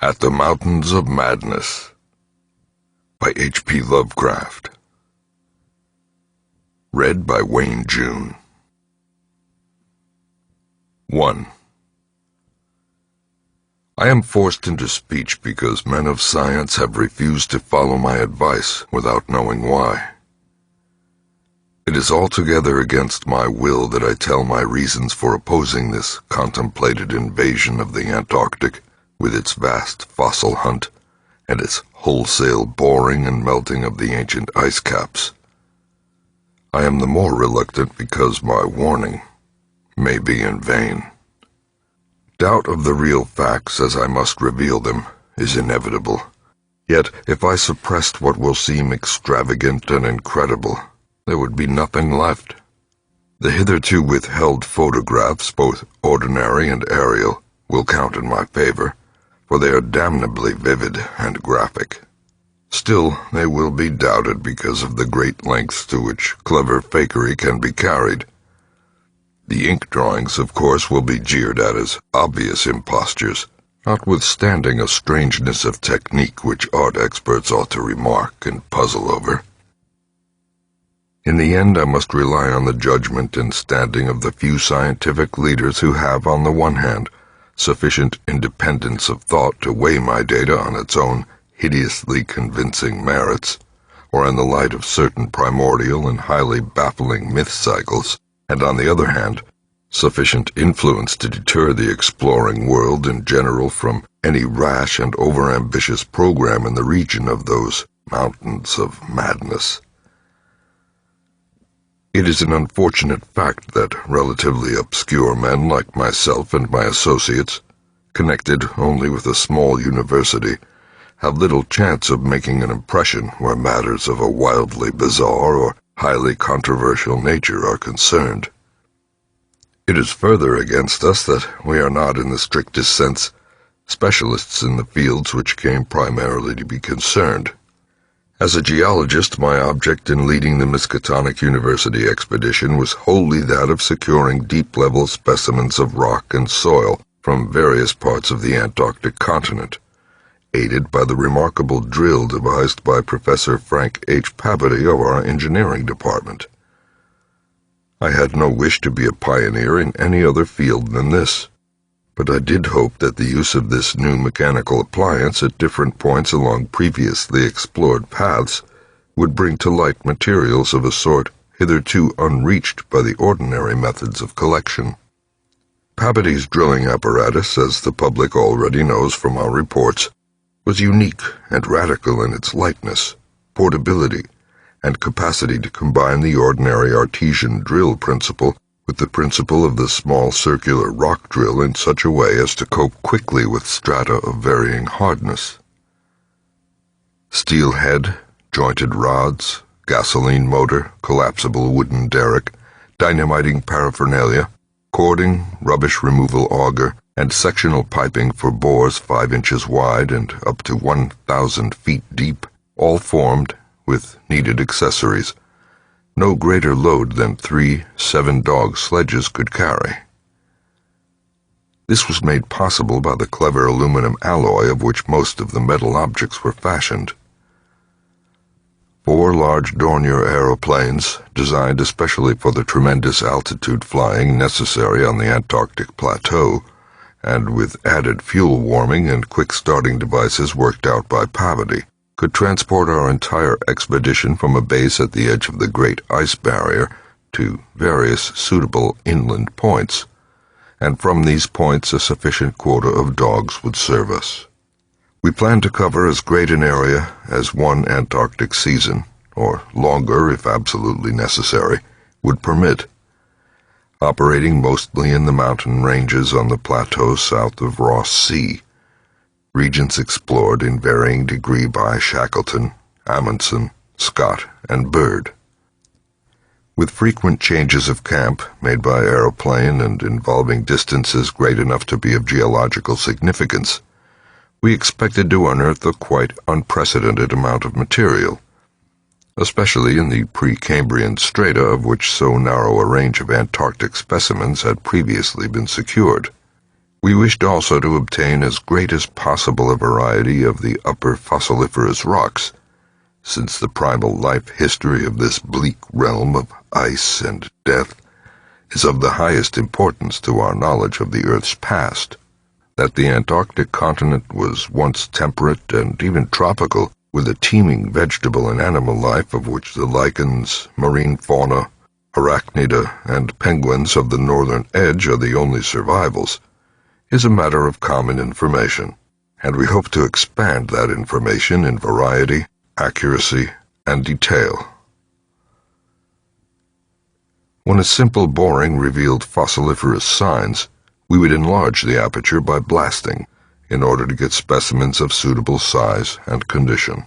At the Mountains of Madness by H.P. Lovecraft. Read by Wayne June. 1. I am forced into speech because men of science have refused to follow my advice without knowing why. It is altogether against my will that I tell my reasons for opposing this contemplated invasion of the Antarctic, with its vast fossil hunt, and its wholesale boring and melting of the ancient ice caps. I am the more reluctant because my warning may be in vain. Doubt of the real facts, as I must reveal them, is inevitable. Yet, if I suppressed what will seem extravagant and incredible, there would be nothing left. The hitherto withheld photographs, both ordinary and aerial, will count in my favor, for they are damnably vivid and graphic. Still, they will be doubted because of the great lengths to which clever fakery can be carried. The ink drawings, of course, will be jeered at as obvious impostures, notwithstanding a strangeness of technique which art experts ought to remark and puzzle over. In the end, I must rely on the judgment and standing of the few scientific leaders who have, on the one hand, sufficient independence of thought to weigh my data on its own hideously convincing merits, or in the light of certain primordial and highly baffling myth cycles, and on the other hand, sufficient influence to deter the exploring world in general from any rash and overambitious program in the region of those mountains of madness. It is an unfortunate fact that relatively obscure men like myself and my associates, connected only with a small university, have little chance of making an impression where matters of a wildly bizarre or highly controversial nature are concerned. It is further against us that we are not, in the strictest sense, specialists in the fields which came primarily to be concerned. As a geologist, my object in leading the Miskatonic University expedition was wholly that of securing deep-level specimens of rock and soil from various parts of the Antarctic continent, aided by the remarkable drill devised by Professor Frank H. Pavity of our engineering department. I had no wish to be a pioneer in any other field than this, but I did hope that the use of this new mechanical appliance at different points along previously explored paths would bring to light materials of a sort hitherto unreached by the ordinary methods of collection. Pavity's drilling apparatus, as the public already knows from our reports, was unique and radical in its lightness, portability, and capacity to combine the ordinary artesian drill principle with the principle of the small circular rock drill in such a way as to cope quickly with strata of varying hardness. Steel head, jointed rods, gasoline motor, collapsible wooden derrick, dynamiting paraphernalia, cording, rubbish removal auger, and sectional piping for bores 5 inches wide and up to 1,000 feet deep, all formed, with needed accessories, no greater load than 3 7-dog sledges could carry. This was made possible by the clever aluminum alloy of which most of the metal objects were fashioned. 4 large Dornier aeroplanes, designed especially for the tremendous altitude flying necessary on the Antarctic plateau, and with added fuel warming and quick-starting devices worked out by Pavity, could transport our entire expedition from a base at the edge of the Great Ice Barrier to various suitable inland points, and from these points a sufficient quota of dogs would serve us. We planned to cover as great an area as one Antarctic season, or longer if absolutely necessary, would permit, operating mostly in the mountain ranges on the plateau south of Ross Sea, regions explored in varying degree by Shackleton, Amundsen, Scott, and Byrd. With frequent changes of camp made by aeroplane and involving distances great enough to be of geological significance, we expected to unearth a quite unprecedented amount of material, especially in the Precambrian strata of which so narrow a range of Antarctic specimens had previously been secured. We wished also to obtain as great as possible a variety of the upper fossiliferous rocks, since the primal life history of this bleak realm of ice and death is of the highest importance to our knowledge of the Earth's past. That the Antarctic continent was once temperate and even tropical, with a teeming vegetable and animal life of which the lichens, marine fauna, arachnida, and penguins of the northern edge are the only survivals, is a matter of common information, and we hope to expand that information in variety, accuracy, and detail. When a simple boring revealed fossiliferous signs, we would enlarge the aperture by blasting, in order to get specimens of suitable size and condition.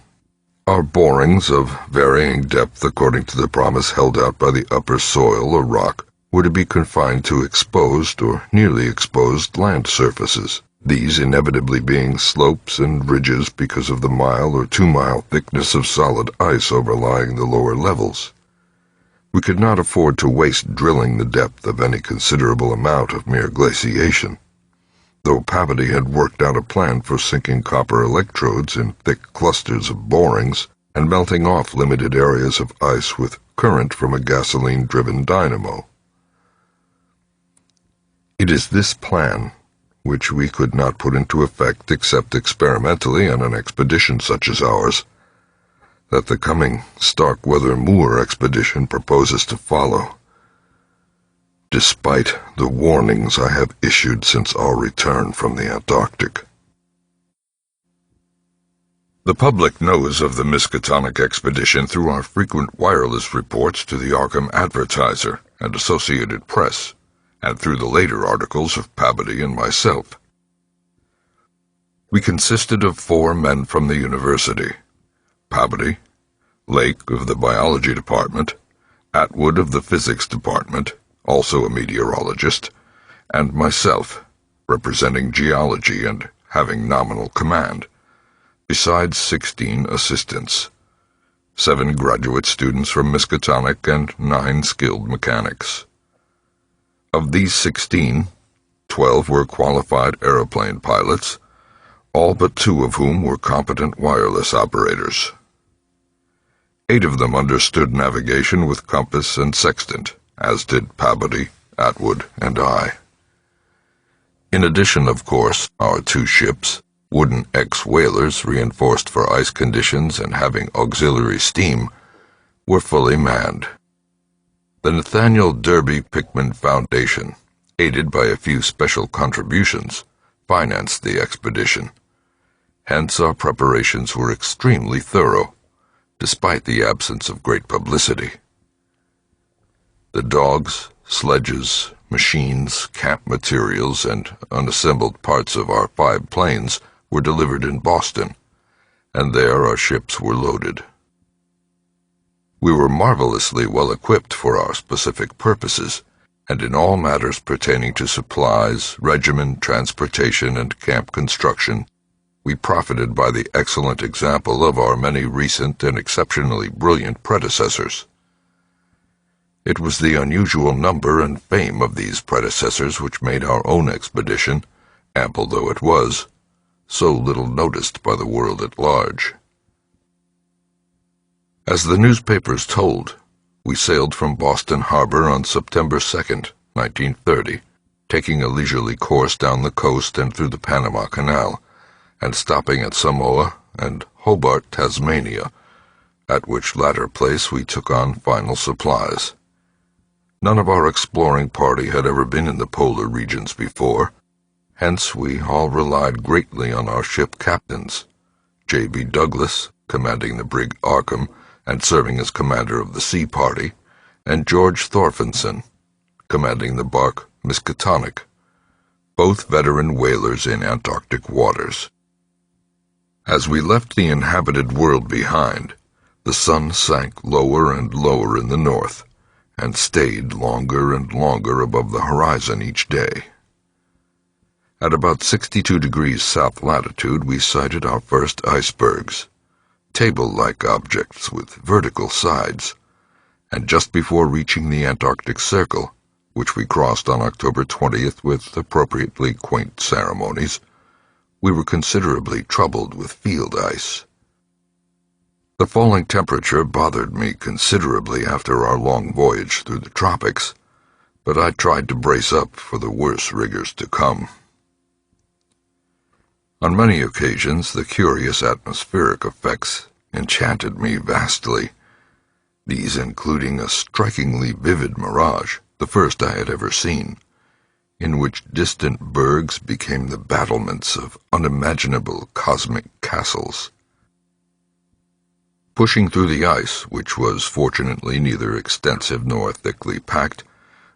Our borings, of varying depth according to the promise held out by the upper soil or rock, were to be confined to exposed or nearly exposed land surfaces, these inevitably being slopes and ridges because of the 1 or 2 mile thickness of solid ice overlying the lower levels. We could not afford to waste drilling the depth of any considerable amount of mere glaciation, though Pavity had worked out a plan for sinking copper electrodes in thick clusters of borings and melting off limited areas of ice with current from a gasoline-driven dynamo. It is this plan, which we could not put into effect except experimentally on an expedition such as ours, that the coming Starkweather Moor expedition proposes to follow, despite the warnings I have issued since our return from the Antarctic. The public knows of the Miskatonic expedition through our frequent wireless reports to the Arkham Advertiser and Associated Press, and through the later articles of Pavity and myself. We consisted of 4 men from the university: Pavity, Lake of the biology department, Atwood of the physics department, also a meteorologist, and myself, representing geology and having nominal command, besides 16 assistants, 7 graduate students from Miskatonic and 9 skilled mechanics. Of these 16, 12 were qualified aeroplane pilots, all but 2 of whom were competent wireless operators. 8 of them understood navigation with compass and sextant, as did Pavity, Atwood, and I. In addition, of course, our 2 ships, wooden ex-whalers reinforced for ice conditions and having auxiliary steam, were fully manned. The Nathaniel Derby Pickman Foundation, aided by a few special contributions, financed the expedition. Hence our preparations were extremely thorough, despite the absence of great publicity. The dogs, sledges, machines, camp materials, and unassembled parts of our 5 planes were delivered in Boston, and there our ships were loaded. We were marvelously well equipped for our specific purposes, and in all matters pertaining to supplies, regimen, transportation, and camp construction, we profited by the excellent example of our many recent and exceptionally brilliant predecessors. It was the unusual number and fame of these predecessors which made our own expedition, ample though it was, so little noticed by the world at large. As the newspapers told, we sailed from Boston Harbor on September 2nd, 1930, taking a leisurely course down the coast and through the Panama Canal, and stopping at Samoa and Hobart, Tasmania, at which latter place we took on final supplies. None of our exploring party had ever been in the polar regions before, hence we all relied greatly on our ship captains, J.B. Douglas, commanding the brig Arkham and serving as commander of the sea party, and George Thorfinson, commanding the bark Miskatonic, both veteran whalers in Antarctic waters. As we left the inhabited world behind, the sun sank lower and lower in the north, and stayed longer and longer above the horizon each day. At about 62 degrees south latitude we sighted our first icebergs, table-like objects with vertical sides, and just before reaching the Antarctic Circle, which we crossed on October 20th with appropriately quaint ceremonies, we were considerably troubled with field ice. The falling temperature bothered me considerably after our long voyage through the tropics, but I tried to brace up for the worse rigors to come. On many occasions, the curious atmospheric effects enchanted me vastly, these including a strikingly vivid mirage, the first I had ever seen, in which distant bergs became the battlements of unimaginable cosmic castles. Pushing through the ice, which was fortunately neither extensive nor thickly packed,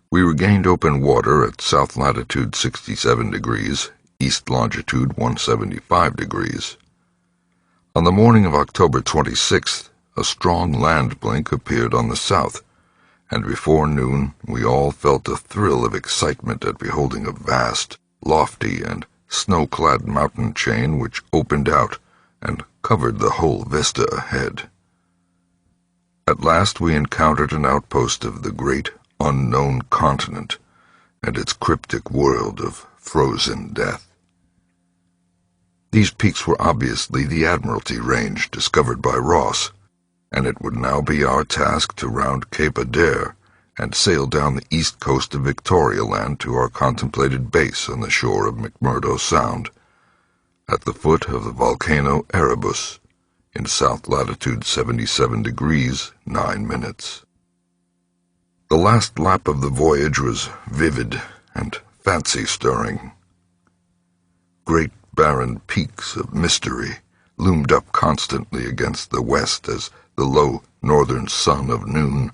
we regained open water at south latitude 67 degrees, east longitude 175 degrees. On the morning of October 26th, a strong land blink appeared on the south, and before noon we all felt a thrill of excitement at beholding a vast, lofty, and snow-clad mountain chain which opened out and covered the whole vista ahead. At last we encountered an outpost of the great unknown continent and its cryptic world of frozen death. These peaks were obviously the Admiralty Range discovered by Ross, and it would now be our task to round Cape Adair and sail down the east coast of Victoria Land to our contemplated base on the shore of McMurdo Sound, at the foot of the volcano Erebus, in south latitude 77 degrees 9 minutes. The last lap of the voyage was vivid and fancy-stirring. Great barren peaks of mystery loomed up constantly against the west as the low northern sun of noon,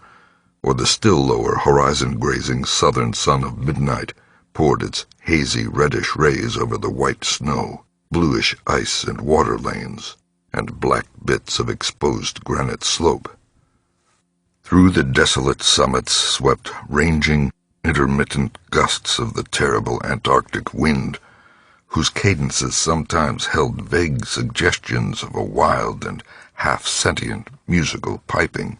or the still lower horizon-grazing southern sun of midnight, poured its hazy reddish rays over the white snow, bluish ice and water lanes, and black bits of exposed granite slope. Through the desolate summits swept ranging, intermittent gusts of the terrible Antarctic wind, whose cadences sometimes held vague suggestions of a wild and half-sentient musical piping,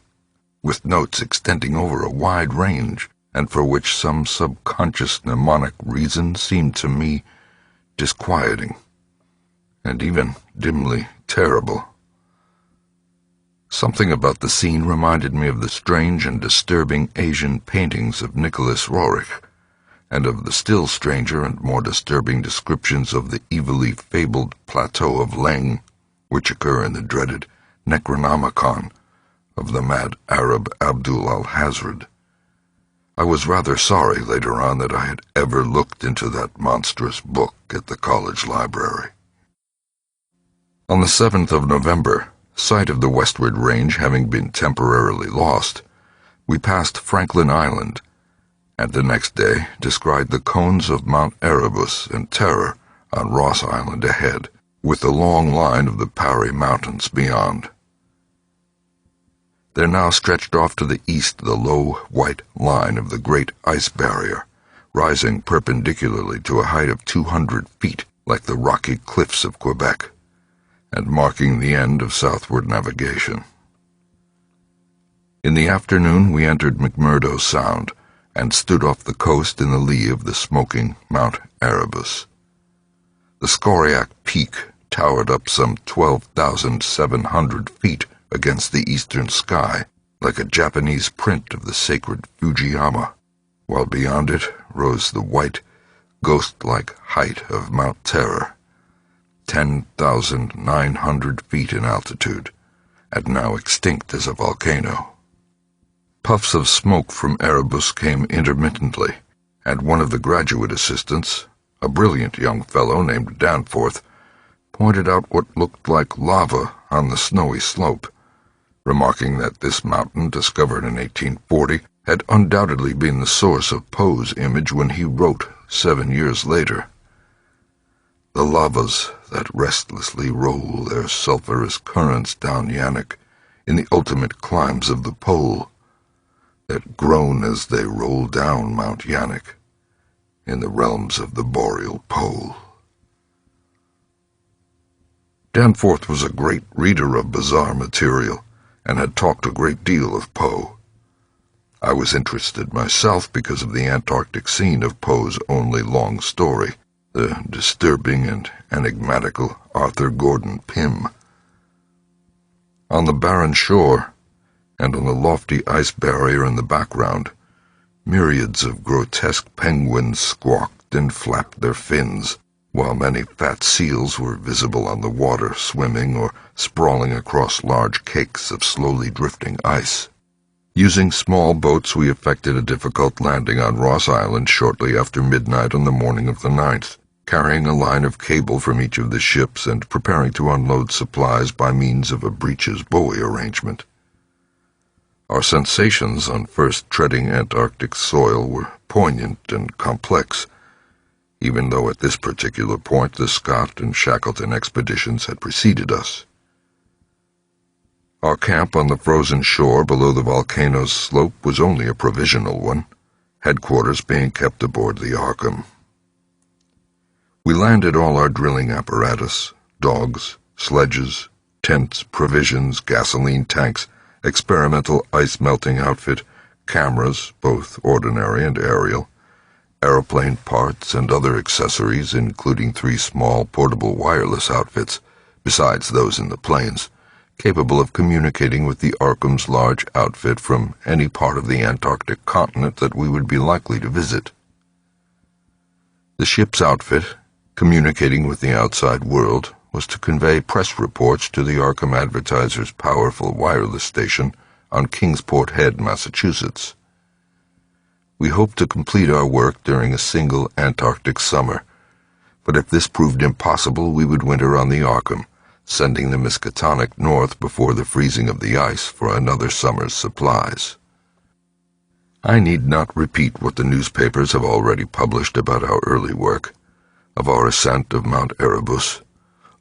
with notes extending over a wide range, and for which some subconscious mnemonic reason seemed to me disquieting, and even dimly terrible. Something about the scene reminded me of the strange and disturbing Asian paintings of Nicholas Roerich, and of the still stranger and more disturbing descriptions of the evilly fabled plateau of Leng, which occur in the dreaded Necronomicon of the mad Arab Abdul al-Hazred. I was rather sorry later on that I had ever looked into that monstrous book at the college library. On the 7th of November, sight of the westward range having been temporarily lost, we passed Franklin Island, and the next day descried the cones of Mount Erebus and Terror on Ross Island ahead, with the long line of the Parry Mountains beyond. There now stretched off to the east the low, white line of the Great Ice Barrier, rising perpendicularly to a height of 200 feet like the rocky cliffs of Quebec, and marking the end of southward navigation. In the afternoon we entered McMurdo Sound, and stood off the coast in the lee of the smoking Mount Erebus. The scoriac peak towered up some 12,700 feet against the eastern sky, like a Japanese print of the sacred Fujiyama, while beyond it rose the white, ghost-like height of Mount Terror, 10,900 feet in altitude, and now extinct as a volcano. Puffs of smoke from Erebus came intermittently, and one of the graduate assistants, a brilliant young fellow named Danforth, pointed out what looked like lava on the snowy slope, remarking that this mountain, discovered in 1840, had undoubtedly been the source of Poe's image when he wrote 7 years later. The lavas that restlessly roll their sulphurous currents down Yanak in the ultimate climbs of the pole, that groan as they roll down Mount Yanak in the realms of the boreal pole. Danforth was a great reader of bizarre material and had talked a great deal of Poe. I was interested myself because of the Antarctic scene of Poe's only long story, the disturbing and enigmatical Arthur Gordon Pym. On the barren shore, and on the lofty ice barrier in the background, myriads of grotesque penguins squawked and flapped their fins, while many fat seals were visible on the water, swimming or sprawling across large cakes of slowly drifting ice. Using small boats, we effected a difficult landing on Ross Island shortly after midnight on the morning of the 9th, carrying a line of cable from each of the ships and preparing to unload supplies by means of a breeches buoy arrangement. Our sensations on first treading Antarctic soil were poignant and complex, even though at this particular point the Scott and Shackleton expeditions had preceded us. Our camp on the frozen shore below the volcano's slope was only a provisional one, headquarters being kept aboard the Arkham. We landed all our drilling apparatus, dogs, sledges, tents, provisions, gasoline tanks, experimental ice-melting outfit, cameras, both ordinary and aerial, aeroplane parts and other accessories, including 3 small portable wireless outfits, besides those in the planes, capable of communicating with the Arkham's large outfit from any part of the Antarctic continent that we would be likely to visit. The ship's outfit, communicating with the outside world, was to convey press reports to the Arkham Advertiser's powerful wireless station on Kingsport Head, Massachusetts. We hoped to complete our work during a single Antarctic summer, but if this proved impossible, we would winter on the Arkham, sending the Miskatonic north before the freezing of the ice for another summer's supplies. I need not repeat what the newspapers have already published about our early work, of our ascent of Mount Erebus,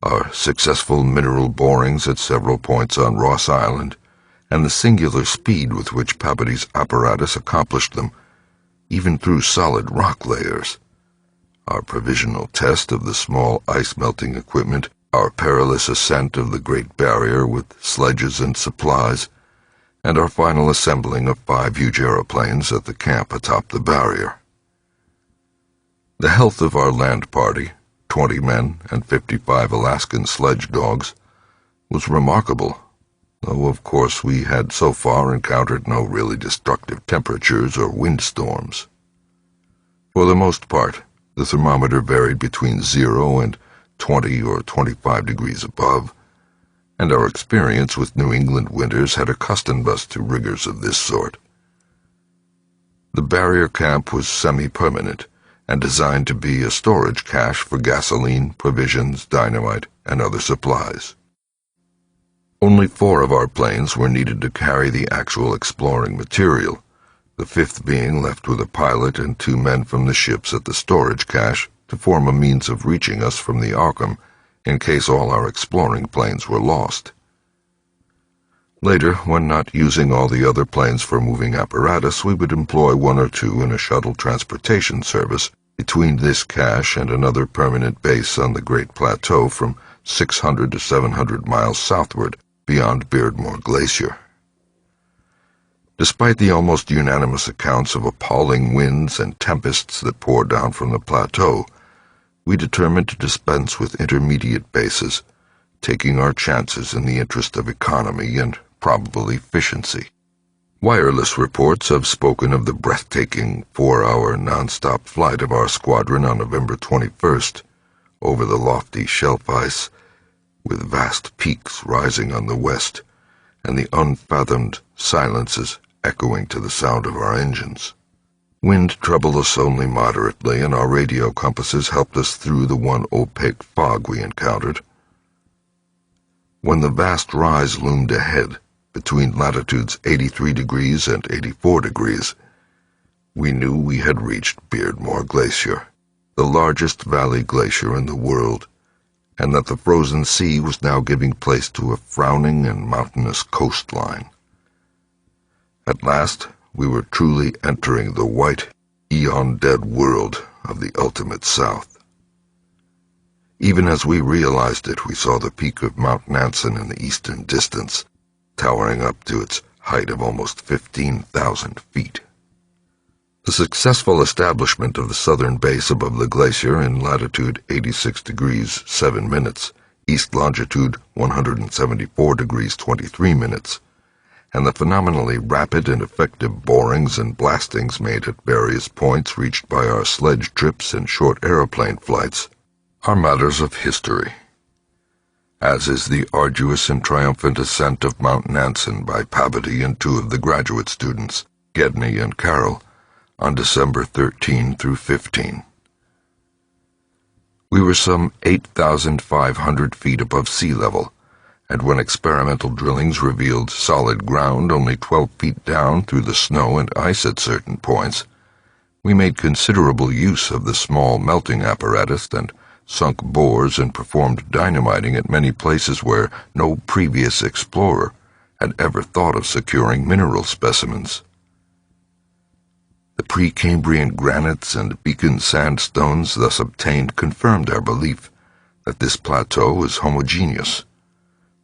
our successful mineral borings at several points on Ross Island, and the singular speed with which Pabody's apparatus accomplished them, even through solid rock layers, our provisional test of the small ice-melting equipment, our perilous ascent of the Great Barrier with sledges and supplies, and our final assembling of 5 huge aeroplanes at the camp atop the barrier. The health of our land party, 20 men and 55 Alaskan sledge dogs, was remarkable, though of course we had so far encountered no really destructive temperatures or windstorms. For the most part, the thermometer varied between 0 and 20 or 25 degrees above, and our experience with New England winters had accustomed us to rigors of this sort. The barrier camp was semi-permanent, and designed to be a storage cache for gasoline, provisions, dynamite, and other supplies. Only 4 of our planes were needed to carry the actual exploring material, the 5th being left with a pilot and 2 men from the ships at the storage cache to form a means of reaching us from the Arkham in case all our exploring planes were lost. Later, when not using all the other planes for moving apparatus, we would employ 1 or 2 in a shuttle transportation service between this cache and another permanent base on the Great Plateau from 600 to 700 miles southward beyond Beardmore Glacier. Despite the almost unanimous accounts of appalling winds and tempests that poured down from the plateau, we determined to dispense with intermediate bases, taking our chances in the interest of economy and probable efficiency. Wireless reports have spoken of the breathtaking 4-hour non-stop flight of our squadron on November 21st over the lofty shelf ice, with vast peaks rising on the west and the unfathomed silences echoing to the sound of our engines. Wind troubled us only moderately, and our radio compasses helped us through the one opaque fog we encountered. When the vast rise loomed ahead, between latitudes 83 degrees and 84 degrees, we knew we had reached Beardmore Glacier, the largest valley glacier in the world, and that the frozen sea was now giving place to a frowning and mountainous coastline. At last, we were truly entering the white, eon-dead world of the ultimate South. Even as we realized it, we saw the peak of Mount Nansen in the eastern distance, towering up to its height of almost 15,000 feet. The successful establishment of the southern base above the glacier in latitude 86 degrees 7 minutes, east longitude 174 degrees 23 minutes, and the phenomenally rapid and effective borings and blastings made at various points reached by our sledge trips and short aeroplane flights are matters of history, as is the arduous and triumphant ascent of Mount Nansen by Pavity and two of the graduate students, Gedney and Carroll, on December 13 through 15. We were some 8,500 feet above sea level, and when experimental drillings revealed solid ground only 12 feet down through the snow and ice at certain points, we made considerable use of the small melting apparatus and sunk bores and performed dynamiting at many places where no previous explorer had ever thought of securing mineral specimens. The Precambrian granites and beacon sandstones thus obtained confirmed our belief that this plateau is homogeneous,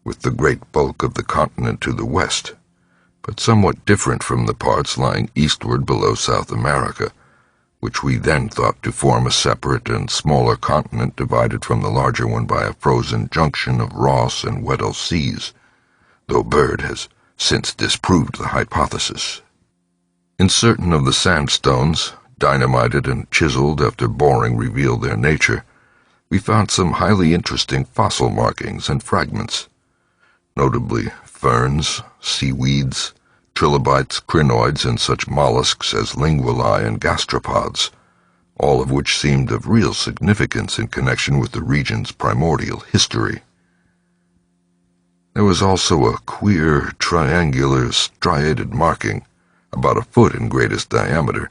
with the great bulk of the continent to the west, but somewhat different from the parts lying eastward below South America, which we then thought to form a separate and smaller continent divided from the larger one by a frozen junction of Ross and Weddell seas, though Bird has since disproved the hypothesis. In certain of the sandstones, dynamited and chiseled after boring revealed their nature, we found some highly interesting fossil markings and fragments, notably ferns, seaweeds, trilobites, crinoids, and such mollusks as lingualae and gastropods, all of which seemed of real significance in connection with the region's primordial history. There was also a queer, triangular, striated marking, about a foot in greatest diameter,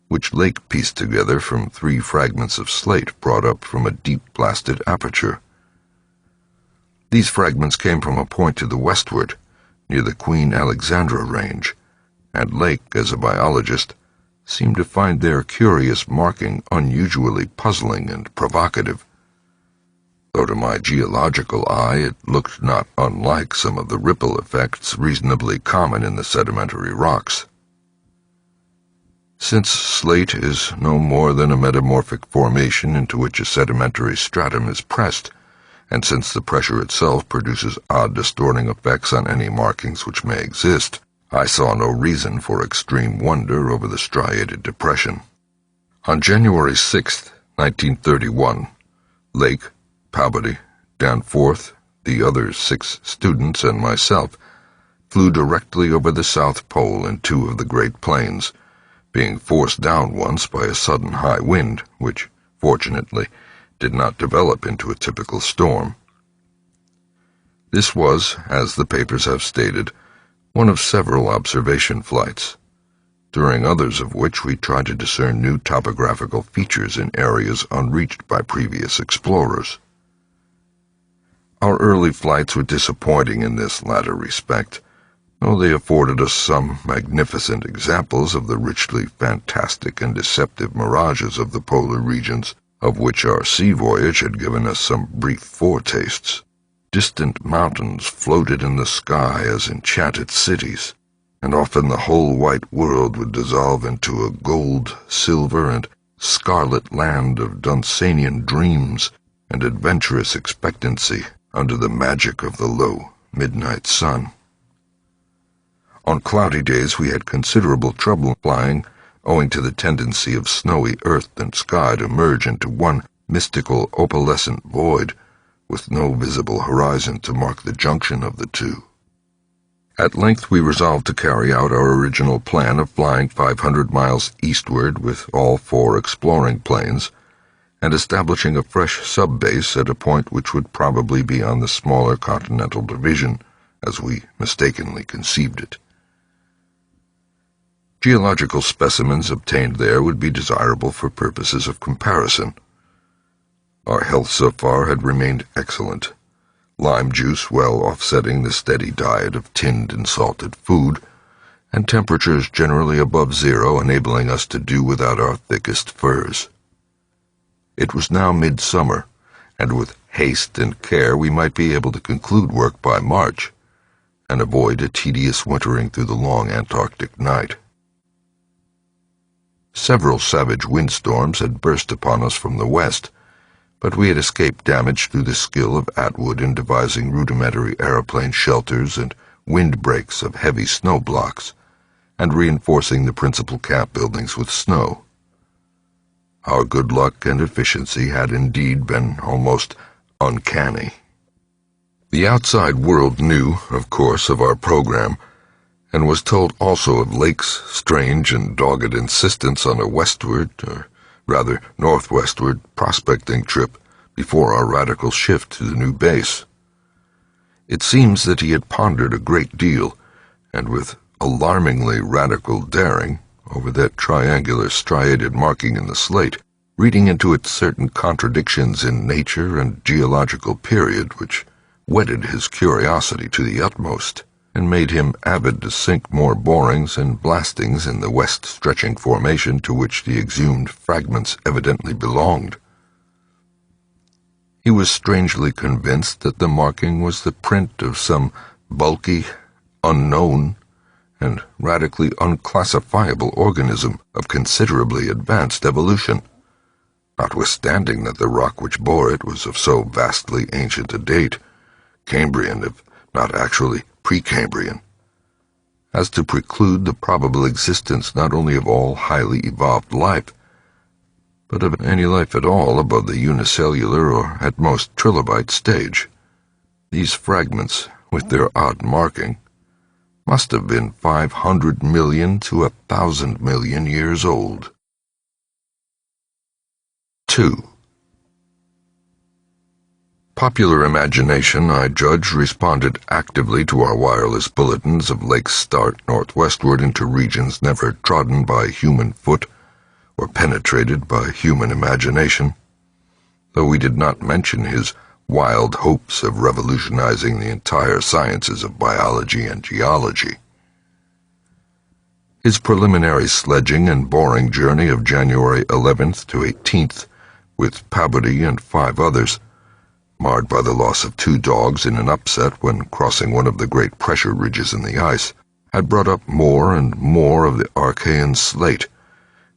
which Lake pieced together from 3 fragments of slate brought up from a deep-blasted aperture. These fragments came from a point to the westward, near the Queen Alexandra Range, and Lake, as a biologist, seemed to find their curious marking unusually puzzling and provocative, though to my geological eye it looked not unlike some of the ripple effects reasonably common in the sedimentary rocks. Since slate is no more than a metamorphic formation into which a sedimentary stratum is pressed, and since the pressure itself produces odd distorting effects on any markings which may exist, I saw no reason for extreme wonder over the striated depression. On January 6, 1931, Lake, Pavity, Danforth, the other 6 students, and myself flew directly over the South Pole in 2 of the Great Plains, being forced down once by a sudden high wind, which, fortunately, did not develop into a typical storm. This was, as the papers have stated, one of several observation flights, during others of which we tried to discern new topographical features in areas unreached by previous explorers. Our early flights were disappointing in this latter respect, though they afforded us some magnificent examples of the richly fantastic and deceptive mirages of the polar regions, of which our sea voyage had given us some brief foretastes. Distant mountains floated in the sky as enchanted cities, and often the whole white world would dissolve into a gold, silver, and scarlet land of Dunsanian dreams and adventurous expectancy under the magic of the low midnight sun. On cloudy days we had considerable trouble flying, owing to the tendency of snowy earth and sky to merge into one mystical opalescent void, with no visible horizon to mark the junction of the two. At length we resolved to carry out our original plan of flying 500 miles eastward with all 4 exploring planes, and establishing a fresh sub-base at a point which would probably be on the smaller continental division, as we mistakenly conceived it. Geological specimens obtained there would be desirable for purposes of comparison. Our health so far had remained excellent, lime juice well offsetting the steady diet of tinned and salted food, and temperatures generally above 0 enabling us to do without our thickest furs. It was now midsummer, and with haste and care we might be able to conclude work by March, and avoid a tedious wintering through the long Antarctic night. Several savage windstorms had burst upon us from the west, but we had escaped damage through the skill of Atwood in devising rudimentary aeroplane shelters and windbreaks of heavy snow blocks, and reinforcing the principal camp buildings with snow. Our good luck and efficiency had indeed been almost uncanny. The outside world knew, of course, of our program, and was told also of Lake's strange and dogged insistence on a westward, or rather northwestward, prospecting trip before our radical shift to the new base. It seems that he had pondered a great deal, and with alarmingly radical daring, over that triangular striated marking in the slate, reading into it certain contradictions in nature and geological period which whetted his curiosity to the utmost, and made him avid to sink more borings and blastings in the west-stretching formation to which the exhumed fragments evidently belonged. He was strangely convinced that the marking was the print of some bulky, unknown, and radically unclassifiable organism of considerably advanced evolution, notwithstanding that the rock which bore it was of so vastly ancient a date, Cambrian if not actually Precambrian, as to preclude the probable existence not only of all highly evolved life, but of any life at all above the unicellular or at most trilobite stage. These fragments, with their odd marking, must have been 500 million to 1,000 million years old. 2. Popular imagination, I judge, responded actively to our wireless bulletins of Lake's start northwestward into regions never trodden by human foot or penetrated by human imagination, though we did not mention his wild hopes of revolutionizing the entire sciences of biology and geology. His preliminary sledging and boring journey of January 11th to 18th, with Pabodie and 5 others, marred by the loss of 2 dogs in an upset when crossing one of the great pressure ridges in the ice, had brought up more and more of the Archean slate,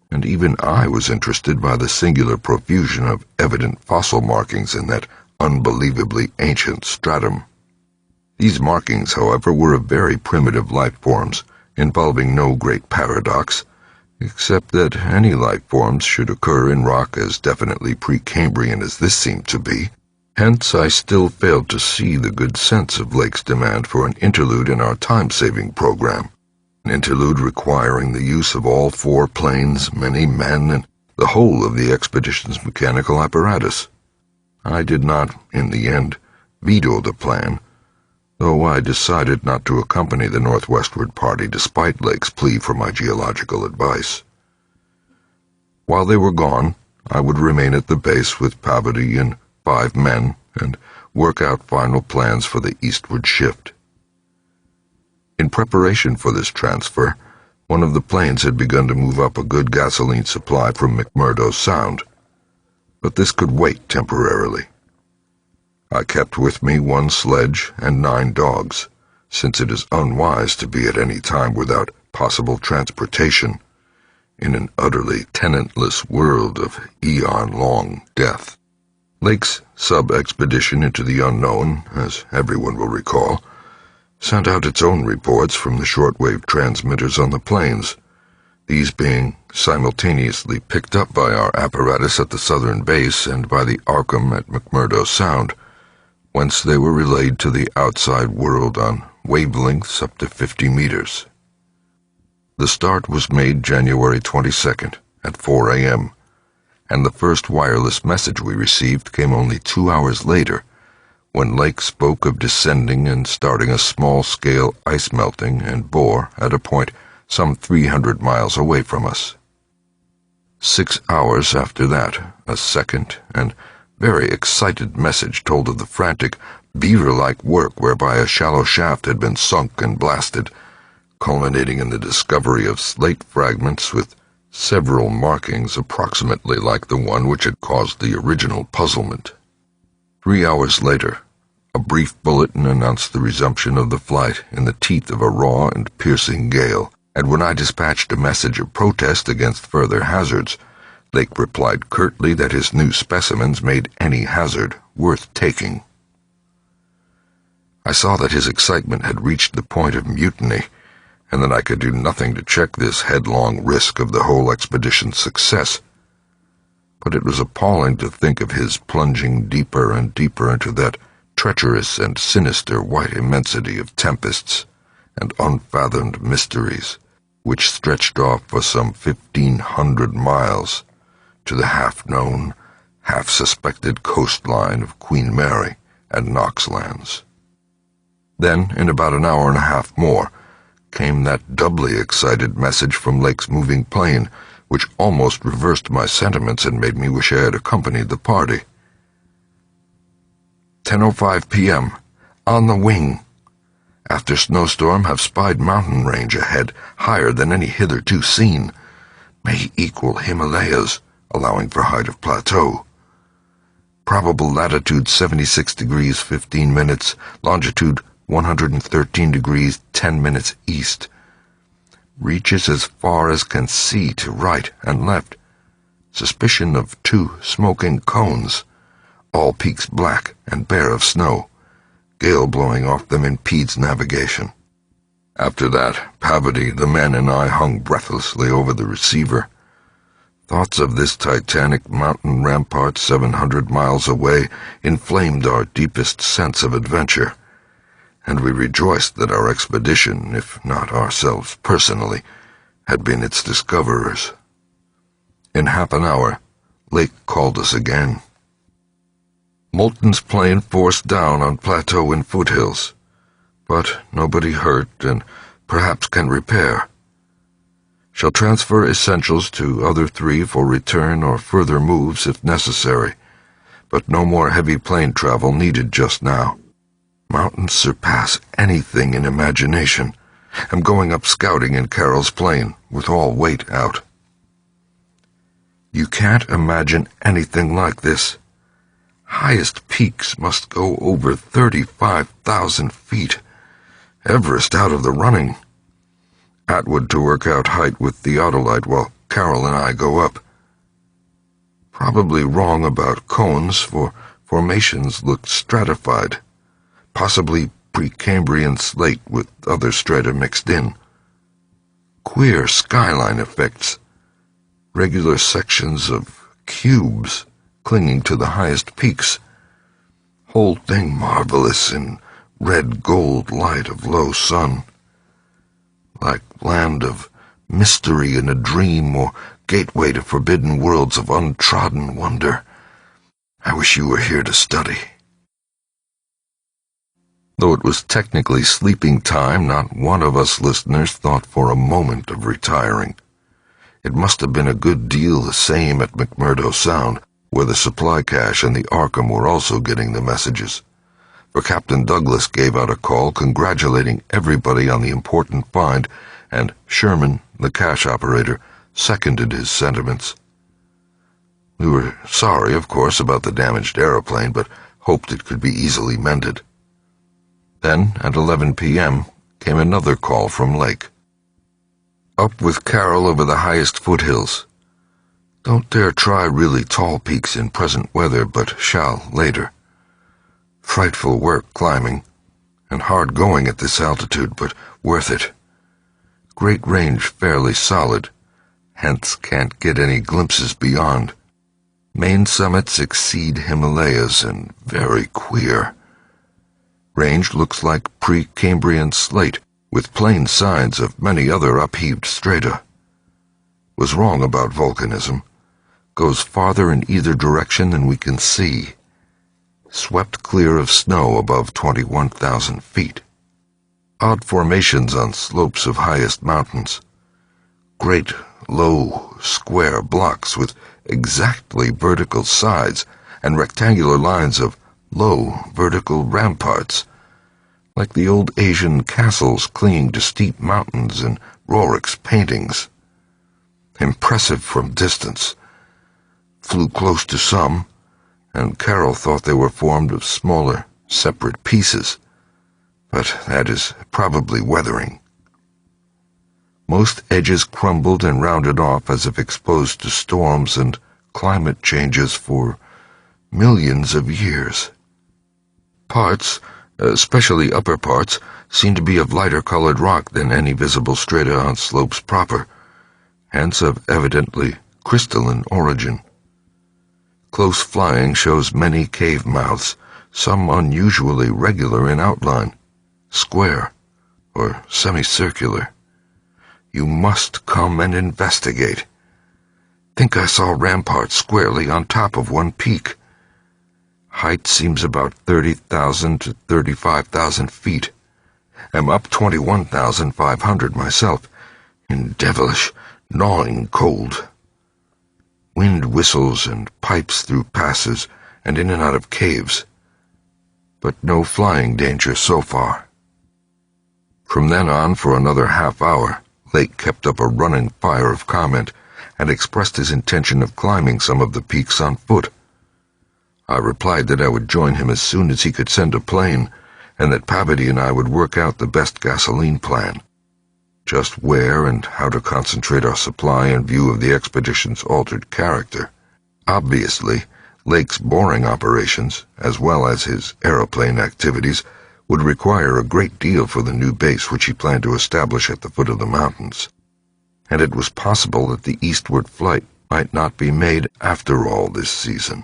and even I was interested by the singular profusion of evident fossil markings in that unbelievably ancient stratum. These markings, however, were of very primitive life forms, involving no great paradox, except that any life forms should occur in rock as definitely Precambrian as this seemed to be. Hence I still failed to see the good sense of Lake's demand for an interlude in our time-saving program, an interlude requiring the use of all 4 planes, many men, and the whole of the expedition's mechanical apparatus. I did not, in the end, veto the plan, though I decided not to accompany the northwestward party despite Lake's plea for my geological advice. While they were gone, I would remain at the base with Pabodie and 5 men and work out final plans for the eastward shift. In preparation for this transfer, one of the planes had begun to move up a good gasoline supply from McMurdo Sound, but this could wait temporarily. I kept with me 1 sledge and 9 dogs, since it is unwise to be at any time without possible transportation in an utterly tenantless world of eon-long death. Lake's sub-expedition into the unknown, as everyone will recall, sent out its own reports from the shortwave transmitters on the plains, these being simultaneously picked up by our apparatus at the southern base and by the Arkham at McMurdo Sound, whence they were relayed to the outside world on wavelengths up to 50 meters. The start was made January 22nd at 4 a.m., and the first wireless message we received came only 2 hours later, when Lake spoke of descending and starting a small-scale ice melting and bore at a point some 300 miles away from us. 6 hours after that, a second and very excited message told of the frantic, beaver-like work whereby a shallow shaft had been sunk and blasted, culminating in the discovery of slate fragments with several markings approximately like the one which had caused the original puzzlement. 3 hours later, A brief bulletin announced the resumption of the flight in the teeth of a raw and piercing gale, and when I dispatched a message of protest against further hazards, Lake replied curtly that his new specimens made any hazard worth taking. I saw that his excitement had reached the point of mutiny, and that I could do nothing to check this headlong risk of the whole expedition's success. But it was appalling to think of his plunging deeper and deeper into that treacherous and sinister white immensity of tempests and unfathomed mysteries, which stretched off for some 1,500 miles to the half-known, half-suspected coastline of Queen Mary and Knox Lands. Then, in about an hour and a half more, came that doubly excited message from Lake's moving plane, which almost reversed my sentiments and made me wish I had accompanied the party. 10:05 p.m. On the wing. After snowstorm, have spied mountain range ahead, higher than any hitherto seen. May equal Himalayas, allowing for height of plateau. Probable latitude 76 degrees 15 minutes, longitude 113 degrees 10 minutes east. Reaches as far as can see to right and left. Suspicion of 2 smoking cones. All peaks black and bare of snow. Gale blowing off them impedes navigation. After that, Pavity, the men, and I hung breathlessly over the receiver. Thoughts of this titanic mountain rampart 700 miles away inflamed our deepest sense of adventure, and we rejoiced that our expedition, if not ourselves personally, had been its discoverers. In half an hour, Lake called us again. Moulton's plane forced down on plateau and foothills, but nobody hurt and perhaps can repair. Shall transfer essentials to other 3 for return or further moves if necessary, but no more heavy plane travel needed just now. Mountains surpass anything in imagination. I'm going up scouting in Carroll's plane, with all weight out. You can't imagine anything like this. Highest peaks must go over 35,000 feet. Everest out of the running. Atwood to work out height with theodolite while Carroll and I go up. Probably wrong about cones, for formations looked stratified. Possibly Precambrian slate with other strata mixed in. Queer skyline effects. Regular sections of cubes clinging to the highest peaks. Whole thing marvelous in red-gold light of low sun. Like land of mystery in a dream or gateway to forbidden worlds of untrodden wonder. I wish you were here to study. Though it was technically sleeping time, not one of us listeners thought for a moment of retiring. It must have been a good deal the same at McMurdo Sound, where the supply cache and the Arkham were also getting the messages. For Captain Douglas gave out a call congratulating everybody on the important find, and Sherman, the cache operator, seconded his sentiments. We were sorry, of course, about the damaged aeroplane, but hoped it could be easily mended. Then, at 11 p.m., came another call from Lake. Up with Carroll over the highest foothills. Don't dare try really tall peaks in present weather, but shall later. Frightful work climbing, and hard going at this altitude, but worth it. Great range fairly solid, hence can't get any glimpses beyond. Main summits exceed Himalayas and very queer. Range looks like Precambrian slate, with plain signs of many other upheaved strata. Was wrong about volcanism. Goes farther in either direction than we can see. Swept clear of snow above 21,000 feet. Odd formations on slopes of highest mountains. Great, low, square blocks with exactly vertical sides and rectangular lines of low, vertical ramparts, like the old Asian castles clinging to steep mountains in Roerich's paintings. Impressive from distance. Flew close to some, and Carroll thought they were formed of smaller, separate pieces, but that is probably weathering. Most edges crumbled and rounded off as if exposed to storms and climate changes for millions of years. Parts, especially upper parts, seemed to be of lighter colored rock than any visible strata on slopes proper, hence of evidently crystalline origin. Close flying shows many cave mouths, some unusually regular in outline, square or semicircular. You must come and investigate. Think I saw ramparts squarely on top of one peak. Height seems about 30,000 to 35,000 feet. I'm up 21,500 myself, in devilish, gnawing cold. Wind whistles and pipes through passes and in and out of caves, but no flying danger so far. From then on, for another half hour, Lake kept up a running fire of comment and expressed his intention of climbing some of the peaks on foot. I replied that I would join him as soon as he could send a plane, and that Pabody and I would work out the best gasoline plan. Just where and how to concentrate our supply in view of the expedition's altered character. Obviously, Lake's boring operations, as well as his aeroplane activities, would require a great deal for the new base which he planned to establish at the foot of the mountains, and it was possible that the eastward flight might not be made after all this season.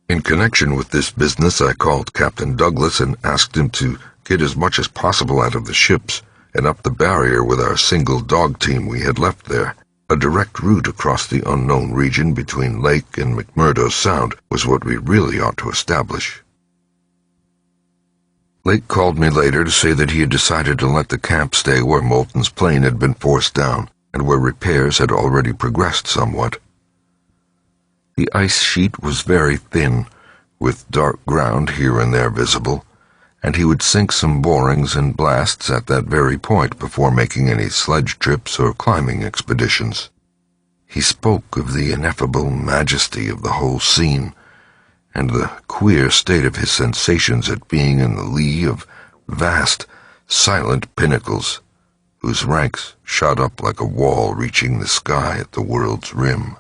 In connection with this business, I called Captain Douglas and asked him to get as much as possible out of the ships and up the barrier with our single dog team we had left there. A direct route across the unknown region between Lake and McMurdo Sound was what we really ought to establish. Lake called me later to say that he had decided to let the camp stay where Moulton's plane had been forced down and where repairs had already progressed somewhat. The ice sheet was very thin, with dark ground here and there visible, and he would sink some borings and blasts at that very point before making any sledge trips or climbing expeditions. He spoke of the ineffable majesty of the whole scene, and the queer state of his sensations at being in the lee of vast, silent pinnacles, whose ranks shot up like a wall reaching the sky at the world's rim.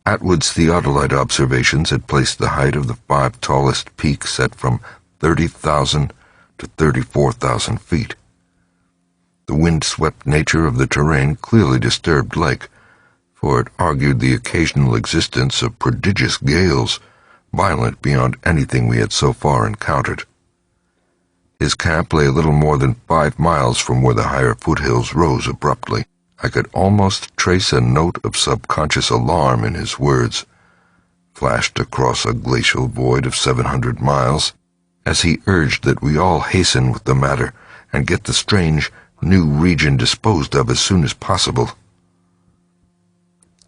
Atwood's theodolite observations had placed the height of the 5 tallest peaks at from 30,000 to 34,000 feet. The wind-swept nature of the terrain clearly disturbed Lake, for it argued the occasional existence of prodigious gales, violent beyond anything we had so far encountered. His camp lay a little more than 5 miles from where the higher foothills rose abruptly. I could almost trace a note of subconscious alarm in his words, flashed across a glacial void of 700 miles, as he urged that we all hasten with the matter and get the strange, new region disposed of as soon as possible.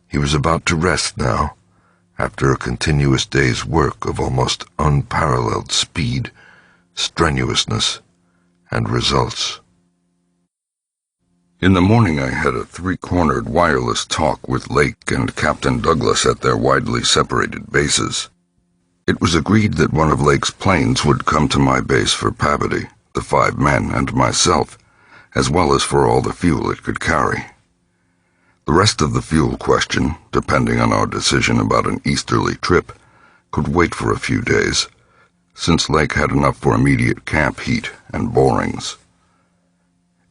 He was about to rest now, after a continuous day's work of almost unparalleled speed, strenuousness, and results. In the morning I had a 3-cornered wireless talk with Lake and Captain Douglas at their widely separated bases. It was agreed that one of Lake's planes would come to my base for Pabody, the 5 men, and myself, as well as for all the fuel it could carry. The rest of the fuel question, depending on our decision about an easterly trip, could wait for a few days, since Lake had enough for immediate camp heat and borings.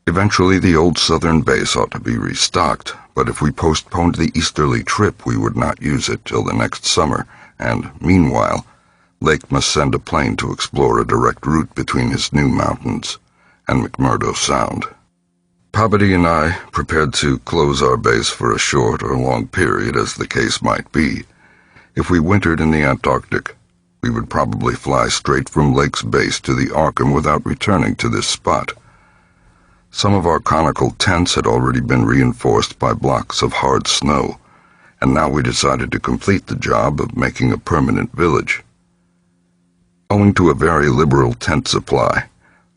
Eventually, the old southern base ought to be restocked, but if we postponed the easterly trip, we would not use it till the next summer, and, meanwhile, Lake must send a plane to explore a direct route between his new mountains and McMurdo Sound. Pabody and I prepared to close our base for a short or long period, as the case might be. If we wintered in the Antarctic, we would probably fly straight from Lake's base to the Arkham without returning to this spot. Some of our conical tents had already been reinforced by blocks of hard snow, and now we decided to complete the job of making a permanent village. Owing to a very liberal tent supply,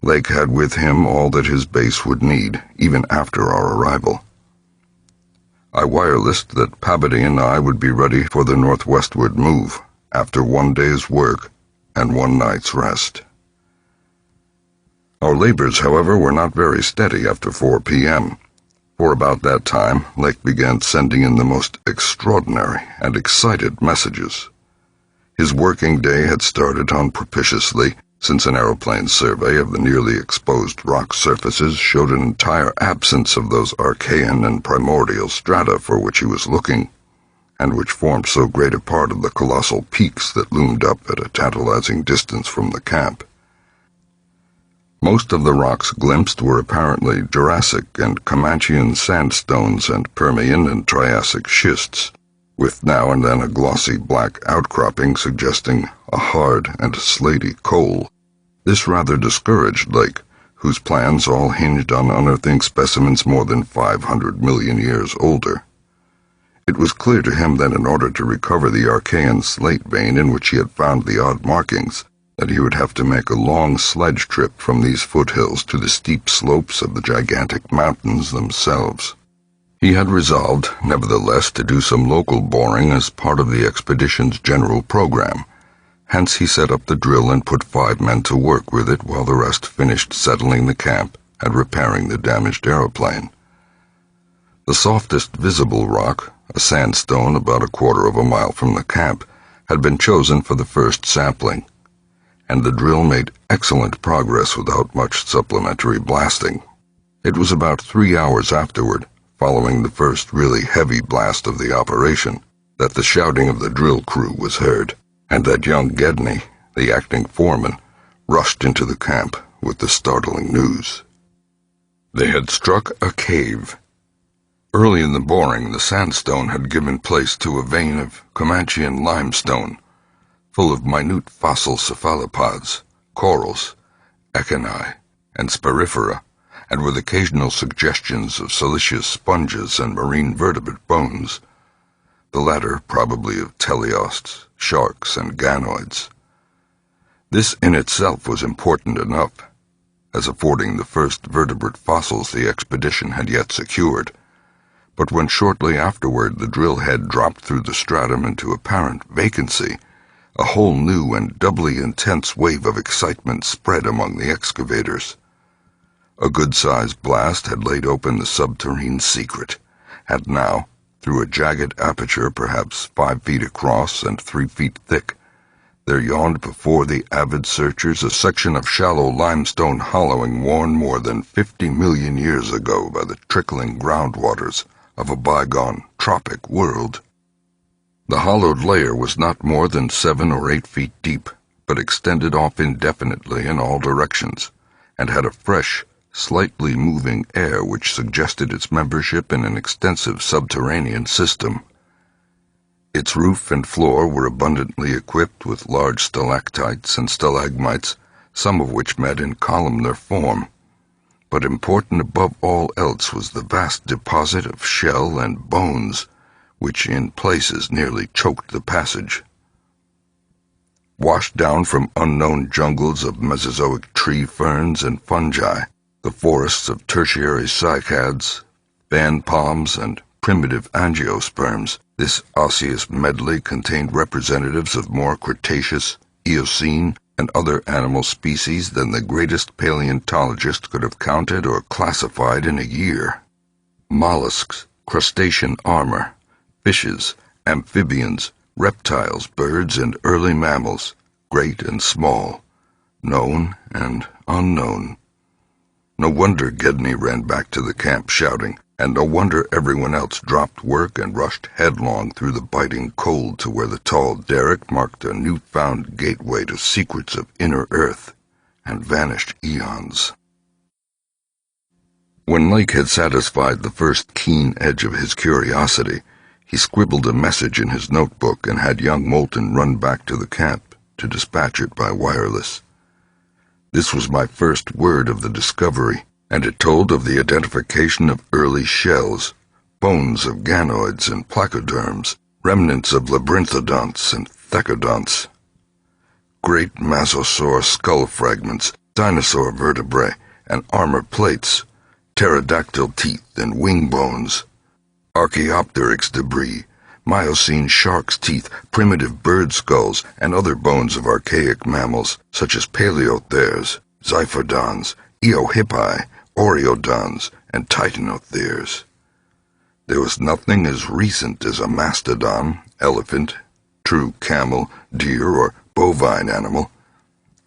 Lake had with him all that his base would need, even after our arrival. I wirelessed that Pabody and I would be ready for the northwestward move, after one day's work, and one night's rest. Our labors, however, were not very steady after 4 p.m. For about that time, Lake began sending in the most extraordinary and excited messages. His working day had started unpropitiously, since an aeroplane survey of the nearly exposed rock surfaces showed an entire absence of those Archean and primordial strata for which he was looking, and which formed so great a part of the colossal peaks that loomed up at a tantalizing distance from the camp. Most of the rocks glimpsed were apparently Jurassic and Comanchean sandstones and Permian and Triassic schists, with now and then a glossy black outcropping suggesting a hard and slaty coal. This rather discouraged Lake, whose plans all hinged on unearthing specimens more than 500 million years older. It was clear to him that in order to recover the Archean slate vein in which he had found the odd markings, that he would have to make a long sledge trip from these foothills to the steep slopes of the gigantic mountains themselves. He had resolved, nevertheless, to do some local boring as part of the expedition's general program. Hence he set up the drill and put 5 men to work with it while the rest finished settling the camp and repairing the damaged aeroplane. The softest visible rock, a sandstone about 1/4 of a mile from the camp, had been chosen for the first sampling, and the drill made excellent progress without much supplementary blasting. It was about 3 hours afterward, following the first really heavy blast of the operation, that the shouting of the drill crew was heard, and that young Gedney, the acting foreman, rushed into the camp with the startling news. They had struck a cave. Early in the boring, the sandstone had given place to a vein of Comanchean limestone, full of minute fossil cephalopods, corals, echini, and spirifera, and with occasional suggestions of siliceous sponges and marine vertebrate bones, the latter probably of teleosts, sharks, and ganoids. This in itself was important enough, as affording the first vertebrate fossils the expedition had yet secured, but when shortly afterward the drill head dropped through the stratum into apparent vacancy, a whole new and doubly intense wave of excitement spread among the excavators. A good-sized blast had laid open the subterrane secret, and now, through a jagged aperture perhaps 5 feet across and 3 feet thick, there yawned before the avid searchers a section of shallow limestone hollowing worn more than 50 million years ago by the trickling groundwaters of a bygone tropic world. The hollowed layer was not more than 7 or 8 feet deep, but extended off indefinitely in all directions, and had a fresh, slightly moving air which suggested its membership in an extensive subterranean system. Its roof and floor were abundantly equipped with large stalactites and stalagmites, some of which met in columnar form. But important above all else was the vast deposit of shell and bones, which in places nearly choked the passage. Washed down from unknown jungles of Mesozoic tree ferns and fungi, the forests of tertiary cycads, fan palms, and primitive angiosperms, this osseous medley contained representatives of more Cretaceous, Eocene, and other animal species than the greatest paleontologist could have counted or classified in a year. Mollusks, crustacean armor, fishes, amphibians, reptiles, birds, and early mammals, great and small, known and unknown. No wonder Gedney ran back to the camp shouting, and no wonder everyone else dropped work and rushed headlong through the biting cold to where the tall derrick marked a newfound gateway to secrets of inner earth and vanished eons. When Lake had satisfied the first keen edge of his curiosity, he scribbled a message in his notebook and had young Moulton run back to the camp to dispatch it by wireless. This was my first word of the discovery, and it told of the identification of early shells, bones of ganoids and placoderms, remnants of labyrinthodonts and thecodonts, great masosaur skull fragments, dinosaur vertebrae, and armor plates, pterodactyl teeth and wing bones, Archaeopteryx debris, Miocene shark's teeth, primitive bird skulls, and other bones of archaic mammals such as paleotheres, xiphrodons, eohippi, oreodons, and titanotheres. There was nothing as recent as a mastodon, elephant, true camel, deer, or bovine animal.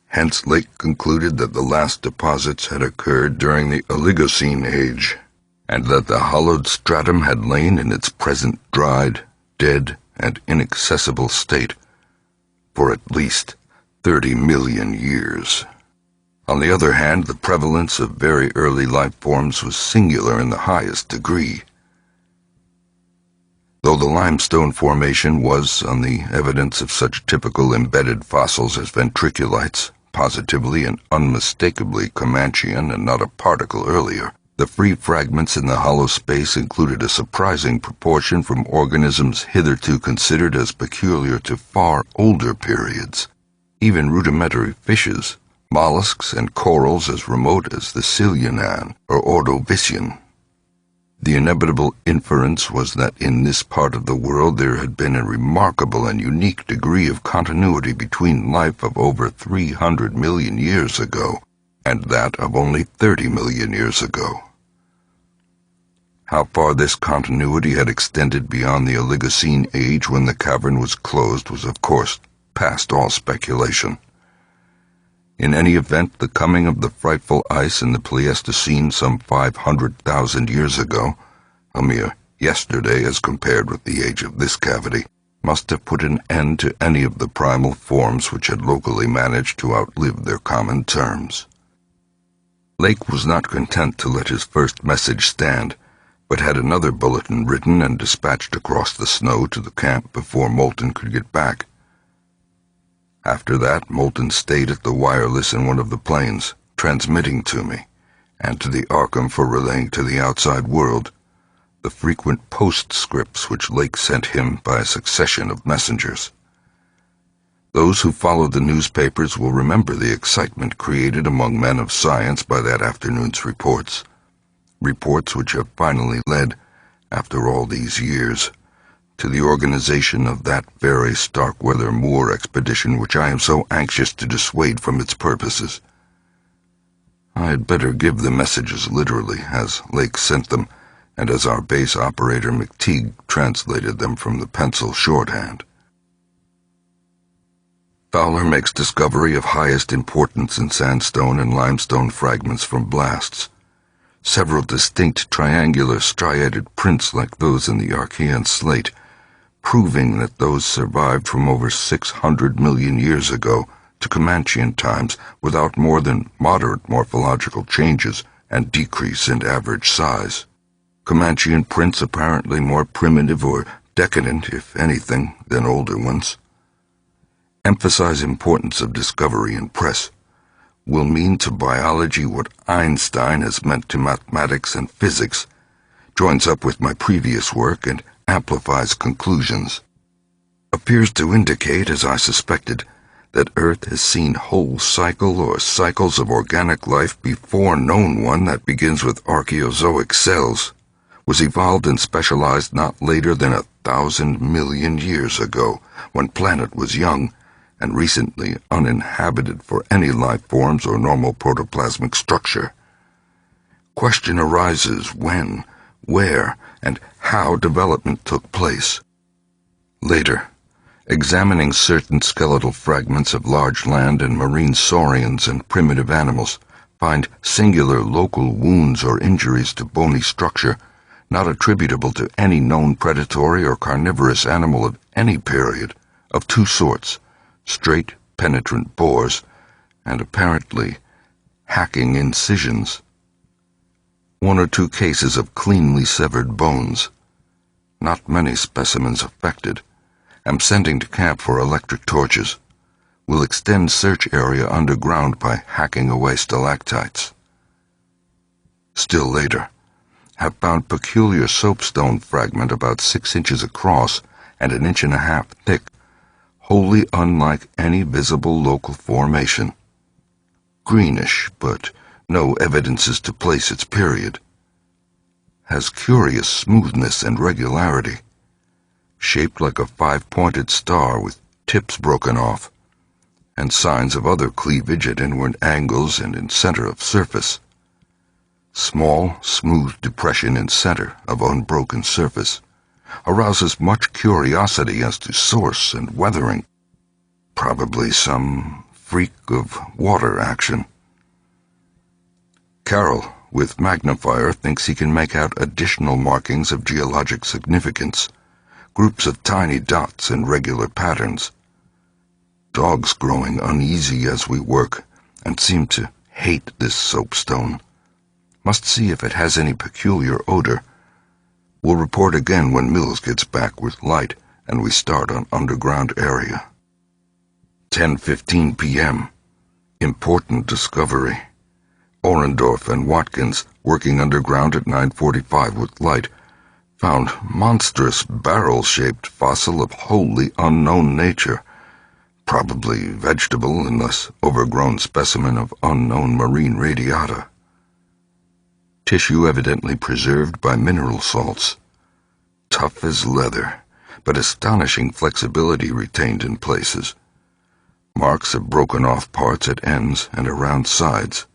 Hence, Lake concluded that the last deposits had occurred during the Oligocene age, and that the hollowed stratum had lain in its present dried, dead, and inaccessible state for at least 30 million years. On the other hand, the prevalence of very early life forms was singular in the highest degree. Though the limestone formation was, on the evidence of such typical embedded fossils as ventriculites, positively and unmistakably Comanchean and not a particle earlier, the free fragments in the hollow space included a surprising proportion from organisms hitherto considered as peculiar to far older periods. Even rudimentary fishes, mollusks, and corals as remote as the Silurian or Ordovician. The inevitable inference was that in this part of the world there had been a remarkable and unique degree of continuity between life of over 300 million years ago and that of only 30 million years ago. How far this continuity had extended beyond the Oligocene age when the cavern was closed was, of course, past all speculation. In any event, the coming of the frightful ice in the Pleistocene some 500,000 years ago, a mere yesterday as compared with the age of this cavity, must have put an end to any of the primal forms which had locally managed to outlive their common terms. Lake was not content to let his first message stand, but had another bulletin written and dispatched across the snow to the camp before Moulton could get back. After that, Moulton stayed at the wireless in one of the planes, transmitting to me, and to the Arkham for relaying to the outside world, the frequent postscripts which Lake sent him by a succession of messengers. Those who followed the newspapers will remember the excitement created among men of science by that afternoon's reports which have finally led, after all these years, to the organization of that very Starkweather Moor expedition which I am so anxious to dissuade from its purposes. I had better give the messages literally, as Lake sent them, and as our base operator McTeague translated them from the pencil shorthand. Fowler makes discovery of highest importance in sandstone and limestone fragments from blasts. Several distinct triangular striated prints like those in the Archean slate, proving that those survived from over 600 million years ago to Comanchean times without more than moderate morphological changes and decrease in average size. Comanchean prints apparently more primitive or decadent, if anything, than older ones. Emphasize importance of discovery in press will mean to biology what Einstein has meant to mathematics and physics, joins up with my previous work and amplifies conclusions. Appears to indicate, as I suspected, that Earth has seen whole cycle or cycles of organic life before known one that begins with archaeozoic cells, was evolved and specialized not later than 1,000 million years ago, when planet was young, and recently uninhabited for any life forms or normal protoplasmic structure. Question arises when, where, and how development took place. Later, examining certain skeletal fragments of large land and marine saurians and primitive animals, find singular local wounds or injuries to bony structure not attributable to any known predatory or carnivorous animal of any period, of two sorts, straight, penetrant bores, and apparently hacking incisions. One or two cases of cleanly severed bones. Not many specimens affected. Am sending to camp for electric torches. Will extend search area underground by hacking away stalactites. Still later, have found peculiar soapstone fragment about 6 inches across and 1.5 inches thick, wholly unlike any visible local formation. Greenish, but no evidences to place its period. Has curious smoothness and regularity. shaped like a five-pointed star with tips broken off, and signs of other cleavage at inward angles and in center of surface. Small, smooth depression in center of unbroken surface arouses much curiosity as to source and weathering. Probably some freak of water action. Carroll, with magnifier, thinks he can make out additional markings of geologic significance, groups of tiny dots in regular patterns. Dogs growing uneasy as we work and seem to hate this soapstone. Must see if it has any peculiar odor. We'll report again when Mills gets back with light and we start on underground area. 10:15 p.m. Important discovery. Orendorff and Watkins, working underground at 9:45 with light, found monstrous barrel-shaped fossil of wholly unknown nature, probably vegetable unless overgrown specimen of unknown marine radiata. Tissue evidently preserved by mineral salts. Tough as leather, but astonishing flexibility retained in places. Marks of broken off parts at ends and around sides.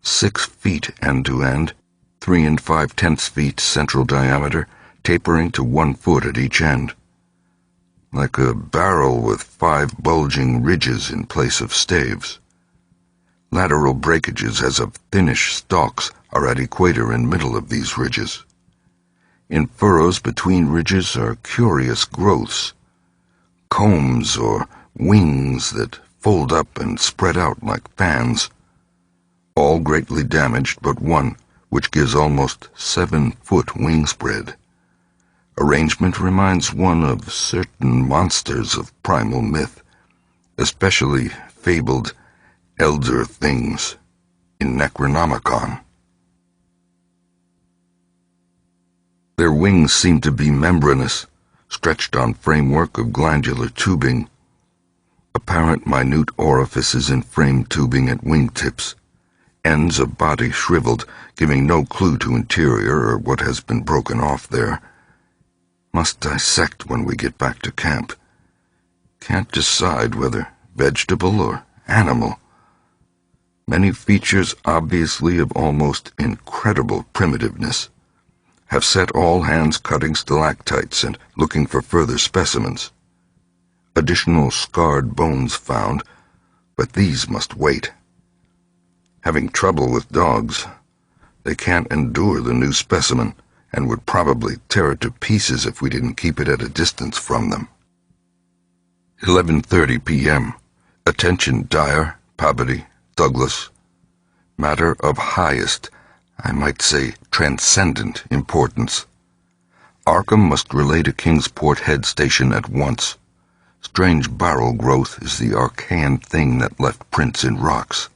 6 feet end to end, 3 5/10 feet central diameter, tapering to 1 foot at each end. Like a barrel with 5 bulging ridges in place of staves. Lateral breakages as of thinnish stalks are at equator and middle of these ridges. In furrows between ridges are curious growths, combs or wings that fold up and spread out like fans. All greatly damaged but one, which gives almost 7-foot wingspread. Arrangement reminds one of certain monsters of primal myth, especially fabled elder things in Necronomicon. Their wings seem to be membranous, stretched on framework of glandular tubing. Apparent minute orifices in frame tubing at wingtips. Ends of body shriveled, giving no clue to interior or what has been broken off there. Must dissect when we get back to camp. Can't decide whether vegetable or animal. Many features obviously of almost incredible primitiveness. Have set all hands cutting stalactites and looking for further specimens. Additional scarred bones found, but these must wait. Having trouble with dogs, they can't endure the new specimen and would probably tear it to pieces if we didn't keep it at a distance from them. 11:30 p.m. Attention Dyer, Pabody, Douglas. Matter of highest, I might say transcendent importance. Arkham must relay to Kingsport Head Station at once. Strange barrel growth is the arcane thing that left prints in rocks.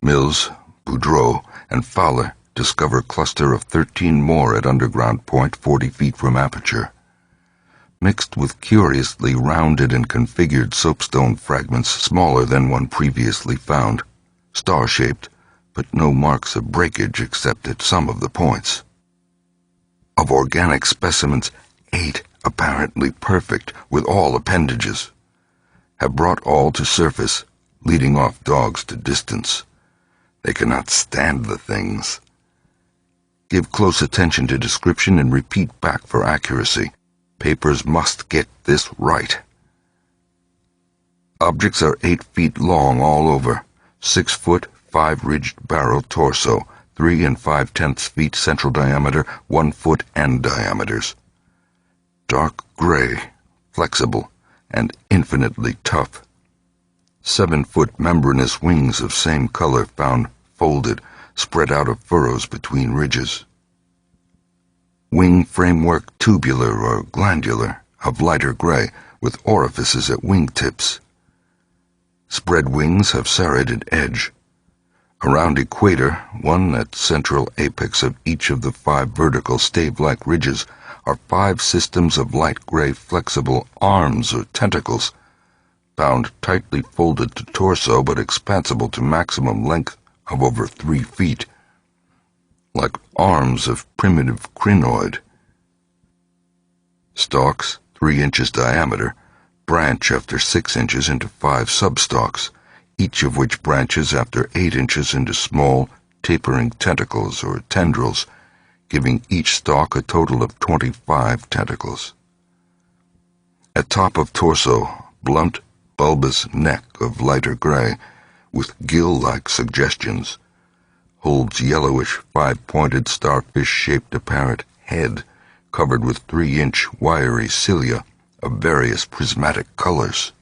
Mills, Boudreau, and Fowler discover cluster of 13 more at underground point 40 feet from aperture. Mixed with curiously rounded and configured soapstone fragments smaller than one previously found, star-shaped, but no marks of breakage except at some of the points. Of organic specimens, 8 apparently perfect with all appendages. Have brought all to surface, leading off dogs to distance. They cannot stand the things. Give close attention to description and repeat back for accuracy. Papers must get this right. Objects are 8 feet long all over, 6 foot, 5-ridged barrel torso, 3 5/10 feet central diameter, 1 foot end diameters. Dark gray, flexible, and infinitely tough. 7-foot membranous wings of same color found folded, spread out of furrows between ridges. Wing framework tubular or glandular, of lighter gray, with orifices at wingtips. Spread wings have serrated edge. Around equator, one at central apex of each of the 5 vertical stave-like ridges, are 5 systems of light gray flexible arms or tentacles, bound tightly folded to torso but expansible to maximum length of over 3 feet, like arms of primitive crinoid. Stalks, 3 inches diameter, branch after 6 inches into 5 substalks, each of which branches after 8 inches into small, tapering tentacles or tendrils, giving each stalk a total of 25 tentacles. At top of torso, blunt, bulbous neck of lighter gray, with gill-like suggestions, holds yellowish, 5-pointed starfish-shaped apparent head covered with 3-inch wiry cilia of various prismatic colors.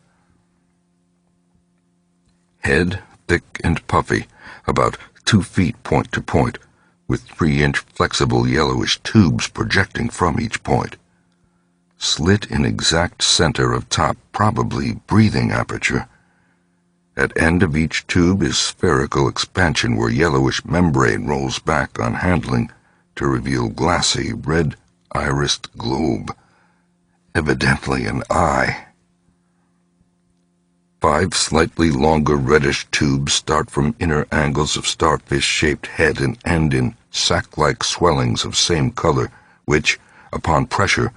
Head thick and puffy, about 2 feet point to point, with 3-inch flexible yellowish tubes projecting from each point. Slit in exact center of top, probably breathing aperture. At end of each tube is spherical expansion where yellowish membrane rolls back on handling to reveal glassy, red irised globe, evidently an eye. 5 slightly longer reddish tubes start from inner angles of starfish-shaped head and end in sac-like swellings of same color, which, upon pressure,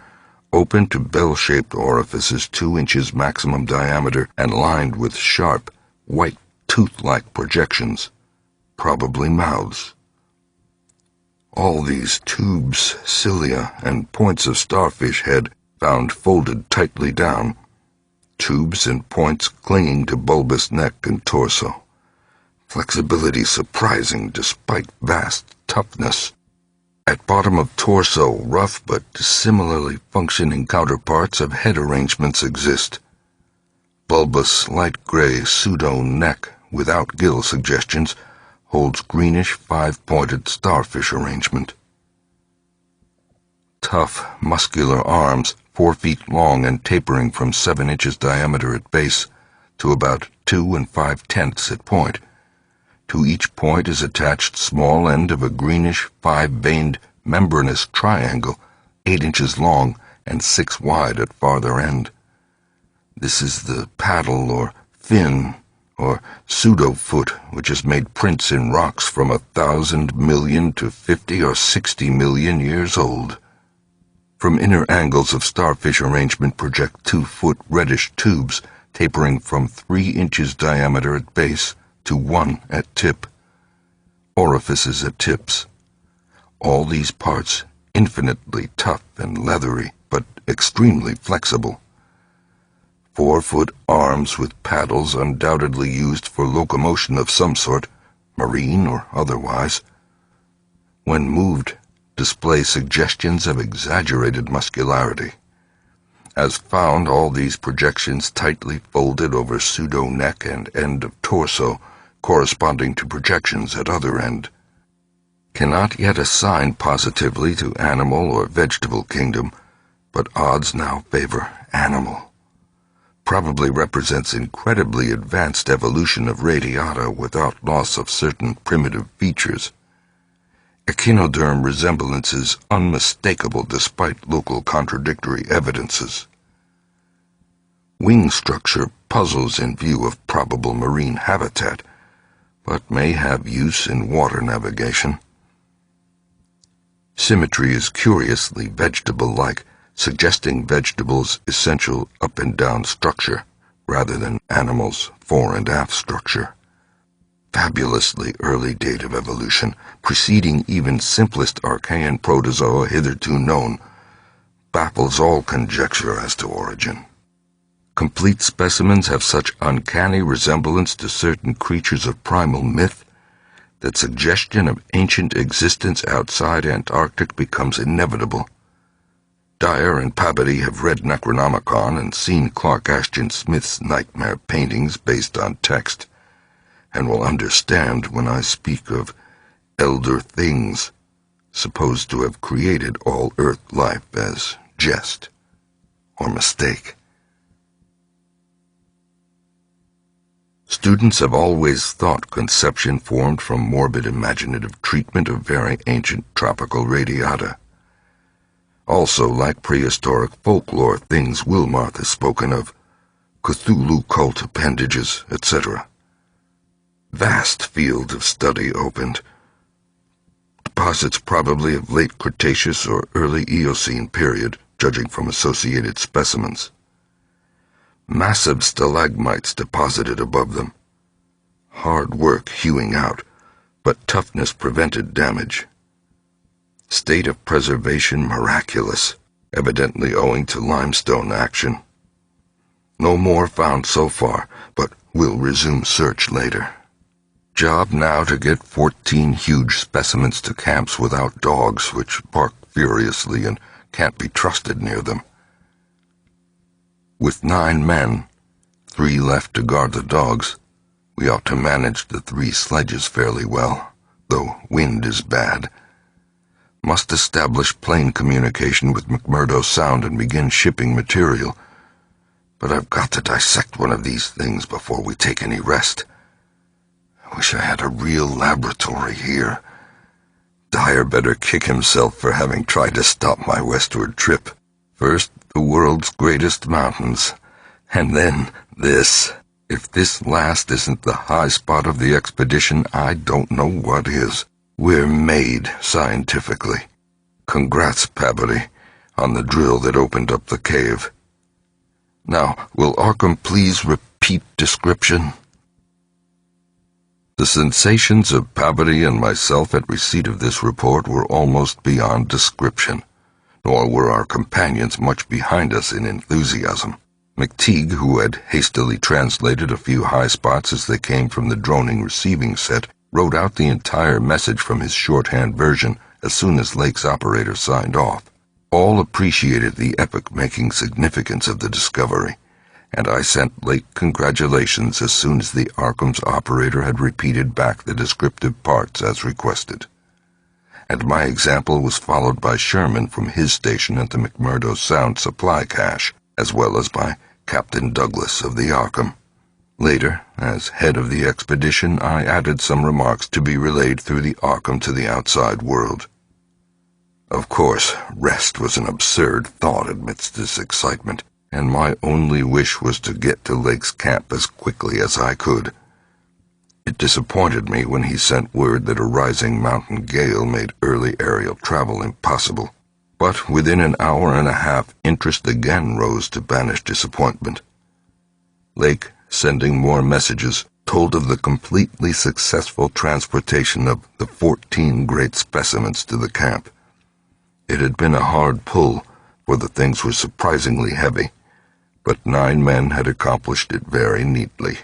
open to bell-shaped orifices 2 inches maximum diameter and lined with sharp, white tooth-like projections, probably mouths. All these tubes, cilia, and points of starfish head found folded tightly down, tubes and points clinging to bulbous neck and torso. Flexibility surprising despite vast toughness. At bottom of torso, rough but similarly functioning counterparts of head arrangements exist. Bulbous light gray pseudo-neck without gill suggestions holds greenish 5-pointed starfish arrangement. Tough, muscular arms, 4 feet long and tapering from 7 inches diameter at base to about 2 5/10 at point. To each point is attached small end of a greenish 5-veined membranous triangle, 8 inches long and 6 wide at farther end. This is the paddle or fin or pseudo-foot which has made prints in rocks from 1,000 million to 50 or 60 million years old. From inner angles of starfish arrangement project 2-foot reddish tubes tapering from 3 inches diameter at base to 1 at tip. Orifices at tips. All these parts infinitely tough and leathery, but extremely flexible. 4-foot arms with paddles undoubtedly used for locomotion of some sort, marine or otherwise. When moved, display suggestions of exaggerated muscularity. As found, all these projections tightly folded over pseudo-neck and end of torso, corresponding to projections at other end. Cannot yet assign positively to animal or vegetable kingdom, but odds now favor animal. Probably represents incredibly advanced evolution of radiata without loss of certain primitive features. Echinoderm resemblance is unmistakable despite local contradictory evidences. Wing structure puzzles in view of probable marine habitat, but may have use in water navigation. Symmetry is curiously vegetable-like, suggesting vegetables' essential up and down structure, rather than animals' fore and aft structure. Fabulously early date of evolution, preceding even simplest Archaean protozoa hitherto known, baffles all conjecture as to origin. Complete specimens have such uncanny resemblance to certain creatures of primal myth that suggestion of ancient existence outside Antarctic becomes inevitable. Dyer and Pabodie have read Necronomicon and seen Clark Ashton Smith's nightmare paintings based on text, and will understand when I speak of elder things supposed to have created all Earth life as jest or mistake. Students have always thought conception formed from morbid imaginative treatment of very ancient tropical radiata. Also, like prehistoric folklore, things Wilmarth has spoken of, Cthulhu cult appendages, etc. Vast field of study opened. Deposits probably of late Cretaceous or early Eocene period, judging from associated specimens. Massive stalagmites deposited above them. Hard work hewing out, but toughness prevented damage. State of preservation miraculous, evidently owing to limestone action. No more found so far, but we'll resume search later. Job now to get 14 huge specimens to camps without dogs, which bark furiously and can't be trusted near them. With 9 men, 3 left to guard the dogs, we ought to manage the 3 sledges fairly well, though wind is bad. Must establish plane communication with McMurdo Sound and begin shipping material. But I've got to dissect one of these things before we take any rest. I wish I had a real laboratory here. Dyer better kick himself for having tried to stop my westward trip. First, the world's greatest mountains, and then this. If this last isn't the high spot of the expedition, I don't know what is. We're made, scientifically. Congrats, Pabody, on the drill that opened up the cave. Now, will Arkham please repeat description? The sensations of Pabody and myself at receipt of this report were almost beyond description, nor were our companions much behind us in enthusiasm. McTeague, who had hastily translated a few high spots as they came from the droning receiving set, wrote out the entire message from his shorthand version as soon as Lake's operator signed off. All appreciated the epoch-making significance of the discovery, and I sent Lake congratulations as soon as the Arkham's operator had repeated back the descriptive parts as requested. And my example was followed by Sherman from his station at the McMurdo Sound supply cache, as well as by Captain Douglas of the Arkham. Later, as head of the expedition, I added some remarks to be relayed through the Arkham to the outside world. Of course, rest was an absurd thought amidst this excitement, and my only wish was to get to Lake's camp as quickly as I could. It disappointed me when he sent word that a rising mountain gale made early aerial travel impossible. But within an hour and a half, interest again rose to banish disappointment. Lake, sending more messages, told of the completely successful transportation of the 14 great specimens to the camp. It had been a hard pull, for the things were surprisingly heavy, but 9 men had accomplished it very neatly.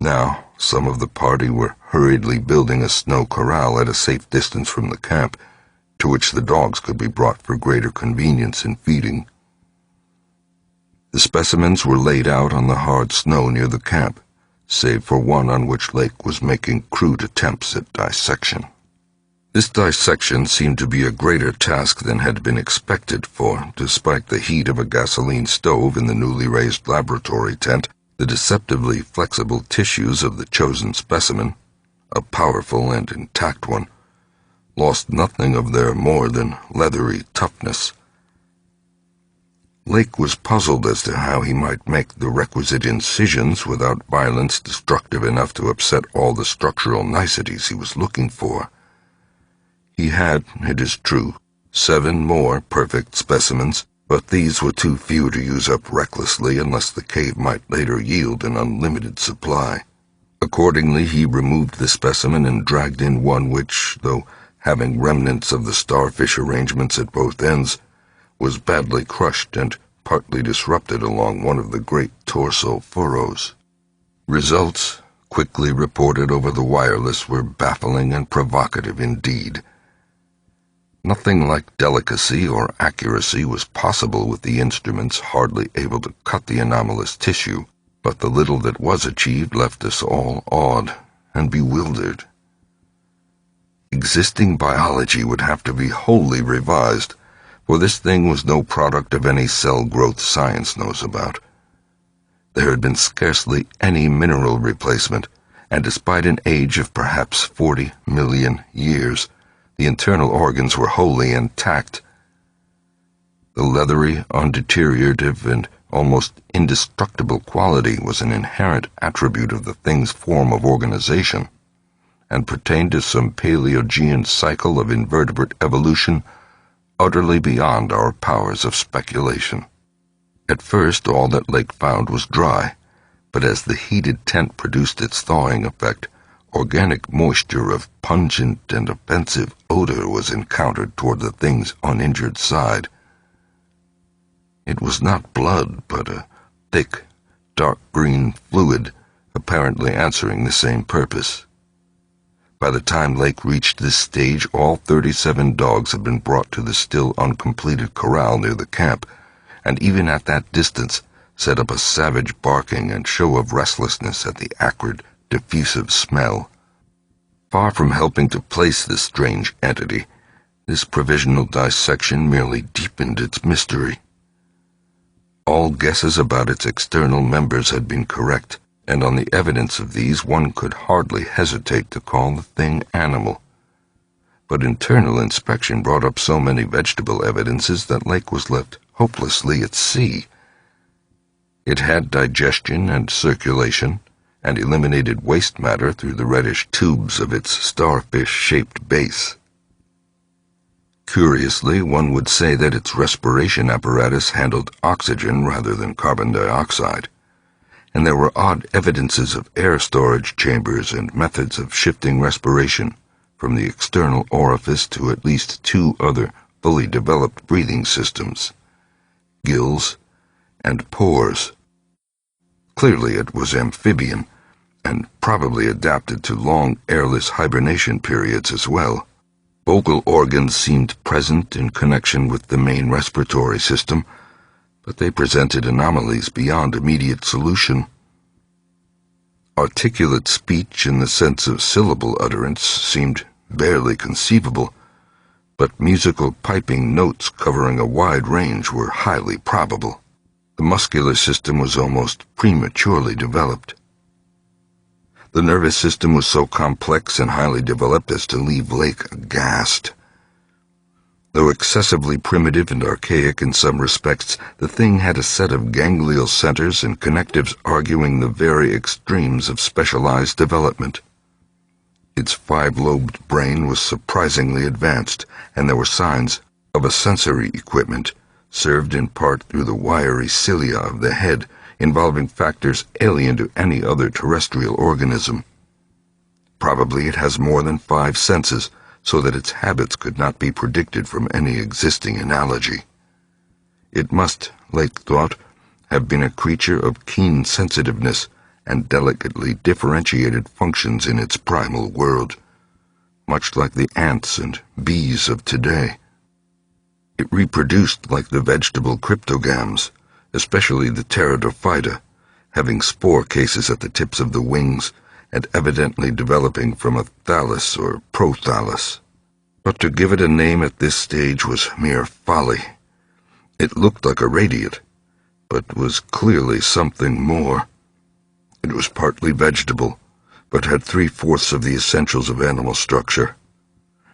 Now, some of the party were hurriedly building a snow corral at a safe distance from the camp, to which the dogs could be brought for greater convenience in feeding. The specimens were laid out on the hard snow near the camp, save for one on which Lake was making crude attempts at dissection. This dissection seemed to be a greater task than had been expected, for, despite the heat of a gasoline stove in the newly raised laboratory tent, the deceptively flexible tissues of the chosen specimen, a powerful and intact one, lost nothing of their more than leathery toughness. Lake was puzzled as to how he might make the requisite incisions without violence destructive enough to upset all the structural niceties he was looking for. He had, it is true, 7 more perfect specimens, but these were too few to use up recklessly unless the cave might later yield an unlimited supply. Accordingly, he removed the specimen and dragged in one which, though having remnants of the starfish arrangements at both ends, was badly crushed and partly disrupted along one of the great torso furrows. Results, quickly reported over the wireless, were baffling and provocative indeed. Nothing like delicacy or accuracy was possible with the instruments hardly able to cut the anomalous tissue, but the little that was achieved left us all awed and bewildered. Existing biology would have to be wholly revised, for this thing was no product of any cell growth science knows about. There had been scarcely any mineral replacement, and despite an age of perhaps 40 million years, the internal organs were wholly intact. The leathery, undeteriorative, and almost indestructible quality was an inherent attribute of the thing's form of organization, and pertained to some Paleogean cycle of invertebrate evolution utterly beyond our powers of speculation. At first, all that Lake found was dry, but as the heated tent produced its thawing effect, organic moisture of pungent and offensive odor was encountered toward the thing's uninjured side. It was not blood, but a thick, dark green fluid, apparently answering the same purpose. By the time Lake reached this stage, all 37 dogs had been brought to the still uncompleted corral near the camp, and even at that distance set up a savage barking and show of restlessness at the acrid, diffusive smell. Far from helping to place this strange entity, this provisional dissection merely deepened its mystery. All guesses about its external members had been correct, and on the evidence of these one could hardly hesitate to call the thing animal. But internal inspection brought up so many vegetable evidences that Lake was left hopelessly at sea. It had digestion and circulation, and eliminated waste matter through the reddish tubes of its starfish-shaped base. Curiously, one would say that its respiration apparatus handled oxygen rather than carbon dioxide, and there were odd evidences of air storage chambers and methods of shifting respiration from the external orifice to at least 2 other fully developed breathing systems: gills and pores. Clearly it was amphibian, and probably adapted to long airless hibernation periods as well. Vocal organs seemed present in connection with the main respiratory system, but they presented anomalies beyond immediate solution. Articulate speech in the sense of syllable utterance seemed barely conceivable, but musical piping notes covering a wide range were highly probable. The muscular system was almost prematurely developed. The nervous system was so complex and highly developed as to leave Lake aghast. Though excessively primitive and archaic in some respects, the thing had a set of ganglial centers and connectives arguing the very extremes of specialized development. Its 5-lobed brain was surprisingly advanced, and there were signs of a sensory equipment, served in part through the wiry cilia of the head, involving factors alien to any other terrestrial organism. Probably it has more than 5 senses, so that its habits could not be predicted from any existing analogy. It must, Lake thought, have been a creature of keen sensitiveness and delicately differentiated functions in its primal world, much like the ants and bees of today. It reproduced like the vegetable cryptogams, especially the pteridophyta, having spore cases at the tips of the wings and evidently developing from a thallus or prothallus. But to give it a name at this stage was mere folly. It looked like a radiate, but was clearly something more. It was partly vegetable, but had 3/4 of the essentials of animal structure.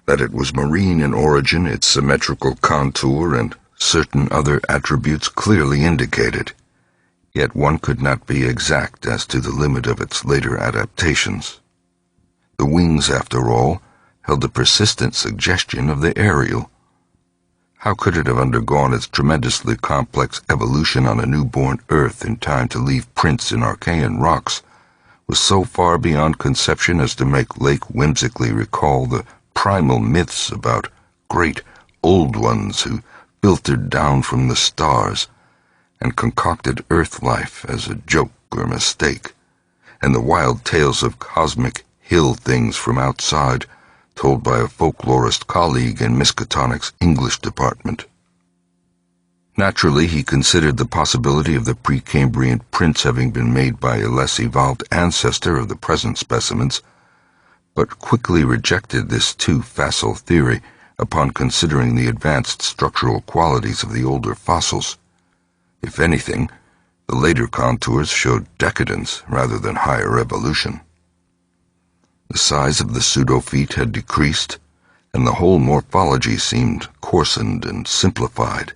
That it was marine in origin, its symmetrical contour and certain other attributes clearly indicated, yet one could not be exact as to the limit of its later adaptations. The wings, after all, held a persistent suggestion of the aerial. How could it have undergone its tremendously complex evolution on a newborn Earth in time to leave prints in Archean rocks was so far beyond conception as to make Lake whimsically recall the primal myths about great old ones who filtered down from the stars and concocted Earth life as a joke or mistake, and the wild tales of cosmic hill things from outside told by a folklorist colleague in Miskatonic's English department. Naturally, he considered the possibility of the Precambrian prints having been made by a less evolved ancestor of the present specimens, but quickly rejected this too facile theory upon considering the advanced structural qualities of the older fossils. If anything, the later contours showed decadence rather than higher evolution. The size of the pseudofeet had decreased, and the whole morphology seemed coarsened and simplified.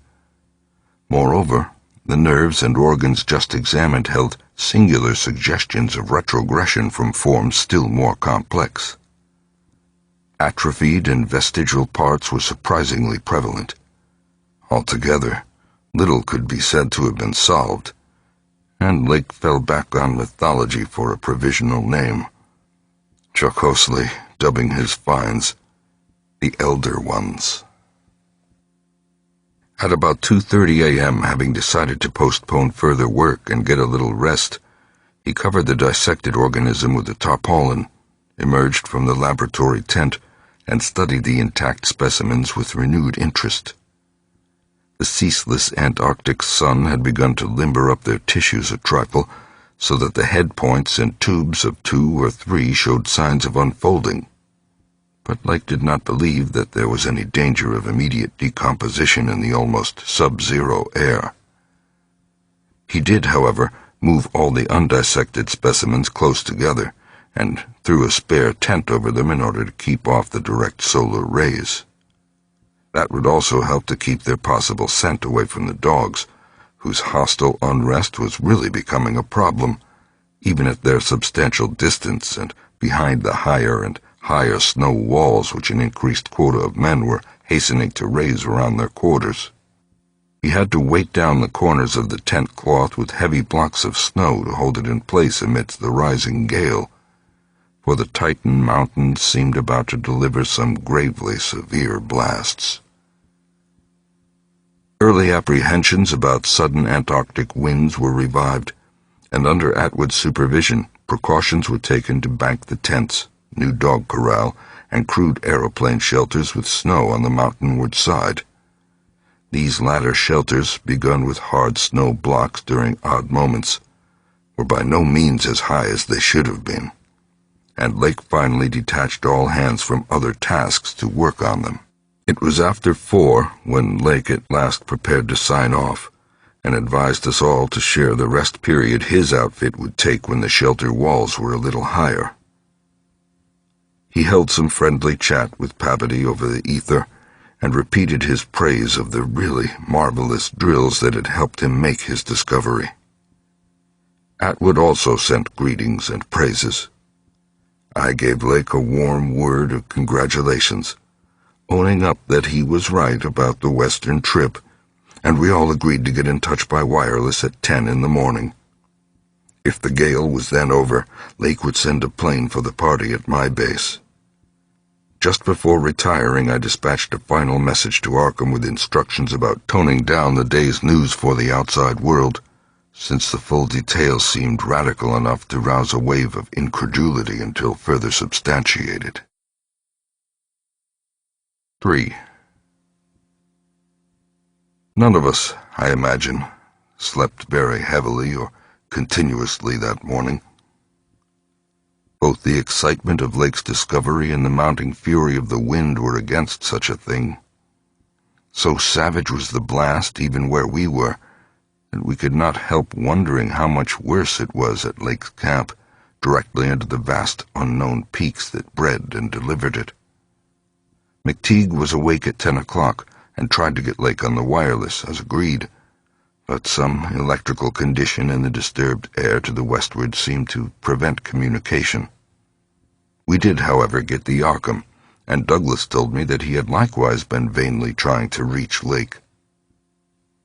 Moreover, the nerves and organs just examined held singular suggestions of retrogression from forms still more complex. Atrophied and vestigial parts were surprisingly prevalent, Altogether, little could be said to have been solved, and Lake fell back on mythology for a provisional name, jocosely dubbing his finds the Elder Ones. At about 2:30 a.m., having decided to postpone further work and get a little rest, he covered the dissected organism with a tarpaulin, emerged from the laboratory tent, and studied the intact specimens with renewed interest. The ceaseless Antarctic sun had begun to limber up their tissues a trifle, so that the head points and tubes of 2 or 3 showed signs of unfolding. But Lake did not believe that there was any danger of immediate decomposition in the almost sub-zero air. He did, however, move all the undissected specimens close together, and threw a spare tent over them in order to keep off the direct solar rays. That would also help to keep their possible scent away from the dogs, whose hostile unrest was really becoming a problem, even at their substantial distance and behind the higher and higher snow walls which an increased quota of men were hastening to raise around their quarters. He had to weight down the corners of the tent cloth with heavy blocks of snow to hold it in place amidst the rising gale, for the Titan mountains seemed about to deliver some gravely severe blasts. Early apprehensions about sudden Antarctic winds were revived, and under Atwood's supervision, precautions were taken to bank the tents, new dog corral, and crude aeroplane shelters with snow on the mountainward side. These latter shelters, begun with hard snow blocks during odd moments, were by no means as high as they should have been, and Lake finally detached all hands from other tasks to work on them. It was after 4 when Lake at last prepared to sign off, and advised us all to share the rest period his outfit would take when the shelter walls were a little higher. He held some friendly chat with Pavity over the ether, and repeated his praise of the really marvelous drills that had helped him make his discovery. Atwood also sent greetings and praises. I gave Lake a warm word of congratulations, owning up that he was right about the western trip, and we all agreed to get in touch by wireless at 10 in the morning. If the gale was then over, Lake would send a plane for the party at my base. Just before retiring, I dispatched a final message to Arkham with instructions about toning down the day's news for the outside world, since the full details seemed radical enough to rouse a wave of incredulity until further substantiated. 3. None of us, I imagine, slept very heavily or continuously that morning. Both the excitement of Lake's discovery and the mounting fury of the wind were against such a thing. So savage was the blast, even where we were, that we could not help wondering how much worse it was at Lake's camp, directly under the vast unknown peaks that bred and delivered it. McTeague was awake at 10 o'clock and tried to get Lake on the wireless, as agreed, but some electrical condition in the disturbed air to the westward seemed to prevent communication. We did, however, get the Arkham, and Douglas told me that he had likewise been vainly trying to reach Lake.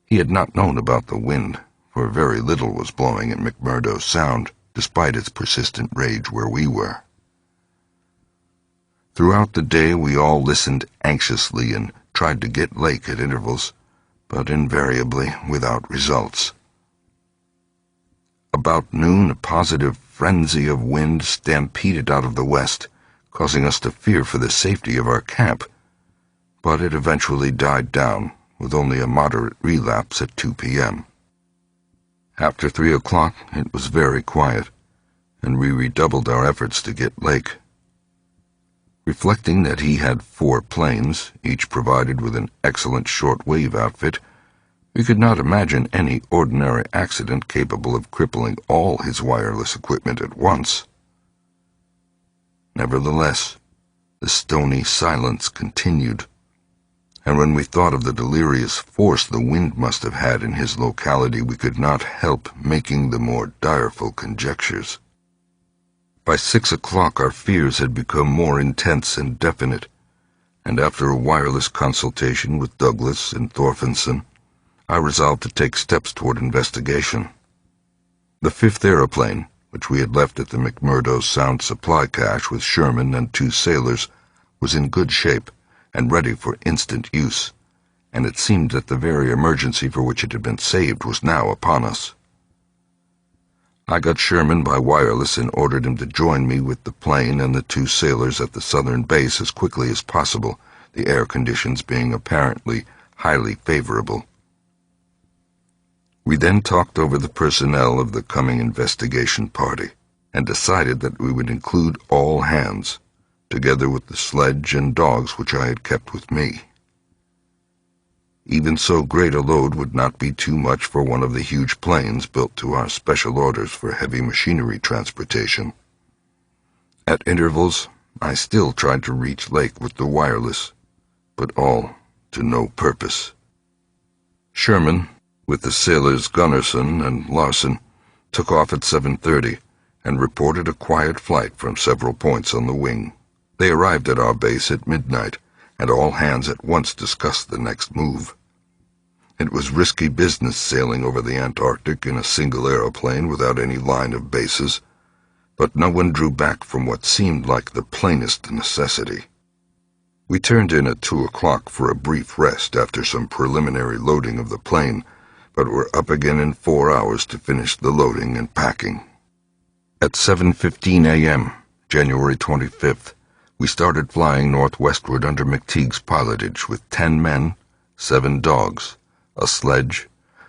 He had not known about the wind, for very little was blowing at McMurdo Sound, despite its persistent rage where we were. Throughout the day we all listened anxiously and tried to get Lake at intervals, but invariably without results. About noon, a positive frenzy of wind stampeded out of the west, causing us to fear for the safety of our camp, but it eventually died down, with only a moderate relapse at 2 p.m. After 3 o'clock, it was very quiet, and we redoubled our efforts to get Lake. Reflecting that he had 4 planes, each provided with an excellent short-wave outfit, we could not imagine any ordinary accident capable of crippling all his wireless equipment at once. Nevertheless, the stony silence continued, and when we thought of the delirious force the wind must have had in his locality, we could not help making the more direful conjectures. By 6 o'clock our fears had become more intense and definite, and after a wireless consultation with Douglas and Thorfinson, I resolved to take steps toward investigation. The fifth aeroplane, which we had left at the McMurdo Sound supply cache with Sherman and 2 sailors, was in good shape and ready for instant use, and it seemed that the very emergency for which it had been saved was now upon us. I got Sherman by wireless and ordered him to join me with the plane and the 2 sailors at the southern base as quickly as possible, the air conditions being apparently highly favorable. We then talked over the personnel of the coming investigation party and decided that we would include all hands, together with the sledge and dogs which I had kept with me. Even so great a load would not be too much for one of the huge planes built to our special orders for heavy machinery transportation. At intervals, I still tried to reach Lake with the wireless, but all to no purpose. Sherman, with the sailors Gunnarsson and Larson, took off at 7:30 and reported a quiet flight from several points on the wing. They arrived at our base at midnight, and all hands at once discussed the next move. It was risky business sailing over the Antarctic in a single aeroplane without any line of bases, but no one drew back from what seemed like the plainest necessity. We turned in at 2 o'clock for a brief rest after some preliminary loading of the plane, but were up again in 4 hours to finish the loading and packing. At 7:15 a.m., January 25th, we started flying northwestward under McTeague's pilotage with 10 men, 7 dogs, a sledge,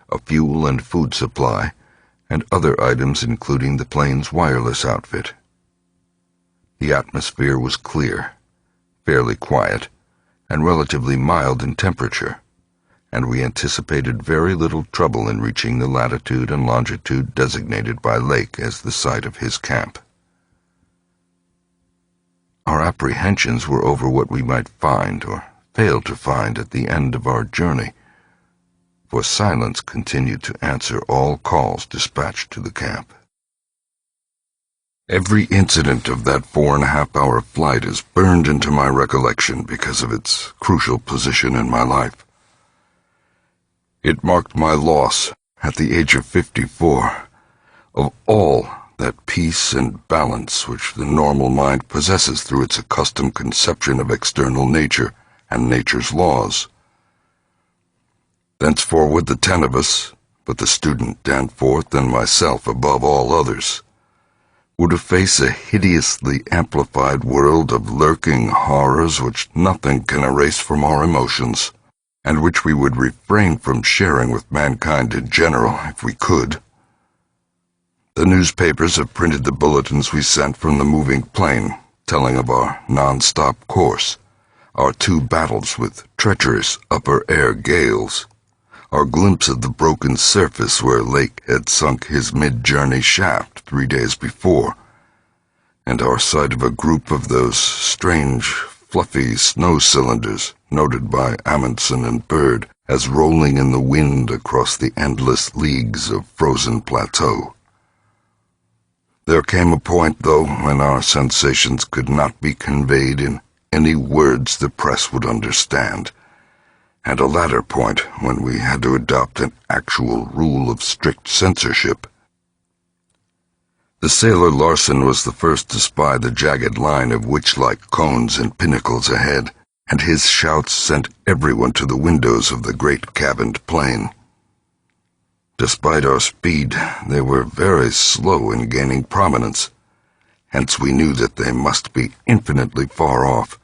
a fuel and food supply, and other items including the plane's wireless outfit. The atmosphere was clear, fairly quiet, and relatively mild in temperature, and we anticipated very little trouble in reaching the latitude and longitude designated by Lake as the site of his camp. Our apprehensions were over what we might find or fail to find at the end of our journey, for silence continued to answer all calls dispatched to the camp. Every incident of that 4.5-hour flight is burned into my recollection because of its crucial position in my life. It marked my loss, at the age of 54, of all that peace and balance which the normal mind possesses through its accustomed conception of external nature and nature's laws. Thenceforward the 10 of us, but the student Danforth and myself above all others, were to face a hideously amplified world of lurking horrors which nothing can erase from our emotions, and which we would refrain from sharing with mankind in general if we could. The newspapers have printed the bulletins we sent from the moving plane, telling of our non-stop course, our 2 battles with treacherous upper-air gales, our glimpse of the broken surface where Lake had sunk his mid-journey shaft 3 days before, and our sight of a group of those strange, fluffy snow cylinders noted by Amundsen and Bird as rolling in the wind across the endless leagues of frozen plateau. There came a point, though, when our sensations could not be conveyed in any words the press would understand, and a latter point when we had to adopt an actual rule of strict censorship. The sailor Larson was the first to spy the jagged line of witch-like cones and pinnacles ahead, and his shouts sent everyone to the windows of the great cabined plane. Despite our speed, they were very slow in gaining prominence, hence we knew that they must be infinitely far off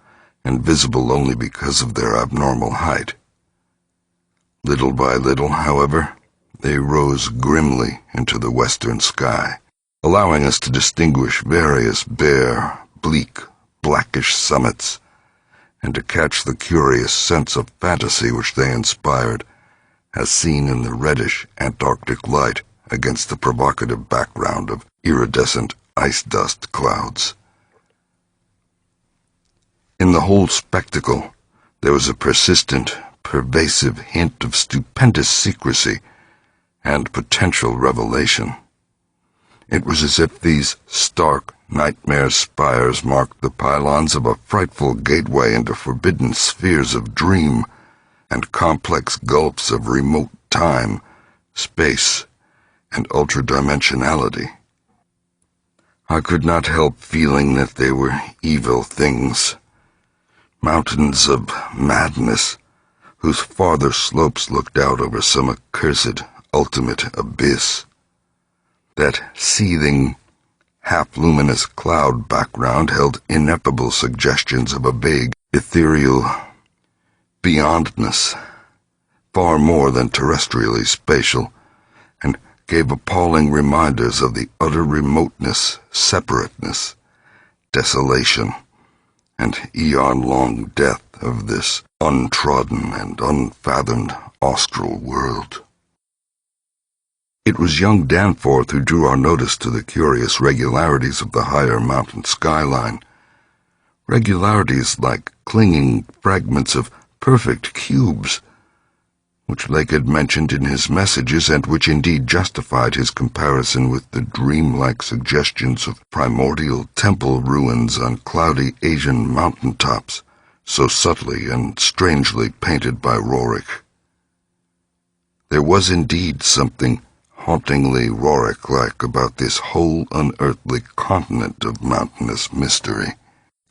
and visible only because of their abnormal height. Little by little, however, they rose grimly into the western sky, allowing us to distinguish various bare, bleak, blackish summits, and to catch the curious sense of fantasy which they inspired, as seen in the reddish Antarctic light against the provocative background of iridescent ice dust clouds. In the whole spectacle, there was a persistent, pervasive hint of stupendous secrecy and potential revelation. It was as if these stark nightmare spires marked the pylons of a frightful gateway into forbidden spheres of dream and complex gulfs of remote time, space, and ultradimensionality. I could not help feeling that they were evil things, mountains of madness, whose farther slopes looked out over some accursed ultimate abyss. That seething, half-luminous cloud background held ineffable suggestions of a vague, ethereal beyondness, far more than terrestrially spatial, and gave appalling reminders of the utter remoteness, separateness, desolation, and eon-long death of this untrodden and unfathomed austral world. It was young Danforth who drew our notice to the curious regularities of the higher mountain skyline. Regularities like clinging fragments of perfect cubes, which Lake had mentioned in his messages and which indeed justified his comparison with the dreamlike suggestions of primordial temple ruins on cloudy Asian mountaintops, so subtly and strangely painted by Rorik. There was indeed something hauntingly Rorik-like about this whole unearthly continent of mountainous mystery.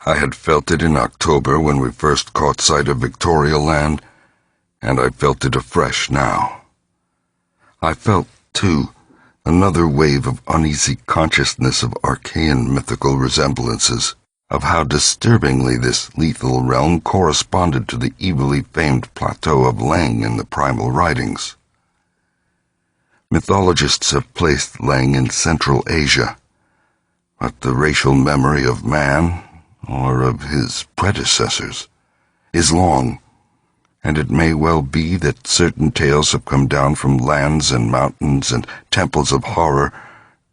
I had felt it in October when we first caught sight of Victoria Land, and I felt it afresh now. I felt, too, another wave of uneasy consciousness of archaean mythical resemblances, of how disturbingly this lethal realm corresponded to the evilly famed plateau of Leng in the primal writings. Mythologists have placed Leng in Central Asia, but the racial memory of man, or of his predecessors, is long, and it may well be that certain tales have come down from lands and mountains and temples of horror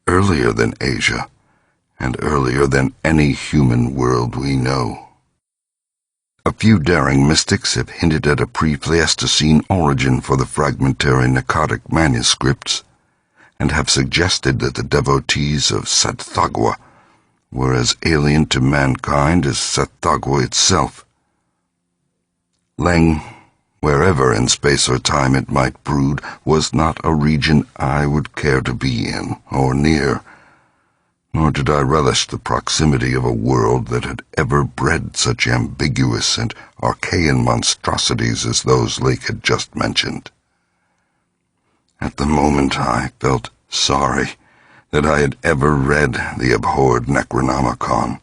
earlier than Asia, and earlier than any human world we know. A few daring mystics have hinted at a pre-Pleistocene origin for the fragmentary Akkadic manuscripts, and have suggested that the devotees of Tsathoggua were as alien to mankind as Tsathoggua itself. Leng, wherever in space or time it might brood, was not a region I would care to be in or near, nor did I relish the proximity of a world that had ever bred such ambiguous and archaean monstrosities as those Lake had just mentioned. At the moment I felt sorry that I had ever read the abhorred Necronomicon,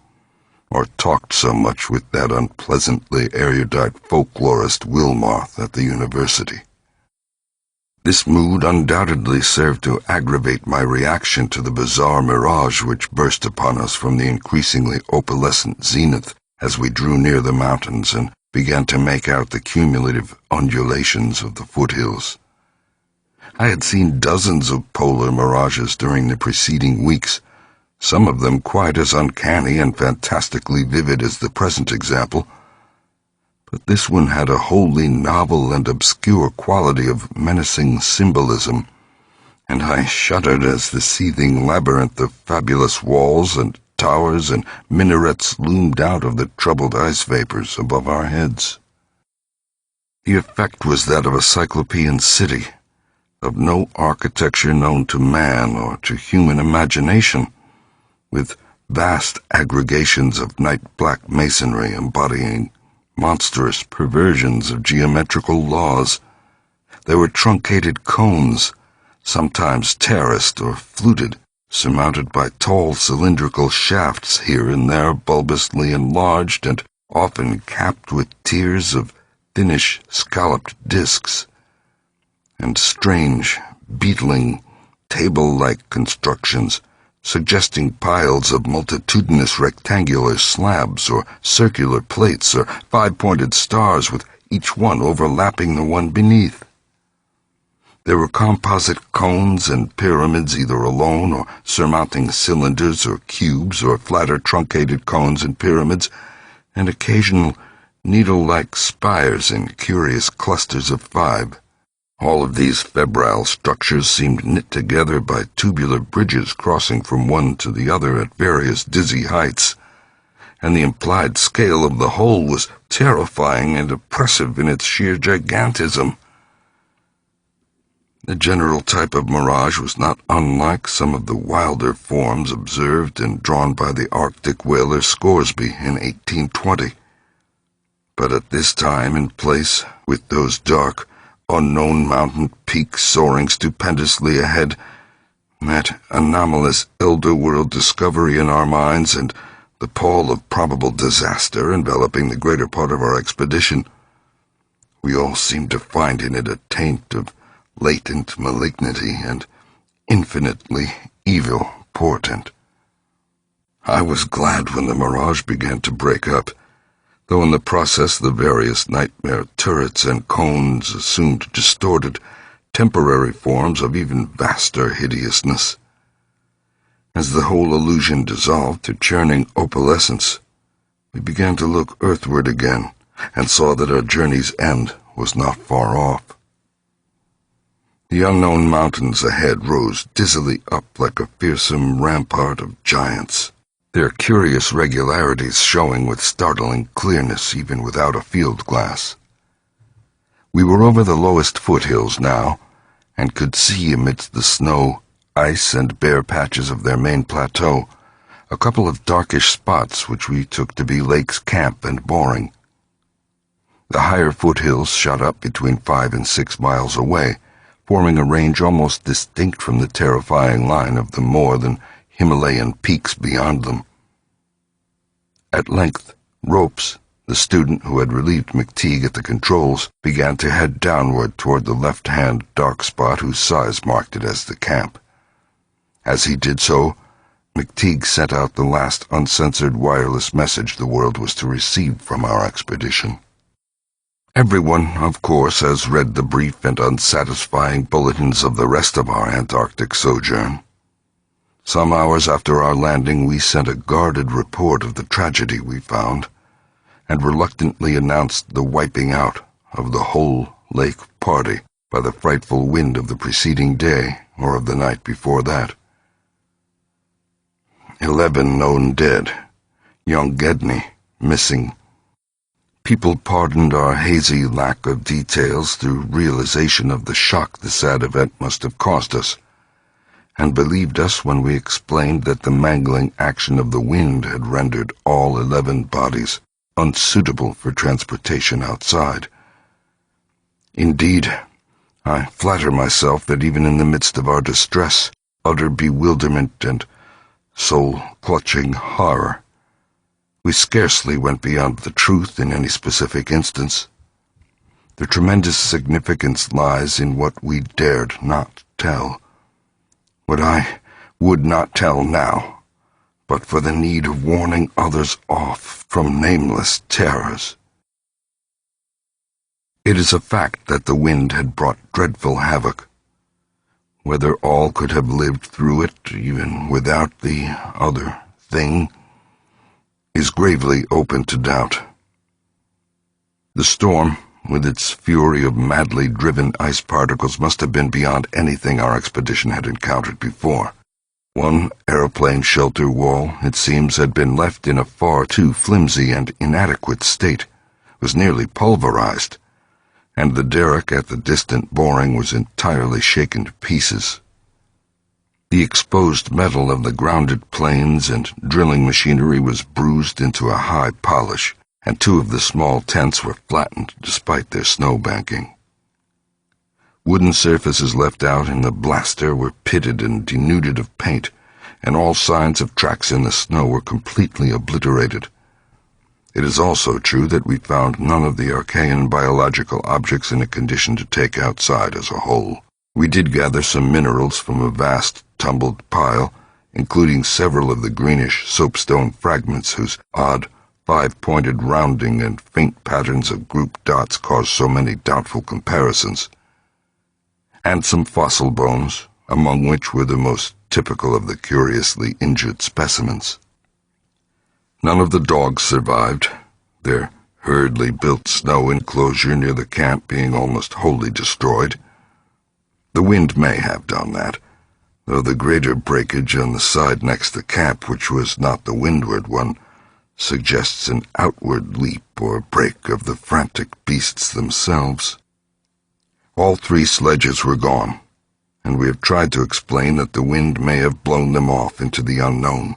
or talked so much with that unpleasantly erudite folklorist Wilmoth at the university. This mood undoubtedly served to aggravate my reaction to the bizarre mirage which burst upon us from the increasingly opalescent zenith as we drew near the mountains and began to make out the cumulative undulations of the foothills. I had seen dozens of polar mirages during the preceding weeks, some of them quite as uncanny and fantastically vivid as the present example, but this one had a wholly novel and obscure quality of menacing symbolism, and I shuddered as the seething labyrinth of fabulous walls and towers and minarets loomed out of the troubled ice vapors above our heads. The effect was that of a cyclopean city, of no architecture known to man or to human imagination, with vast aggregations of night-black masonry embodying monstrous perversions of geometrical laws. There were truncated cones, sometimes terraced or fluted, surmounted by tall cylindrical shafts here and there bulbously enlarged and often capped with tiers of thinnish scalloped discs, and strange, beetling, table-like constructions suggesting piles of multitudinous rectangular slabs or circular plates or five-pointed stars with each one overlapping the one beneath. There were composite cones and pyramids either alone or surmounting cylinders or cubes or flatter truncated cones and pyramids, and occasional needle-like spires in curious clusters of five. All of these febrile structures seemed knit together by tubular bridges crossing from one to the other at various dizzy heights, and the implied scale of the whole was terrifying and oppressive in its sheer gigantism. The general type of mirage was not unlike some of the wilder forms observed and drawn by the Arctic whaler Scoresby in 1820. But at this time and place, with those dark, unknown mountain peaks soaring stupendously ahead, that anomalous elder-world discovery in our minds, and the pall of probable disaster enveloping the greater part of our expedition, we all seemed to find in it a taint of latent malignity and infinitely evil portent. I was glad when the mirage began to break up, though in the process the various nightmare turrets and cones assumed distorted, temporary forms of even vaster hideousness. As the whole illusion dissolved to churning opalescence, we began to look earthward again and saw that our journey's end was not far off. The unknown mountains ahead rose dizzily up like a fearsome rampart of giants, their curious regularities showing with startling clearness even without a field glass. We were over the lowest foothills now, and could see amidst the snow, ice, and bare patches of their main plateau a couple of darkish spots which we took to be Lakes Camp and Boring. The higher foothills shot up between 5 and 6 miles away, forming a range almost distinct from the terrifying line of the more than Himalayan peaks beyond them. At length, Ropes, the student who had relieved McTeague at the controls, began to head downward toward the left-hand dark spot whose size marked it as the camp. As he did so, McTeague sent out the last uncensored wireless message the world was to receive from our expedition. Everyone, of course, has read the brief and unsatisfying bulletins of the rest of our Antarctic sojourn. Some hours after our landing, we sent a guarded report of the tragedy we found, and reluctantly announced the wiping out of the whole lake party by the frightful wind of the preceding day or of the night before that. 11 known dead, young Gedney missing. People pardoned our hazy lack of details through realization of the shock the sad event must have caused us, and believed us when we explained that the mangling action of the wind had rendered all 11 bodies unsuitable for transportation outside. Indeed, I flatter myself that even in the midst of our distress, utter bewilderment, and soul-clutching horror, we scarcely went beyond the truth in any specific instance. The tremendous significance lies in what we dared not tell, what I would not tell now, but for the need of warning others off from nameless terrors. It is a fact that the wind had brought dreadful havoc. Whether all could have lived through it, even without the other thing, is gravely open to doubt. The storm, with its fury of madly driven ice particles, must have been beyond anything our expedition had encountered before. One aeroplane shelter wall, it seems, had been left in a far too flimsy and inadequate state, was nearly pulverized, and the derrick at the distant Boring was entirely shaken to pieces. The exposed metal of the grounded planes and drilling machinery was bruised into a high polish, and 2 of the small tents were flattened despite their snow banking. Wooden surfaces left out in the blaster were pitted and denuded of paint, and all signs of tracks in the snow were completely obliterated. It is also true that we found none of the archaean biological objects in a condition to take outside as a whole. We did gather some minerals from a vast, tumbled pile, including several of the greenish soapstone fragments whose odd, 5-pointed rounding and faint patterns of grouped dots caused so many doubtful comparisons, and some fossil bones, among which were the most typical of the curiously injured specimens. None of the dogs survived, their hurriedly built snow enclosure near the camp being almost wholly destroyed. The wind may have done that, though the greater breakage on the side next to camp, which was not the windward one, suggests an outward leap or break of the frantic beasts themselves. All 3 sledges were gone, and we have tried to explain that the wind may have blown them off into the unknown.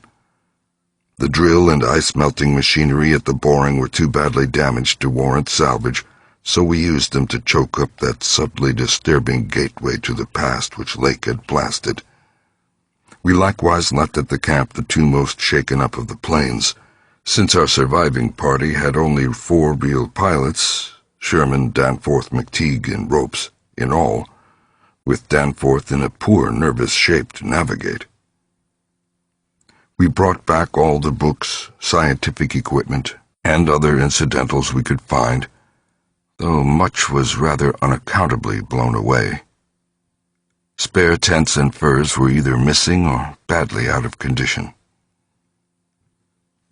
The drill and ice-melting machinery at the boring were too badly damaged to warrant salvage, so we used them to choke up that subtly disturbing gateway to the past which Lake had blasted. We likewise left at the camp the 2 most shaken up of the planes, since our surviving party had only 4 real pilots, Sherman, Danforth, McTeague, and Ropes, in all, with Danforth in a poor, nervous shape to navigate. We brought back all the books, scientific equipment, and other incidentals we could find, though much was rather unaccountably blown away. Spare tents and furs were either missing or badly out of condition.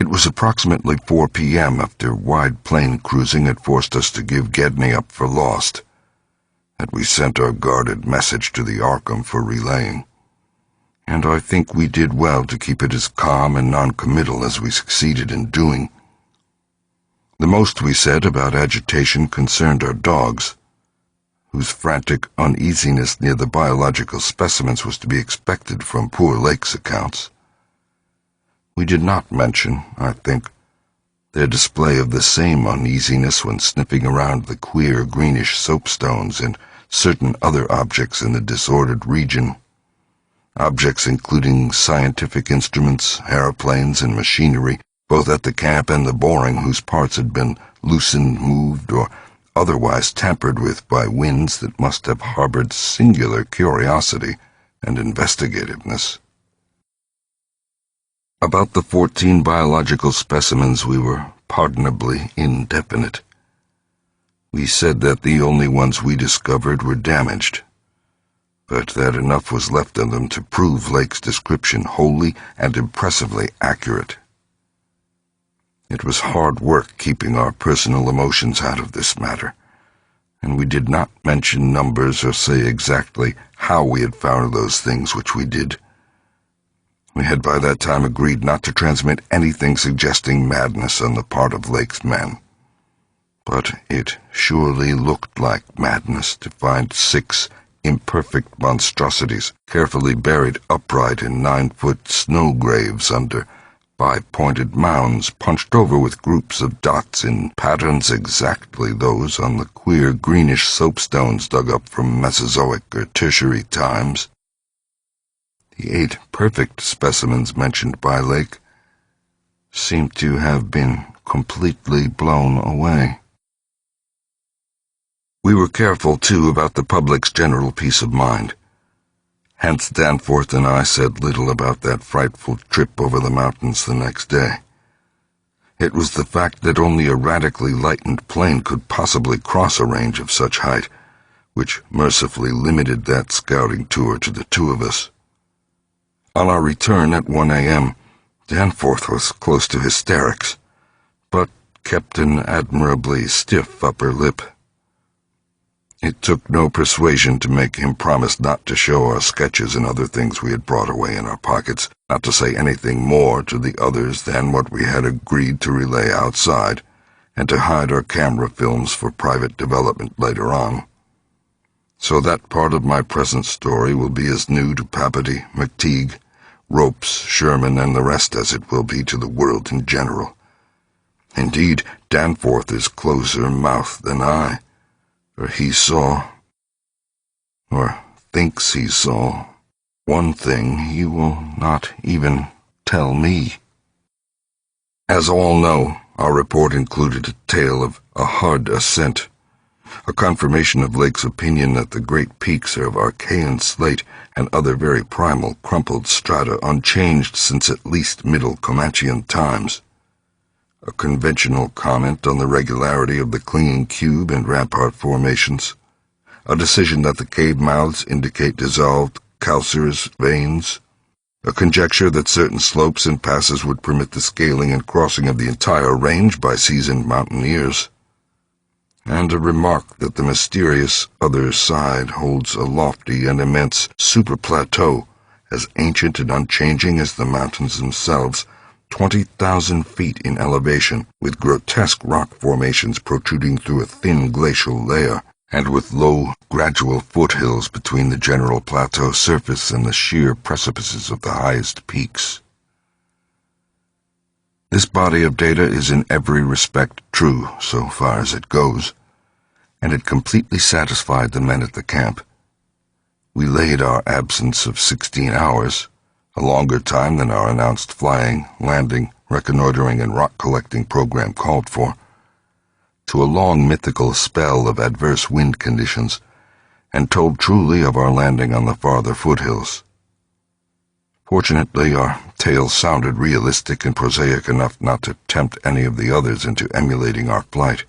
It was approximately 4 p.m. after wide plain cruising had forced us to give Gedney up for lost, that we sent our guarded message to the Arkham for relaying, and I think we did well to keep it as calm and non-committal as we succeeded in doing. The most we said about agitation concerned our dogs, whose frantic uneasiness near the biological specimens was to be expected from poor Lake's accounts. We did not mention, I think, their display of the same uneasiness when sniffing around the queer greenish soapstones and certain other objects in the disordered region. Objects including scientific instruments, aeroplanes, and machinery, both at the camp and the boring, whose parts had been loosened, moved, or otherwise tampered with by winds that must have harbored singular curiosity and investigativeness. About the 14 biological specimens we were pardonably indefinite. We said that the only ones we discovered were damaged, but that enough was left of them to prove Lake's description wholly and impressively accurate. It was hard work keeping our personal emotions out of this matter, and we did not mention numbers or say exactly how we had found those things which we did. We had by that time agreed not to transmit anything suggesting madness on the part of Lake's men. But it surely looked like madness to find 6 imperfect monstrosities carefully buried upright in 9-foot snow graves under 5-pointed mounds punched over with groups of dots in patterns exactly those on the queer greenish soapstones dug up from Mesozoic or Tertiary times. The 8 perfect specimens mentioned by Lake seemed to have been completely blown away. We were careful, too, about the public's general peace of mind. Hence Danforth and I said little about that frightful trip over the mountains the next day. It was the fact that only a radically lightened plane could possibly cross a range of such height, which mercifully limited that scouting tour to the 2 of us. On our return at 1 a.m., Danforth was close to hysterics, but kept an admirably stiff upper lip. It took no persuasion to make him promise not to show our sketches and other things we had brought away in our pockets, not to say anything more to the others than what we had agreed to relay outside, and to hide our camera films for private development later on. So that part of my present story will be as new to Papity, McTeague, Ropes, Sherman, and the rest as it will be to the world in general. Indeed, Danforth is closer mouthed than I, for he saw, or thinks he saw, one thing he will not even tell me. As all know, our report included a tale of a hard ascent, a confirmation of Lake's opinion that the great peaks are of Archean slate and other very primal crumpled strata unchanged since at least Middle Comanchean times, a conventional comment on the regularity of the clinging cube and rampart formations, a decision that the cave mouths indicate dissolved calcareous veins, a conjecture that certain slopes and passes would permit the scaling and crossing of the entire range by seasoned mountaineers. and a remark that the mysterious other side holds a lofty and immense super-plateau as ancient and unchanging as the mountains themselves, 20,000 feet in elevation, with grotesque rock formations protruding through a thin glacial layer, and with low, gradual foothills between the general plateau surface and the sheer precipices of the highest peaks. This body of data is in every respect true, so far as it goes, and it completely satisfied the men at the camp. We laid our absence of 16 hours, a longer time than our announced flying, landing, reconnoitering, and rock-collecting program called for, to a long mythical spell of adverse wind conditions, and told truly of our landing on the farther foothills. Fortunately, our tale sounded realistic and prosaic enough not to tempt any of the others into emulating our flight.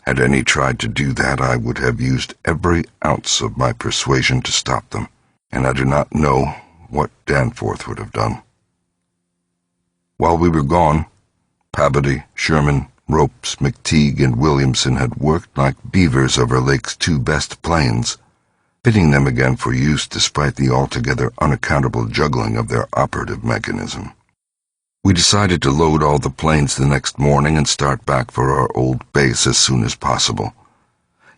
Had any tried to do that, I would have used every ounce of my persuasion to stop them, and I do not know what Danforth would have done. While we were gone, Pabody, Sherman, Ropes, McTeague, and Williamson had worked like beavers over Lake's two best planes, fitting them again for use despite the altogether unaccountable juggling of their operative mechanism. We decided to load all the planes the next morning and start back for our old base as soon as possible,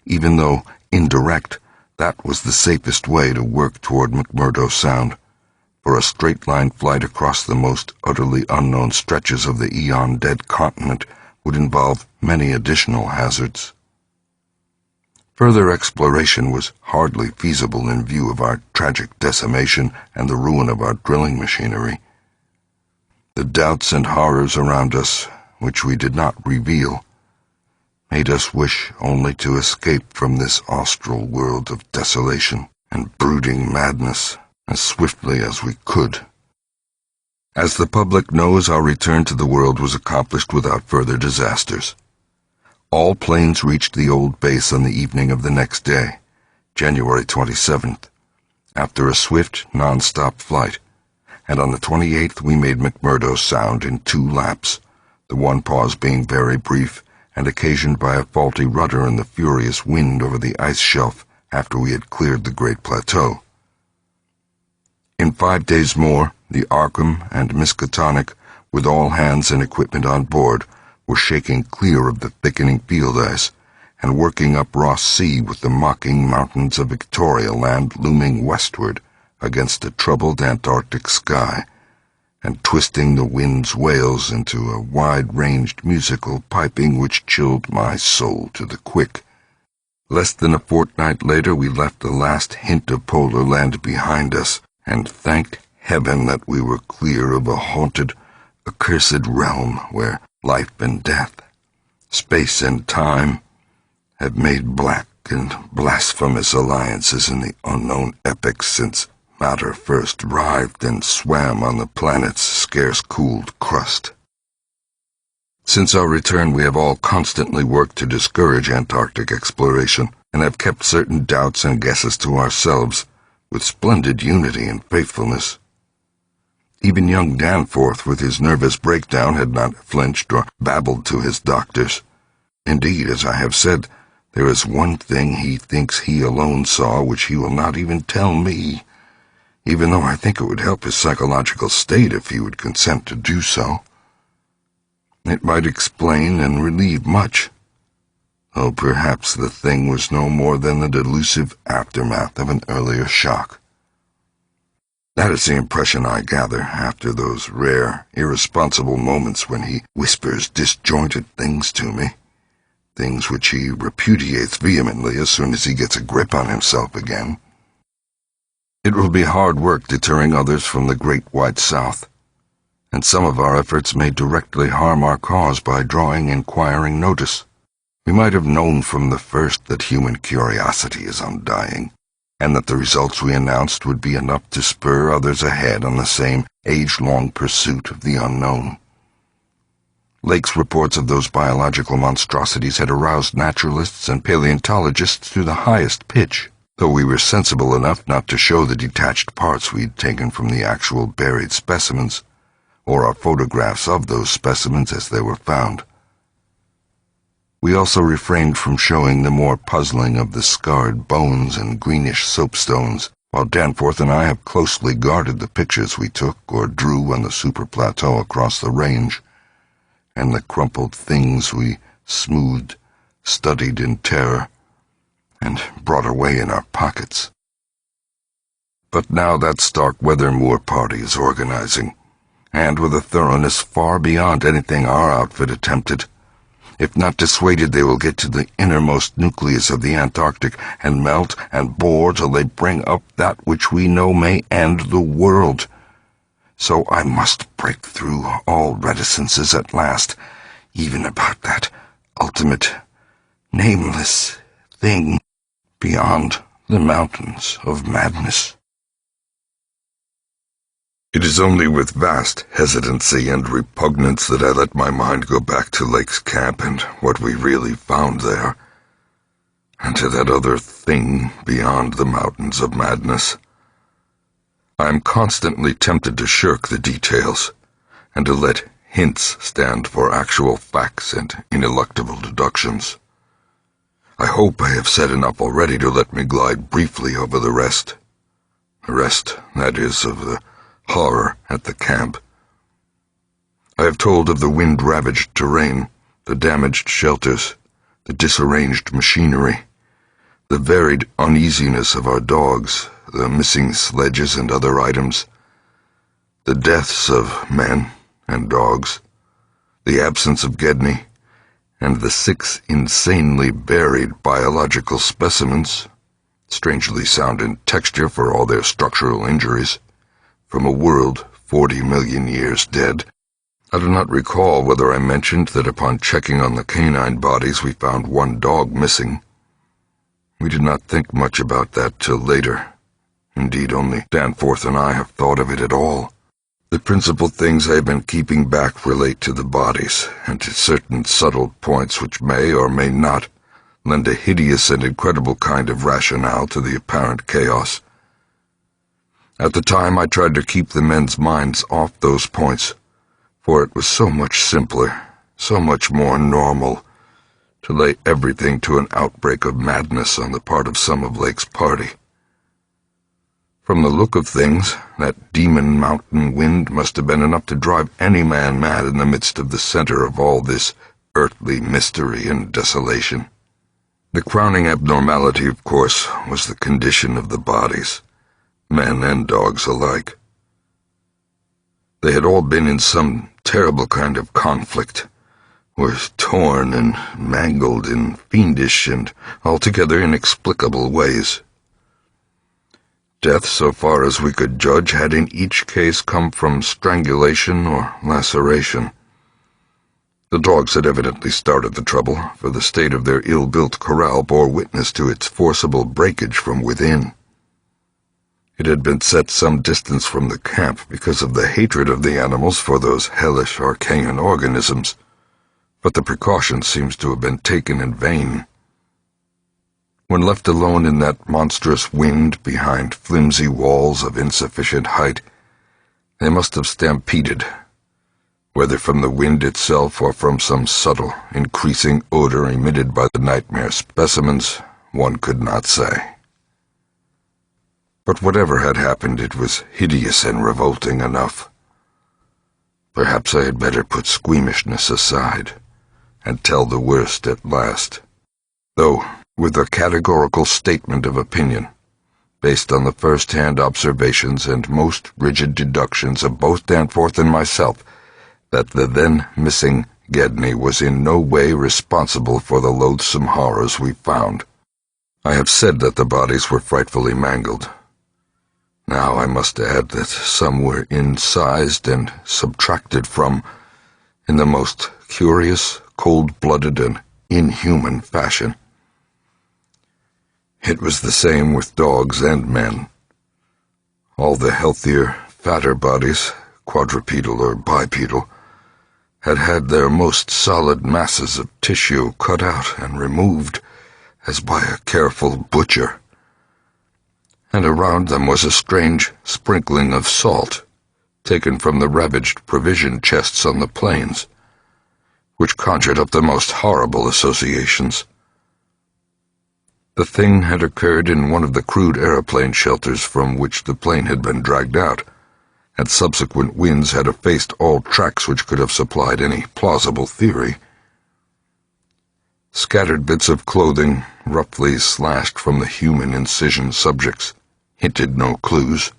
even though, indirect, that was the safest way to work toward McMurdo Sound, for a straight-line flight across the most utterly unknown stretches of the eon-dead continent would involve many additional hazards. Further exploration was hardly feasible in view of our tragic decimation and the ruin of our drilling machinery. The doubts and horrors around us, which we did not reveal, made us wish only to escape from this austral world of desolation and brooding madness as swiftly as we could. As the public knows, our return to the world was accomplished without further disasters. All planes reached the old base on the evening of the next day, January 27th, after a swift, non-stop flight, and on the 28th we made McMurdo Sound in 2 laps, the one pause being very brief and occasioned by a faulty rudder and the furious wind over the ice shelf after we had cleared the Great Plateau. In 5 days more, the Arkham and Miskatonic, with all hands and equipment on board, were shaking clear of the thickening field ice and working up Ross Sea with the mocking mountains of Victoria Land looming westward against a troubled Antarctic sky, and twisting the wind's wails into a wide-ranged musical piping which chilled my soul to the quick. Less than a fortnight later we left the last hint of polar land behind us, and thanked heaven that we were clear of a haunted, accursed realm where life and death, space and time, have made black and blasphemous alliances in the unknown epochs since matter first writhed and swam on the planet's scarce-cooled crust. Since our return, we have all constantly worked to discourage Antarctic exploration, and have kept certain doubts and guesses to ourselves, with splendid unity and faithfulness. Even young Danforth, with his nervous breakdown, had not flinched or babbled to his doctors. Indeed, as I have said, there is one thing he thinks he alone saw which he will not even tell me, even though I think it would help his psychological state if he would consent to do so. It might explain and relieve much, though perhaps the thing was no more than the delusive aftermath of an earlier shock. That is the impression I gather after those rare, irresponsible moments when he whispers disjointed things to me, things which he repudiates vehemently as soon as he gets a grip on himself again. It will be hard work deterring others from the great white South, and some of our efforts may directly harm our cause by drawing inquiring notice. We might have known from the first that human curiosity is undying, and that the results we announced would be enough to spur others ahead on the same age-long pursuit of the unknown. Lake's reports of those biological monstrosities had aroused naturalists and paleontologists to the highest pitch, though we were sensible enough not to show the detached parts we'd taken from the actual buried specimens, or our photographs of those specimens as they were found. We also refrained from showing the more puzzling of the scarred bones and greenish soapstones, while Danforth and I have closely guarded the pictures we took or drew on the super plateau across the range, and the crumpled things we smoothed, studied in terror, and brought away in our pockets. But now that stark Weathermoor party is organizing, and with a thoroughness far beyond anything our outfit attempted. If not dissuaded, they will get to the innermost nucleus of the Antarctic and melt and bore till they bring up that which we know may end the world. So I must break through all reticences at last, even about that ultimate, nameless thing beyond the mountains of madness. It is only with vast hesitancy and repugnance that I let my mind go back to Lake's camp and what we really found there, and to that other thing beyond the mountains of madness. I am constantly tempted to shirk the details, and to let hints stand for actual facts and ineluctable deductions. I hope I have said enough already to let me glide briefly over the rest. The rest, that is, of the horror at the camp. I have told of the wind-ravaged terrain, the damaged shelters, the disarranged machinery, the varied uneasiness of our dogs, the missing sledges and other items, the deaths of men and dogs, the absence of Gedney, and the 6 insanely buried biological specimens, strangely sound in texture for all their structural injuries, from a world 40 million years dead. I do not recall whether I mentioned that upon checking on the canine bodies we found 1 dog missing. We did not think much about that till later. Indeed, only Danforth and I have thought of it at all. The principal things I have been keeping back relate to the bodies, and to certain subtle points which may or may not lend a hideous and incredible kind of rationale to the apparent chaos. At the time, I tried to keep the men's minds off those points, for it was so much simpler, so much more normal, to lay everything to an outbreak of madness on the part of some of Lake's party. From the look of things, that demon mountain wind must have been enough to drive any man mad in the midst of the center of all this earthly mystery and desolation. The crowning abnormality, of course, was the condition of the bodies, men and dogs alike. They had all been in some terrible kind of conflict, were torn and mangled in fiendish and altogether inexplicable ways. Death, so far as we could judge, had in each case come from strangulation or laceration. The dogs had evidently started the trouble, for the state of their ill-built corral bore witness to its forcible breakage from within. It had been set some distance from the camp because of the hatred of the animals for those hellish archaean organisms, but the precaution seems to have been taken in vain. When left alone in that monstrous wind behind flimsy walls of insufficient height, they must have stampeded, whether from the wind itself or from some subtle, increasing odor emitted by the nightmare specimens, one could not say. But whatever had happened, it was hideous and revolting enough. Perhaps I had better put squeamishness aside, and tell the worst at last, though with a categorical statement of opinion, based on the first-hand observations and most rigid deductions of both Danforth and myself, that the then-missing Gedney was in no way responsible for the loathsome horrors we found. I have said that the bodies were frightfully mangled. Now I must add that some were incised and subtracted from, in the most curious, cold-blooded, and inhuman fashion. It was the same with dogs and men. All the healthier, fatter bodies, quadrupedal or bipedal, had had their most solid masses of tissue cut out and removed as by a careful butcher, and around them was a strange sprinkling of salt, taken from the ravaged provision chests on the plains, which conjured up the most horrible associations. The thing had occurred in one of the crude aeroplane shelters from which the plane had been dragged out, and subsequent winds had effaced all tracks which could have supplied any plausible theory. Scattered bits of clothing, roughly slashed from the human incision subjects, hinted no clues.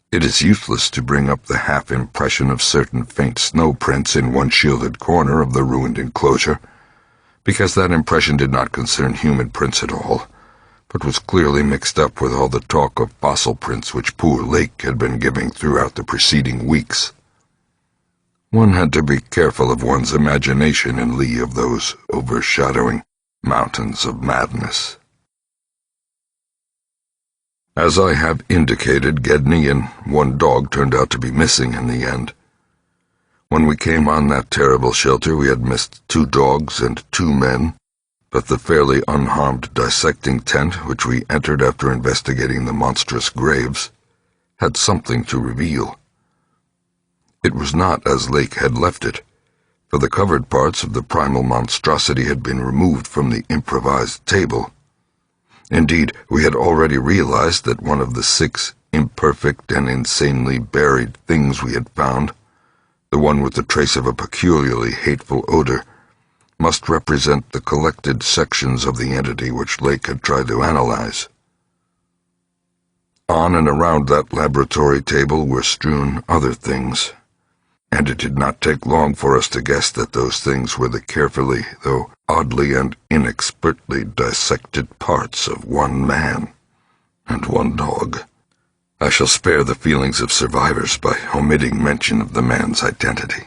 It is useless to bring up the half-impression of certain faint snow prints in one shielded corner of the ruined enclosure, because that impression did not concern human prints at all, but was clearly mixed up with all the talk of fossil prints which poor Lake had been giving throughout the preceding weeks. One had to be careful of one's imagination in lee of those overshadowing mountains of madness. As I have indicated, Gedney and one dog turned out to be missing in the end. When we came on that terrible shelter, we had missed 2 dogs and 2 men, but the fairly unharmed dissecting tent, which we entered after investigating the monstrous graves, had something to reveal. It was not as Lake had left it, for the covered parts of the primal monstrosity had been removed from the improvised table. Indeed, we had already realized that one of the 6 imperfect and insanely buried things we had found, the one with the trace of a peculiarly hateful odor, must represent the collected sections of the entity which Lake had tried to analyze. On and around that laboratory table were strewn other things, and it did not take long for us to guess that those things were the carefully, though oddly and inexpertly dissected parts of one man and one dog. I shall spare the feelings of survivors by omitting mention of the man's identity.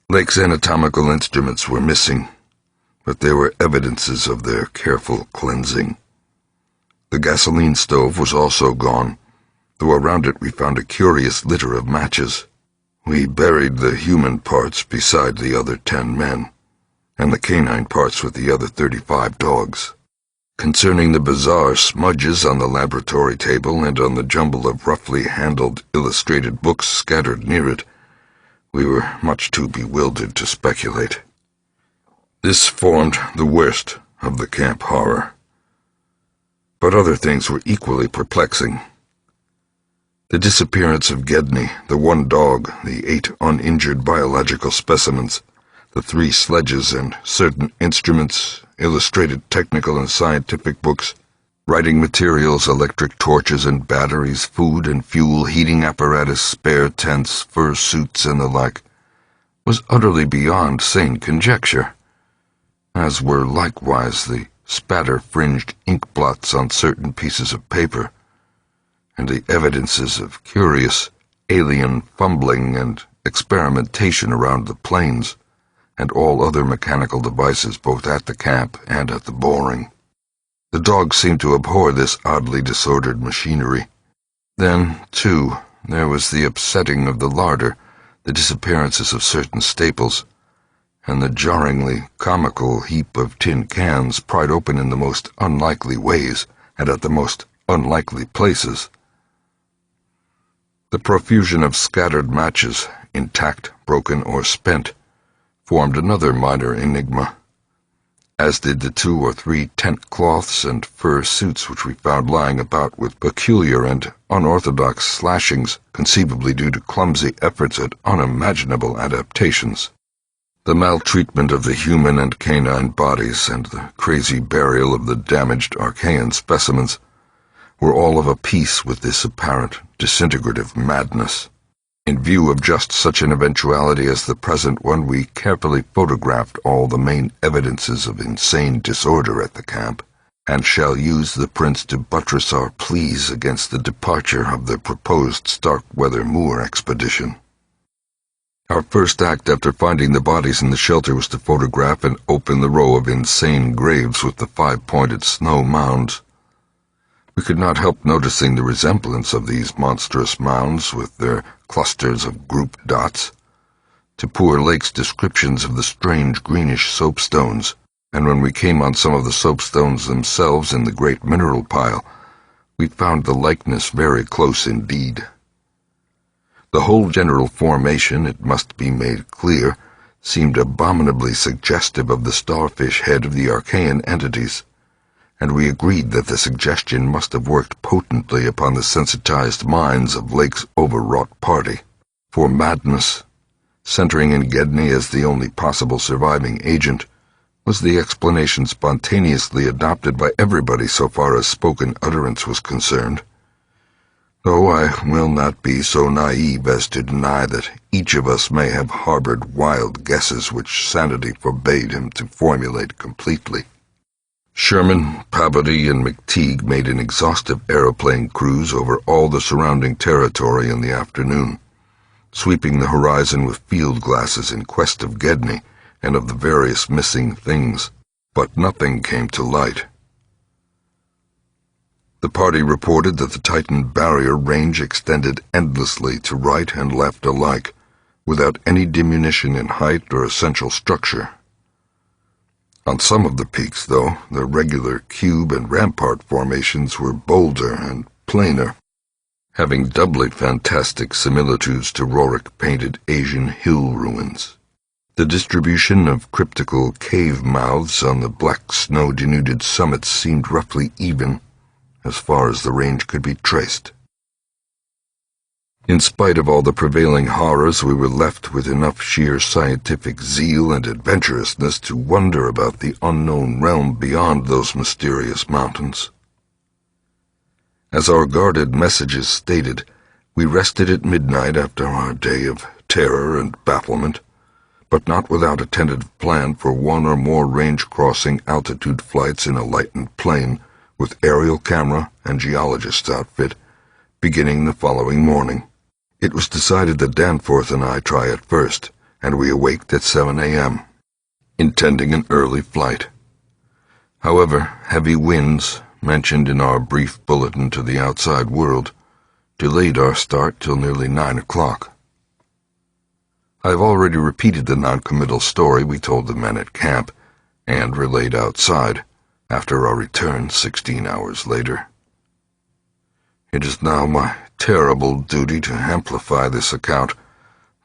Lake's anatomical instruments were missing, but there were evidences of their careful cleansing. The gasoline stove was also gone, though around it we found a curious litter of matches. We buried the human parts beside the other 10 men, and the canine parts with the other 35 dogs. Concerning the bizarre smudges on the laboratory table and on the jumble of roughly handled illustrated books scattered near it, we were much too bewildered to speculate. This formed the worst of the camp horror. But other things were equally perplexing. The disappearance of Gedney, the one dog, the 8 uninjured biological specimens, the 3 sledges and certain instruments, illustrated technical and scientific books, writing materials, electric torches and batteries, food and fuel, heating apparatus, spare tents, fur suits, and the like, was utterly beyond sane conjecture, as were likewise the spatter-fringed ink blots on certain pieces of paper, and the evidences of curious, alien fumbling and experimentation around the planes, and all other mechanical devices both at the camp and at the boring. The dogs seemed to abhor this oddly disordered machinery. Then, too, there was the upsetting of the larder, the disappearances of certain staples, and the jarringly comical heap of tin cans pried open in the most unlikely ways and at the most unlikely places. The profusion of scattered matches, intact, broken, or spent, formed another minor enigma, as did the 2 or 3 tent cloths and fur suits which we found lying about with peculiar and unorthodox slashings, conceivably due to clumsy efforts at unimaginable adaptations. The maltreatment of the human and canine bodies and the crazy burial of the damaged Archaean specimens were all of a piece with this apparent disintegrative madness. In view of just such an eventuality as the present one, we carefully photographed all the main evidences of insane disorder at the camp, and shall use the prints to buttress our pleas against the departure of the proposed Starkweather Moor expedition. Our first act after finding the bodies in the shelter was to photograph and open the row of insane graves with the 5-pointed snow mounds. We could not help noticing the resemblance of these monstrous mounds, with their clusters of grouped dots, to poor Lake's descriptions of the strange greenish soapstones, and when we came on some of the soapstones themselves in the great mineral pile, we found the likeness very close indeed. The whole general formation, it must be made clear, seemed abominably suggestive of the starfish head of the Archaean entities, and we agreed that the suggestion must have worked potently upon the sensitized minds of Lake's overwrought party. For madness, centering in Gedney as the only possible surviving agent, was the explanation spontaneously adopted by everybody so far as spoken utterance was concerned. Though I will not be so naive as to deny that each of us may have harbored wild guesses which sanity forbade him to formulate completely. Sherman, Pabodie, and McTeague made an exhaustive aeroplane cruise over all the surrounding territory in the afternoon, sweeping the horizon with field glasses in quest of Gedney and of the various missing things, but nothing came to light. The party reported that the Titan barrier range extended endlessly to right and left alike, without any diminution in height or essential structure. On some of the peaks, though, the regular cube and rampart formations were bolder and plainer, having doubly fantastic similitudes to Rorik-painted Asian hill ruins. The distribution of cryptical cave mouths on the black snow-denuded summits seemed roughly even, as far as the range could be traced. In spite of all the prevailing horrors, we were left with enough sheer scientific zeal and adventurousness to wonder about the unknown realm beyond those mysterious mountains. As our guarded messages stated, we rested at midnight after our day of terror and bafflement, but not without a tentative plan for one or more range-crossing altitude flights in a lightened plane with aerial camera and geologist's outfit, beginning the following morning. It was decided that Danforth and I try it first, and we awaked at 7 a.m., intending an early flight. However, heavy winds, mentioned in our brief bulletin to the outside world, delayed our start till nearly 9 o'clock. I have already repeated the noncommittal story we told the men at camp, and relayed outside, after our return 16 hours later. It is now my terrible duty to amplify this account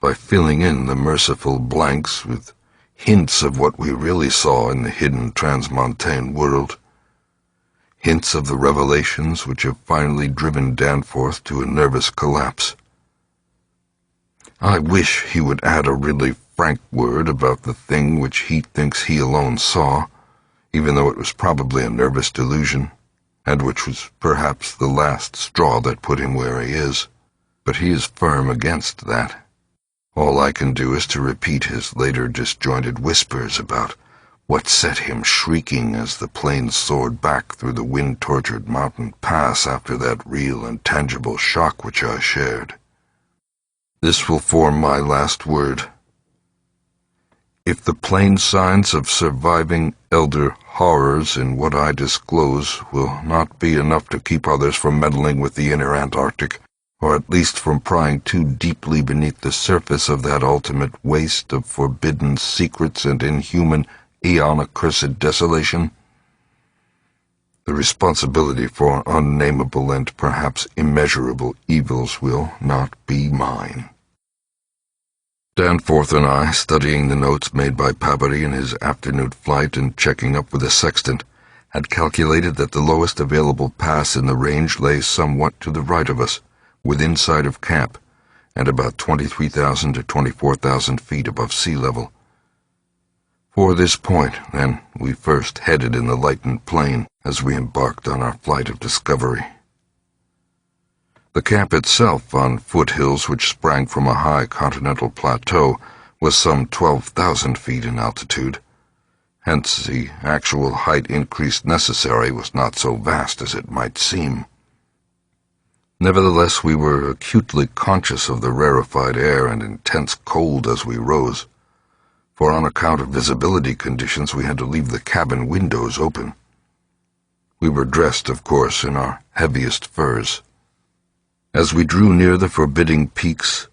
by filling in the merciful blanks with hints of what we really saw in the hidden transmontane world, hints of the revelations which have finally driven Danforth to a nervous collapse. I wish he would add a really frank word about the thing which he thinks he alone saw, even though it was probably a nervous delusion, and which was perhaps the last straw that put him where he is. But he is firm against that. All I can do is to repeat his later disjointed whispers about what set him shrieking as the plane soared back through the wind-tortured mountain pass after that real and tangible shock which I shared. This will form my last word. If the plain signs of surviving elder horrors in what I disclose will not be enough to keep others from meddling with the inner Antarctic, or at least from prying too deeply beneath the surface of that ultimate waste of forbidden secrets and inhuman, eon-accursed desolation, the responsibility for unnameable and perhaps immeasurable evils will not be mine. Danforth and I, studying the notes made by Pabodie in his afternoon flight and checking up with the sextant, had calculated that the lowest available pass in the range lay somewhat to the right of us, within sight of camp, and about 23,000 to 24,000 feet above sea level. For this point, then, we first headed in the lightened plane as we embarked on our flight of discovery. The camp itself, on foothills which sprang from a high continental plateau, was some 12,000 feet in altitude. Hence, the actual height increase necessary was not so vast as it might seem. Nevertheless, we were acutely conscious of the rarefied air and intense cold as we rose, for on account of visibility conditions we had to leave the cabin windows open. We were dressed, of course, in our heaviest furs. As we drew near the forbidding peaks,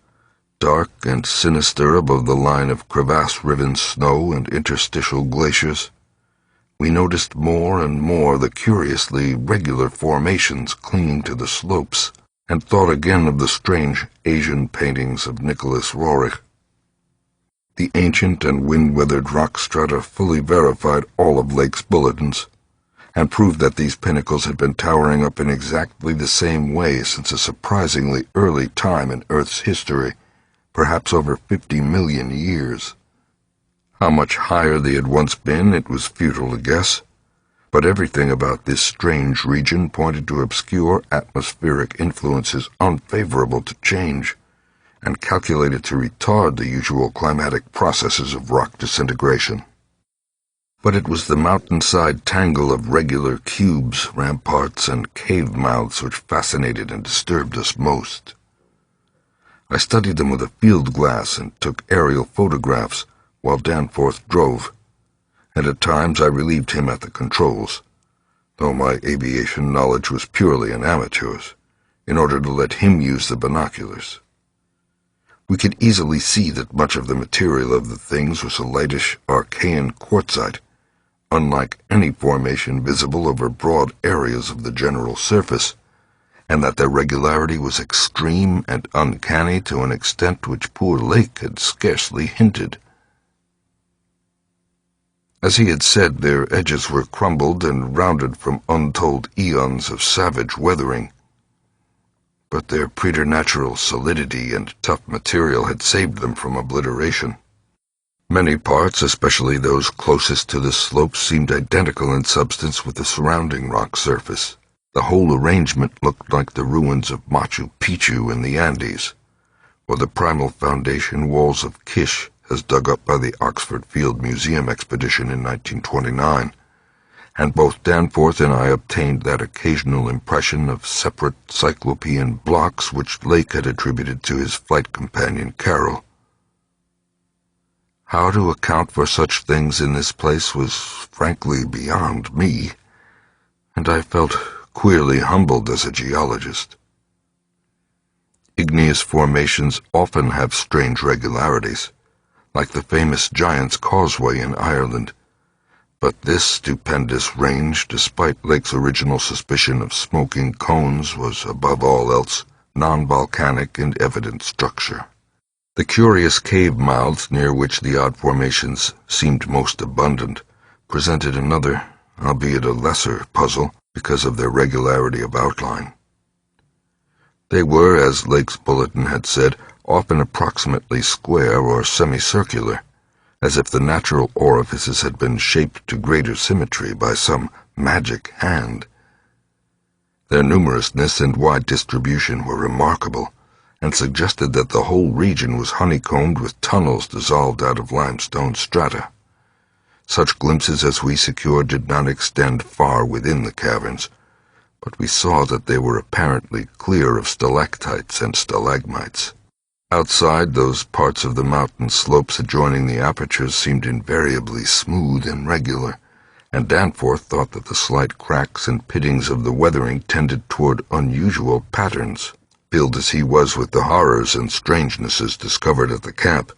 dark and sinister above the line of crevasse-riven snow and interstitial glaciers, we noticed more and more the curiously regular formations clinging to the slopes, and thought again of the strange Asian paintings of Nicholas Roerich. The ancient and wind-weathered rock strata fully verified all of Lake's bulletins, and proved that these pinnacles had been towering up in exactly the same way since a surprisingly early time in Earth's history, perhaps over 50 million years. How much higher they had once been, it was futile to guess, but everything about this strange region pointed to obscure atmospheric influences unfavorable to change, and calculated to retard the usual climatic processes of rock disintegration. But it was the mountainside tangle of regular cubes, ramparts, and cave mouths which fascinated and disturbed us most. I studied them with a field glass and took aerial photographs while Danforth drove, and at times I relieved him at the controls, though my aviation knowledge was purely an amateur's, in order to let him use the binoculars. We could easily see that much of the material of the things was a lightish Archean quartzite, unlike any formation visible over broad areas of the general surface, and that their regularity was extreme and uncanny to an extent which poor Lake had scarcely hinted. As he had said, their edges were crumbled and rounded from untold eons of savage weathering, but their preternatural solidity and tough material had saved them from obliteration. Many parts, especially those closest to the slopes, seemed identical in substance with the surrounding rock surface. The whole arrangement looked like the ruins of Machu Picchu in the Andes, or the primal foundation walls of Kish as dug up by the Oxford Field Museum expedition in 1929. And both Danforth and I obtained that occasional impression of separate cyclopean blocks which Lake had attributed to his flight companion Carol. How to account for such things in this place was frankly beyond me, and I felt queerly humbled as a geologist. Igneous formations often have strange regularities, like the famous Giant's Causeway in Ireland, but this stupendous range, despite Lake's original suspicion of smoking cones, was above all else non-volcanic and evident structure. The curious cave mouths near which the odd formations seemed most abundant presented another, albeit a lesser, puzzle because of their regularity of outline. They were, as Lake's bulletin had said, often approximately square or semicircular, as if the natural orifices had been shaped to greater symmetry by some magic hand. Their numerousness and wide distribution were remarkable, and suggested that the whole region was honeycombed with tunnels dissolved out of limestone strata. Such glimpses as we secured did not extend far within the caverns, but we saw that they were apparently clear of stalactites and stalagmites. Outside, those parts of the mountain slopes adjoining the apertures seemed invariably smooth and regular, and Danforth thought that the slight cracks and pittings of the weathering tended toward unusual patterns. Filled as he was with the horrors and strangenesses discovered at the camp,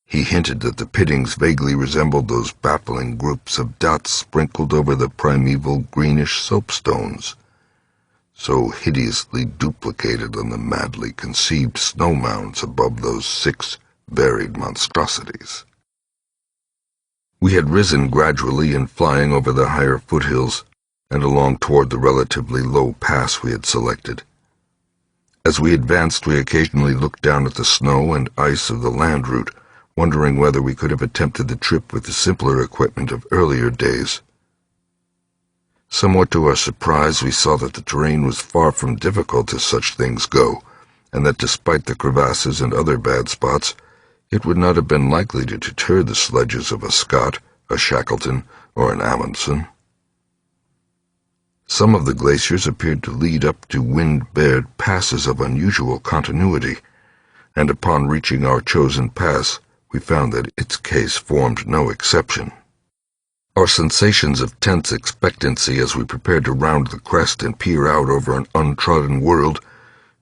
he hinted that the pittings vaguely resembled those baffling groups of dots sprinkled over the primeval greenish soapstones, so hideously duplicated on the madly conceived snow mounds above those 6 varied monstrosities. We had risen gradually in flying over the higher foothills and along toward the relatively low pass we had selected. As we advanced, we occasionally looked down at the snow and ice of the land route, wondering whether we could have attempted the trip with the simpler equipment of earlier days. Somewhat to our surprise, we saw that the terrain was far from difficult as such things go, and that despite the crevasses and other bad spots, it would not have been likely to deter the sledges of a Scott, a Shackleton, or an Amundsen. Some of the glaciers appeared to lead up to wind-bared passes of unusual continuity, and upon reaching our chosen pass, we found that its case formed no exception. Our sensations of tense expectancy as we prepared to round the crest and peer out over an untrodden world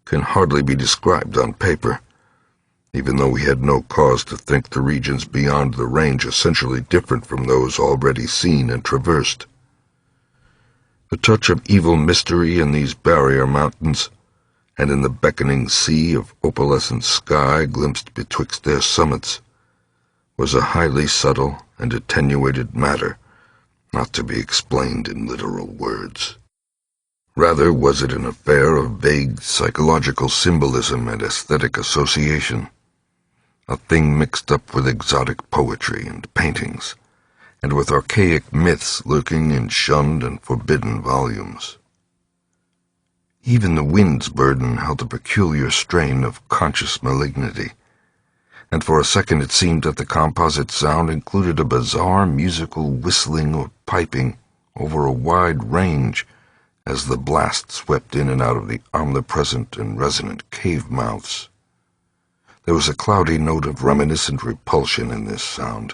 can hardly be described on paper, even though we had no cause to think the regions beyond the range essentially different from those already seen and traversed. A touch of evil mystery in these barrier mountains, and in the beckoning sea of opalescent sky glimpsed betwixt their summits was a highly subtle and attenuated matter, not to be explained in literal words. Rather was it an affair of vague psychological symbolism and aesthetic association, a thing mixed up with exotic poetry and paintings, and with archaic myths lurking in shunned and forbidden volumes. Even the wind's burden held a peculiar strain of conscious malignity, and for a second it seemed that the composite sound included a bizarre musical whistling or piping over a wide range as the blast swept in and out of the omnipresent and resonant cave mouths. There was a cloudy note of reminiscent repulsion in this sound,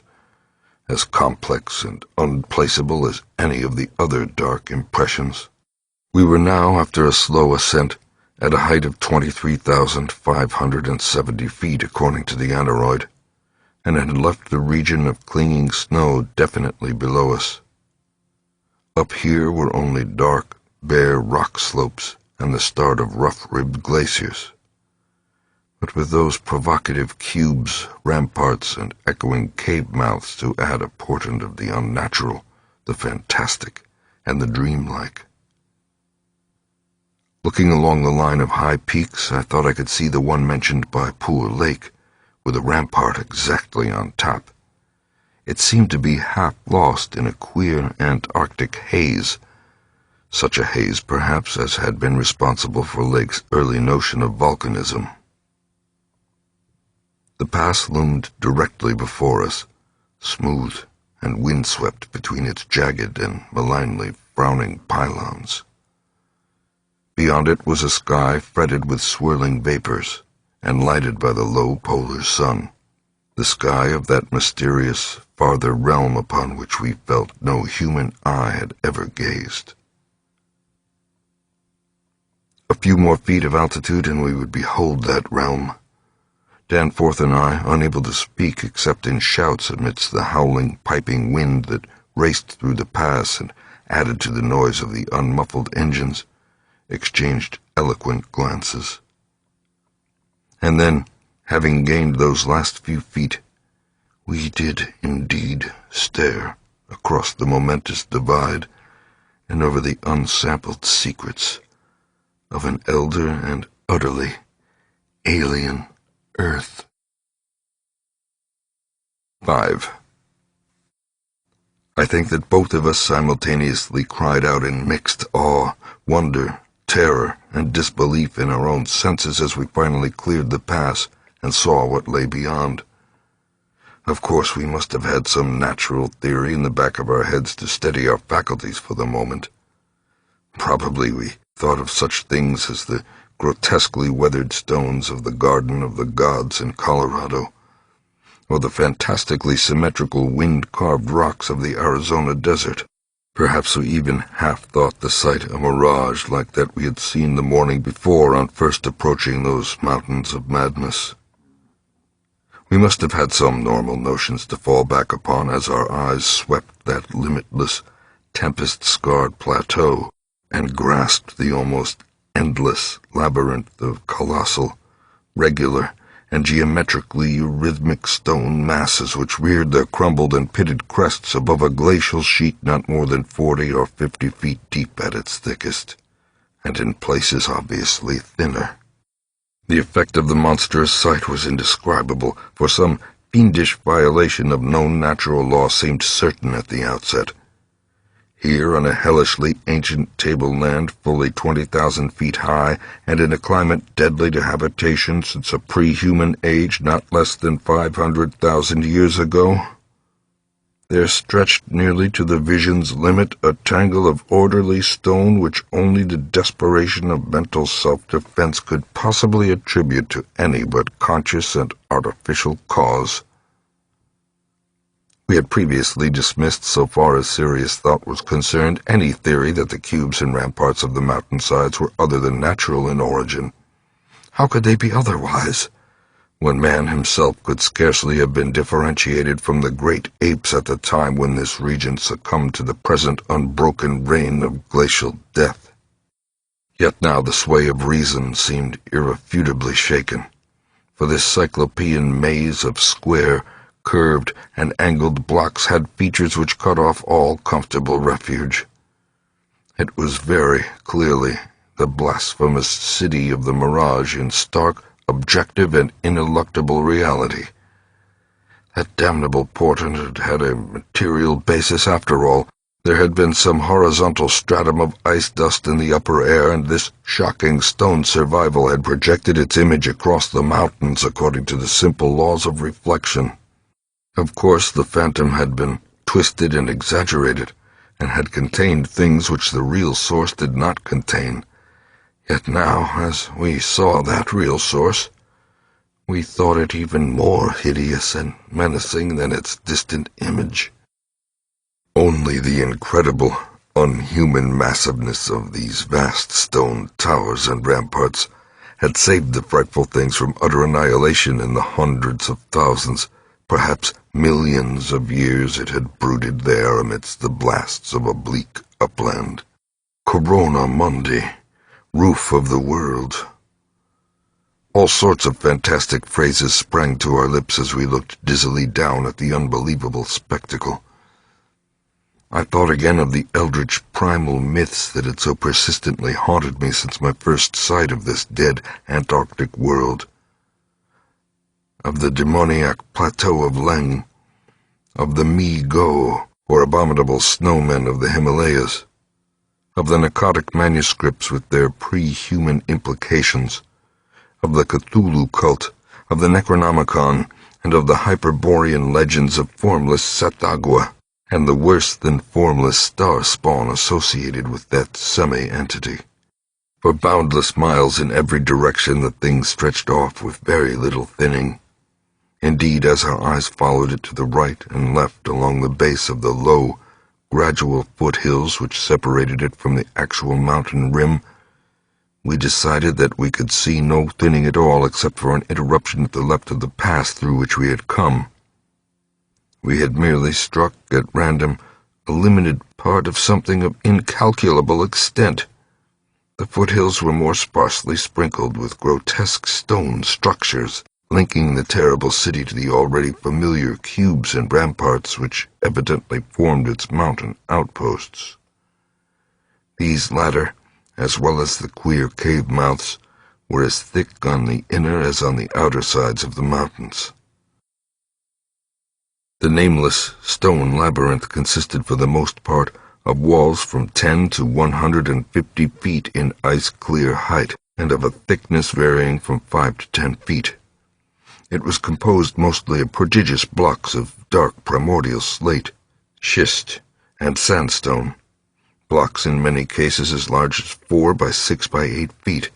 as complex and unplaceable as any of the other dark impressions. We were now, after a slow ascent, at a height of 23,570 feet according to the aneroid, and had left the region of clinging snow definitely below us. Up here were only dark, bare rock slopes and the start of rough-ribbed glaciers. But with those provocative cubes, ramparts, and echoing cave mouths to add a portent of the unnatural, the fantastic, and the dreamlike. Looking along the line of high peaks, I thought I could see the one mentioned by Poor Lake, with a rampart exactly on top. It seemed to be half lost in a queer Antarctic haze, such a haze perhaps as had been responsible for Lake's early notion of volcanism. The pass loomed directly before us, smooth and windswept between its jagged and malignly frowning pylons. Beyond it was a sky fretted with swirling vapors and lighted by the low polar sun, the sky of that mysterious, farther realm upon which we felt no human eye had ever gazed. A few more feet of altitude and we would behold that realm. Danforth and I, unable to speak except in shouts amidst the howling, piping wind that raced through the pass and added to the noise of the unmuffled engines, exchanged eloquent glances. And then, having gained those last few feet, we did indeed stare across the momentous divide and over the unsampled secrets of an elder and utterly alien Earth. 5. I think that both of us simultaneously cried out in mixed awe, wonder, terror, and disbelief in our own senses as we finally cleared the pass and saw what lay beyond. Of course, we must have had some natural theory in the back of our heads to steady our faculties for the moment. Probably we thought of such things as the grotesquely weathered stones of the Garden of the Gods in Colorado, or the fantastically symmetrical wind-carved rocks of the Arizona desert. Perhaps we even half thought the sight a mirage like that we had seen the morning before on first approaching those mountains of madness. We must have had some normal notions to fall back upon as our eyes swept that limitless, tempest-scarred plateau and grasped the almost endless labyrinth of colossal, regular, and geometrically rhythmic stone masses which reared their crumbled and pitted crests above a glacial sheet not more than 40 or 50 feet deep at its thickest, and in places obviously thinner. The effect of the monstrous sight was indescribable, for some fiendish violation of known natural law seemed certain at the outset. Here, on a hellishly ancient tableland fully 20,000 feet high, and in a climate deadly to habitation since a pre-human age not less than 500,000 years ago, there stretched nearly to the vision's limit a tangle of orderly stone which only the desperation of mental self-defense could possibly attribute to any but conscious and artificial cause. We had previously dismissed, so far as serious thought was concerned, any theory that the cubes and ramparts of the mountainsides were other than natural in origin. How could they be otherwise, when man himself could scarcely have been differentiated from the great apes at the time when this region succumbed to the present unbroken reign of glacial death? Yet now the sway of reason seemed irrefutably shaken, for this cyclopean maze of square, curved, and angled blocks had features which cut off all comfortable refuge. It was very clearly the blasphemous city of the mirage in stark, objective, and ineluctable reality. That damnable portent had a material basis after all. There had been some horizontal stratum of ice dust in the upper air, and this shocking stone survival had projected its image across the mountains according to the simple laws of reflection. Of course, the phantom had been twisted and exaggerated, and had contained things which the real source did not contain. Yet now, as we saw that real source, we thought it even more hideous and menacing than its distant image. Only the incredible, unhuman massiveness of these vast stone towers and ramparts had saved the frightful things from utter annihilation in the hundreds of thousands, perhaps millions of years it had brooded there amidst the blasts of a bleak upland. Corona Mundi, roof of the world. All sorts of fantastic phrases sprang to our lips as we looked dizzily down at the unbelievable spectacle. I thought again of the eldritch primal myths that had so persistently haunted me since my first sight of this dead Antarctic world. Of the demoniac plateau of Leng, of the Mi-Go, or abominable snowmen of the Himalayas, of the narcotic manuscripts with their pre-human implications, of the Cthulhu cult, of the Necronomicon, and of the Hyperborean legends of formless Satagua, and the worse-than-formless star spawn associated with that semi-entity. For boundless miles in every direction the thing stretched off with very little thinning. Indeed, as our eyes followed it to the right and left along the base of the low, gradual foothills which separated it from the actual mountain rim, we decided that we could see no thinning at all except for an interruption at the left of the pass through which we had come. We had merely struck, at random, a limited part of something of incalculable extent. The foothills were more sparsely sprinkled with grotesque stone structures, linking the terrible city to the already familiar cubes and ramparts which evidently formed its mountain outposts. These latter, as well as the queer cave mouths, were as thick on the inner as on the outer sides of the mountains. The nameless stone labyrinth consisted for the most part of walls from 10 to 150 feet in ice-clear height, and of a thickness varying from 5 to 10 feet. It was composed mostly of prodigious blocks of dark primordial slate, schist, and sandstone, blocks in many cases as large as 4 by 6 by 8 feet,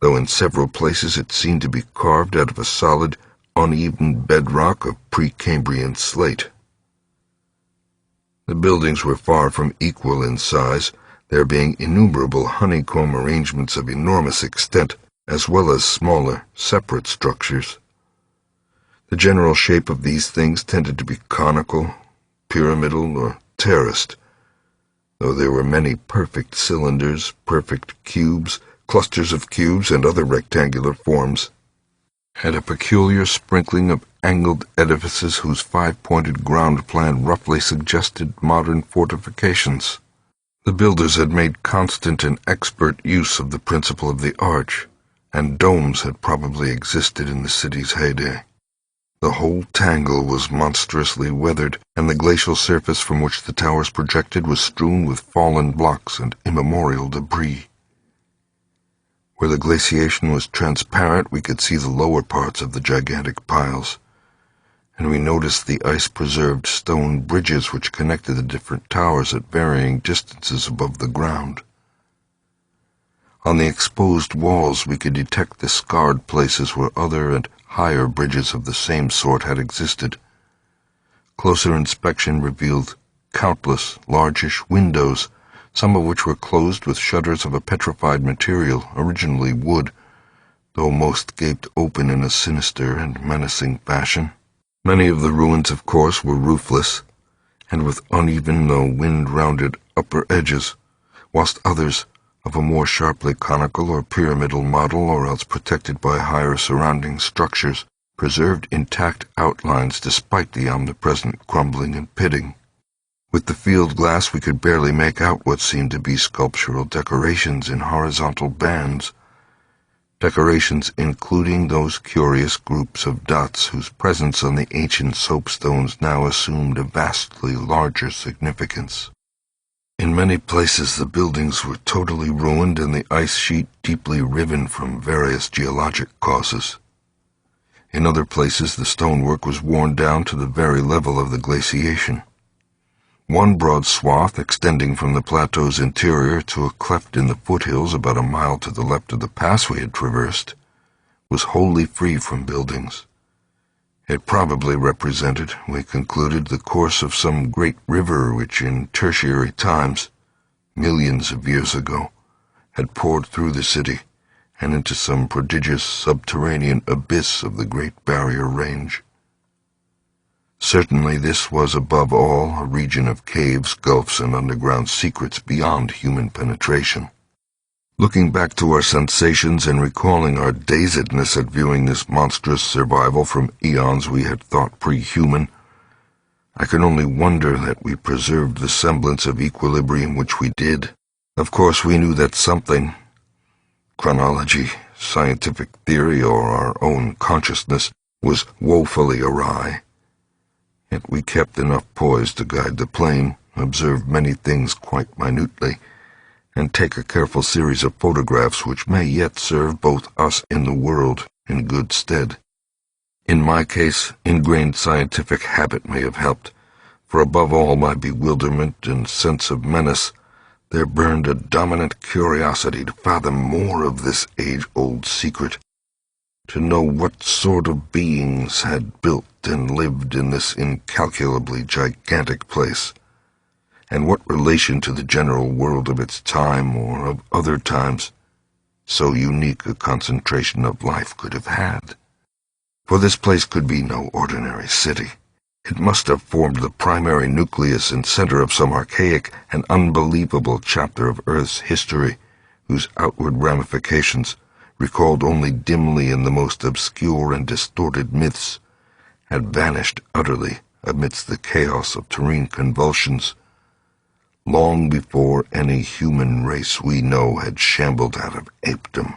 though in several places it seemed to be carved out of a solid, uneven bedrock of Precambrian slate. The buildings were far from equal in size, there being innumerable honeycomb arrangements of enormous extent, as well as smaller, separate structures. The general shape of these things tended to be conical, pyramidal, or terraced, though there were many perfect cylinders, perfect cubes, clusters of cubes, and other rectangular forms, and a peculiar sprinkling of angled edifices whose five-pointed ground plan roughly suggested modern fortifications. The builders had made constant and expert use of the principle of the arch, and domes had probably existed in the city's heyday. The whole tangle was monstrously weathered, and the glacial surface from which the towers projected was strewn with fallen blocks and immemorial debris. Where the glaciation was transparent, we could see the lower parts of the gigantic piles, and we noticed the ice-preserved stone bridges which connected the different towers at varying distances above the ground. On the exposed walls we could detect the scarred places where other and higher bridges of the same sort had existed. Closer inspection revealed countless largish windows, some of which were closed with shutters of a petrified material, originally wood, though most gaped open in a sinister and menacing fashion. Many of the ruins, of course, were roofless, and with uneven though wind-rounded upper edges, whilst others, of a more sharply conical or pyramidal model, or else protected by higher surrounding structures, preserved intact outlines despite the omnipresent crumbling and pitting. With the field glass we could barely make out what seemed to be sculptural decorations in horizontal bands, decorations including those curious groups of dots whose presence on the ancient soapstones now assumed a vastly larger significance. In many places the buildings were totally ruined and the ice sheet deeply riven from various geologic causes. In other places the stonework was worn down to the very level of the glaciation. One broad swath, extending from the plateau's interior to a cleft in the foothills about a mile to the left of the pass we had traversed, was wholly free from buildings. It probably represented, we concluded, the course of some great river which in tertiary times, millions of years ago, had poured through the city and into some prodigious subterranean abyss of the Great Barrier Range. Certainly this was above all a region of caves, gulfs, and underground secrets beyond human penetration. Looking back to our sensations and recalling our dazedness at viewing this monstrous survival from eons we had thought pre-human, I can only wonder that we preserved the semblance of equilibrium which we did. Of course we knew that something, chronology, scientific theory, or our own consciousness, was woefully awry. Yet we kept enough poise to guide the plane, observe many things quite minutely, and take a careful series of photographs which may yet serve both us and the world in good stead. In my case, ingrained scientific habit may have helped, for above all my bewilderment and sense of menace, there burned a dominant curiosity to fathom more of this age-old secret, to know what sort of beings had built and lived in this incalculably gigantic place, and what relation to the general world of its time or of other times so unique a concentration of life could have had. For this place could be no ordinary city. It must have formed the primary nucleus and center of some archaic and unbelievable chapter of Earth's history, whose outward ramifications, recalled only dimly in the most obscure and distorted myths, had vanished utterly amidst the chaos of terrene convulsions, long before any human race we know had shambled out of apedom.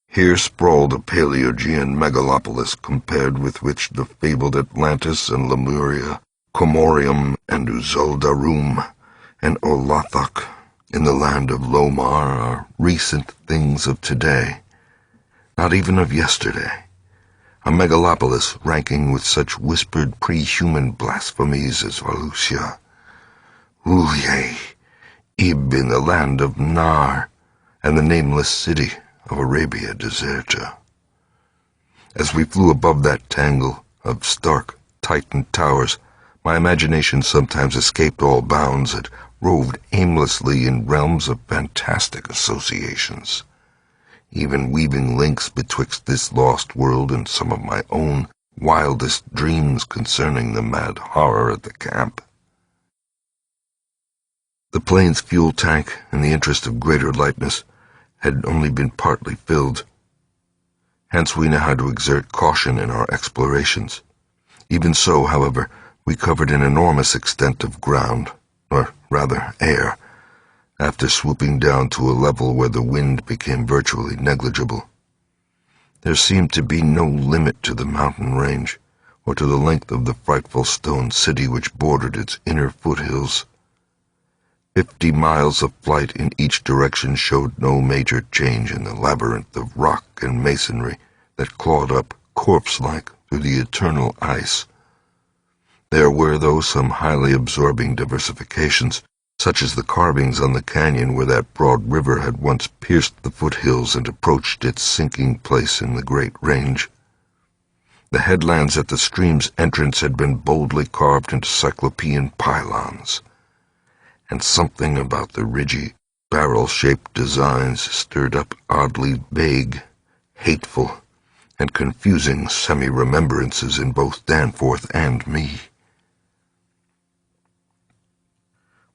Here sprawled a Paleogean megalopolis compared with which the fabled Atlantis and Lemuria, Comorium and Uzaldarum, and Olathok in the land of Lomar are recent things of today, not even of yesterday. A megalopolis ranking with such whispered pre-human blasphemies as Valusia, Ulye, Ib in the land of Nar, and the nameless city of Arabia Deserta. As we flew above that tangle of stark, titan towers, my imagination sometimes escaped all bounds and roved aimlessly in realms of fantastic associations, even weaving links betwixt this lost world and some of my own wildest dreams concerning the mad horror at the camp. The plane's fuel tank, in the interest of greater lightness, had only been partly filled. Hence we now had to exert caution in our explorations. Even so, however, we covered an enormous extent of ground, or rather air, after swooping down to a level where the wind became virtually negligible. There seemed to be no limit to the mountain range, or to the length of the frightful stone city which bordered its inner foothills. 50 miles of flight in each direction showed no major change in the labyrinth of rock and masonry that clawed up, corpse-like, through the eternal ice. There were, though, some highly absorbing diversifications, such as the carvings on the canyon where that broad river had once pierced the foothills and approached its sinking place in the great range. The headlands at the stream's entrance had been boldly carved into cyclopean pylons, and something about the ridgy, barrel-shaped designs stirred up oddly vague, hateful, and confusing semi-remembrances in both Danforth and me.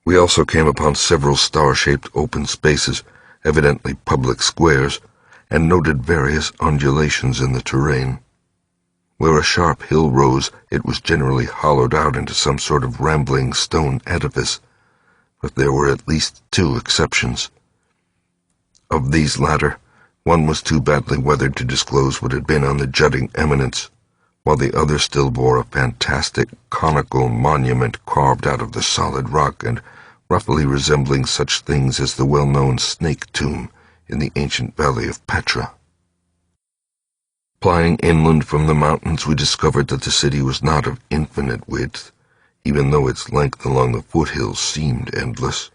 We also came upon several star-shaped open spaces, evidently public squares, and noted various undulations in the terrain. Where a sharp hill rose, it was generally hollowed out into some sort of rambling stone edifice, but there were at least 2 exceptions. Of these latter, one was too badly weathered to disclose what had been on the jutting eminence, while the other still bore a fantastic conical monument carved out of the solid rock and roughly resembling such things as the well-known snake tomb in the ancient valley of Petra. Plying inland from the mountains, we discovered that the city was not of infinite width, even though its length along the foothills seemed endless.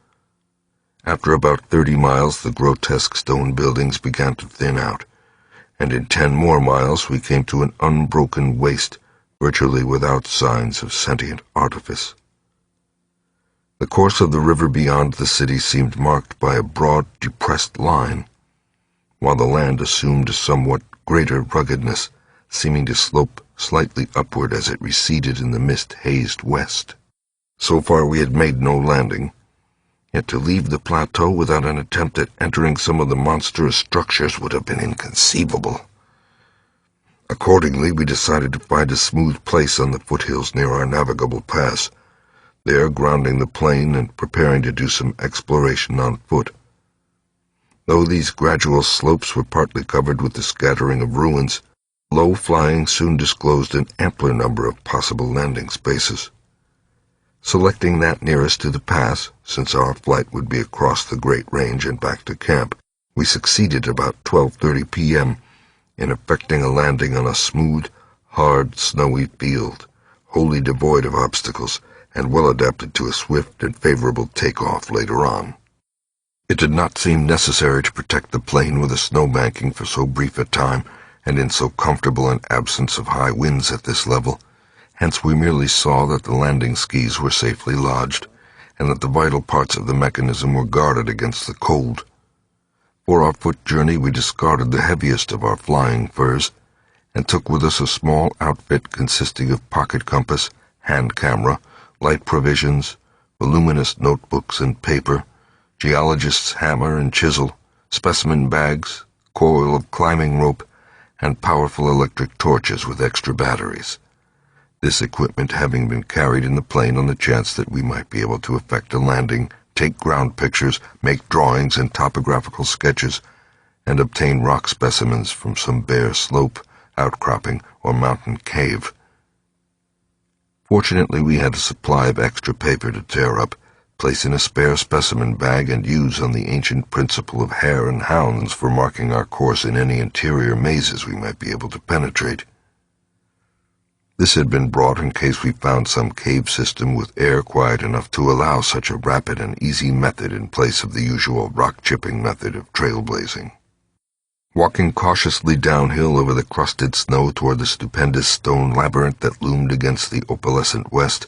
After about 30 miles, the grotesque stone buildings began to thin out, and in 10 more miles we came to an unbroken waste, virtually without signs of sentient artifice. The course of the river beyond the city seemed marked by a broad, depressed line, while the land assumed a somewhat greater ruggedness, seeming to slope slightly upward as it receded in the mist-hazed west. So far we had made no landing, yet to leave the plateau without an attempt at entering some of the monstrous structures would have been inconceivable. Accordingly, we decided to find a smooth place on the foothills near our navigable pass, there grounding the plane and preparing to do some exploration on foot. Though these gradual slopes were partly covered with the scattering of ruins, low flying soon disclosed an ampler number of possible landing spaces. Selecting that nearest to the pass, since our flight would be across the Great Range and back to camp, we succeeded about 12:30 p.m. in effecting a landing on a smooth, hard, snowy field, wholly devoid of obstacles and well adapted to a swift and favorable takeoff later on. It did not seem necessary to protect the plane with a snowbanking for so brief a time and in so comfortable an absence of high winds at this level. Hence we merely saw that the landing skis were safely lodged, and that the vital parts of the mechanism were guarded against the cold. For our foot journey we discarded the heaviest of our flying furs, and took with us a small outfit consisting of pocket compass, hand camera, light provisions, voluminous notebooks and paper, geologist's hammer and chisel, specimen bags, coil of climbing rope, and powerful electric torches with extra batteries. This equipment having been carried in the plane on the chance that we might be able to effect a landing, take ground pictures, make drawings and topographical sketches, and obtain rock specimens from some bare slope, outcropping, or mountain cave. Fortunately, we had a supply of extra paper to tear up, place in a spare specimen bag, and use on the ancient principle of hare and hounds for marking our course in any interior mazes we might be able to penetrate. This had been brought in case we found some cave system with air quiet enough to allow such a rapid and easy method in place of the usual rock-chipping method of trailblazing. Walking cautiously downhill over the crusted snow toward the stupendous stone labyrinth that loomed against the opalescent west,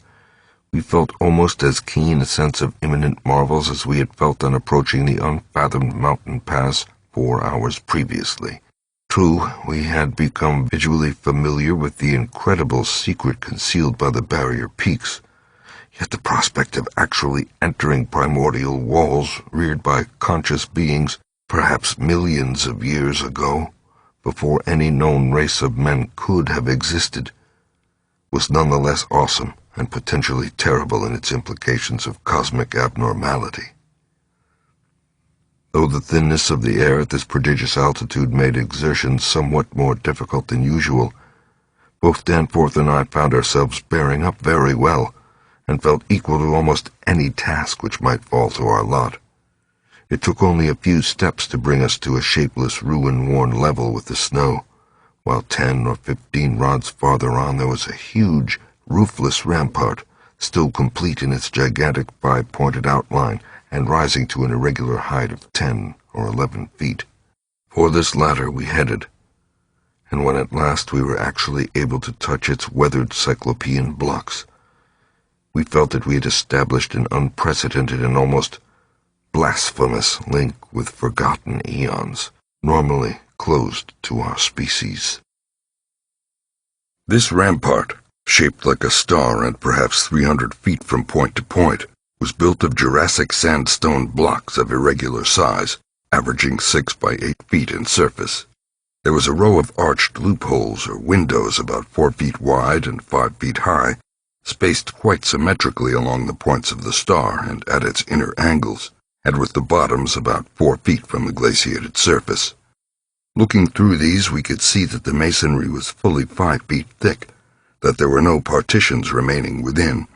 we felt almost as keen a sense of imminent marvels as we had felt on approaching the unfathomed mountain pass 4 hours previously. True, we had become visually familiar with the incredible secret concealed by the barrier peaks, yet the prospect of actually entering primordial walls reared by conscious beings, perhaps millions of years ago, before any known race of men could have existed, was nonetheless awesome and potentially terrible in its implications of cosmic abnormality. Though the thinness of the air at this prodigious altitude made exertion somewhat more difficult than usual, both Danforth and I found ourselves bearing up very well, and felt equal to almost any task which might fall to our lot. It took only a few steps to bring us to a shapeless, ruin-worn level with the snow, while 10 or 15 rods farther on there was a huge, roofless rampart, still complete in its gigantic 5-pointed outline, and rising to an irregular height of 10 or 11 feet. For this latter we headed, and when at last we were actually able to touch its weathered cyclopean blocks, we felt that we had established an unprecedented and almost blasphemous link with forgotten eons, normally closed to our species. This rampart, shaped like a star and perhaps 300 feet from point to point, was built of Jurassic sandstone blocks of irregular size, averaging 6 by 8 feet in surface. There was a row of arched loopholes or windows about 4 feet wide and 5 feet high, spaced quite symmetrically along the points of the star and at its inner angles, and with the bottoms about 4 feet from the glaciated surface. Looking through these, we could see that the masonry was fully 5 feet thick, that there were no partitions remaining within,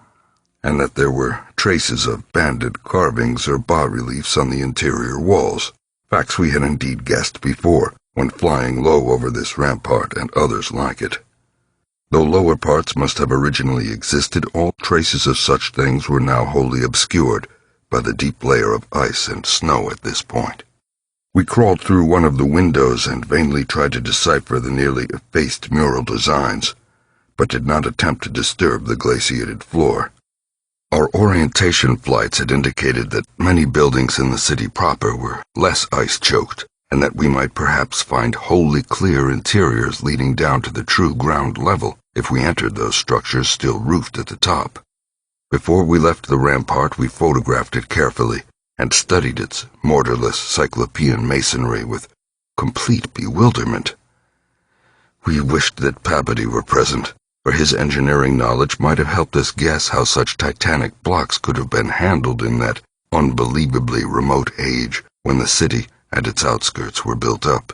and that there were traces of banded carvings or bas-reliefs on the interior walls, facts we had indeed guessed before when flying low over this rampart and others like it. Though lower parts must have originally existed, all traces of such things were now wholly obscured by the deep layer of ice and snow at this point. We crawled through one of the windows and vainly tried to decipher the nearly effaced mural designs, but did not attempt to disturb the glaciated floor. Our orientation flights had indicated that many buildings in the city proper were less ice-choked, and that we might perhaps find wholly clear interiors leading down to the true ground level if we entered those structures still roofed at the top. Before we left the rampart, we photographed it carefully and studied its mortarless cyclopean masonry with complete bewilderment. We wished that Papady were present, for his engineering knowledge might have helped us guess how such titanic blocks could have been handled in that unbelievably remote age when the city and its outskirts were built up.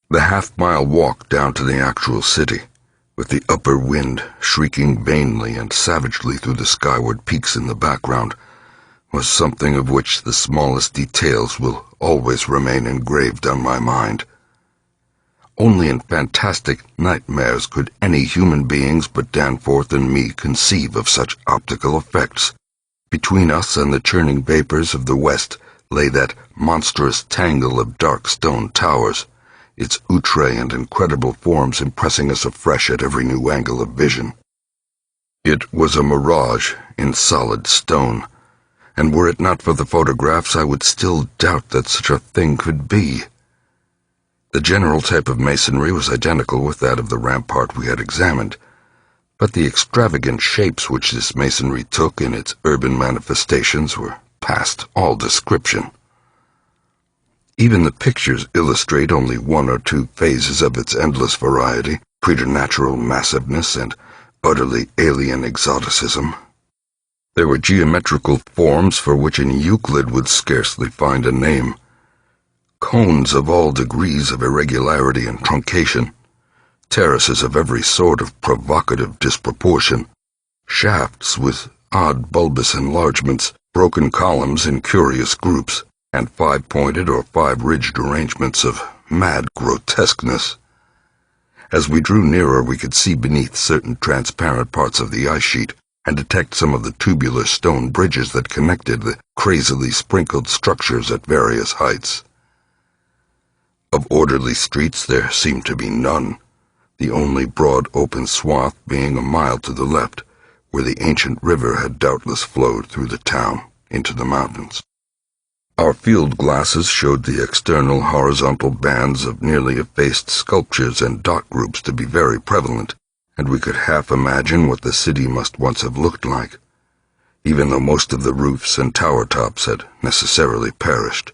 The half-mile walk down to the actual city, with the upper wind shrieking vainly and savagely through the skyward peaks in the background, was something of which the smallest details will always remain engraved on my mind. Only in fantastic nightmares could any human beings but Danforth and me conceive of such optical effects. Between us and the churning vapors of the west lay that monstrous tangle of dark stone towers, its outre and incredible forms impressing us afresh at every new angle of vision. It was a mirage in solid stone, and were it not for the photographs, I would still doubt that such a thing could be. The general type of masonry was identical with that of the rampart we had examined, but the extravagant shapes which this masonry took in its urban manifestations were past all description. Even the pictures illustrate only one or two phases of its endless variety, preternatural massiveness and utterly alien exoticism. There were geometrical forms for which an Euclid would scarcely find a name, cones of all degrees of irregularity and truncation, terraces of every sort of provocative disproportion, shafts with odd bulbous enlargements, broken columns in curious groups, and 5-pointed or 5-ridged arrangements of mad grotesqueness. As we drew nearer, we could see beneath certain transparent parts of the ice sheet and detect some of the tubular stone bridges that connected the crazily sprinkled structures at various heights. Of orderly streets there seemed to be none, the only broad open swath being a mile to the left, where the ancient river had doubtless flowed through the town into the mountains. Our field glasses showed the external horizontal bands of nearly effaced sculptures and dot groups to be very prevalent, and we could half imagine what the city must once have looked like, even though most of the roofs and tower tops had necessarily perished.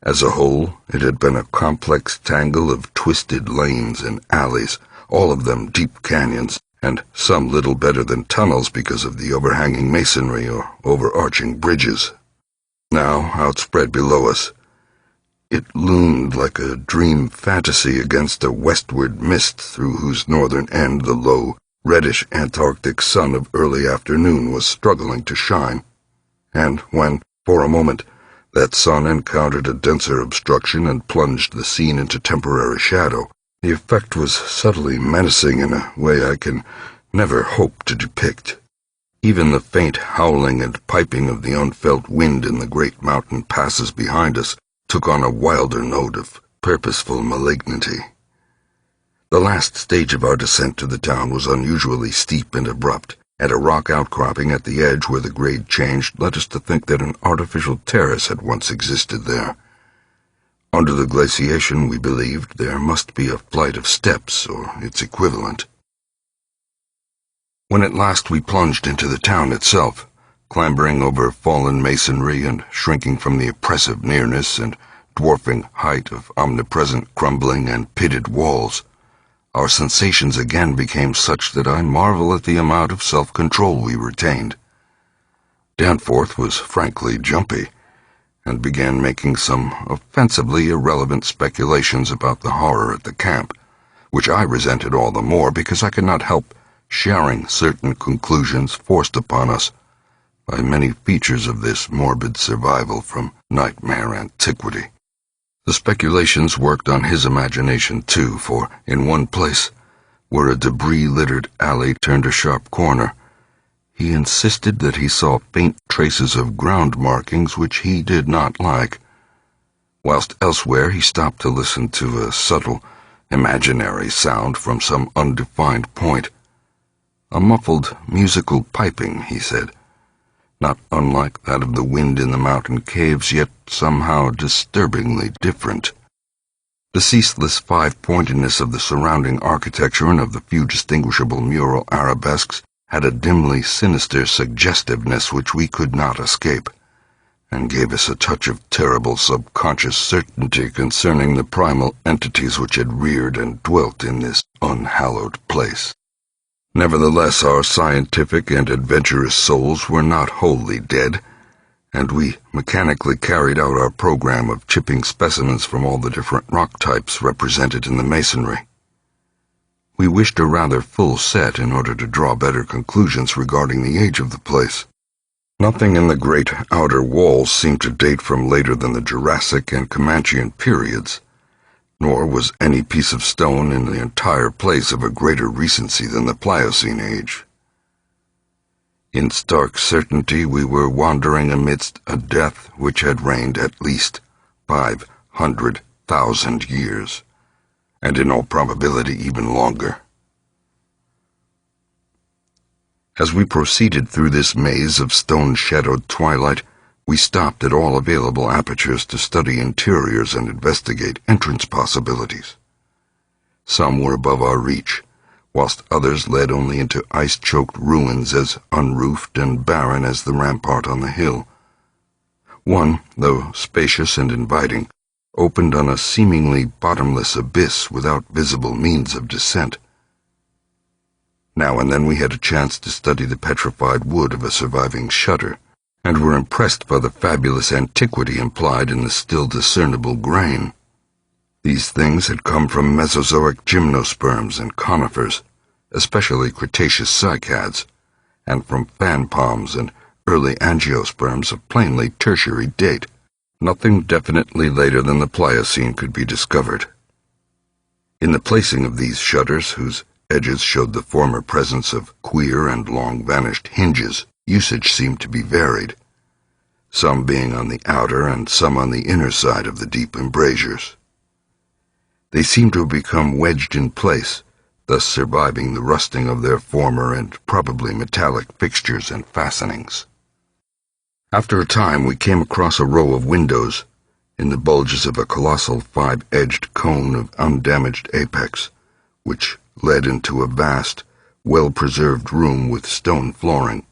As a whole, it had been a complex tangle of twisted lanes and alleys, all of them deep canyons, and some little better than tunnels because of the overhanging masonry or overarching bridges. Now, outspread below us, it loomed like a dream fantasy against a westward mist through whose northern end the low, reddish Antarctic sun of early afternoon was struggling to shine. And when, for a moment, that sun encountered a denser obstruction and plunged the scene into temporary shadow, the effect was subtly menacing in a way I can never hope to depict. Even the faint howling and piping of the unfelt wind in the great mountain passes behind us took on a wilder note of purposeful malignity. The last stage of our descent to the town was unusually steep and abrupt, and a rock outcropping at the edge where the grade changed led us to think that an artificial terrace had once existed there. Under the glaciation, we believed, there must be a flight of steps or its equivalent. When at last we plunged into the town itself, clambering over fallen masonry and shrinking from the oppressive nearness and dwarfing height of omnipresent crumbling and pitted walls, our sensations again became such that I marvel at the amount of self-control we retained. Danforth was frankly jumpy, and began making some offensively irrelevant speculations about the horror at the camp, which I resented all the more because I could not help sharing certain conclusions forced upon us by many features of this morbid survival from nightmare antiquity. The speculations worked on his imagination too, for in one place, where a debris-littered alley turned a sharp corner, he insisted that he saw faint traces of ground markings which he did not like, whilst elsewhere he stopped to listen to a subtle, imaginary sound from some undefined point. A muffled musical piping, he said, not unlike that of the wind in the mountain caves, yet somehow disturbingly different. The ceaseless five-pointedness of the surrounding architecture and of the few distinguishable mural arabesques had a dimly sinister suggestiveness which we could not escape, and gave us a touch of terrible subconscious certainty concerning the primal entities which had reared and dwelt in this unhallowed place. Nevertheless, our scientific and adventurous souls were not wholly dead, and we mechanically carried out our program of chipping specimens from all the different rock types represented in the masonry. We wished a rather full set in order to draw better conclusions regarding the age of the place. Nothing in the great outer walls seemed to date from later than the Jurassic and Comanchean periods, nor was any piece of stone in the entire place of a greater recency than the Pliocene age. In stark certainty, we were wandering amidst a death which had reigned at least 500,000 years, and in all probability even longer. As we proceeded through this maze of stone-shadowed twilight, we stopped at all available apertures to study interiors and investigate entrance possibilities. Some were above our reach, whilst others led only into ice-choked ruins as unroofed and barren as the rampart on the hill. One, though spacious and inviting, opened on a seemingly bottomless abyss without visible means of descent. Now and then we had a chance to study the petrified wood of a surviving shutter, and were impressed by the fabulous antiquity implied in the still discernible grain. These things had come from Mesozoic gymnosperms and conifers, especially Cretaceous cycads, and from fan palms and early angiosperms of plainly tertiary date. Nothing definitely later than the Pliocene could be discovered. In the placing of these shutters, whose edges showed the former presence of queer and long-vanished hinges, usage seemed to be varied, some being on the outer and some on the inner side of the deep embrasures. They seemed to have become wedged in place, thus surviving the rusting of their former and probably metallic fixtures and fastenings. After a time we came across a row of windows, in the bulges of a colossal five-edged cone of undamaged apex, which led into a vast, well-preserved room with stone flooring.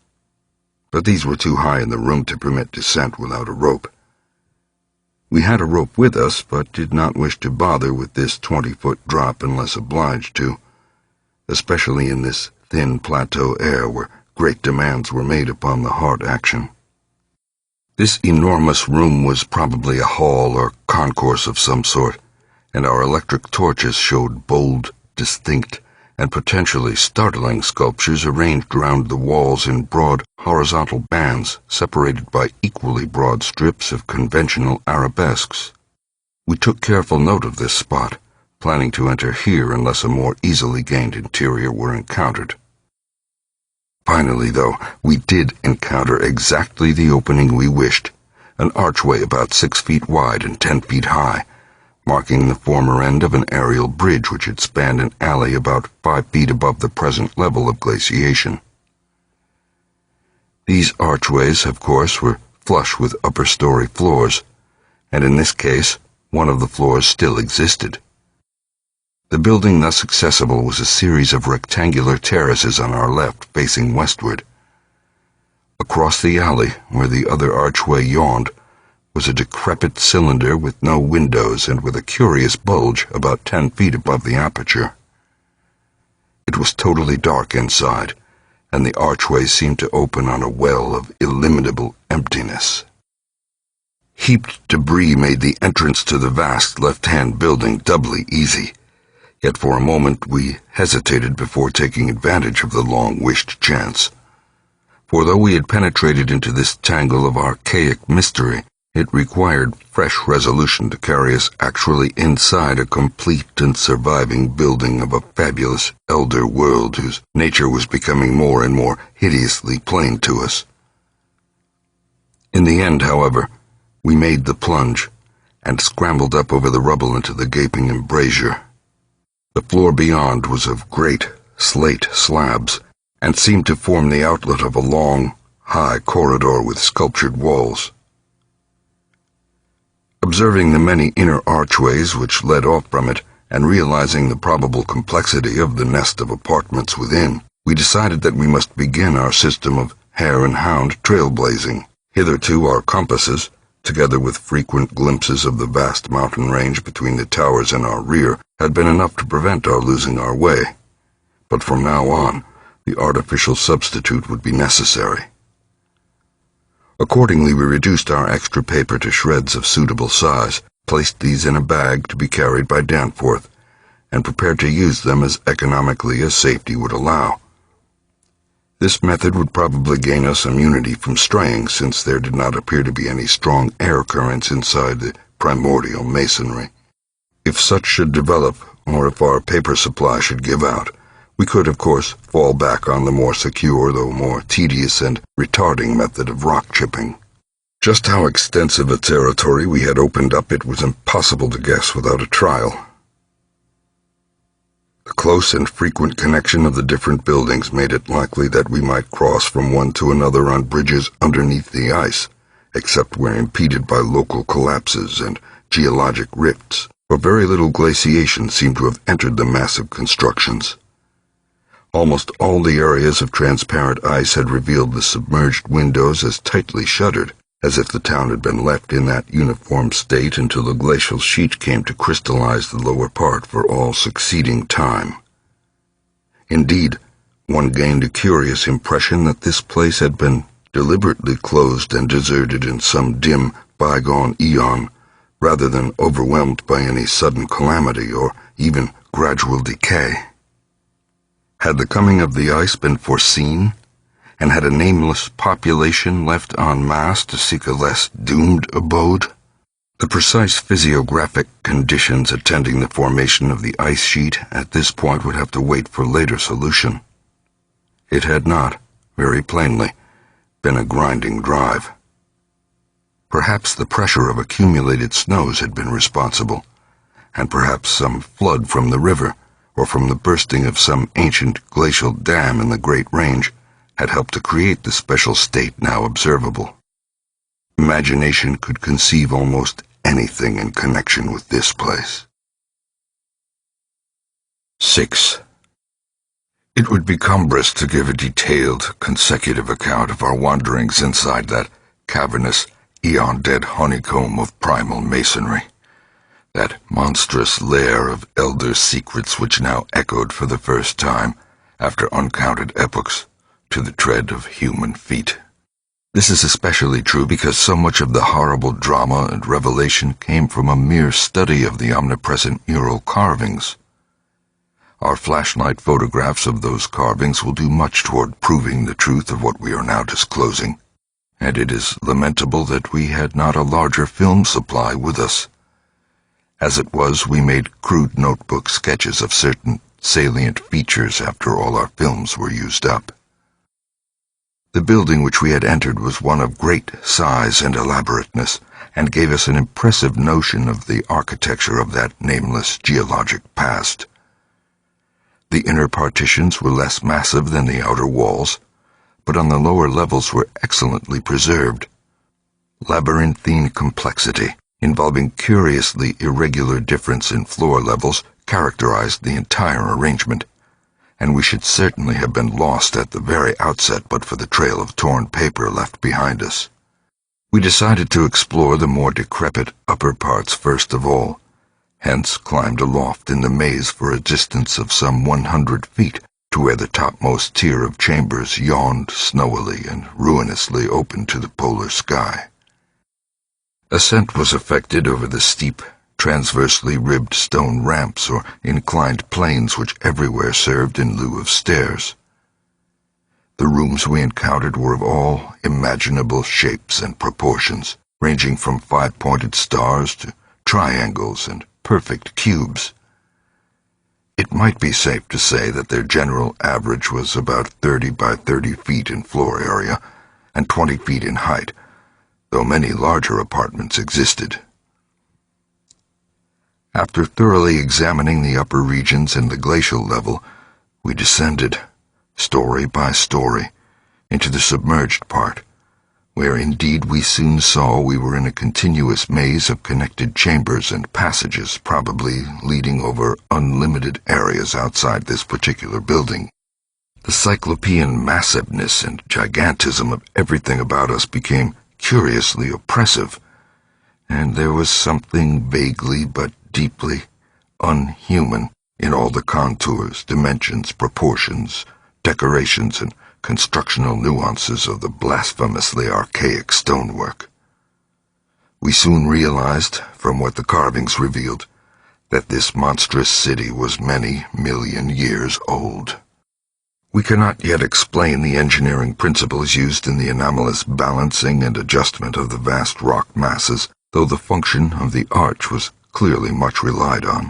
But these were too high in the room to permit descent without a rope. We had a rope with us, but did not wish to bother with this 20-foot drop unless obliged to, especially in this thin plateau air where great demands were made upon the heart action. This enormous room was probably a hall or concourse of some sort, and our electric torches showed bold, distinct, and potentially startling sculptures arranged round the walls in broad horizontal bands separated by equally broad strips of conventional arabesques. We took careful note of this spot, planning to enter here unless a more easily gained interior were encountered. Finally, though, we did encounter exactly the opening we wished, an archway about 6 feet wide and 10 feet high, marking the former end of an aerial bridge which had spanned an alley about 5 feet above the present level of glaciation. These archways, of course, were flush with upper-story floors, and in this case, one of the floors still existed. The building thus accessible was a series of rectangular terraces on our left facing westward. Across Across the alley, where the other archway yawned, was a decrepit cylinder with no windows and with a curious bulge about 10 feet above the aperture. It was totally dark inside, and the archway seemed to open on a well of illimitable emptiness. Heaped debris made the entrance to the vast left-hand building doubly easy, yet for a moment we hesitated before taking advantage of the long-wished chance. For though we had penetrated into this tangle of archaic mystery, it required fresh resolution to carry us actually inside a complete and surviving building of a fabulous elder world whose nature was becoming more and more hideously plain to us. In the end, however, we made the plunge and scrambled up over the rubble into the gaping embrasure. The floor beyond was of great slate slabs and seemed to form the outlet of a long, high corridor with sculptured walls. Observing the many inner archways which led off from it, and realizing the probable complexity of the nest of apartments within, we decided that we must begin our system of hare and hound trailblazing. Hitherto our compasses, together with frequent glimpses of the vast mountain range between the towers in our rear, had been enough to prevent our losing our way. But from now on, the artificial substitute would be necessary. Accordingly, we reduced our extra paper to shreds of suitable size, placed these in a bag to be carried by Danforth, and prepared to use them as economically as safety would allow. This method would probably gain us immunity from straying, since there did not appear to be any strong air currents inside the primordial masonry. If such should develop, or if our paper supply should give out, we could, of course, fall back on the more secure, though more tedious and retarding method of rock chipping. Just how extensive a territory we had opened up it was impossible to guess without a trial. The close and frequent connection of the different buildings made it likely that we might cross from one to another on bridges underneath the ice, except where impeded by local collapses and geologic rifts, for very little glaciation seemed to have entered the massive constructions. Almost all the areas of transparent ice had revealed the submerged windows as tightly shuttered, as if the town had been left in that uniform state until the glacial sheet came to crystallize the lower part for all succeeding time. Indeed, one gained a curious impression that this place had been deliberately closed and deserted in some dim, bygone eon, rather than overwhelmed by any sudden calamity or even gradual decay. Had the coming of the ice been foreseen, and had a nameless population left en masse to seek a less doomed abode? The precise physiographic conditions attending the formation of the ice sheet at this point would have to wait for later solution. It had not, very plainly, been a grinding drive. Perhaps the pressure of accumulated snows had been responsible, and perhaps some flood from the river, or from the bursting of some ancient glacial dam in the Great Range, had helped to create the special state now observable. Imagination could conceive almost anything in connection with this place. 6. It would be cumbrous to give a detailed, consecutive account of our wanderings inside that cavernous, eon-dead honeycomb of primal masonry, that monstrous lair of elder secrets which now echoed for the first time, after uncounted epochs, to the tread of human feet. This is especially true because so much of the horrible drama and revelation came from a mere study of the omnipresent mural carvings. Our flashlight photographs of those carvings will do much toward proving the truth of what we are now disclosing, and it is lamentable that we had not a larger film supply with us. As it was, we made crude notebook sketches of certain salient features after all our films were used up. The building which we had entered was one of great size and elaborateness, and gave us an impressive notion of the architecture of that nameless geologic past. The inner partitions were less massive than the outer walls, but on the lower levels were excellently preserved. Labyrinthine complexity, involving curiously irregular difference in floor levels, characterized the entire arrangement, and we should certainly have been lost at the very outset but for the trail of torn paper left behind us. We decided to explore the more decrepit upper parts first of all, hence climbed aloft in the maze for a distance of some 100 feet to where the topmost tier of chambers yawned snowily and ruinously open to the polar sky. Ascent was effected over the steep, transversely ribbed stone ramps or inclined planes which everywhere served in lieu of stairs. The rooms we encountered were of all imaginable shapes and proportions, ranging from 5-pointed stars to triangles and perfect cubes. It might be safe to say that their general average was about 30 by 30 feet in floor area and 20 feet in height, though many larger apartments existed. After thoroughly examining the upper regions and the glacial level, we descended, story by story, into the submerged part, where indeed we soon saw we were in a continuous maze of connected chambers and passages, probably leading over unlimited areas outside this particular building. The cyclopean massiveness and gigantism of everything about us became curiously oppressive, and there was something vaguely but deeply unhuman in all the contours, dimensions, proportions, decorations, and constructional nuances of the blasphemously archaic stonework. We soon realized, from what the carvings revealed, that this monstrous city was many million years old. We cannot yet explain the engineering principles used in the anomalous balancing and adjustment of the vast rock masses, though the function of the arch was clearly much relied on.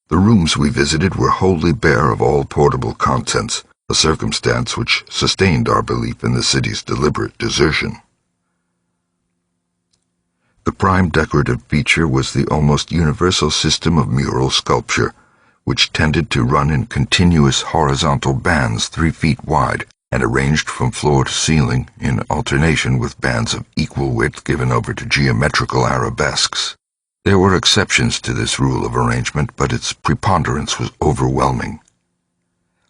The rooms we visited were wholly bare of all portable contents, a circumstance which sustained our belief in the city's deliberate desertion. The prime decorative feature was the almost universal system of mural sculpture, which tended to run in continuous horizontal bands 3 feet wide and arranged from floor to ceiling in alternation with bands of equal width given over to geometrical arabesques. There were exceptions to this rule of arrangement, but its preponderance was overwhelming.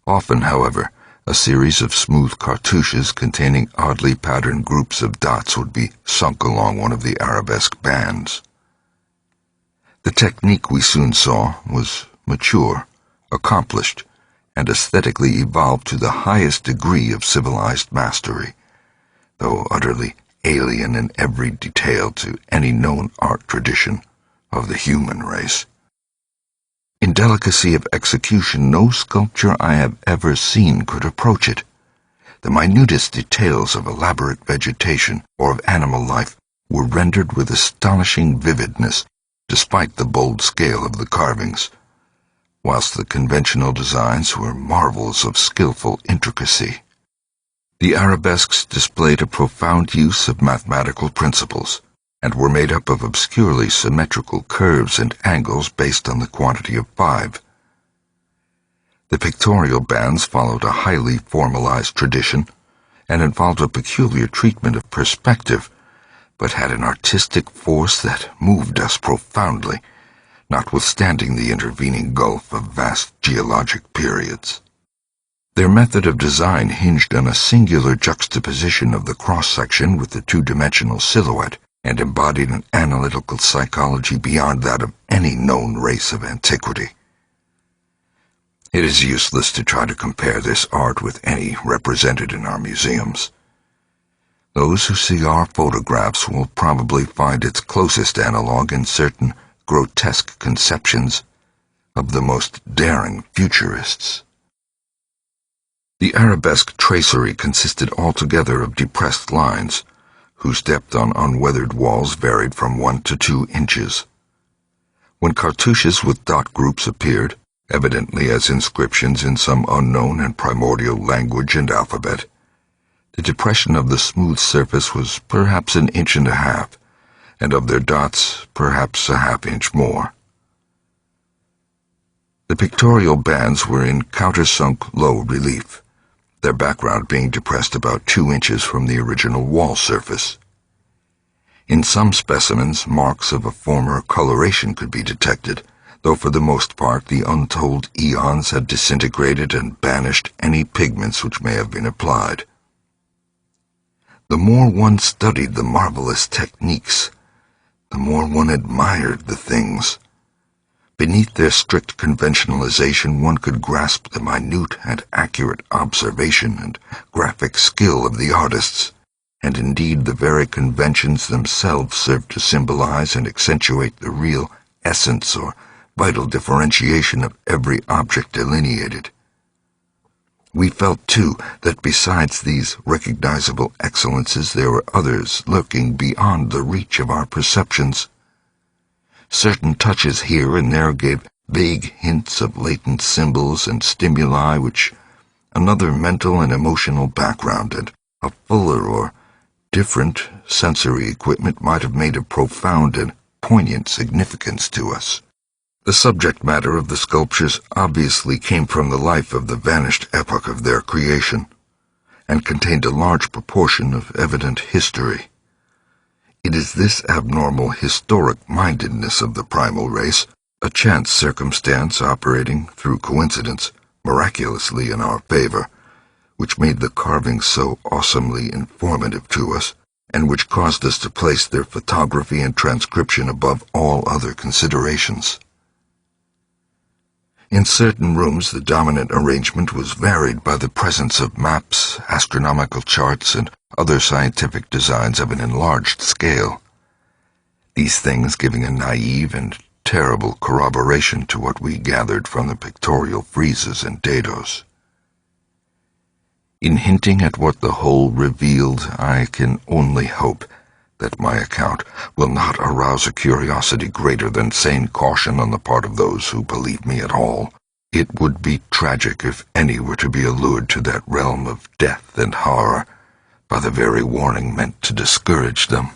Often, however, a series of smooth cartouches containing oddly patterned groups of dots would be sunk along one of the arabesque bands. The technique we soon saw was mature, accomplished, and aesthetically evolved to the highest degree of civilized mastery, though utterly alien in every detail to any known art tradition of the human race. In delicacy of execution, no sculpture I have ever seen could approach it. The minutest details of elaborate vegetation or of animal life were rendered with astonishing vividness, despite the bold scale of the carvings, whilst the conventional designs were marvels of skillful intricacy. The arabesques displayed a profound use of mathematical principles, and were made up of obscurely symmetrical curves and angles based on the quantity of 5. The pictorial bands followed a highly formalized tradition and involved a peculiar treatment of perspective, but had an artistic force that moved us profoundly, notwithstanding the intervening gulf of vast geologic periods. Their method of design hinged on a singular juxtaposition of the cross-section with the two-dimensional silhouette, and embodied an analytical psychology beyond that of any known race of antiquity. It is useless to try to compare this art with any represented in our museums. Those who see our photographs will probably find its closest analog in certain grotesque conceptions of the most daring futurists. The arabesque tracery consisted altogether of depressed lines, whose depth on unweathered walls varied from 1 to 2 inches. When cartouches with dot groups appeared, evidently as inscriptions in some unknown and primordial language and alphabet, the depression of the smooth surface was perhaps 1.5 inches, and of their dots perhaps 1/2 inch more. The pictorial bands were in countersunk low relief, their background being depressed about 2 inches from the original wall surface. In some specimens, marks of a former coloration could be detected, though for the most part the untold eons had disintegrated and banished any pigments which may have been applied. The more one studied the marvelous techniques, the more one admired the things. Beneath their strict conventionalization, one could grasp the minute and accurate observation and graphic skill of the artists, and indeed the very conventions themselves served to symbolize and accentuate the real essence or vital differentiation of every object delineated. We felt, too, that besides these recognizable excellences there were others lurking beyond the reach of our perceptions. Certain touches here and there gave vague hints of latent symbols and stimuli which another mental and emotional background and a fuller or different sensory equipment might have made a profound and poignant significance to us. The subject matter of the sculptures obviously came from the life of the vanished epoch of their creation, and contained a large proportion of evident history. It is this abnormal historic-mindedness of the primal race, a chance circumstance operating through coincidence miraculously in our favor, which made the carvings so awesomely informative to us, and which caused us to place their photography and transcription above all other considerations. In certain rooms, the dominant arrangement was varied by the presence of maps, astronomical charts, and other scientific designs of an enlarged scale, these things giving a naive and terrible corroboration to what we gathered from the pictorial friezes and dados. In hinting at what the whole revealed, I can only hope that my account will not arouse a curiosity greater than sane caution on the part of those who believe me at all. It would be tragic if any were to be allured to that realm of death and horror by the very warning meant to discourage them.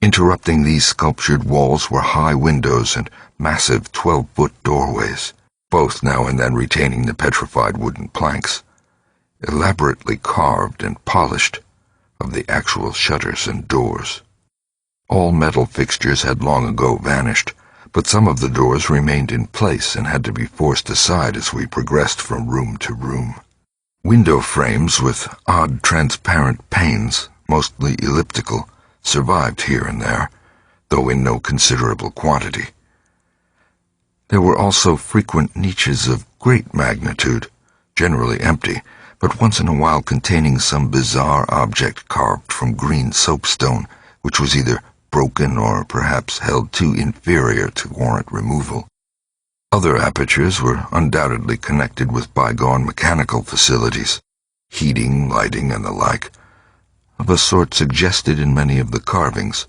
Interrupting these sculptured walls were high windows and massive 12-foot doorways, both now and then retaining the petrified wooden planks, elaborately carved and polished, of the actual shutters and doors. All metal fixtures had long ago vanished, but some of the doors remained in place and had to be forced aside as we progressed from room to room. Window frames with odd transparent panes, mostly elliptical, survived here and there, though in no considerable quantity. There were also frequent niches of great magnitude, generally empty, but once in a while containing some bizarre object carved from green soapstone, which was either broken or perhaps held too inferior to warrant removal. Other apertures were undoubtedly connected with bygone mechanical facilities, heating, lighting, and the like, of a sort suggested in many of the carvings.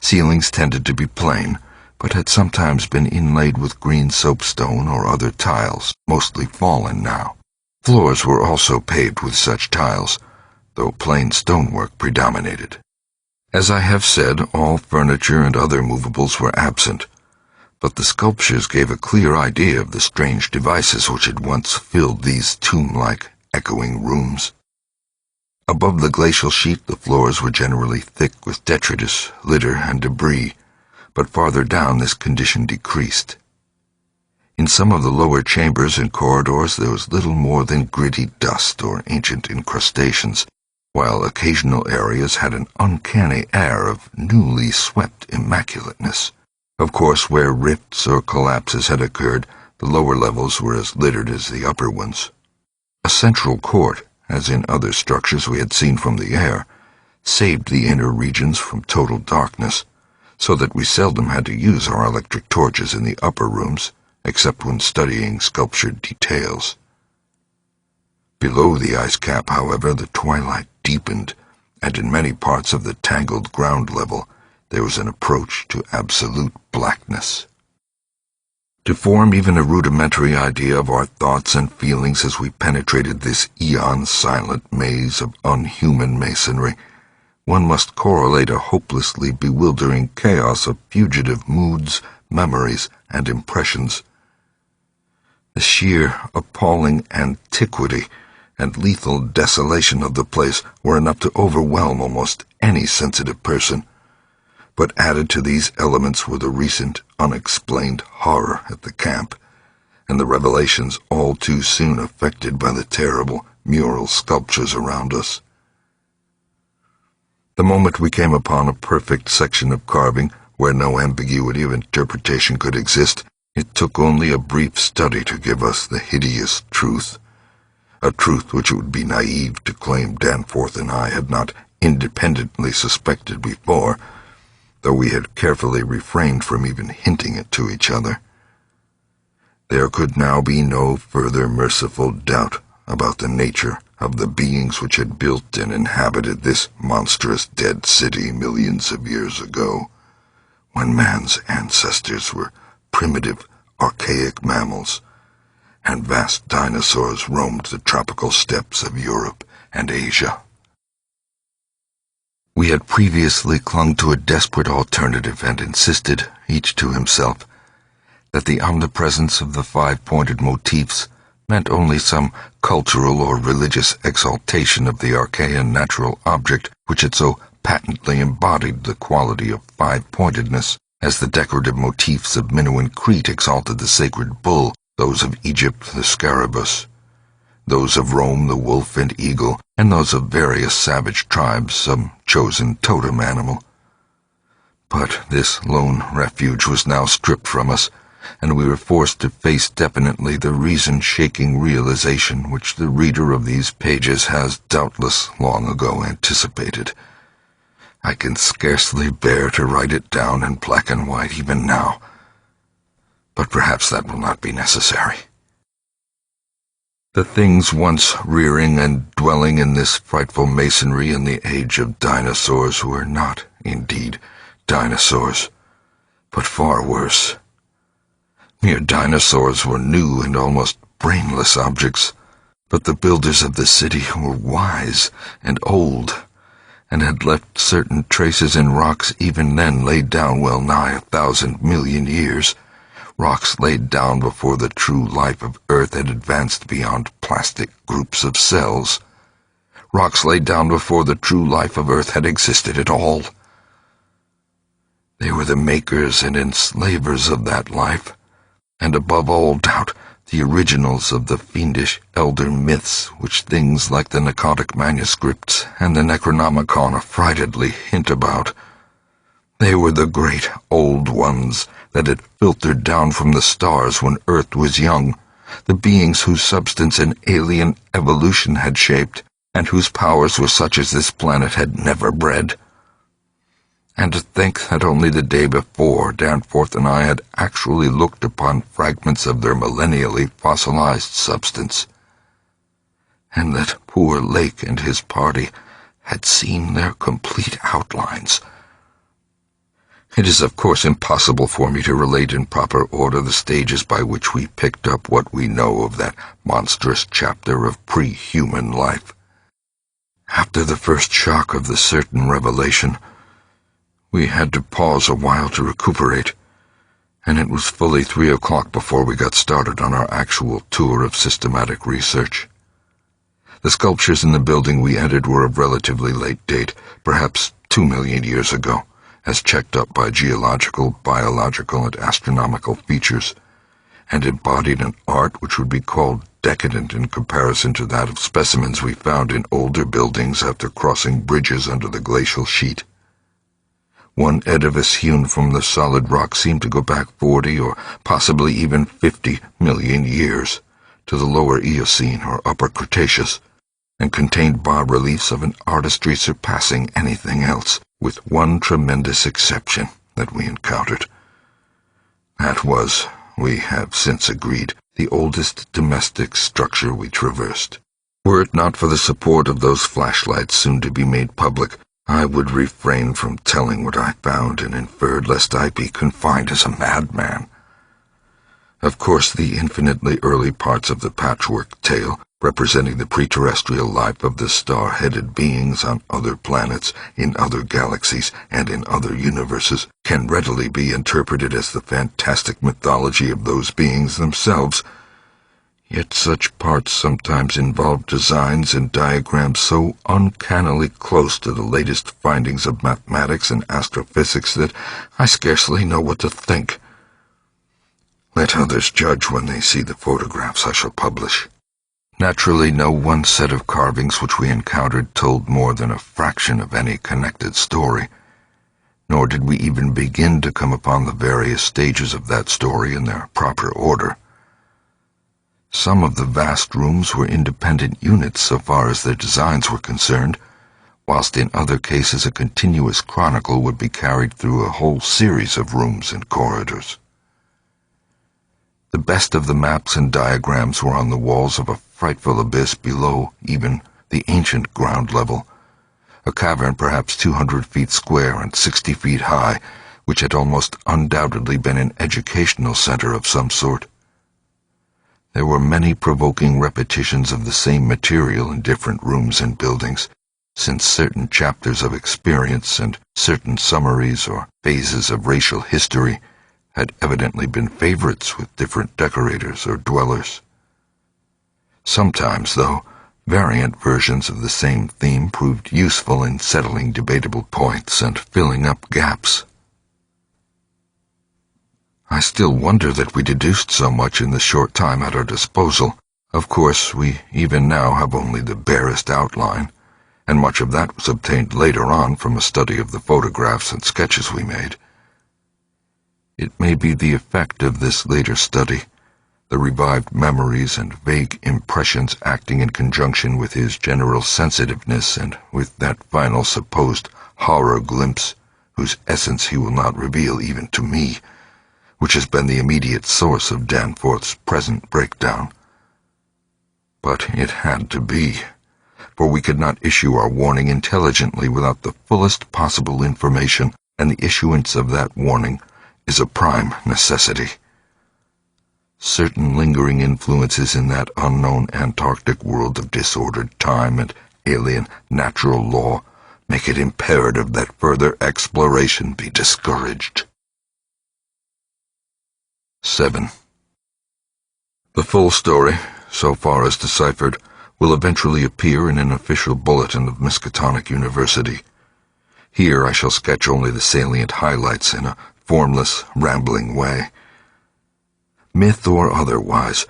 Ceilings tended to be plain, but had sometimes been inlaid with green soapstone or other tiles, mostly fallen now. Floors were also paved with such tiles, though plain stonework predominated. As I have said, all furniture and other movables were absent, but the sculptures gave a clear idea of the strange devices which had once filled these tomb-like, echoing rooms. Above the glacial sheet the floors were generally thick with detritus, litter, and debris, but farther down this condition decreased. In some of the lower chambers and corridors there was little more than gritty dust or ancient incrustations, while occasional areas had an uncanny air of newly swept immaculateness. Of course, where rifts or collapses had occurred, the lower levels were as littered as the upper ones. A central court, as in other structures we had seen from the air, saved the inner regions from total darkness, so that we seldom had to use our electric torches in the upper rooms, except when studying sculptured details. Below the ice cap, however, the twilight deepened, and in many parts of the tangled ground level there was an approach to absolute blackness. To form even a rudimentary idea of our thoughts and feelings as we penetrated this eon-silent maze of unhuman masonry, one must correlate a hopelessly bewildering chaos of fugitive moods, memories, and impressions. The sheer, appalling antiquity and lethal desolation of the place were enough to overwhelm almost any sensitive person, But added to these elements were the recent, unexplained horror at the camp, and the revelations all too soon affected by the terrible mural sculptures around us. The moment we came upon a perfect section of carving where no ambiguity of interpretation could exist, it took only a brief study to give us the hideous truth, a truth which it would be naive to claim Danforth and I had not independently suspected before, though we had carefully refrained from even hinting it to each other. There could now be no further merciful doubt about the nature of the beings which had built and inhabited this monstrous dead city millions of years ago, when man's ancestors were primitive, archaic mammals, and vast dinosaurs roamed the tropical steppes of Europe and Asia. We had previously clung to a desperate alternative and insisted, each to himself, that the omnipresence of the five-pointed motifs meant only some cultural or religious exaltation of the archaean natural object which had so patently embodied the quality of five-pointedness, as the decorative motifs of Minoan Crete exalted the sacred bull, those of Egypt the scarabus, those of Rome the wolf and eagle, and those of various savage tribes some chosen totem animal. But this lone refuge was now stripped from us, and we were forced to face definitely the reason-shaking realization which the reader of these pages has doubtless long ago anticipated. I can scarcely bear to write it down in black and white even now, but perhaps that will not be necessary. The things once rearing and dwelling in this frightful masonry in the age of dinosaurs were not, indeed, dinosaurs, but far worse. Mere dinosaurs were new and almost brainless objects, but the builders of the city were wise and old, and had left certain traces in rocks even then laid down well nigh 1,000 million years, rocks laid down before the true life of Earth had advanced beyond plastic groups of cells, rocks laid down before the true life of Earth had existed at all. They were the makers and enslavers of that life, and above all doubt the originals of the fiendish elder myths which things like the Narcotic manuscripts and the Necronomicon affrightedly hint about. They were the great old ones that had filtered down from the stars when Earth was young, the beings whose substance an alien evolution had shaped, and whose powers were such as this planet had never bred. And to think that only the day before Danforth and I had actually looked upon fragments of their millennially fossilized substance, and that poor Lake and his party had seen their complete outlines. It is of course impossible for me to relate in proper order the stages by which we picked up what we know of that monstrous chapter of pre-human life. After the first shock of the certain revelation, we had to pause a while to recuperate, and it was fully 3 o'clock before we got started on our actual tour of systematic research. The sculptures in the building we entered were of relatively late date, perhaps 2 million years ago, as checked up by geological, biological, and astronomical features, and embodied an art which would be called decadent in comparison to that of specimens we found in older buildings after crossing bridges under the glacial sheet. One edifice hewn from the solid rock seemed to go back 40 or possibly even 50 million years, to the lower Eocene or Upper Cretaceous, and contained bas-reliefs of an artistry surpassing anything else, with one tremendous exception that we encountered. That was, we have since agreed, the oldest domestic structure we traversed. Were it not for the support of those flashlights soon to be made public, I would refrain from telling what I found and inferred lest I be confined as a madman. Of course, the infinitely early parts of the patchwork tale, representing the pre-terrestrial life of the star-headed beings on other planets, in other galaxies, and in other universes, can readily be interpreted as the fantastic mythology of those beings themselves. Yet such parts sometimes involve designs and diagrams so uncannily close to the latest findings of mathematics and astrophysics that I scarcely know what to think. Let others judge when they see the photographs I shall publish. Naturally, no one set of carvings which we encountered told more than a fraction of any connected story, nor did we even begin to come upon the various stages of that story in their proper order. Some of the vast rooms were independent units so far as their designs were concerned, whilst in other cases a continuous chronicle would be carried through a whole series of rooms and corridors. The best of the maps and diagrams were on the walls of a frightful abyss below even the ancient ground level, a cavern perhaps 200 feet square and 60 feet high, which had almost undoubtedly been an educational center of some sort. There were many provoking repetitions of the same material in different rooms and buildings, since certain chapters of experience and certain summaries or phases of racial history had evidently been favorites with different decorators or dwellers. Sometimes, though, variant versions of the same theme proved useful in settling debatable points and filling up gaps. I still wonder that we deduced so much in the short time at our disposal. Of course, we even now have only the barest outline, and much of that was obtained later on from a study of the photographs and sketches we made. It may be the effect of this later study, the revived memories and vague impressions acting in conjunction with his general sensitiveness and with that final supposed horror glimpse, whose essence he will not reveal even to me, which has been the immediate source of Danforth's present breakdown. But it had to be, for we could not issue our warning intelligently without the fullest possible information, and the issuance of that warning is a prime necessity. Certain lingering influences in that unknown Antarctic world of disordered time and alien natural law make it imperative that further exploration be discouraged. 7. The full story, so far as deciphered, will eventually appear in an official bulletin of Miskatonic University. Here I shall sketch only the salient highlights in a formless, rambling way. Myth or otherwise,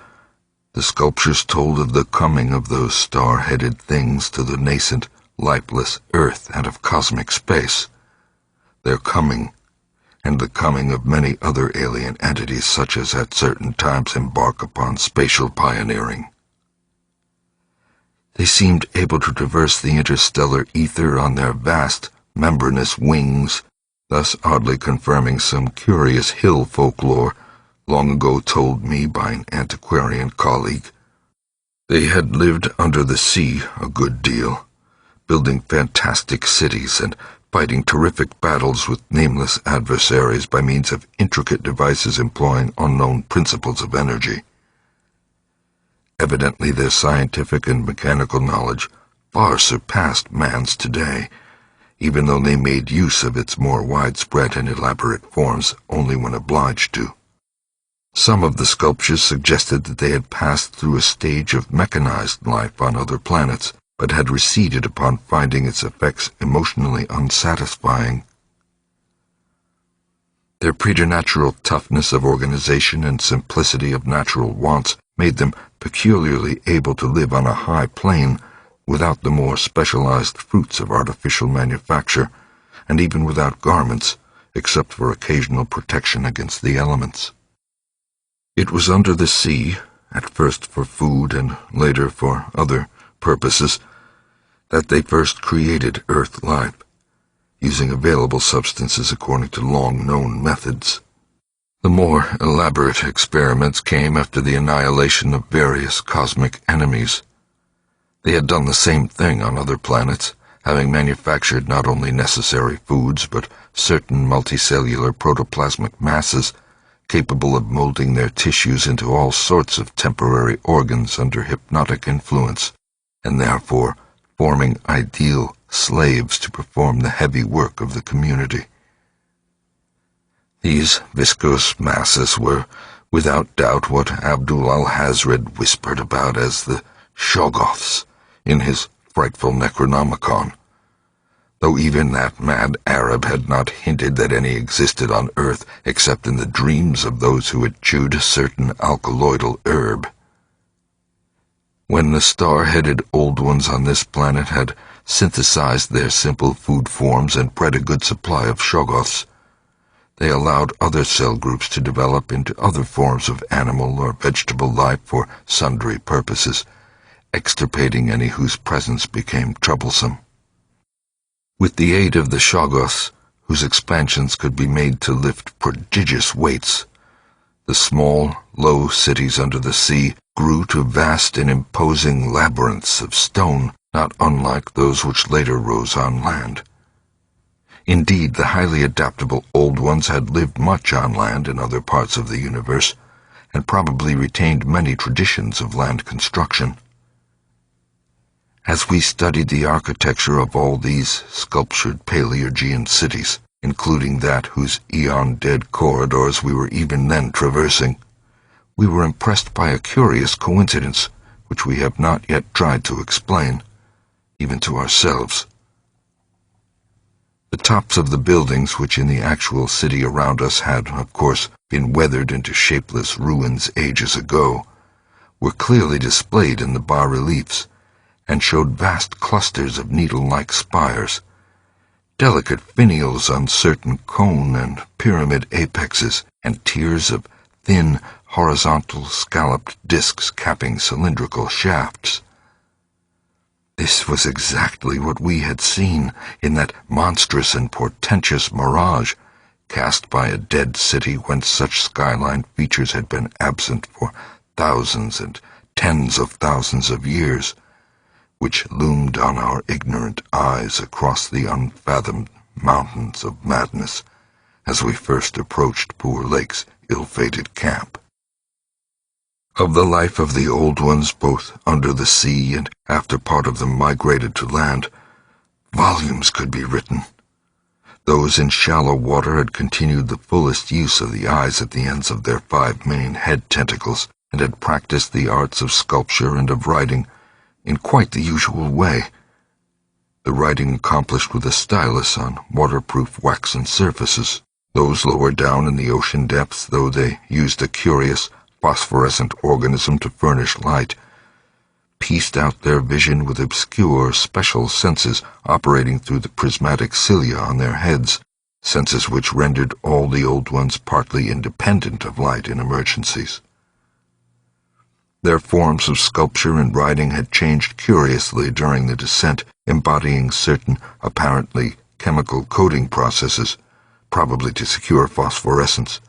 the sculptures told of the coming of those star-headed things to the nascent, lifeless earth and of cosmic space. Their coming, and the coming of many other alien entities such as at certain times embark upon spatial pioneering. They seemed able to traverse the interstellar ether on their vast, membranous wings, thus oddly confirming some curious hill folklore long ago told me by an antiquarian colleague. They had lived under the sea a good deal, building fantastic cities and fighting terrific battles with nameless adversaries by means of intricate devices employing unknown principles of energy. Evidently their scientific and mechanical knowledge far surpassed man's today, even though they made use of its more widespread and elaborate forms only when obliged to. Some of the sculptures suggested that they had passed through a stage of mechanized life on other planets, but had receded upon finding its effects emotionally unsatisfying. Their preternatural toughness of organization and simplicity of natural wants made them peculiarly able to live on a high plane without the more specialized fruits of artificial manufacture, and even without garments, except for occasional protection against the elements. It was under the sea, at first for food and later for other purposes, that they first created Earth life, using available substances according to long-known methods. The more elaborate experiments came after the annihilation of various cosmic enemies. They had done the same thing on other planets, having manufactured not only necessary foods but certain multicellular protoplasmic masses capable of molding their tissues into all sorts of temporary organs under hypnotic influence, and therefore forming ideal slaves to perform the heavy work of the community. These viscose masses were Without doubt what Abdul al-Hazred whispered about as the Shoggoths in his frightful Necronomicon, though even that mad Arab had not hinted that any existed on Earth except in the dreams of those who had chewed a certain alkaloidal herb. When the star-headed Old Ones on this planet had synthesized their simple food forms and bred a good supply of Shoggoths, they allowed other cell groups to develop into other forms of animal or vegetable life for sundry purposes, extirpating any whose presence became troublesome. With the aid of the Shoggoths, whose expansions could be made to lift prodigious weights, the small, low cities under the sea grew to vast and imposing labyrinths of stone, not unlike those which later rose on land. Indeed, the highly adaptable Old Ones had lived much on land in other parts of the universe, and probably retained many traditions of land construction. As we studied the architecture of all these sculptured Paleogean cities, including that whose eon-dead corridors we were even then traversing, we were impressed by a curious coincidence which we have not yet tried to explain, even to ourselves. The tops of the buildings, which in the actual city around us had, of course, been weathered into shapeless ruins ages ago, were clearly displayed in the bas-reliefs, and showed vast clusters of needle-like spires, delicate finials on certain cone and pyramid apexes, and tiers of thin, horizontal scalloped discs capping cylindrical shafts. This was exactly what we had seen in that monstrous and portentous mirage cast by a dead city whence such skyline features had been absent for thousands and tens of thousands of years, which loomed on our ignorant eyes across the unfathomed mountains of madness as we first approached Poor Lake's ill-fated camp. Of the life of the Old Ones, both under the sea and after part of them migrated to land, volumes could be written. Those in shallow water had continued the fullest use of the eyes at the ends of their 5 main head tentacles, and had practiced the arts of sculpture and of writing in quite the usual way, the writing accomplished with a stylus on waterproof waxen surfaces. Those lower down in the ocean depths, though they used a curious phosphorescent organism to furnish light, pieced out their vision with obscure special senses operating through the prismatic cilia on their heads, senses which rendered all the Old Ones partly independent of light in emergencies. Their forms of sculpture and writing had changed curiously during the descent, embodying certain apparently chemical coding processes, probably to secure phosphorescence,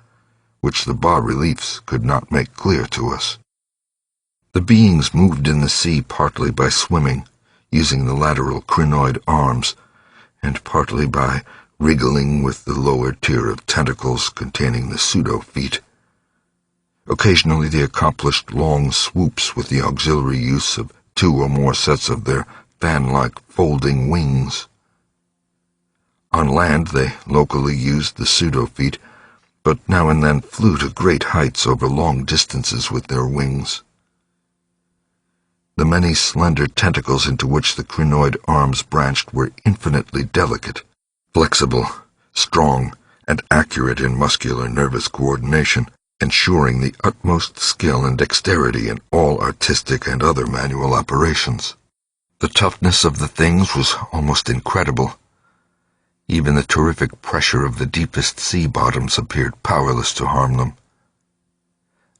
which the bas-reliefs could not make clear to us. The beings moved in the sea partly by swimming, using the lateral crinoid arms, and partly by wriggling with the lower tier of tentacles containing the pseudo-feet. Occasionally they accomplished long swoops with the auxiliary use of 2 or more sets of their fan-like folding wings. On land they locally used the pseudo-feet, but now and then flew to great heights over long distances with their wings. The many slender tentacles into which the crinoid arms branched were infinitely delicate, flexible, strong, and accurate in muscular nervous coordination, ensuring the utmost skill and dexterity in all artistic and other manual operations. The toughness of the things was almost incredible. Even the terrific pressure of the deepest sea bottoms appeared powerless to harm them.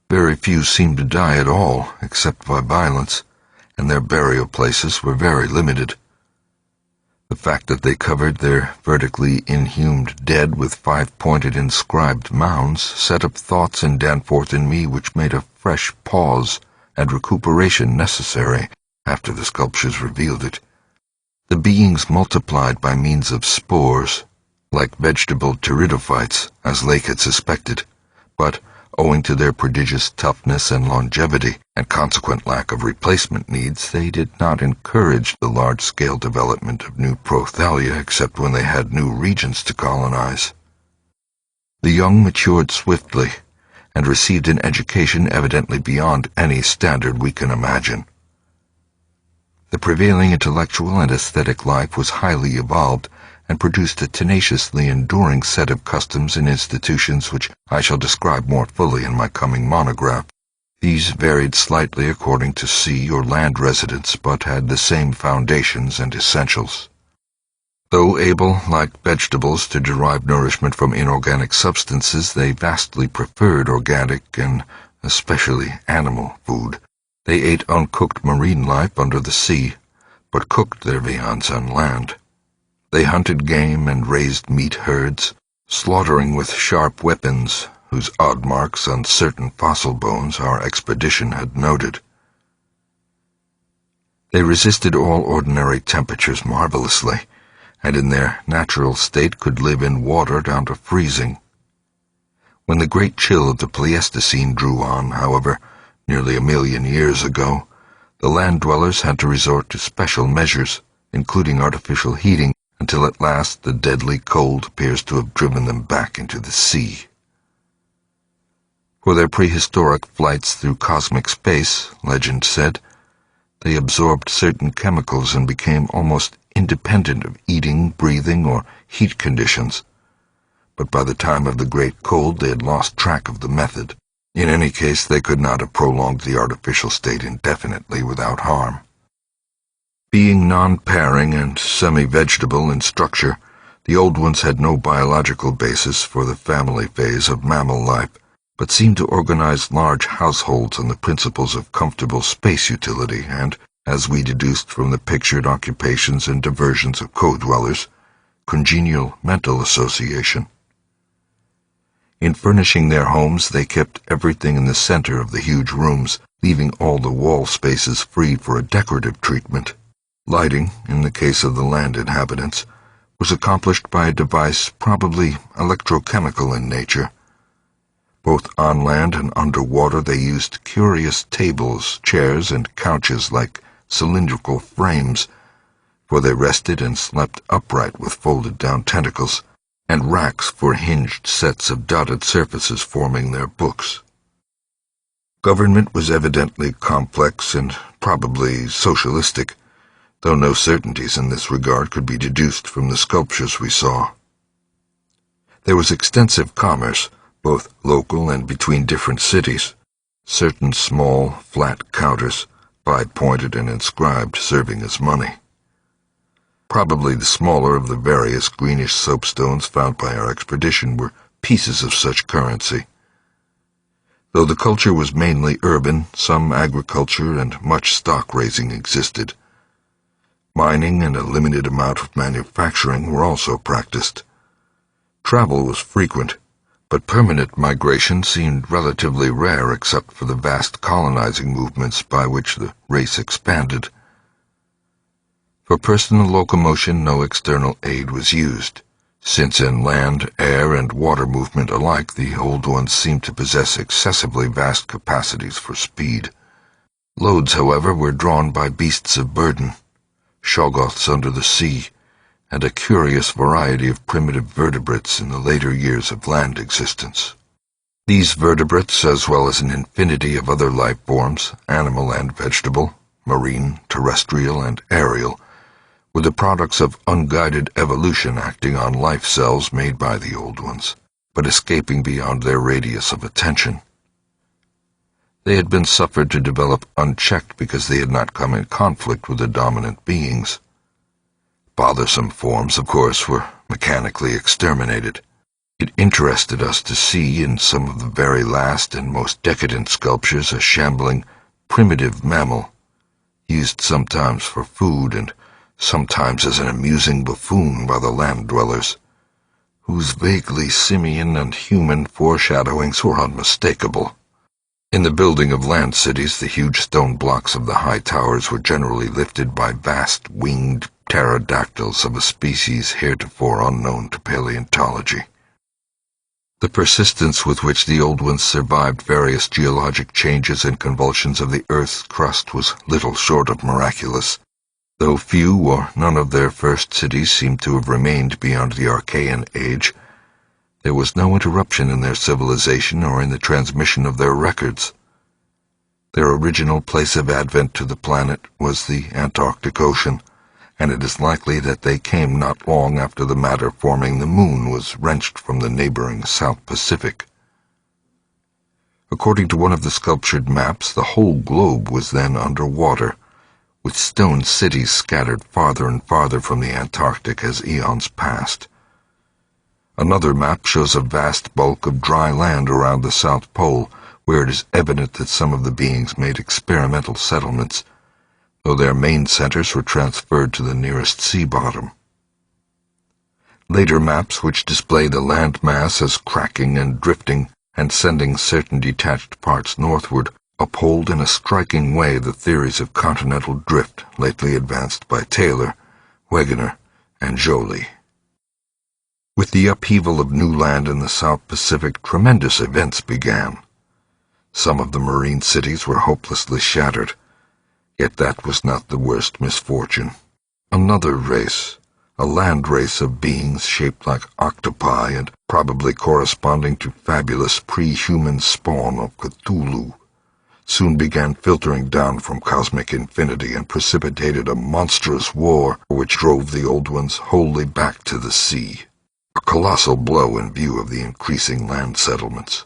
Very few seemed to die at all, except by violence, and their burial places were very limited. The fact that they covered their vertically inhumed dead with 5-pointed inscribed mounds set up thoughts in Danforth and me which made a fresh pause and recuperation necessary after the sculptures revealed it. The beings multiplied by means of spores, like vegetable pteridophytes, as Lake had suspected, but, owing to their prodigious toughness and longevity, and consequent lack of replacement needs, they did not encourage the large-scale development of new prothalia except when they had new regions to colonize. The young matured swiftly, and received an education evidently beyond any standard we can imagine. The prevailing intellectual and aesthetic life was highly evolved and produced a tenaciously enduring set of customs and institutions which I shall describe more fully in my coming monograph. These varied slightly according to sea or land residence, but had the same foundations and essentials. Though able, like vegetables, to derive nourishment from inorganic substances, they vastly preferred organic and especially animal food. They ate uncooked marine life under the sea, but cooked their viands on land. They hunted game and raised meat herds, slaughtering with sharp weapons, whose odd marks on certain fossil bones our expedition had noted. They resisted all ordinary temperatures marvelously, and in their natural state could live in water down to freezing. When the great chill of the Pleistocene drew on, however, nearly 1 million years ago, the land dwellers had to resort to special measures, including artificial heating, until at last the deadly cold appears to have driven them back into the sea. For their prehistoric flights through cosmic space, legend said, they absorbed certain chemicals and became almost independent of eating, breathing, or heat conditions. But by the time of the Great Cold they had lost track of the method. In any case, they could not have prolonged the artificial state indefinitely without harm. Being non-pairing and semi-vegetable in structure, the Old Ones had no biological basis for the family phase of mammal life, but seemed to organize large households on the principles of comfortable space utility and, as we deduced from the pictured occupations and diversions of co-dwellers, congenial mental association. In furnishing their homes, they kept everything in the center of the huge rooms, leaving all the wall spaces free for a decorative treatment. Lighting, in the case of the land inhabitants, was accomplished by a device probably electrochemical in nature. Both on land and underwater they used curious tables, chairs, and couches like cylindrical frames, for they rested and slept upright with folded-down tentacles, and racks for hinged sets of dotted surfaces forming their books. Government was evidently complex and probably socialistic, though no certainties in this regard could be deduced from the sculptures we saw. There was extensive commerce, both local and between different cities, certain small, flat counters, 5-pointed and inscribed, serving as money. Probably the smaller of the various greenish soapstones found by our expedition were pieces of such currency. Though the culture was mainly urban, some agriculture and much stock-raising existed. Mining and a limited amount of manufacturing were also practiced. Travel was frequent, but permanent migration seemed relatively rare except for the vast colonizing movements by which the race expanded. For personal locomotion, no external aid was used, since in land, air, and water movement alike the Old Ones seemed to possess excessively vast capacities for speed. Loads, however, were drawn by beasts of burden, shoggoths under the sea, and a curious variety of primitive vertebrates in the later years of land existence. These vertebrates, as well as an infinity of other life forms, animal and vegetable, marine, terrestrial, and aerial, were the products of unguided evolution acting on life cells made by the Old Ones, but escaping beyond their radius of attention. They had been suffered to develop unchecked because they had not come in conflict with the dominant beings. Bothersome forms, of course, were mechanically exterminated. It interested us to see in some of the very last and most decadent sculptures a shambling, primitive mammal, used sometimes for food and sometimes as an amusing buffoon by the land dwellers, whose vaguely simian and human foreshadowings were unmistakable. In the building of land cities, the huge stone blocks of the high towers were generally lifted by vast winged pterodactyls of a species heretofore unknown to paleontology. The persistence with which the Old Ones survived various geologic changes and convulsions of the Earth's crust was little short of miraculous, though few or none of their first cities seem to have remained beyond the Archaean age. There was no interruption in their civilization or in the transmission of their records. Their original place of advent to the planet was the Antarctic Ocean, and it is likely that they came not long after the matter forming the moon was wrenched from the neighboring South Pacific. According to one of the sculptured maps, the whole globe was then underwater, with stone cities scattered farther and farther from the Antarctic as eons passed. Another map shows a vast bulk of dry land around the South Pole, where it is evident that some of the beings made experimental settlements, though their main centers were transferred to the nearest sea bottom. Later maps, which display the land mass as cracking and drifting and sending certain detached parts northward, uphold in a striking way the theories of continental drift lately advanced by Taylor, Wegener, and Joly. With the upheaval of new land in the South Pacific, tremendous events began. Some of the marine cities were hopelessly shattered, yet that was not the worst misfortune. Another race, a land race of beings shaped like octopi and probably corresponding to fabulous pre-human spawn of Cthulhu, soon began filtering down from cosmic infinity and precipitated a monstrous war which drove the Old Ones wholly back to the sea, a colossal blow in view of the increasing land settlements.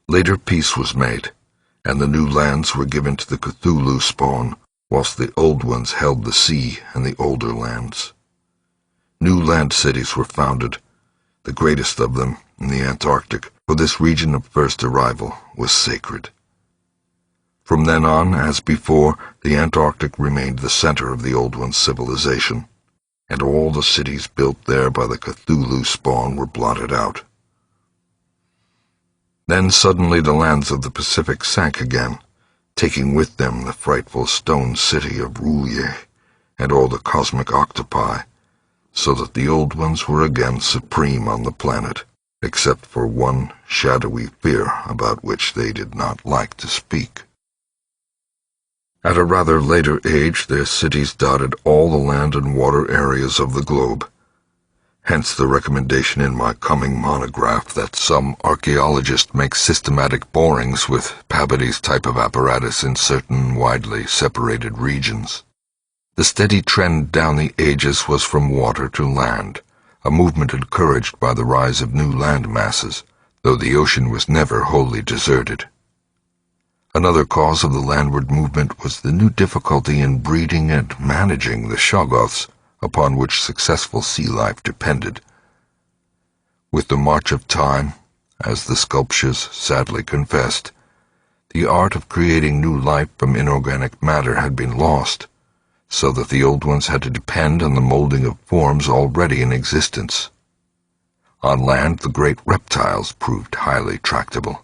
Later peace was made, and the new lands were given to the Cthulhu spawn, whilst the Old Ones held the sea and the older lands. New land cities were founded, the greatest of them in the Antarctic, for this region of first arrival was sacred. From then on, as before, the Antarctic remained the center of the Old Ones' civilization, and all the cities built there by the Cthulhu spawn were blotted out. Then suddenly the lands of the Pacific sank again, taking with them the frightful stone city of Roulier and all the cosmic octopi, so that the Old Ones were again supreme on the planet, except for one shadowy fear about which they did not like to speak. At a rather later age, their cities dotted all the land and water areas of the globe. Hence the recommendation in my coming monograph that some archaeologist make systematic borings with Pabody's type of apparatus in certain widely separated regions. The steady trend down the ages was from water to land, a movement encouraged by the rise of new land masses, though the ocean was never wholly deserted. Another cause of the landward movement was the new difficulty in breeding and managing the Shoggoths, upon which successful sea life depended. With the march of time, as the sculptures sadly confessed, the art of creating new life from inorganic matter had been lost, so that the Old Ones had to depend on the molding of forms already in existence. On land, the great reptiles proved highly tractable,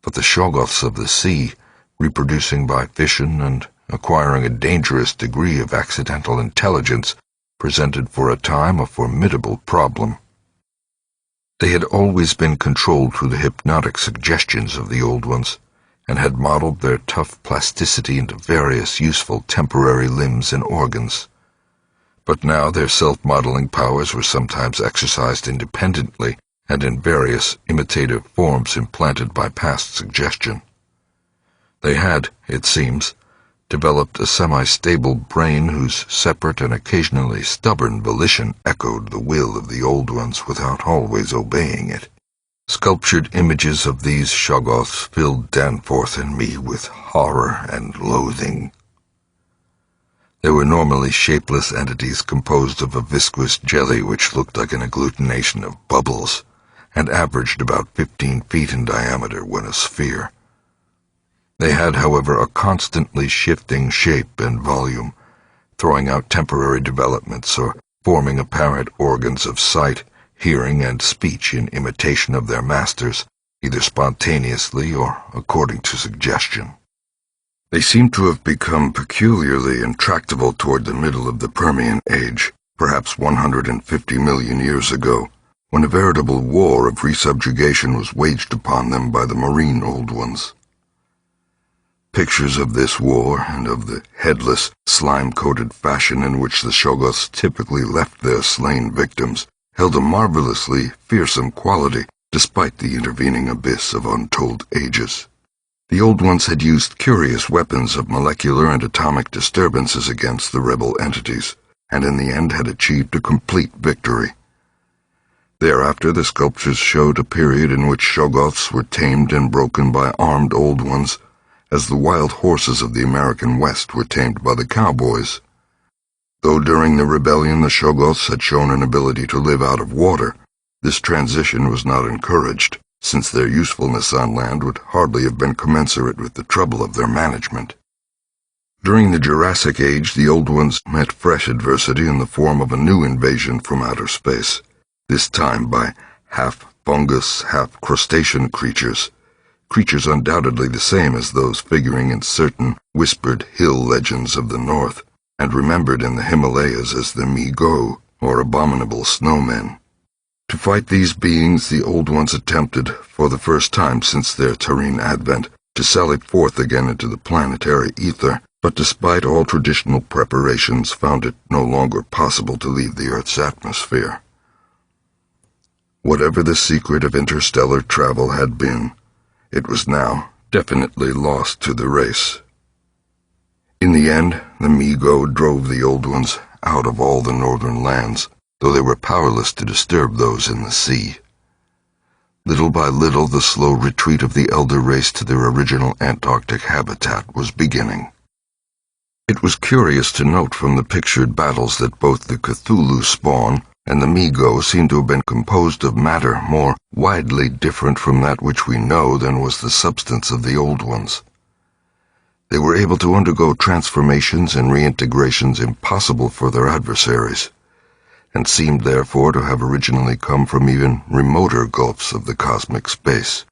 but the Shoggoths of the sea, reproducing by fission and acquiring a dangerous degree of accidental intelligence, presented for a time a formidable problem. They had always been controlled through the hypnotic suggestions of the Old Ones, and had modeled their tough plasticity into various useful temporary limbs and organs. But now their self-modeling powers were sometimes exercised independently and in various imitative forms implanted by past suggestion. They had, it seems, developed a semi-stable brain whose separate and occasionally stubborn volition echoed the will of the Old Ones without always obeying it. Sculptured images of these Shoggoths filled Danforth and me with horror and loathing. They were normally shapeless entities composed of a viscous jelly which looked like an agglutination of bubbles, and averaged about 15 feet in diameter when a sphere. They had, however, a constantly shifting shape and volume, throwing out temporary developments or forming apparent organs of sight, hearing, and speech in imitation of their masters, either spontaneously or according to suggestion. They seem to have become peculiarly intractable toward the middle of the Permian Age, perhaps 150 million years ago, when a veritable war of resubjugation was waged upon them by the marine Old Ones. Pictures of this war and of the headless, slime-coated fashion in which the Shoggoths typically left their slain victims held a marvelously fearsome quality despite the intervening abyss of untold ages. The Old Ones had used curious weapons of molecular and atomic disturbances against the rebel entities, and in the end had achieved a complete victory. Thereafter, the sculptures showed a period in which Shoggoths were tamed and broken by armed Old Ones, as the wild horses of the American West were tamed by the cowboys. Though during the rebellion the Shoggoths had shown an ability to live out of water, this transition was not encouraged, since their usefulness on land would hardly have been commensurate with the trouble of their management. During the Jurassic Age, the Old Ones met fresh adversity in the form of a new invasion from outer space, this time by half-fungus, half-crustacean creatures undoubtedly the same as those figuring in certain whispered hill legends of the North, and remembered in the Himalayas as the Mi-Go, or abominable snowmen. To fight these beings, the Old Ones attempted, for the first time since their terrene advent, to sally forth again into the planetary ether, but despite all traditional preparations found it no longer possible to leave the Earth's atmosphere. Whatever the secret of interstellar travel had been, it was now definitely lost to the race. In the end, the Mi-Go drove the Old Ones out of all the northern lands, though they were powerless to disturb those in the sea. Little by little, the slow retreat of the elder race to their original Antarctic habitat was beginning. It was curious to note from the pictured battles that both the Cthulhu spawn and the Mi-Go seem to have been composed of matter more widely different from that which we know than was the substance of the Old Ones. They were able to undergo transformations and reintegrations impossible for their adversaries, and seemed therefore to have originally come from even remoter gulfs of the cosmic space.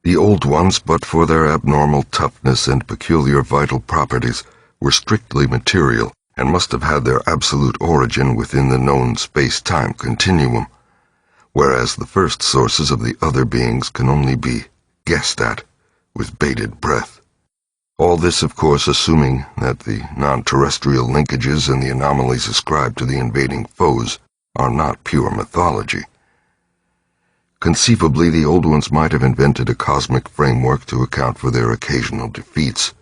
The Old Ones, but for their abnormal toughness and peculiar vital properties, were strictly material, and must have had their absolute origin within the known space-time continuum, whereas the first sources of the other beings can only be guessed at with bated breath. All this, of course, assuming that the non-terrestrial linkages and the anomalies ascribed to the invading foes are not pure mythology. Conceivably, the Old Ones might have invented a cosmic framework to account for their occasional defeats,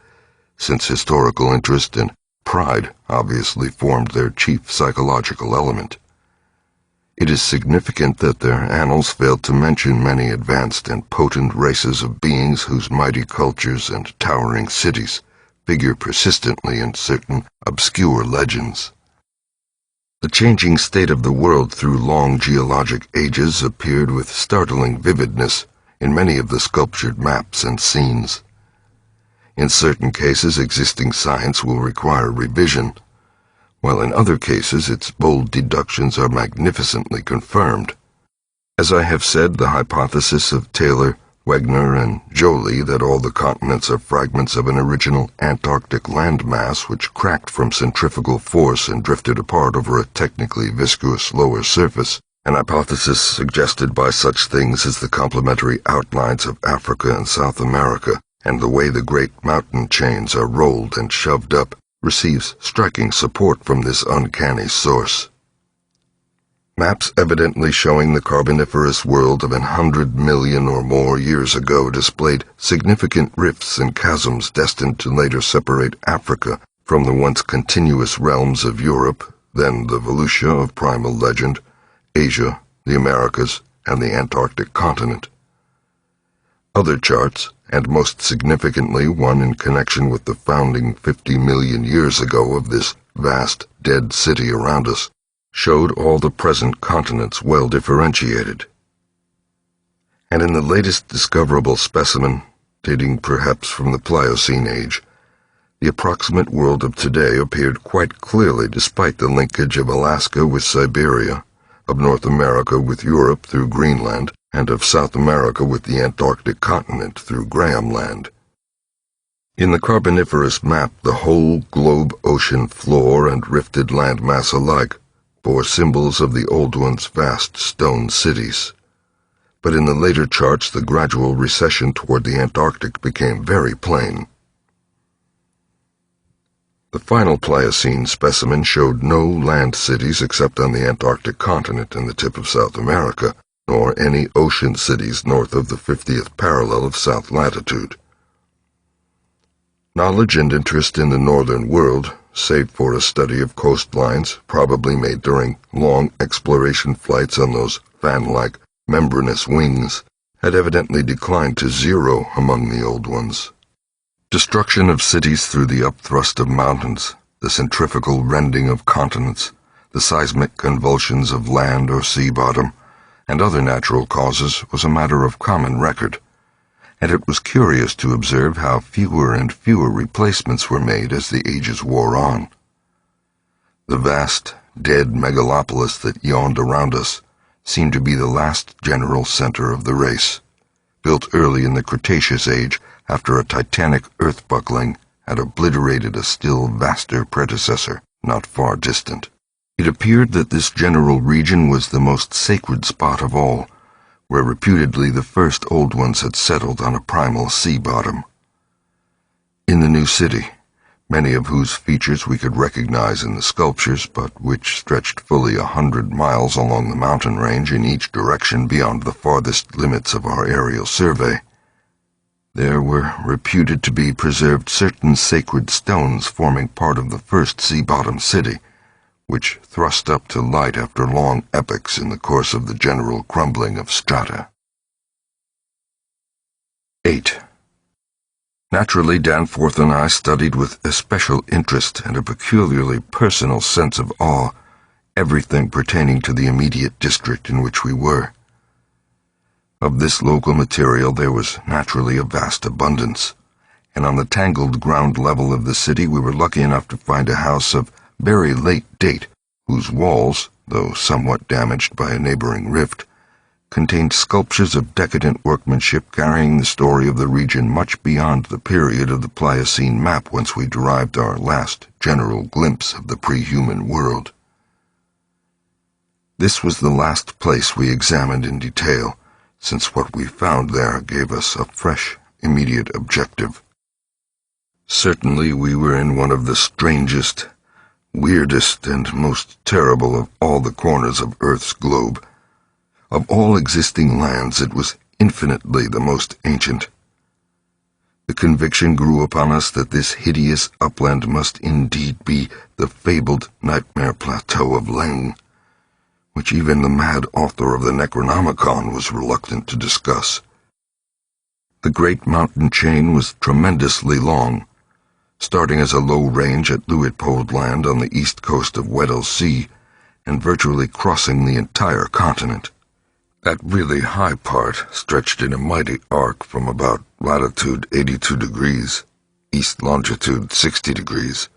since historical interest and pride obviously formed their chief psychological element. It is significant that their annals failed to mention many advanced and potent races of beings whose mighty cultures and towering cities figure persistently in certain obscure legends. The changing state of the world through long geologic ages appeared with startling vividness in many of the sculptured maps and scenes. In certain cases, existing science will require revision, while in other cases its bold deductions are magnificently confirmed. As I have said, the hypothesis of Taylor, Wegner, and Joly that all the continents are fragments of an original Antarctic landmass which cracked from centrifugal force and drifted apart over a technically viscous lower surface, an hypothesis suggested by such things as the complementary outlines of Africa and South America, and the way the great mountain chains are rolled and shoved up, receives striking support from this uncanny source. Maps evidently showing the Carboniferous world of 100 million or more years ago displayed significant rifts and chasms destined to later separate Africa from the once continuous realms of Europe, then the Volusia of primal legend, Asia, the Americas, and the Antarctic continent. Other charts, and most significantly one in connection with the founding 50 million years ago of this vast dead city around us, showed all the present continents well differentiated. And in the latest discoverable specimen, dating perhaps from the Pliocene age, the approximate world of today appeared quite clearly despite the linkage of Alaska with Siberia, of North America with Europe through Greenland, and of South America with the Antarctic continent through Graham Land. In the Carboniferous map, the whole globe ocean floor and rifted landmass alike bore symbols of the Old Ones' vast stone cities. But in the later charts, the gradual recession toward the Antarctic became very plain. The final Pliocene specimen showed no land cities except on the Antarctic continent and the tip of South America, nor any ocean cities north of the 50th parallel of south latitude. Knowledge and interest in the northern world, save for a study of coastlines probably made during long exploration flights on those fan-like membranous wings, had evidently declined to zero among the old ones. Destruction of cities through the upthrust of mountains, the centrifugal rending of continents, the seismic convulsions of land or sea bottom, and other natural causes was a matter of common record, and it was curious to observe how fewer and fewer replacements were made as the ages wore on. The vast, dead megalopolis that yawned around us seemed to be the last general center of the race, built early in the Cretaceous age after a titanic earth buckling had obliterated a still vaster predecessor not far distant. It appeared that this general region was the most sacred spot of all, where reputedly the first old ones had settled on a primal sea bottom. In the new city, many of whose features we could recognize in the sculptures, but which stretched fully 100 miles along the mountain range in each direction beyond the farthest limits of our aerial survey, there were reputed to be preserved certain sacred stones forming part of the first sea-bottom city, which thrust up to light after long epochs in the course of the general crumbling of strata. 8. Naturally, Danforth and I studied with especial interest and a peculiarly personal sense of awe everything pertaining to the immediate district in which we were. Of this local material there was naturally a vast abundance, and on the tangled ground level of the city we were lucky enough to find a house of very late date, whose walls, though somewhat damaged by a neighboring rift, contained sculptures of decadent workmanship carrying the story of the region much beyond the period of the Pliocene map whence we derived our last general glimpse of the pre-human world. This was the last place we examined in detail, since what we found there gave us a fresh, immediate objective. Certainly we were in one of the strangest, weirdest, and most terrible of all the corners of Earth's globe. Of all existing lands, it was infinitely the most ancient. The conviction grew upon us that this hideous upland must indeed be the fabled nightmare plateau of Leng, which even the mad author of the Necronomicon was reluctant to discuss. The great mountain chain was tremendously long, starting as a low range at Luitpold Land on the east coast of Weddell Sea, and virtually crossing the entire continent. That really high part stretched in a mighty arc from about latitude 82 degrees, east longitude 60 degrees,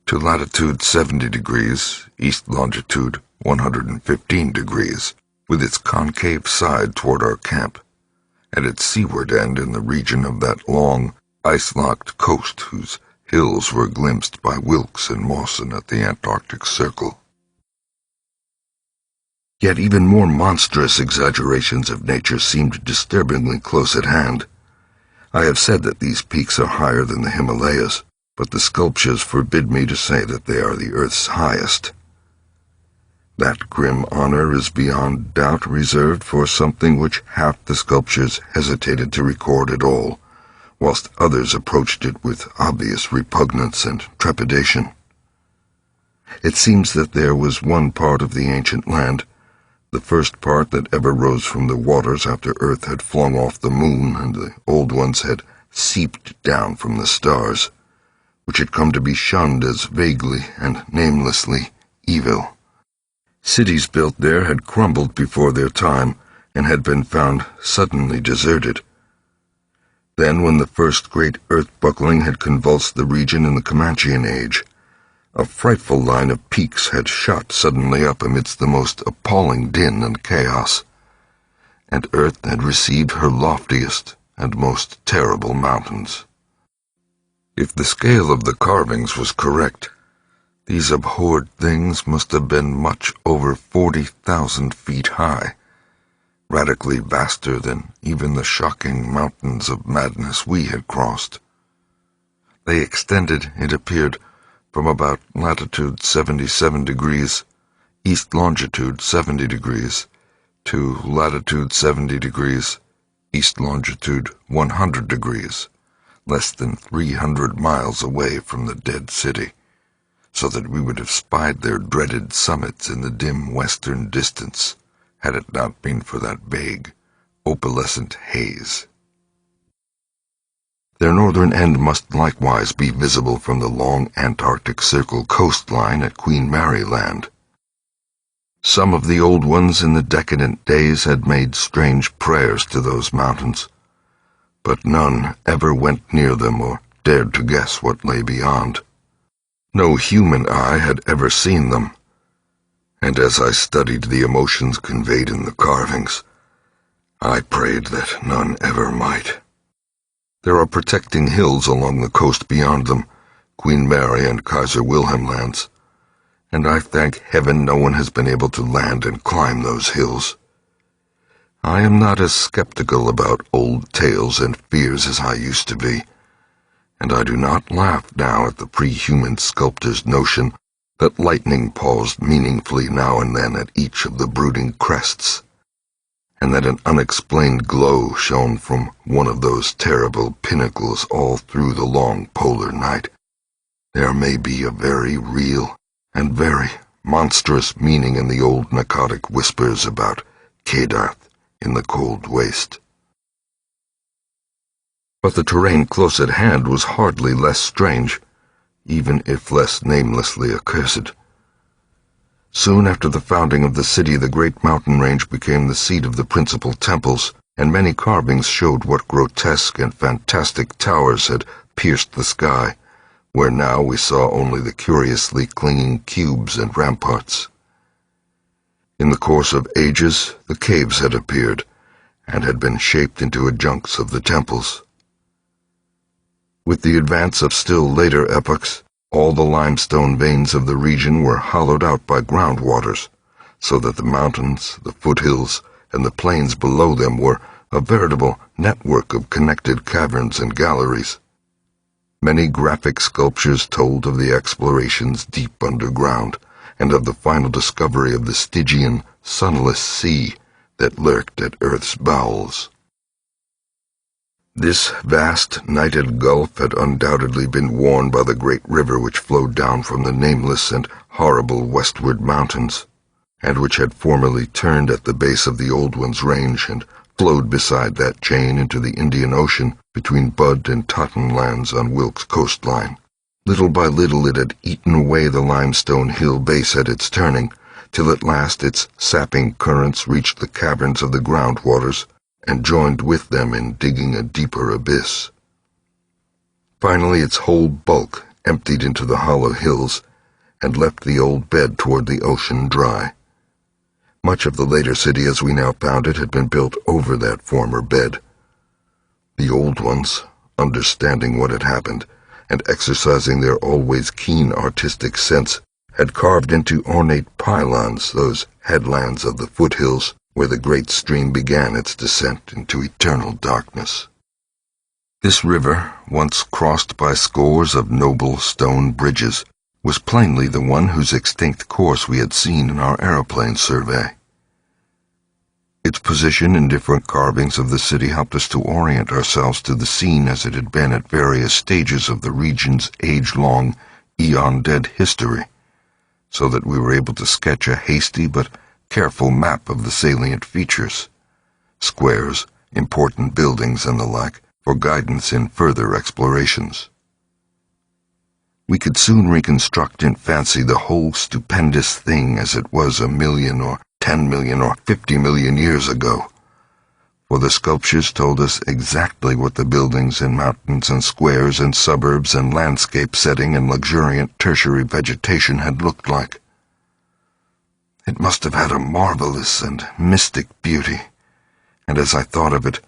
to latitude 70 degrees, east longitude 115 degrees, with its concave side toward our camp, and its seaward end in the region of that long, ice-locked coast whose hills were glimpsed by Wilkes and Mawson at the Antarctic Circle. Yet even more monstrous exaggerations of nature seemed disturbingly close at hand. I have said that these peaks are higher than the Himalayas, but the sculptures forbid me to say that they are the Earth's highest. That grim honor is beyond doubt reserved for something which half the sculptures hesitated to record at all, whilst others approached it with obvious repugnance and trepidation. It seems that there was one part of the ancient land, the first part that ever rose from the waters after Earth had flung off the moon and the old ones had seeped down from the stars, which had come to be shunned as vaguely and namelessly evil. Cities built there had crumbled before their time and had been found suddenly deserted. Then, when the first great earth-buckling had convulsed the region in the Comanchean age, a frightful line of peaks had shot suddenly up amidst the most appalling din and chaos, and Earth had received her loftiest and most terrible mountains. If the scale of the carvings was correct, these abhorred things must have been much over 40,000 feet high, radically vaster than even the shocking mountains of madness we had crossed. They extended, it appeared, from about latitude 77 degrees, east longitude 70 degrees, to latitude 70 degrees, east longitude 100 degrees, less than 300 miles away from the dead city, so that we would have spied their dreaded summits in the dim western distance, had it not been for that vague, opalescent haze. Their northern end must likewise be visible from the long Antarctic Circle coastline at Queen Mary Land. Some of the old ones in the decadent days had made strange prayers to those mountains, but none ever went near them or dared to guess what lay beyond. No human eye had ever seen them, and as I studied the emotions conveyed in the carvings, I prayed that none ever might. There are protecting hills along the coast beyond them, Queen Mary and Kaiser Wilhelm lands, and I thank heaven no one has been able to land and climb those hills. I am not as skeptical about old tales and fears as I used to be, and I do not laugh now at the pre-human sculptor's notion that lightning paused meaningfully now and then at each of the brooding crests, and that an unexplained glow shone from one of those terrible pinnacles all through the long polar night. There may be a very real and very monstrous meaning in the old narcotic whispers about Kedarth in the cold waste. But the terrain close at hand was hardly less strange, even if less namelessly accursed. Soon after the founding of the city, the great mountain range became the seat of the principal temples, and many carvings showed what grotesque and fantastic towers had pierced the sky, where now we saw only the curiously clinging cubes and ramparts. In the course of ages, the caves had appeared, and had been shaped into adjuncts of the temples. With the advance of still later epochs, all the limestone veins of the region were hollowed out by groundwaters, so that the mountains, the foothills, and the plains below them were a veritable network of connected caverns and galleries. Many graphic sculptures told of the explorations deep underground, and of the final discovery of the Stygian, sunless sea that lurked at Earth's bowels. This vast, nighted gulf had undoubtedly been worn by the great river which flowed down from the nameless and horrible westward mountains, and which had formerly turned at the base of the Old One's range and flowed beside that chain into the Indian Ocean between Bud and Totten lands on Wilkes coastline. Little by little it had eaten away the limestone hill base at its turning, till at last its sapping currents reached the caverns of the groundwaters and joined with them in digging a deeper abyss. Finally its whole bulk emptied into the hollow hills and left the old bed toward the ocean dry. Much of the later city as we now found it had been built over that former bed. The old ones, understanding what had happened, and exercising their always keen artistic sense, had carved into ornate pylons those headlands of the foothills where the great stream began its descent into eternal darkness. This river, once crossed by scores of noble stone bridges, was plainly the one whose extinct course we had seen in our aeroplane survey. Its position in different carvings of the city helped us to orient ourselves to the scene as it had been at various stages of the region's age-long, eon-dead history, so that we were able to sketch a hasty but careful map of the salient features, squares, important buildings, and the like, for guidance in further explorations. We could soon reconstruct in fancy the whole stupendous thing as it was 1 million or 10 million or 50 million years ago, for the sculptures told us exactly what the buildings and mountains and squares and suburbs and landscape setting and luxuriant tertiary vegetation had looked like. It must have had a marvelous and mystic beauty, and as I thought of it,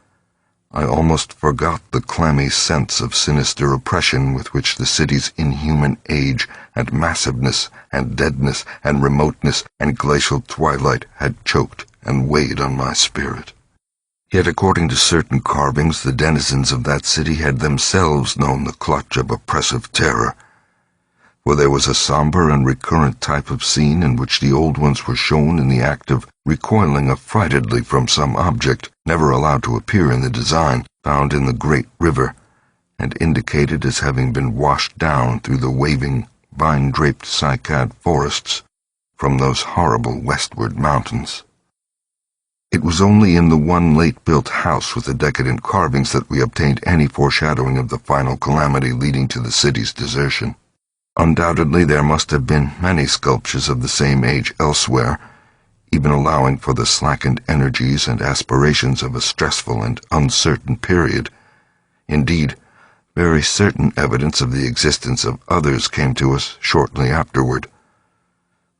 I almost forgot the clammy sense of sinister oppression with which the city's inhuman age and massiveness and deadness and remoteness and glacial twilight had choked and weighed on my spirit. Yet according to certain carvings, the denizens of that city had themselves known the clutch of oppressive terror. for there was a somber and recurrent type of scene in which the old ones were shown in the act of recoiling affrightedly from some object never allowed to appear in the design, found in the great river, and indicated as having been washed down through the waving, vine-draped cycad forests from those horrible westward mountains. It was only in the one late-built house with the decadent carvings that we obtained any foreshadowing of the final calamity leading to the city's desertion. Undoubtedly there must have been many sculptures of the same age elsewhere, even allowing for the slackened energies and aspirations of a stressful and uncertain period. Indeed, very certain evidence of the existence of others came to us shortly afterward.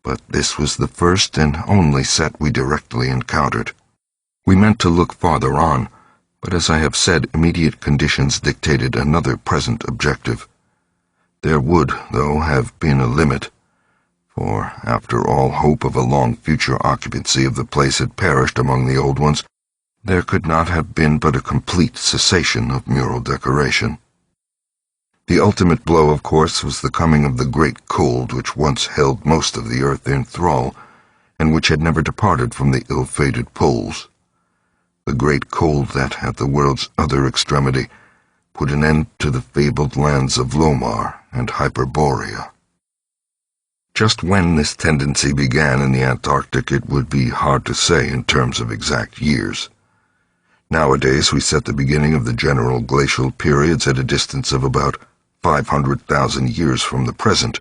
But this was the first and only set we directly encountered. We meant to look farther on, but as I have said, immediate conditions dictated another present objective. There would, though, have been a limit, for after all hope of a long future occupancy of the place had perished among the old ones, there could not have been but a complete cessation of mural decoration. The ultimate blow, of course, was the coming of the great cold which once held most of the earth in thrall, and which had never departed from the ill-fated poles. The great cold that, at the world's other extremity, put an end to the fabled lands of Lomar and Hyperborea. Just when this tendency began in the Antarctic it would be hard to say in terms of exact years. Nowadays we set the beginning of the general glacial periods at a distance of about 500,000 years from the present,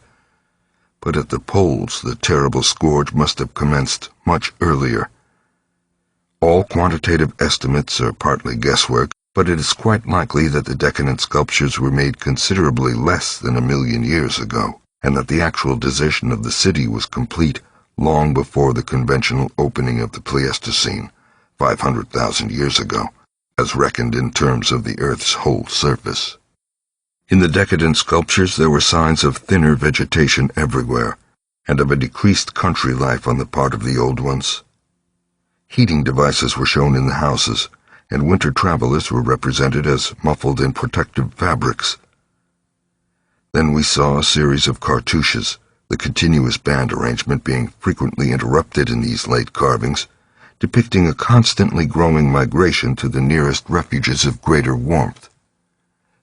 but at the poles the terrible scourge must have commenced much earlier. All quantitative estimates are partly guesswork, but it is quite likely that the decadent sculptures were made considerably less than 1,000,000 years ago, and that the actual desertion of the city was complete long before the conventional opening of the Pleistocene, 500,000 years ago, as reckoned in terms of the Earth's whole surface. In the decadent sculptures there were signs of thinner vegetation everywhere, and of a decreased country life on the part of the old ones. Heating devices were shown in the houses, and winter travelers were represented as muffled in protective fabrics. Then we saw a series of cartouches, the continuous band arrangement being frequently interrupted in these late carvings, depicting a constantly growing migration to the nearest refuges of greater warmth,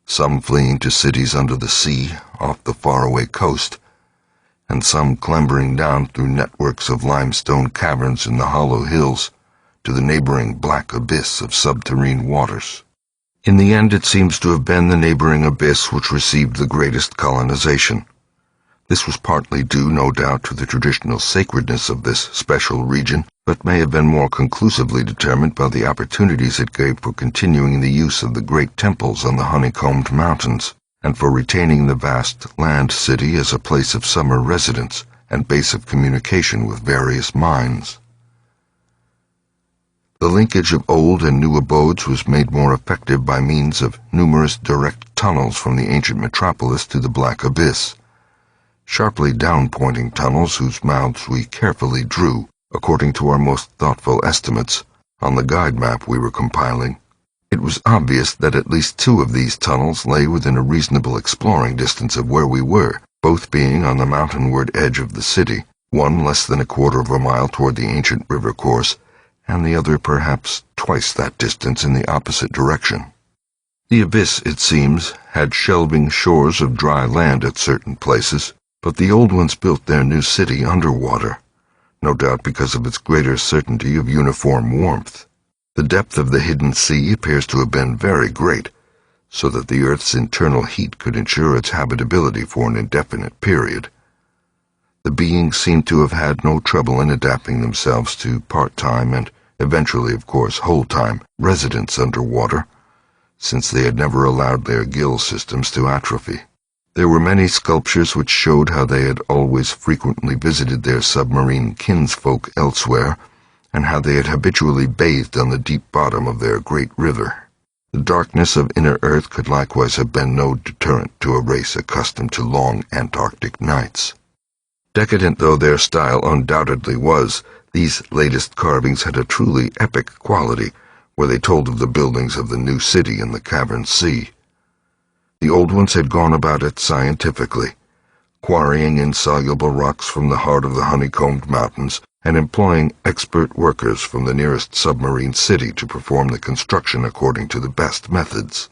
some fleeing to cities under the sea off the faraway coast, and some clambering down through networks of limestone caverns in the hollow hills to the neighboring black abyss of subterrane waters. In the end it seems to have been the neighboring abyss which received the greatest colonization. This was partly due, no doubt, to the traditional sacredness of this special region, but may have been more conclusively determined by the opportunities it gave for continuing the use of the great temples on the honeycombed mountains, and for retaining the vast land city as a place of summer residence and base of communication with various mines. The linkage of old and new abodes was made more effective by means of numerous direct tunnels from the ancient metropolis to the Black Abyss, sharply down-pointing tunnels whose mouths we carefully drew, according to our most thoughtful estimates, on the guide map we were compiling. It was obvious that at least 2 of these tunnels lay within a reasonable exploring distance of where we were, both being on the mountainward edge of the city, one less than a quarter of a mile toward the ancient river course, and the other perhaps twice that distance in the opposite direction. The abyss, it seems, had shelving shores of dry land at certain places, but the old ones built their new city underwater, no doubt because of its greater certainty of uniform warmth. The depth of the hidden sea appears to have been very great, so that the Earth's internal heat could ensure its habitability for an indefinite period. The beings seem to have had no trouble in adapting themselves to part-time and eventually, of course, whole-time residence underwater, since they had never allowed their gill systems to atrophy. There were many sculptures which showed how they had always frequently visited their submarine kinsfolk elsewhere, and how they had habitually bathed on the deep bottom of their great river. The darkness of inner Earth could likewise have been no deterrent to a race accustomed to long Antarctic nights. Decadent though their style undoubtedly was, these latest carvings had a truly epic quality, where they told of the buildings of the new city in the cavern sea. The old ones had gone about it scientifically, quarrying insoluble rocks from the heart of the honeycombed mountains and employing expert workers from the nearest submarine city to perform the construction according to the best methods.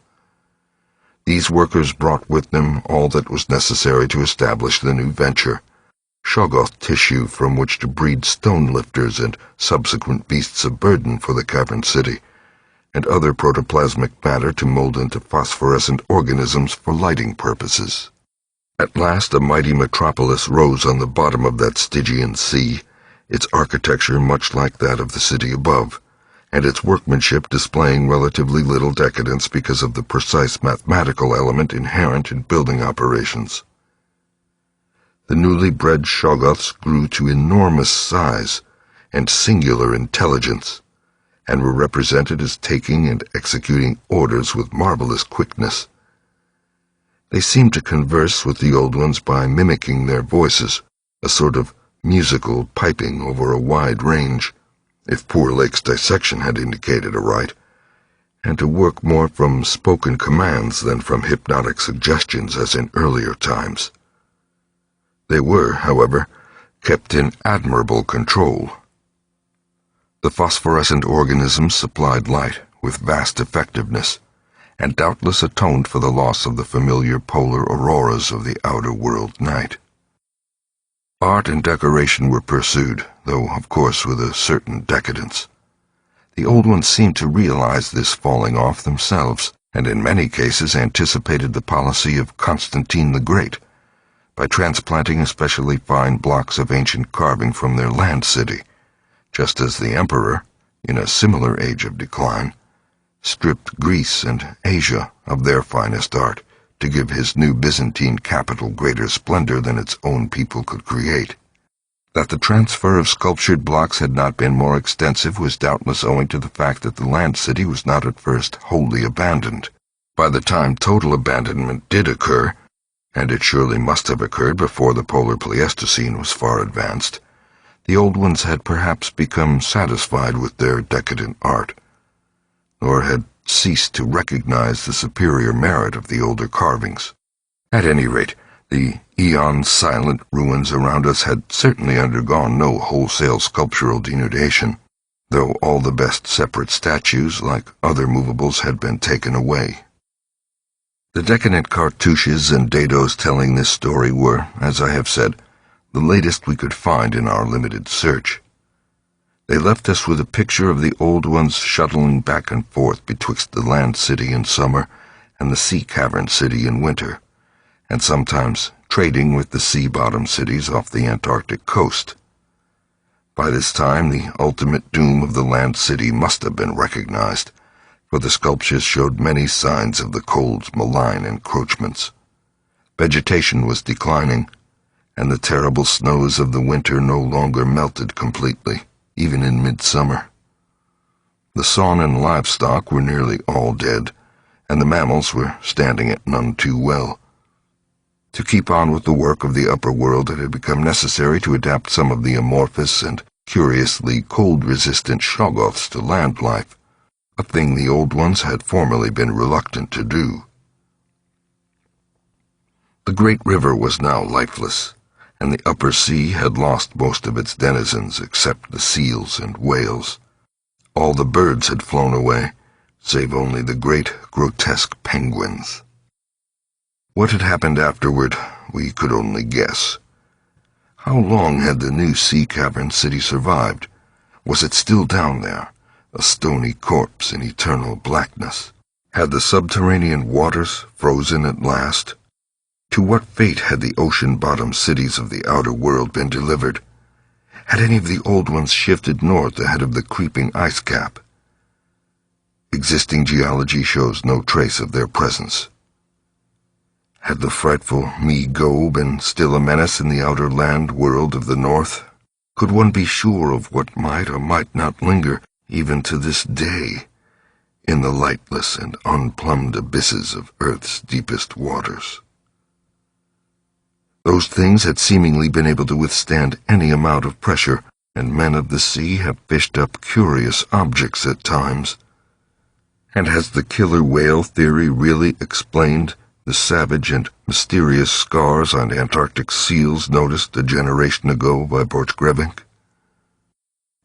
These workers brought with them all that was necessary to establish the new venture: Shoggoth tissue from which to breed stone lifters and subsequent beasts of burden for the cavern city, and other protoplasmic matter to mold into phosphorescent organisms for lighting purposes. At last a mighty metropolis rose on the bottom of that Stygian sea, its architecture much like that of the city above, and its workmanship displaying relatively little decadence because of the precise mathematical element inherent in building operations. The newly bred Shoggoths grew to enormous size and singular intelligence, and were represented as taking and executing orders with marvelous quickness. They seemed to converse with the old ones by mimicking their voices, a sort of musical piping over a wide range, if poor Lake's dissection had indicated aright, and to work more from spoken commands than from hypnotic suggestions as in earlier times. They were, however, kept in admirable control. The phosphorescent organisms supplied light with vast effectiveness, and doubtless atoned for the loss of the familiar polar auroras of the outer world night. Art and decoration were pursued, though of course with a certain decadence. The old ones seemed to realize this falling off themselves, and in many cases anticipated the policy of Constantine the Great, by transplanting especially fine blocks of ancient carving from their land city, just as the emperor, in a similar age of decline, stripped Greece and Asia of their finest art to give his new Byzantine capital greater splendor than its own people could create. That the transfer of sculptured blocks had not been more extensive was doubtless owing to the fact that the land city was not at first wholly abandoned. By the time total abandonment did occur, and it surely must have occurred before the polar Pleistocene was far advanced, the old ones had perhaps become satisfied with their decadent art, or had ceased to recognize the superior merit of the older carvings. At any rate, the eon-silent ruins around us had certainly undergone no wholesale sculptural denudation, though all the best separate statues, like other movables, had been taken away. The decadent cartouches and dados telling this story were, as I have said, the latest we could find in our limited search. They left us with a picture of the old ones shuttling back and forth betwixt the land city in summer and the sea cavern city in winter, and sometimes trading with the sea-bottom cities off the Antarctic coast. By this time, the ultimate doom of the land city must have been recognized, for the sculptures showed many signs of the cold's malign encroachments. Vegetation was declining, and the terrible snows of the winter no longer melted completely, even in midsummer. The sawn and livestock were nearly all dead, and the mammals were standing it none too well. To keep on with the work of the upper world, it had become necessary to adapt some of the amorphous and curiously cold-resistant Shoggoths to land life, a thing the old ones had formerly been reluctant to do. The great river was now lifeless, and the upper sea had lost most of its denizens except the seals and whales. All the birds had flown away, save only the great, grotesque penguins. What had happened afterward, we could only guess. How long had the new sea cavern city survived? Was it still down there, a stony corpse in eternal blackness? Had the subterranean waters frozen at last? To what fate had the ocean-bottom cities of the outer world been delivered? Had any of the old ones shifted north ahead of the creeping ice cap? Existing geology shows no trace of their presence. Had the frightful Mi-Go been still a menace in the outer land world of the north? Could one be sure of what might or might not linger, even to this day, in the lightless and unplumbed abysses of Earth's deepest waters? Those things had seemingly been able to withstand any amount of pressure, and men of the sea have fished up curious objects at times. And has the killer whale theory really explained the savage and mysterious scars on Antarctic seals noticed a generation ago by Borchgrevink?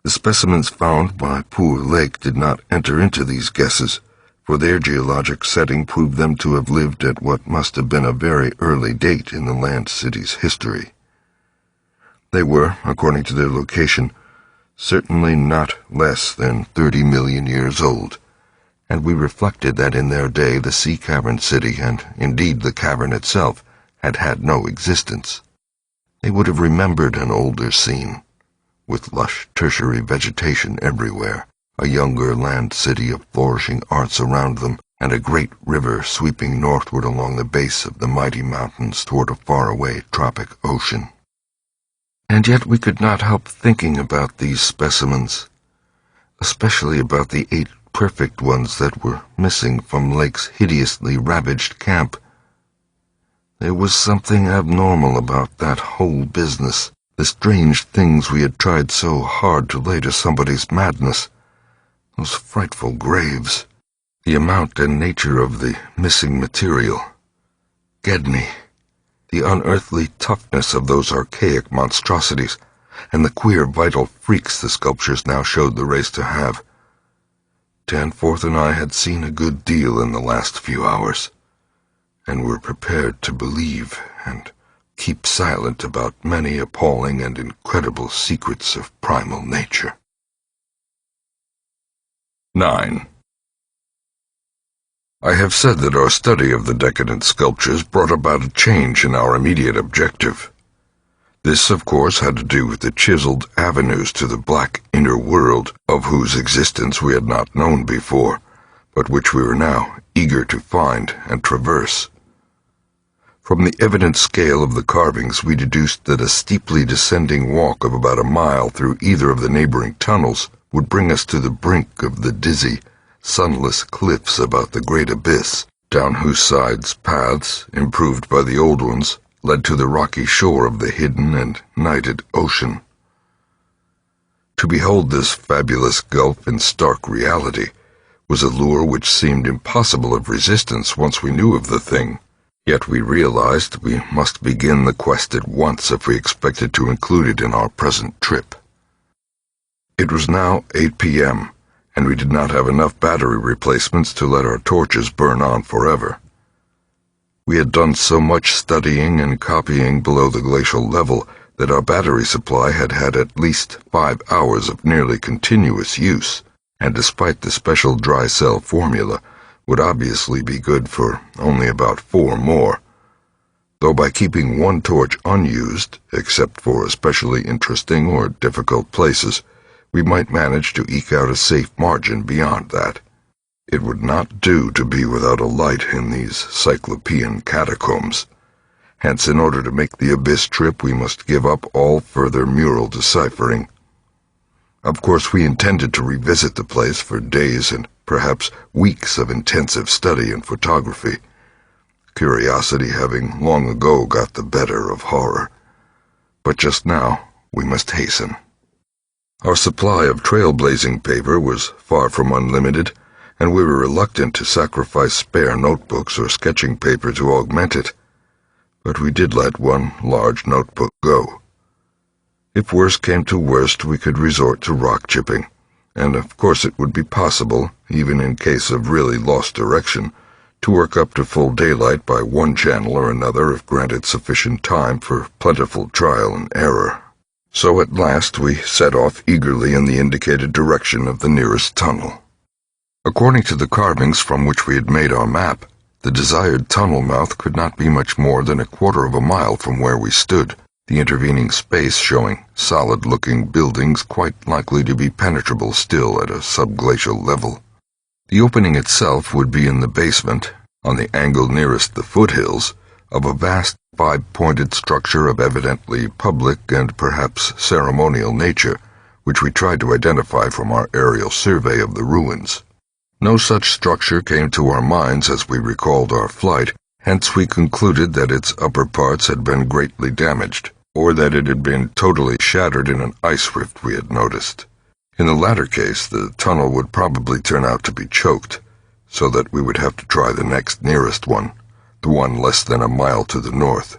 The specimens found by Poor Lake did not enter into these guesses, for their geologic setting proved them to have lived at what must have been a very early date in the land city's history. They were, according to their location, certainly not less than 30 million years old, and we reflected that in their day the sea cavern city, and indeed the cavern itself, had had no existence. They would have remembered an older scene, with lush tertiary vegetation everywhere, a younger land city of flourishing arts around them, and a great river sweeping northward along the base of the mighty mountains toward a faraway tropic ocean. And yet we could not help thinking about these specimens, especially about the 8 perfect ones that were missing from Lake's hideously ravaged camp. There was something abnormal about that whole business, the strange things we had tried so hard to lay to somebody's madness, those frightful graves, the amount and nature of the missing material, Gedney, the unearthly toughness of those archaic monstrosities, and the queer vital freaks the sculptures now showed the race to have. Danforth and I had seen a good deal in the last few hours, and were prepared to believe and keep silent about many appalling and incredible secrets of primal nature. 9. I have said that our study of the decadent sculptures brought about a change in our immediate objective. This, of course, had to do with the chiseled avenues to the black inner world, of whose existence we had not known before, but which we were now eager to find and traverse. From the evident scale of the carvings, we deduced that a steeply descending walk of about a mile through either of the neighboring tunnels would bring us to the brink of the dizzy, sunless cliffs about the great abyss, down whose sides paths, improved by the old ones, led to the rocky shore of the hidden and nighted ocean. To behold this fabulous gulf in stark reality was a lure which seemed impossible of resistance once we knew of the thing. Yet we realized we must begin the quest at once if we expected to include it in our present trip. It was now 8 p.m., and we did not have enough battery replacements to let our torches burn on forever. We had done so much studying and copying below the glacial level that our battery supply had had at least 5 hours of nearly continuous use, and despite the special dry cell formula, would obviously be good for only about 4 more, though by keeping one torch unused, except for especially interesting or difficult places, we might manage to eke out a safe margin beyond that. It would not do to be without a light in these cyclopean catacombs. Hence, in order to make the abyss trip, we must give up all further mural deciphering. Of course, we intended to revisit the place for days and perhaps weeks of intensive study and photography, curiosity having long ago got the better of horror. But just now, we must hasten. Our supply of trailblazing paper was far from unlimited, and we were reluctant to sacrifice spare notebooks or sketching paper to augment it. But we did let one large notebook go. If worst came to worst, we could resort to rock chipping, and of course it would be possible, even in case of really lost direction, to work up to full daylight by one channel or another if granted sufficient time for plentiful trial and error. So at last we set off eagerly in the indicated direction of the nearest tunnel. According to the carvings from which we had made our map, the desired tunnel mouth could not be much more than 1/4 of a mile from where we stood, the intervening space showing solid-looking buildings quite likely to be penetrable still at a subglacial level. The opening itself would be in the basement, on the angle nearest the foothills, of a vast 5-pointed structure of evidently public and perhaps ceremonial nature, which we tried to identify from our aerial survey of the ruins. No such structure came to our minds as we recalled our flight, hence we concluded that its upper parts had been greatly damaged, or that it had been totally shattered in an ice rift we had noticed. In the latter case, the tunnel would probably turn out to be choked, so that we would have to try the next nearest one, the one less than a mile to the north.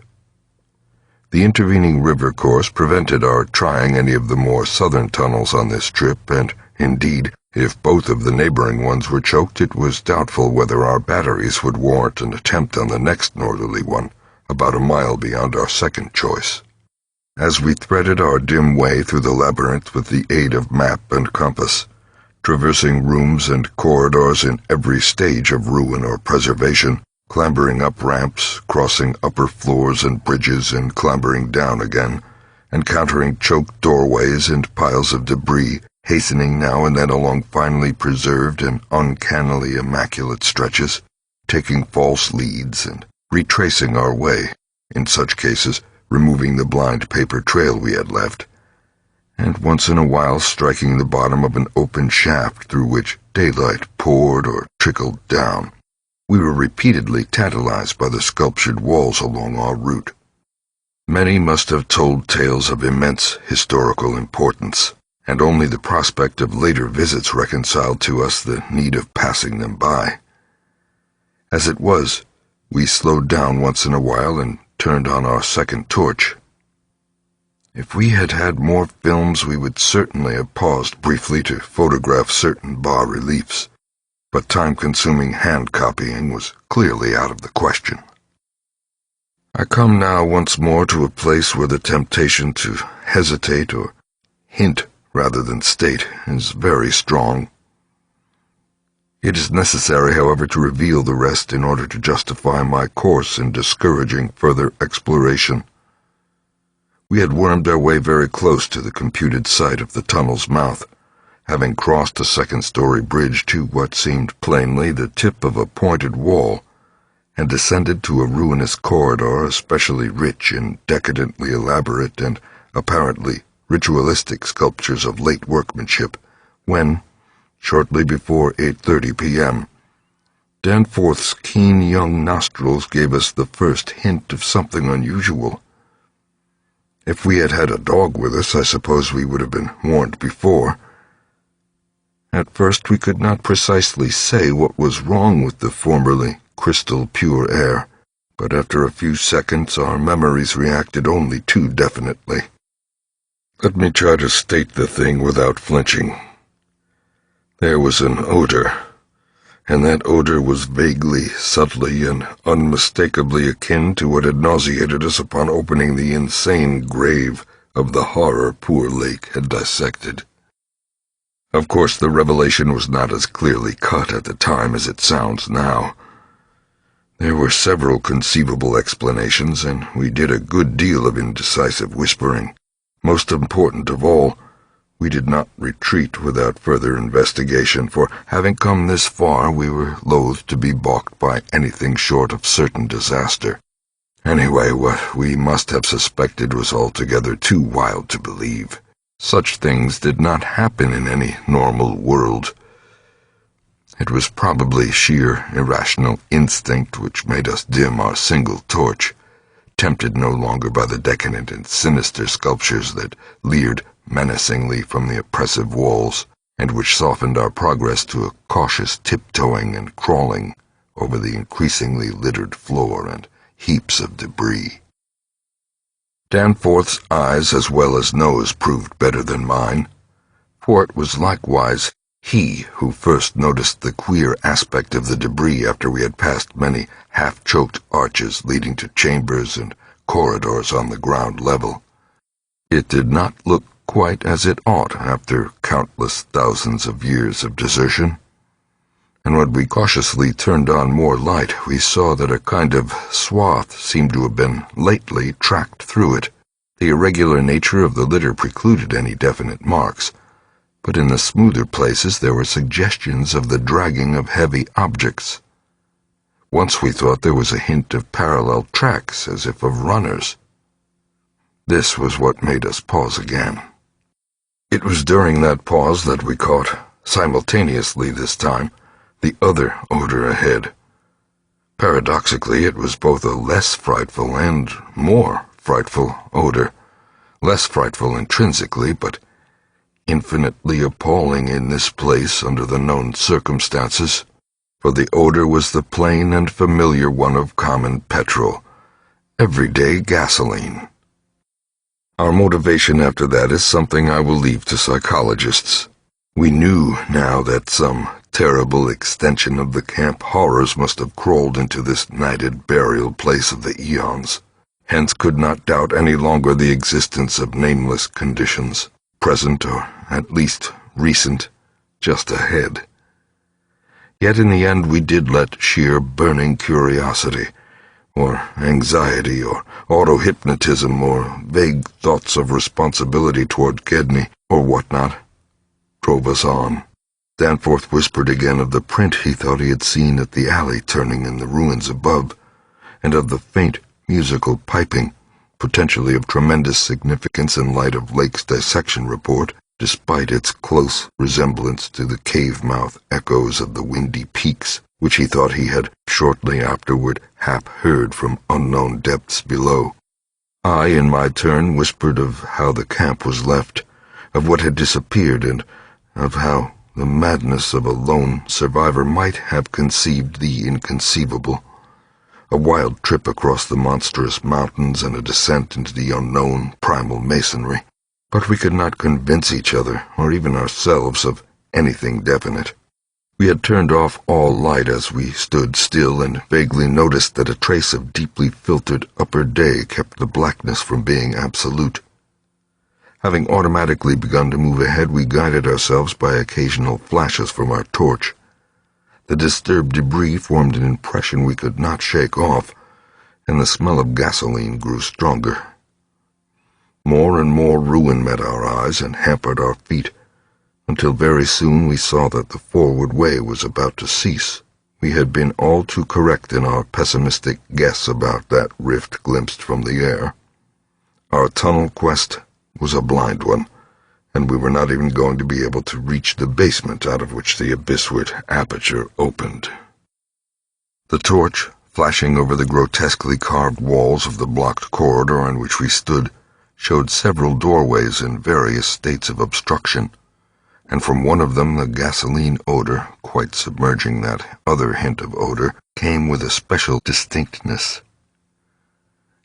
The intervening river course prevented our trying any of the more southern tunnels on this trip, and, indeed, if both of the neighboring ones were choked, it was doubtful whether our batteries would warrant an attempt on the next northerly one, about a mile beyond our second choice. As we threaded our dim way through the labyrinth with the aid of map and compass, traversing rooms and corridors in every stage of ruin or preservation, clambering up ramps, crossing upper floors and bridges, and clambering down again, encountering choked doorways and piles of debris, hastening now and then along finely preserved and uncannily immaculate stretches, taking false leads and retracing our way, in such cases removing the blind paper trail we had left, and once in a while striking the bottom of an open shaft through which daylight poured or trickled down. We were repeatedly tantalized by the sculptured walls along our route. Many must have told tales of immense historical importance, and only the prospect of later visits reconciled to us the need of passing them by. As it was, we slowed down once in a while and turned on our second torch. If we had had more films, we would certainly have paused briefly to photograph certain bas-reliefs, but time-consuming hand-copying was clearly out of the question. I come now once more to a place where the temptation to hesitate or hint rather than state is very strong. It is necessary, however, to reveal the rest in order to justify my course in discouraging further exploration. We had wormed our way very close to the computed site of the tunnel's mouth, having crossed a second-story bridge to what seemed plainly the tip of a pointed wall, and descended to a ruinous corridor especially rich in decadently elaborate and apparently ritualistic sculptures of late workmanship, when, shortly before 8:30 p.m., Danforth's keen young nostrils gave us the first hint of something unusual. If we had had a dog with us, I suppose we would have been warned before. At first we could not precisely say what was wrong with the formerly crystal-pure air, but after a few seconds our memories reacted only too definitely. Let me try to state the thing without flinching. There was an odor, and that odor was vaguely, subtly, and unmistakably akin to what had nauseated us upon opening the insane grave of the horror poor Lake had dissected. Of course, the revelation was not as clearly cut at the time as it sounds now. There were several conceivable explanations, and we did a good deal of indecisive whispering. Most important of all, we did not retreat without further investigation, for having come this far, we were loath to be balked by anything short of certain disaster. Anyway, what we must have suspected was altogether too wild to believe. Such things did not happen in any normal world. It was probably sheer irrational instinct which made us dim our single torch, tempted no longer by the decadent and sinister sculptures that leered menacingly from the oppressive walls, and which softened our progress to a cautious tiptoeing and crawling over the increasingly littered floor and heaps of debris. Danforth's eyes as well as nose proved better than mine, for it was likewise he who first noticed the queer aspect of the debris after we had passed many half-choked arches leading to chambers and corridors on the ground level. It did not look quite as it ought after countless thousands of years of desertion, and when we cautiously turned on more light, we saw that a kind of swath seemed to have been lately tracked through it. The irregular nature of the litter precluded any definite marks, but in the smoother places there were suggestions of the dragging of heavy objects. Once we thought there was a hint of parallel tracks, as if of runners. This was what made us pause again. It was during that pause that we caught, simultaneously this time, the other odor ahead. Paradoxically, it was both a less frightful and more frightful odor. Less frightful intrinsically, but infinitely appalling in this place under the known circumstances, for the odor was the plain and familiar one of common petrol, everyday gasoline. Our motivation after that is something I will leave to psychologists. We knew now that some terrible extension of the camp horrors must have crawled into this nighted burial place of the eons, hence could not doubt any longer the existence of nameless conditions, present or at least recent, just ahead. Yet in the end we did let sheer burning curiosity, or anxiety, or auto-hypnotism, or vague thoughts of responsibility toward Gedney, or whatnot, drove us on. Danforth whispered again of the print he thought he had seen at the alley turning in the ruins above, and of the faint musical piping, potentially of tremendous significance in light of Lake's dissection report, despite its close resemblance to the cave-mouth echoes of the windy peaks, which he thought he had shortly afterward heard from unknown depths below. I, in my turn, whispered of how the camp was left, of what had disappeared, and of how the madness of a lone survivor might have conceived the inconceivable. A wild trip across the monstrous mountains and a descent into the unknown primal masonry. But we could not convince each other, or even ourselves, of anything definite. We had turned off all light as we stood still and vaguely noticed that a trace of deeply filtered upper day kept the blackness from being absolute. Having automatically begun to move ahead, we guided ourselves by occasional flashes from our torch. The disturbed debris formed an impression we could not shake off, and the smell of gasoline grew stronger. More and more ruin met our eyes and hampered our feet, until very soon we saw that the forward way was about to cease. We had been all too correct in our pessimistic guess about that rift glimpsed from the air. Our tunnel quest was a blind one, and we were not even going to be able to reach the basement out of which the abyssward aperture opened. The torch, flashing over the grotesquely carved walls of the blocked corridor on which we stood, showed several doorways in various states of obstruction, and from one of them the gasoline odor, quite submerging that other hint of odor, came with a special distinctness.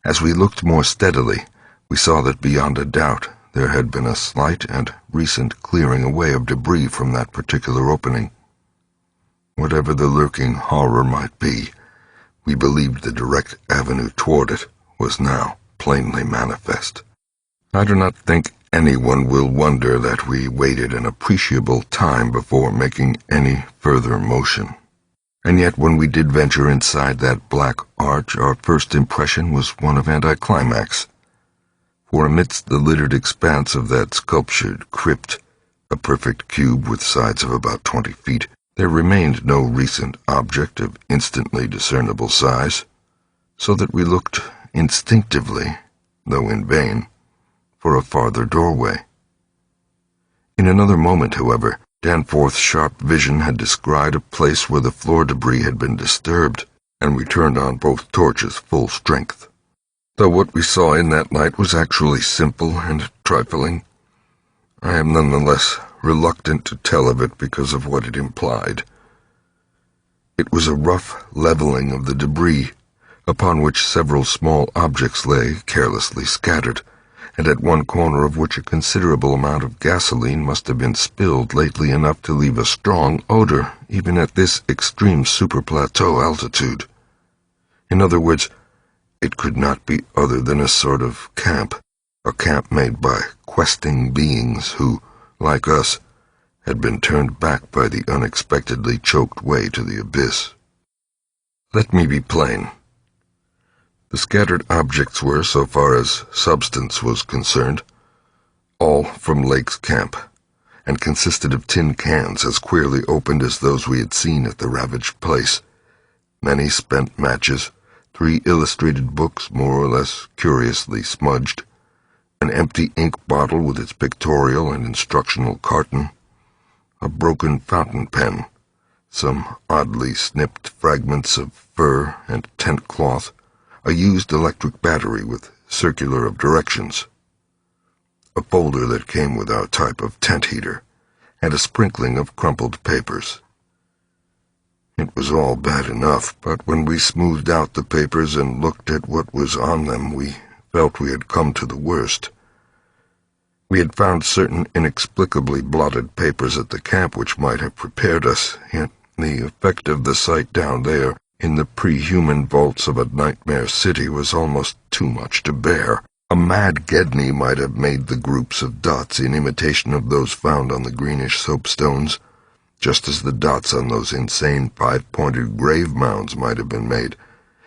As we looked more steadily, we saw that beyond a doubt there had been a slight and recent clearing away of debris from that particular opening. Whatever the lurking horror might be, we believed the direct avenue toward it was now plainly manifest. I do not think anyone will wonder that we waited an appreciable time before making any further motion. And yet when we did venture inside that black arch, our first impression was one of anticlimax. For amidst the littered expanse of that sculptured crypt, a perfect cube with sides of about 20 feet, there remained no recent object of instantly discernible size, so that we looked instinctively, though in vain, for a farther doorway. In another moment, however, Danforth's sharp vision had descried a place where the floor debris had been disturbed, and we turned on both torches full strength. Though what we saw in that light was actually simple and trifling, I am nonetheless reluctant to tell of it because of what it implied. It was a rough leveling of the debris, upon which several small objects lay carelessly scattered, and at one corner of which a considerable amount of gasoline must have been spilled lately enough to leave a strong odor even at this extreme superplateau altitude. In other words, it could not be other than a sort of camp, a camp made by questing beings who, like us, had been turned back by the unexpectedly choked way to the abyss. Let me be plain. The scattered objects were, so far as substance was concerned, all from Lake's camp, and consisted of tin cans as queerly opened as those we had seen at the ravaged place, many spent matches, 3 illustrated books more or less curiously smudged, an empty ink bottle with its pictorial and instructional carton, a broken fountain pen, some oddly snipped fragments of fur and tent cloth, a used electric battery with circular of directions, a folder that came with our type of tent heater, and a sprinkling of crumpled papers. It was all bad enough, but when we smoothed out the papers and looked at what was on them, we felt we had come to the worst. We had found certain inexplicably blotted papers at the camp which might have prepared us, yet the effect of the sight down there in the pre-human vaults of a nightmare city was almost too much to bear. A mad Gedney might have made the groups of dots in imitation of those found on the greenish soapstones, just as the dots on those insane five-pointed grave mounds might have been made,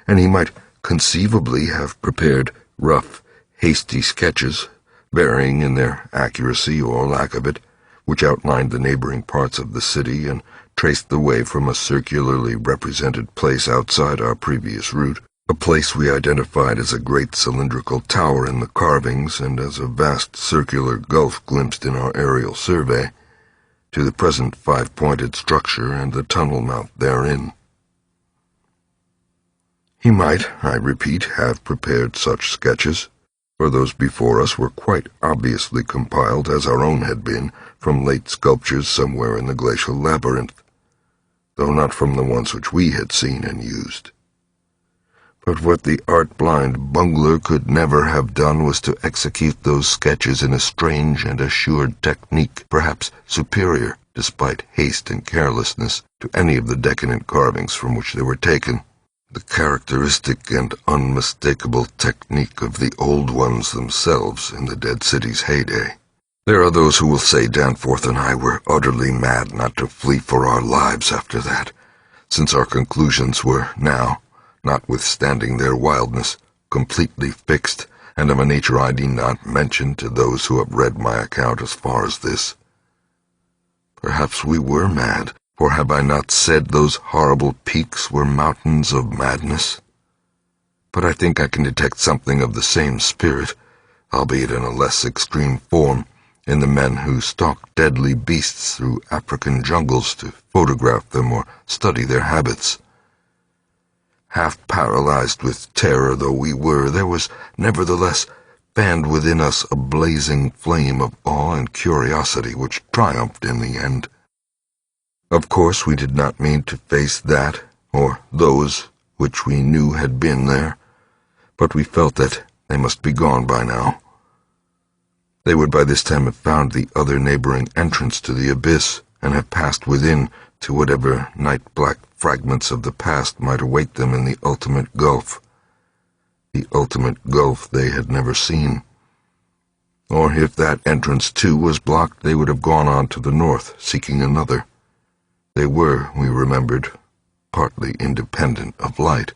and he might conceivably have prepared rough, hasty sketches, varying in their accuracy or lack of it, which outlined the neighboring parts of the city and traced the way from a circularly represented place outside our previous route, a place we identified as a great cylindrical tower in the carvings and as a vast circular gulf glimpsed in our aerial survey, to the present five-pointed structure and the tunnel mouth therein. He might, I repeat, have prepared such sketches, for those before us were quite obviously compiled, as our own had been, from late sculptures somewhere in the glacial labyrinth, though not from the ones which we had seen and used. But what the art-blind bungler could never have done was to execute those sketches in a strange and assured technique, perhaps superior, despite haste and carelessness, to any of the decadent carvings from which they were taken. The characteristic and unmistakable technique of the old ones themselves in the dead city's heyday. There are those who will say Danforth and I were utterly mad not to flee for our lives after that, since our conclusions were now, notwithstanding their wildness, completely fixed, and of a nature I need not mention to those who have read my account as far as this. Perhaps we were mad, for have I not said those horrible peaks were mountains of madness? But I think I can detect something of the same spirit, albeit in a less extreme form, in the men who stalk deadly beasts through African jungles to photograph them or study their habits. Half-paralyzed with terror though we were, there was nevertheless fanned within us a blazing flame of awe and curiosity which triumphed in the end. Of course, we did not mean to face that, or those which we knew had been there, but we felt that they must be gone by now. They would by this time have found the other neighboring entrance to the abyss, and have passed within to whatever night-black fragments of the past might await them in the ultimate gulf they had never seen. Or if that entrance too was blocked, they would have gone on to the north, seeking another. They were, we remembered, partly independent of light.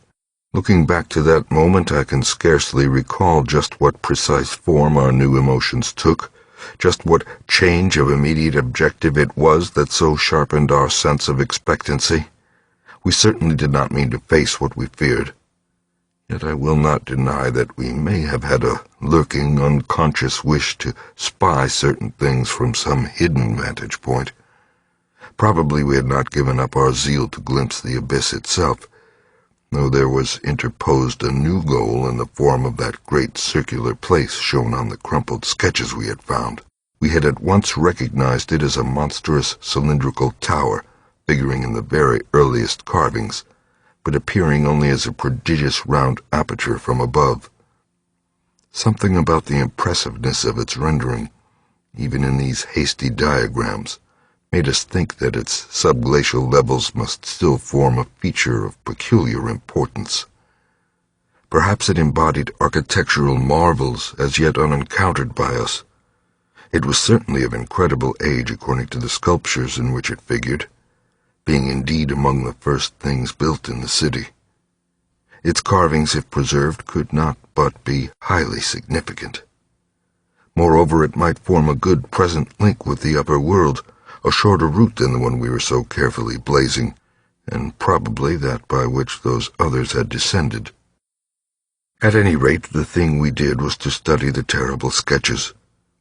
Looking back to that moment, I can scarcely recall just what precise form our new emotions took, just what change of immediate objective it was that so sharpened our sense of expectancy. We certainly did not mean to face what we feared. Yet I will not deny that we may have had a lurking, unconscious wish to spy certain things from some hidden vantage point. Probably we had not given up our zeal to glimpse the abyss itself, though there was interposed a new goal in the form of that great circular place shown on the crumpled sketches we had found. We had at once recognized it as a monstrous cylindrical tower, figuring in the very earliest carvings, but appearing only as a prodigious round aperture from above. Something about the impressiveness of its rendering, even in these hasty diagrams, made us think that its subglacial levels must still form a feature of peculiar importance. Perhaps it embodied architectural marvels as yet unencountered by us. It was certainly of incredible age according to the sculptures in which it figured, being indeed among the first things built in the city. Its carvings, if preserved, could not but be highly significant. Moreover, it might form a good present link with the upper world, a shorter route than the one we were so carefully blazing, and probably that by which those others had descended. At any rate, the thing we did was to study the terrible sketches,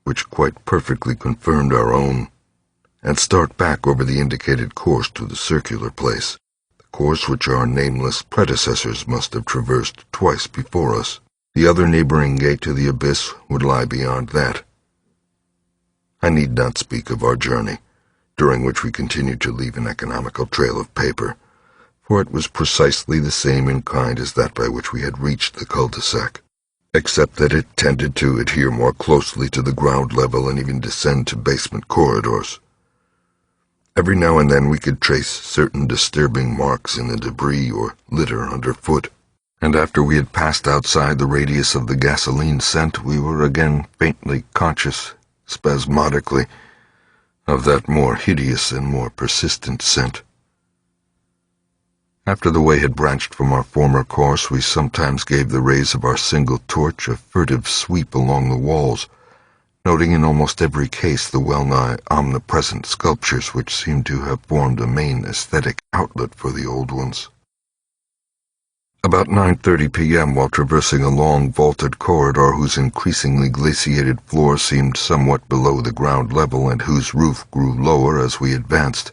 which quite perfectly confirmed our own, and start back over the indicated course to the circular place, the course which our nameless predecessors must have traversed twice before us. The other neighboring gate to the abyss would lie beyond that. I need not speak of our journey, during which we continued to leave an economical trail of paper, for it was precisely the same in kind as that by which we had reached the cul-de-sac, except that it tended to adhere more closely to the ground level and even descend to basement corridors. Every now and then we could trace certain disturbing marks in the debris or litter underfoot, and after we had passed outside the radius of the gasoline scent, we were again faintly conscious, spasmodically, of that more hideous and more persistent scent. After the way had branched from our former course, we sometimes gave the rays of our single torch a furtive sweep along the walls, noting in almost every case the well-nigh omnipresent sculptures which seemed to have formed a main aesthetic outlet for the old ones. About 9:30 p.m., while traversing a long vaulted corridor whose increasingly glaciated floor seemed somewhat below the ground level and whose roof grew lower as we advanced,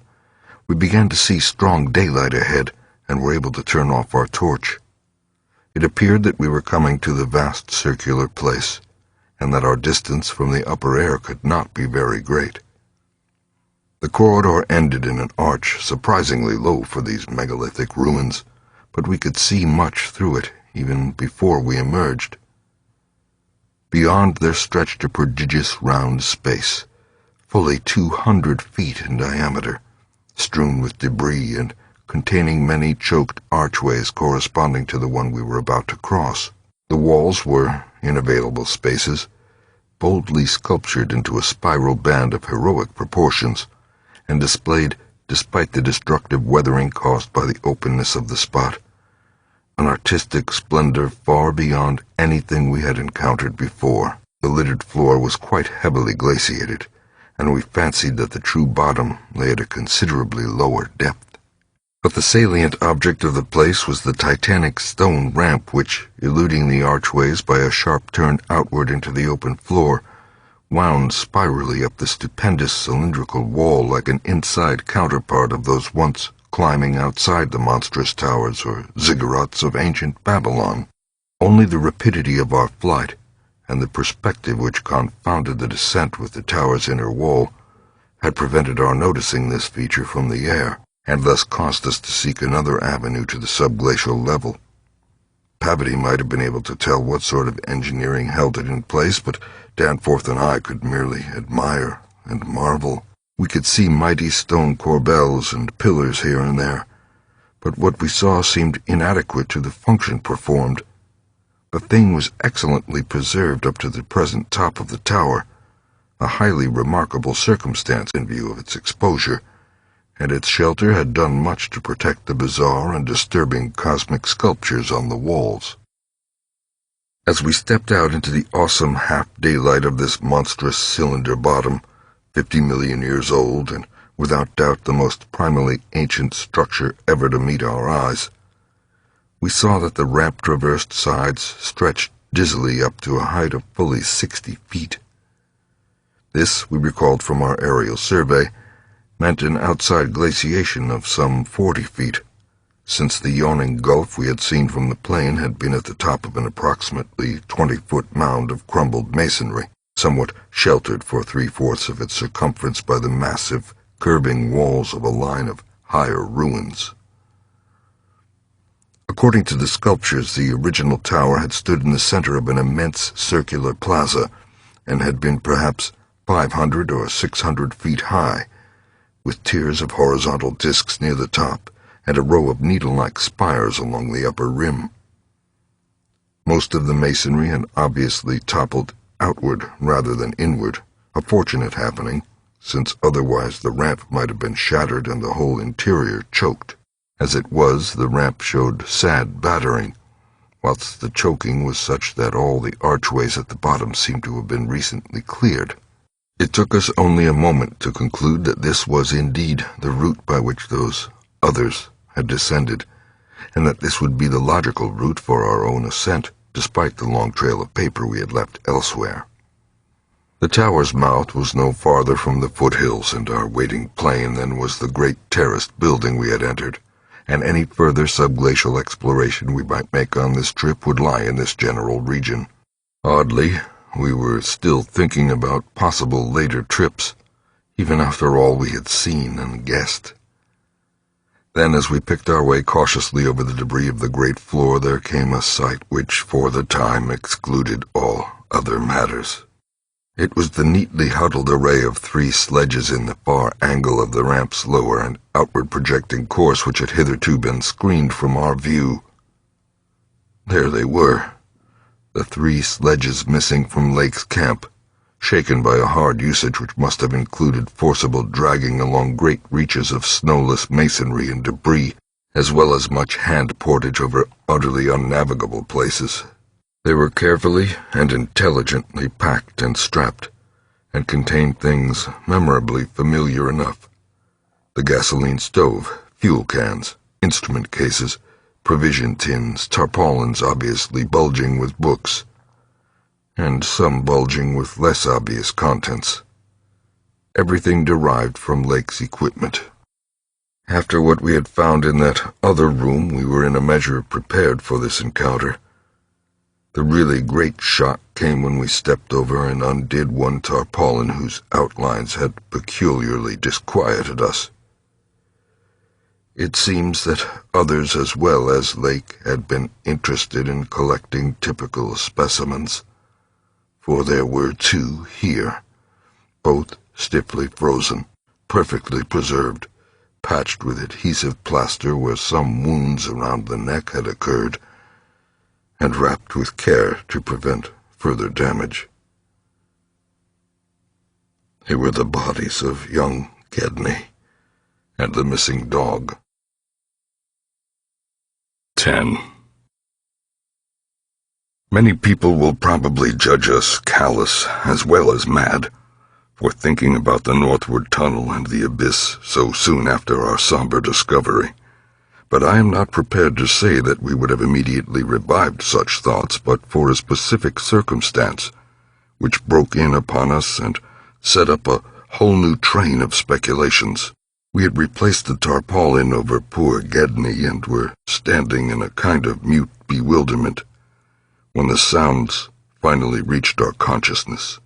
we began to see strong daylight ahead and were able to turn off our torch. It appeared that we were coming to the vast circular place, and that our distance from the upper air could not be very great. The corridor ended in an arch surprisingly low for these megalithic ruins, but we could see much through it even before we emerged. Beyond there stretched a prodigious round space, fully 200 feet in diameter, strewn with debris and containing many choked archways corresponding to the one we were about to cross. The walls were, in available spaces, boldly sculptured into a spiral band of heroic proportions, and displayed, despite the destructive weathering caused by the openness of the spot, an artistic splendor far beyond anything we had encountered before. The littered floor was quite heavily glaciated, and we fancied that the true bottom lay at a considerably lower depth. But the salient object of the place was the titanic stone ramp which, eluding the archways by a sharp turn outward into the open floor, wound spirally up the stupendous cylindrical wall like an inside counterpart of those once climbing outside the monstrous towers or ziggurats of ancient Babylon. Only the rapidity of our flight, and the perspective which confounded the descent with the tower's inner wall, had prevented our noticing this feature from the air, and thus caused us to seek another avenue to the subglacial level. Pavity might have been able to tell what sort of engineering held it in place, but Danforth and I could merely admire and marvel. We could see mighty stone corbels and pillars here and there, but what we saw seemed inadequate to the function performed. The thing was excellently preserved up to the present top of the tower, a highly remarkable circumstance in view of its exposure, and its shelter had done much to protect the bizarre and disturbing cosmic sculptures on the walls. As we stepped out into the awesome half-daylight of this monstrous cylinder bottom, 50 million years old, and without doubt the most primally ancient structure ever to meet our eyes, we saw that the ramp-traversed sides stretched dizzily up to a height of fully 60 feet. This, we recalled from our aerial survey, meant an outside glaciation of some 40 feet, since the yawning gulf we had seen from the plain had been at the top of an approximately 20-foot mound of crumbled masonry, somewhat sheltered for 3/4 of its circumference by the massive, curving walls of a line of higher ruins. According to the sculptures, the original tower had stood in the center of an immense circular plaza, and had been perhaps 500 or 600 feet high, with tiers of horizontal discs near the top and a row of needle-like spires along the upper rim. Most of the masonry had obviously toppled outward rather than inward, a fortunate happening, since otherwise the ramp might have been shattered and the whole interior choked. As it was, the ramp showed sad battering, whilst the choking was such that all the archways at the bottom seemed to have been recently cleared. It took us only a moment to conclude that this was indeed the route by which those others had descended, and that this would be the logical route for our own ascent, despite the long trail of paper we had left elsewhere. The tower's mouth was no farther from the foothills and our waiting plain than was the great terraced building we had entered, and any further subglacial exploration we might make on this trip would lie in this general region. Oddly, we were still thinking about possible later trips, even after all we had seen and guessed. Then, as we picked our way cautiously over the debris of the great floor, there came a sight which, for the time, excluded all other matters. It was the neatly huddled array of 3 sledges in the far angle of the ramp's lower and outward projecting course which had hitherto been screened from our view. There they were, the 3 sledges missing from Lake's camp, shaken by a hard usage which must have included forcible dragging along great reaches of snowless masonry and debris, as well as much hand portage over utterly unnavigable places. They were carefully and intelligently packed and strapped, and contained things memorably familiar enough: the gasoline stove, fuel cans, instrument cases, provision tins, tarpaulins obviously bulging with books, and some bulging with less obvious contents. Everything derived from Lake's equipment. After what we had found in that other room, we were in a measure prepared for this encounter. The really great shock came when we stepped over and undid one tarpaulin whose outlines had peculiarly disquieted us. It seems that others as well as Lake had been interested in collecting typical specimens, for there were 2 here, both stiffly frozen, perfectly preserved, patched with adhesive plaster where some wounds around the neck had occurred, and wrapped with care to prevent further damage. They were the bodies of young Gedney and the missing dog. 10. Many people will probably judge us callous as well as mad for thinking about the northward tunnel and the abyss so soon after our somber discovery, but I am not prepared to say that we would have immediately revived such thoughts but for a specific circumstance which broke in upon us and set up a whole new train of speculations. We had replaced the tarpaulin over poor Gedney and were standing in a kind of mute bewilderment when the sounds finally reached our consciousness.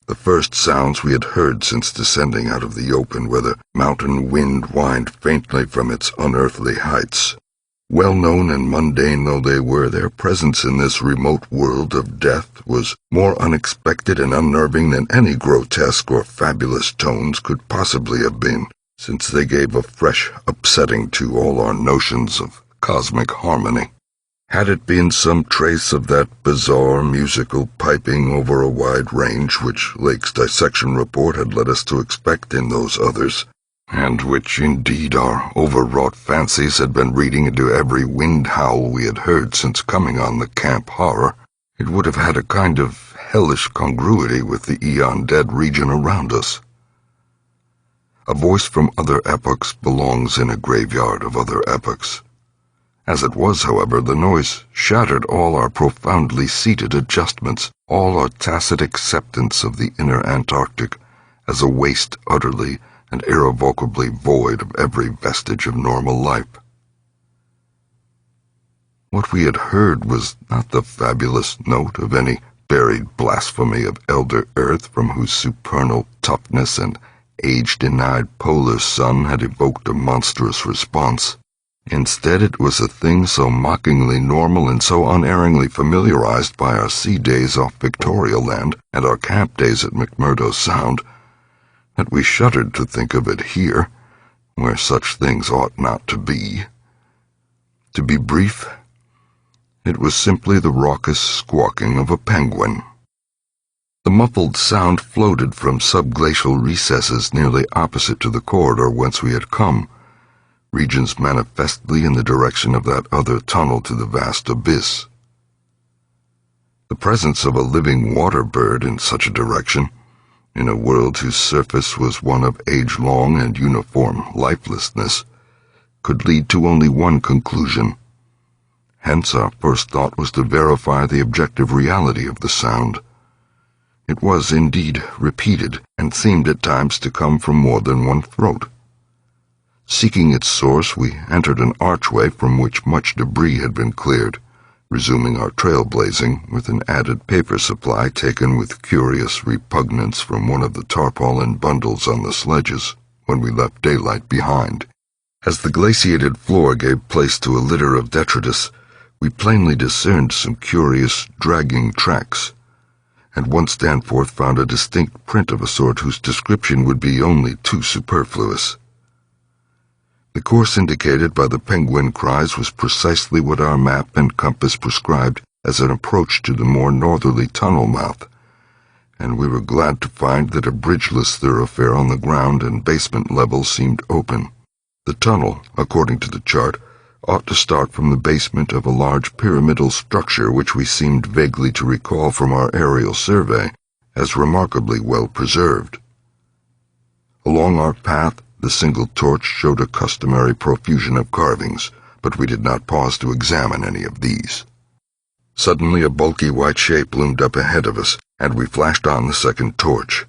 The first sounds we had heard since descending out of the open, where the mountain wind whined faintly from its unearthly heights. Well known and mundane though they were, their presence in this remote world of death was more unexpected and unnerving than any grotesque or fabulous tones could possibly have been, since they gave a fresh upsetting to all our notions of cosmic harmony. Had it been some trace of that bizarre musical piping over a wide range which Lake's dissection report had led us to expect in those others, and which indeed our overwrought fancies had been reading into every wind howl we had heard since coming on the camp horror, it would have had a kind of hellish congruity with the eon-dead region around us. A voice from other epochs belongs in a graveyard of other epochs. As it was, however, the noise shattered all our profoundly seated adjustments, all our tacit acceptance of the inner Antarctic as a waste utterly and irrevocably void of every vestige of normal life. What we had heard was not the fabulous note of any buried blasphemy of Elder Earth from whose supernal toughness and age-denied polar sun had evoked a monstrous response. Instead, it was a thing so mockingly normal and so unerringly familiarized by our sea days off Victoria Land and our camp days at McMurdo Sound that we shuddered to think of it here, where such things ought not to be. To be brief, it was simply the raucous squawking of a penguin. The muffled sound floated from subglacial recesses nearly opposite to the corridor whence we had come, regions manifestly in the direction of that other tunnel to the vast abyss. The presence of a living water bird in such a direction, in a world whose surface was one of age-long and uniform lifelessness, could lead to only one conclusion. Hence our first thought was to verify the objective reality of the sound. It was indeed repeated, and seemed at times to come from more than one throat. Seeking its source, we entered an archway from which much debris had been cleared, resuming our trailblazing with an added paper supply taken with curious repugnance from one of the tarpaulin bundles on the sledges when we left daylight behind. As the glaciated floor gave place to a litter of detritus, we plainly discerned some curious, dragging tracks, and once Danforth found a distinct print of a sort whose description would be only too superfluous. The course indicated by the penguin cries was precisely what our map and compass prescribed as an approach to the more northerly tunnel mouth, and we were glad to find that a bridgeless thoroughfare on the ground and basement level seemed open. The tunnel, according to the chart, ought to start from the basement of a large pyramidal structure which we seemed vaguely to recall from our aerial survey as remarkably well preserved. Along our path, the single torch showed a customary profusion of carvings, but we did not pause to examine any of these. Suddenly a bulky white shape loomed up ahead of us, and we flashed on the second torch.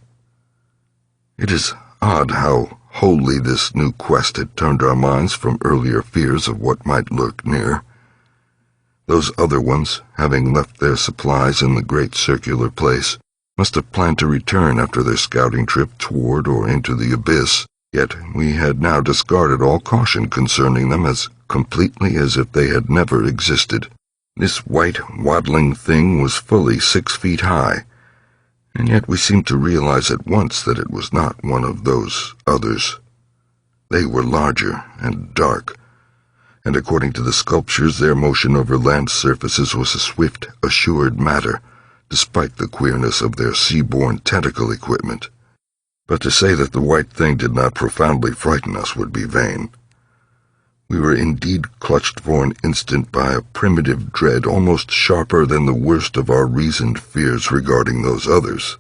It is odd how wholly this new quest had turned our minds from earlier fears of what might lurk near. Those other ones, having left their supplies in the great circular place, must have planned to return after their scouting trip toward or into the abyss, yet we had now discarded all caution concerning them as completely as if they had never existed. This white, waddling thing was fully 6 feet high, and yet we seemed to realize at once that it was not one of those others. They were larger and dark, and according to the sculptures, their motion over land surfaces was a swift, assured matter, despite the queerness of their sea-borne tentacle equipment. But to say that the white thing did not profoundly frighten us would be vain. We were indeed clutched for an instant by a primitive dread almost sharper than the worst of our reasoned fears regarding those others.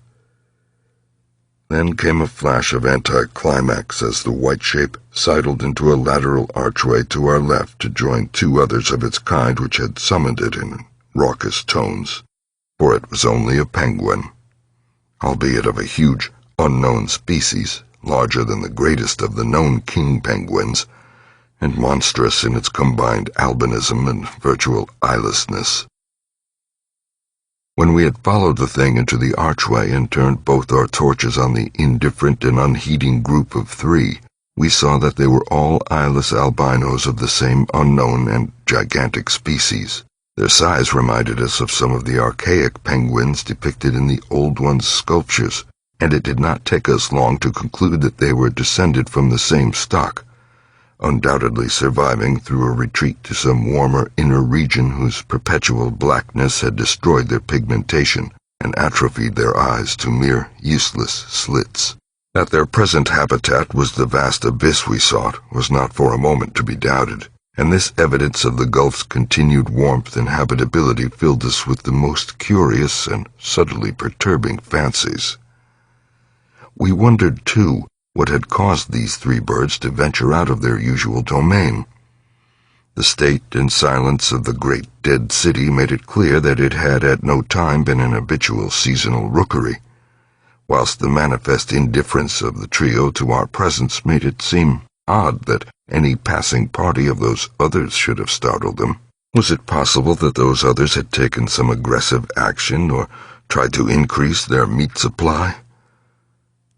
Then came a flash of anticlimax as the white shape sidled into a lateral archway to our left to join 2 others of its kind which had summoned it in raucous tones. For it was only a penguin, albeit of a huge, unknown species, larger than the greatest of the known king penguins, and monstrous in its combined albinism and virtual eyelessness. When we had followed the thing into the archway and turned both our torches on the indifferent and unheeding group of 3, we saw that they were all eyeless albinos of the same unknown and gigantic species. Their size reminded us of some of the archaic penguins depicted in the Old One's sculptures, and it did not take us long to conclude that they were descended from the same stock, undoubtedly surviving through a retreat to some warmer inner region whose perpetual blackness had destroyed their pigmentation and atrophied their eyes to mere useless slits. That their present habitat was the vast abyss we sought was not for a moment to be doubted, and this evidence of the gulf's continued warmth and habitability filled us with the most curious and subtly perturbing fancies. We wondered, too, what had caused these 3 birds to venture out of their usual domain. The state and silence of the great dead city made it clear that it had at no time been an habitual seasonal rookery, whilst the manifest indifference of the trio to our presence made it seem odd that any passing party of those others should have startled them. Was it possible that those others had taken some aggressive action or tried to increase their meat supply?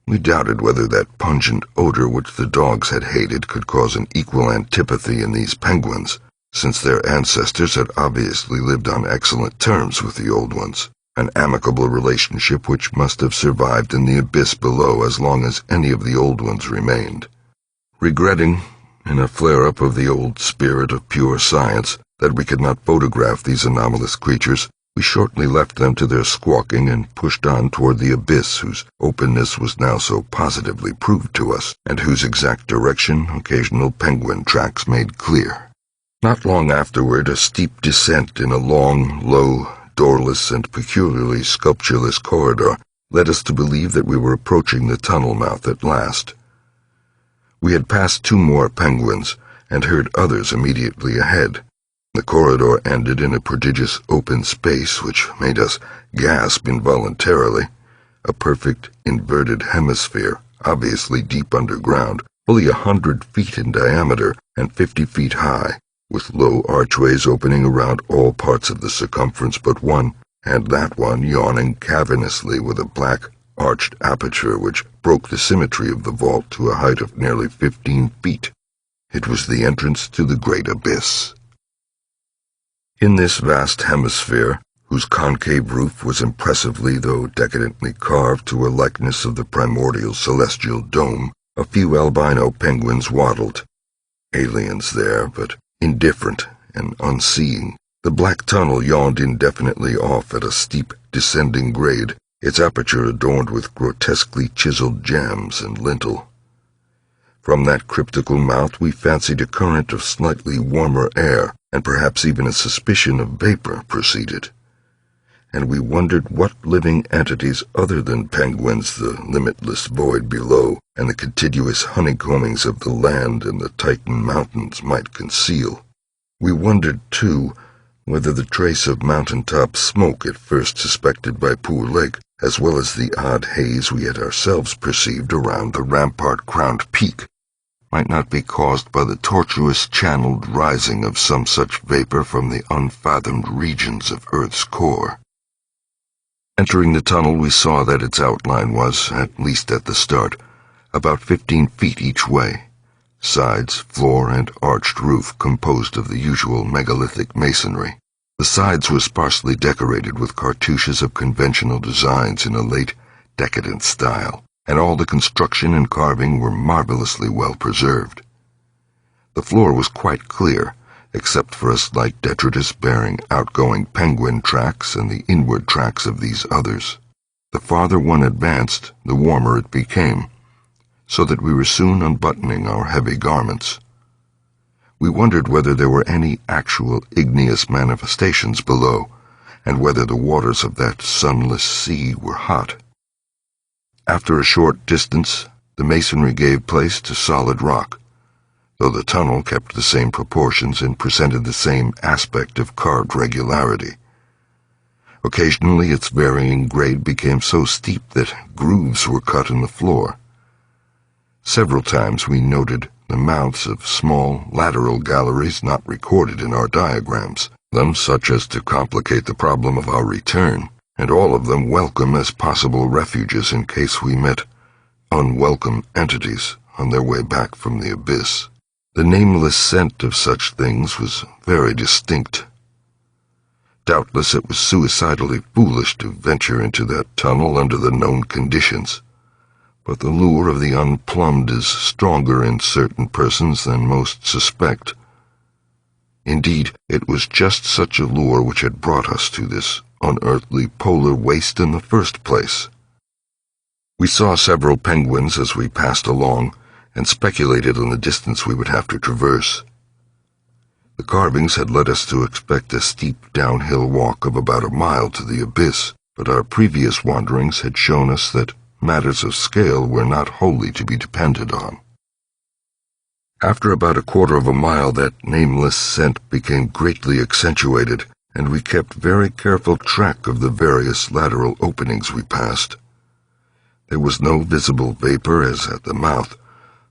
We doubted whether that pungent odor which the dogs had hated could cause an equal antipathy in these penguins, since their ancestors had obviously lived on excellent terms with the Old Ones, an amicable relationship which must have survived in the abyss below as long as any of the Old Ones remained. Regretting, in a flare-up of the old spirit of pure science, that we could not photograph these anomalous creatures, we shortly left them to their squawking and pushed on toward the abyss whose openness was now so positively proved to us, and whose exact direction occasional penguin tracks made clear. Not long afterward, a steep descent in a long, low, doorless, and peculiarly sculptureless corridor led us to believe that we were approaching the tunnel mouth at last. We had passed 2 more penguins, and heard others immediately ahead. The corridor ended in a prodigious open space which made us gasp involuntarily, a perfect inverted hemisphere, obviously deep underground, fully 100 feet in diameter and 50 feet high, with low archways opening around all parts of the circumference but one, and that one yawning cavernously with a black, arched aperture which broke the symmetry of the vault to a height of nearly 15 feet. It was the entrance to the great abyss. In this vast hemisphere, whose concave roof was impressively though decadently carved to a likeness of the primordial celestial dome, a few albino penguins waddled. Aliens there, but indifferent and unseeing. The black tunnel yawned indefinitely off at a steep, descending grade, its aperture adorned with grotesquely chiseled jambs and lintel. From that cryptical mouth we fancied a current of slightly warmer air, and perhaps even a suspicion of vapor proceeded. And we wondered what living entities other than penguins the limitless void below and the contiguous honeycombings of the land and the Titan mountains might conceal. We wondered, too, whether the trace of mountaintop smoke at first suspected by Poor Lake, as well as the odd haze we had ourselves perceived around the rampart-crowned peak, might not be caused by the tortuous channeled rising of some such vapor from the unfathomed regions of Earth's core. Entering the tunnel, we saw that its outline was, at least at the start, about 15 feet each way. Sides, floor, and arched roof composed of the usual megalithic masonry. The sides were sparsely decorated with cartouches of conventional designs in a late, decadent style, and all the construction and carving were marvelously well preserved. The floor was quite clear, except for a slight detritus bearing outgoing penguin tracks and the inward tracks of these others. The farther one advanced, the warmer it became, so that we were soon unbuttoning our heavy garments. We wondered whether there were any actual igneous manifestations below, and whether the waters of that sunless sea were hot. After a short distance, the masonry gave place to solid rock, though the tunnel kept the same proportions and presented the same aspect of carved regularity. Occasionally its varying grade became so steep that grooves were cut in the floor. Several times we noted the mouths of small lateral galleries not recorded in our diagrams, them such as to complicate the problem of our return, and all of them welcome as possible refuges in case we met unwelcome entities on their way back from the abyss. The nameless scent of such things was very distinct. Doubtless it was suicidally foolish to venture into that tunnel under the known conditions, but the lure of the unplumbed is stronger in certain persons than most suspect. Indeed, it was just such a lure which had brought us to this unearthly polar waste in the first place. We saw several penguins as we passed along, and speculated on the distance we would have to traverse. The carvings had led us to expect a steep downhill walk of about a mile to the abyss, but our previous wanderings had shown us that matters of scale were not wholly to be depended on. After about a quarter of a mile, that nameless scent became greatly accentuated, and we kept very careful track of the various lateral openings we passed. There was no visible vapor as at the mouth,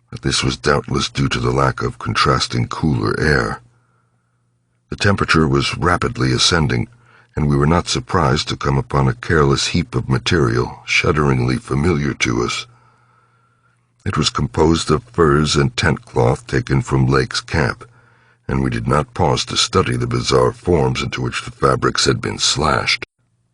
but this was doubtless due to the lack of contrasting cooler air. The temperature was rapidly ascending, and we were not surprised to come upon a careless heap of material shudderingly familiar to us. It was composed of furs and tent cloth taken from Lake's camp, and we did not pause to study the bizarre forms into which the fabrics had been slashed.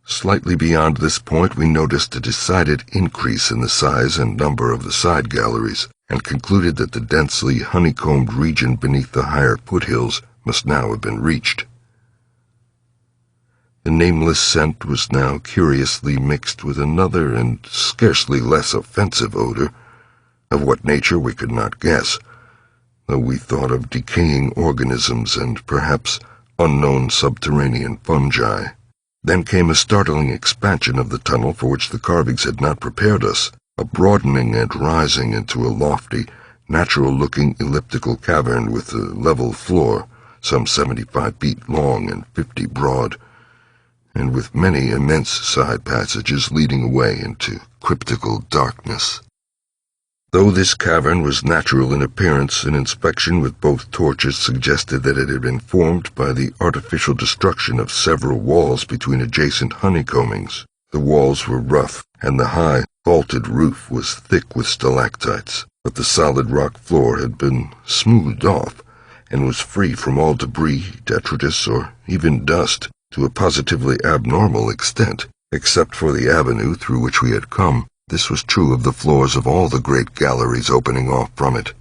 Slightly beyond this point we noticed a decided increase in the size and number of the side galleries, and concluded that the densely honeycombed region beneath the higher foothills must now have been reached. The nameless scent was now curiously mixed with another and scarcely less offensive odor, of what nature we could not guess, though we thought of decaying organisms and perhaps unknown subterranean fungi. Then came a startling expansion of the tunnel for which the carvings had not prepared us, a broadening and rising into a lofty, natural-looking elliptical cavern with a level floor, some 75 feet long and 50 broad, and with many immense side passages leading away into cryptical darkness. Though this cavern was natural in appearance, an inspection with both torches suggested that it had been formed by the artificial destruction of several walls between adjacent honeycombings. The walls were rough, and the high, vaulted roof was thick with stalactites. but the solid rock floor had been smoothed off and was free from all debris, detritus, or even dust to a positively abnormal extent, except for the avenue through which we had come. This was true of the floors of all the great galleries opening off from it,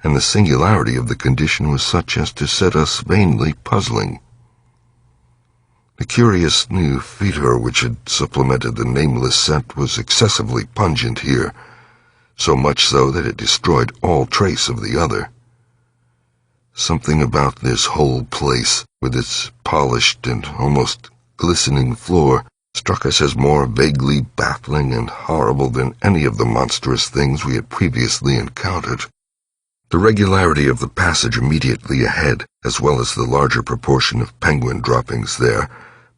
and the singularity of the condition was such as to set us vainly puzzling. The curious new fetor which had supplemented the nameless scent was excessively pungent here, so much so that it destroyed all trace of the other. Something about this whole place, with its polished and almost glistening floor, struck us as more vaguely baffling and horrible than any of the monstrous things we had previously encountered. The regularity of the passage immediately ahead, as well as the larger proportion of penguin droppings there,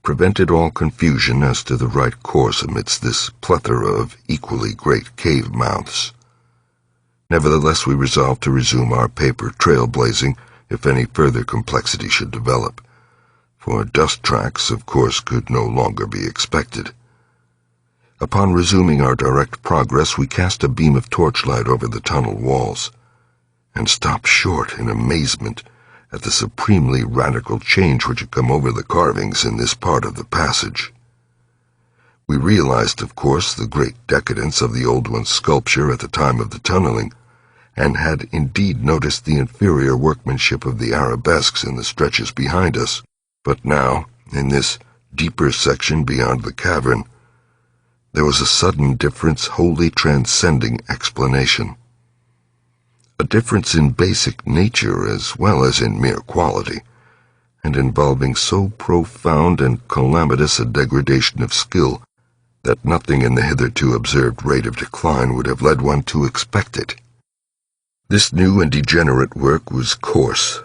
prevented all confusion as to the right course amidst this plethora of equally great cave mouths. Nevertheless, we resolved to resume our paper trailblazing if any further complexity should develop, for dust tracks, of course, could no longer be expected. Upon resuming our direct progress, we cast a beam of torchlight over the tunnel walls, and stopped short in amazement at the supremely radical change which had come over the carvings in this part of the passage. We realized, of course, the great decadence of the old one's sculpture at the time of the tunneling, and had indeed noticed the inferior workmanship of the arabesques in the stretches behind us. But now, in this deeper section beyond the cavern, there was a sudden difference wholly transcending explanation. A difference in basic nature as well as in mere quality, and involving so profound and calamitous a degradation of skill that nothing in the hitherto observed rate of decline would have led one to expect it. This new and degenerate work was coarse,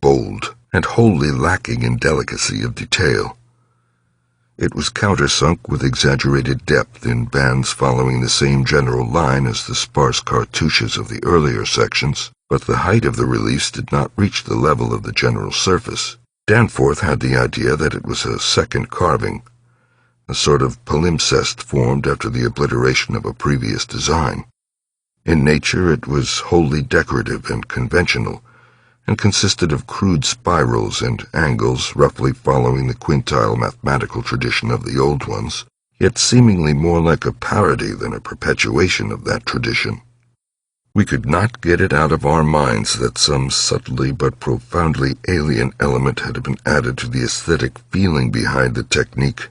bold, and wholly lacking in delicacy of detail. It was countersunk with exaggerated depth in bands following the same general line as the sparse cartouches of the earlier sections, but the height of the reliefs did not reach the level of the general surface. Danforth had the idea that it was a second carving, a sort of palimpsest formed after the obliteration of a previous design. In nature it was wholly decorative and conventional, and consisted of crude spirals and angles roughly following the quintile mathematical tradition of the old ones, yet seemingly more like a parody than a perpetuation of that tradition. We could not get it out of our minds that some subtly but profoundly alien element had been added to the aesthetic feeling behind the technique,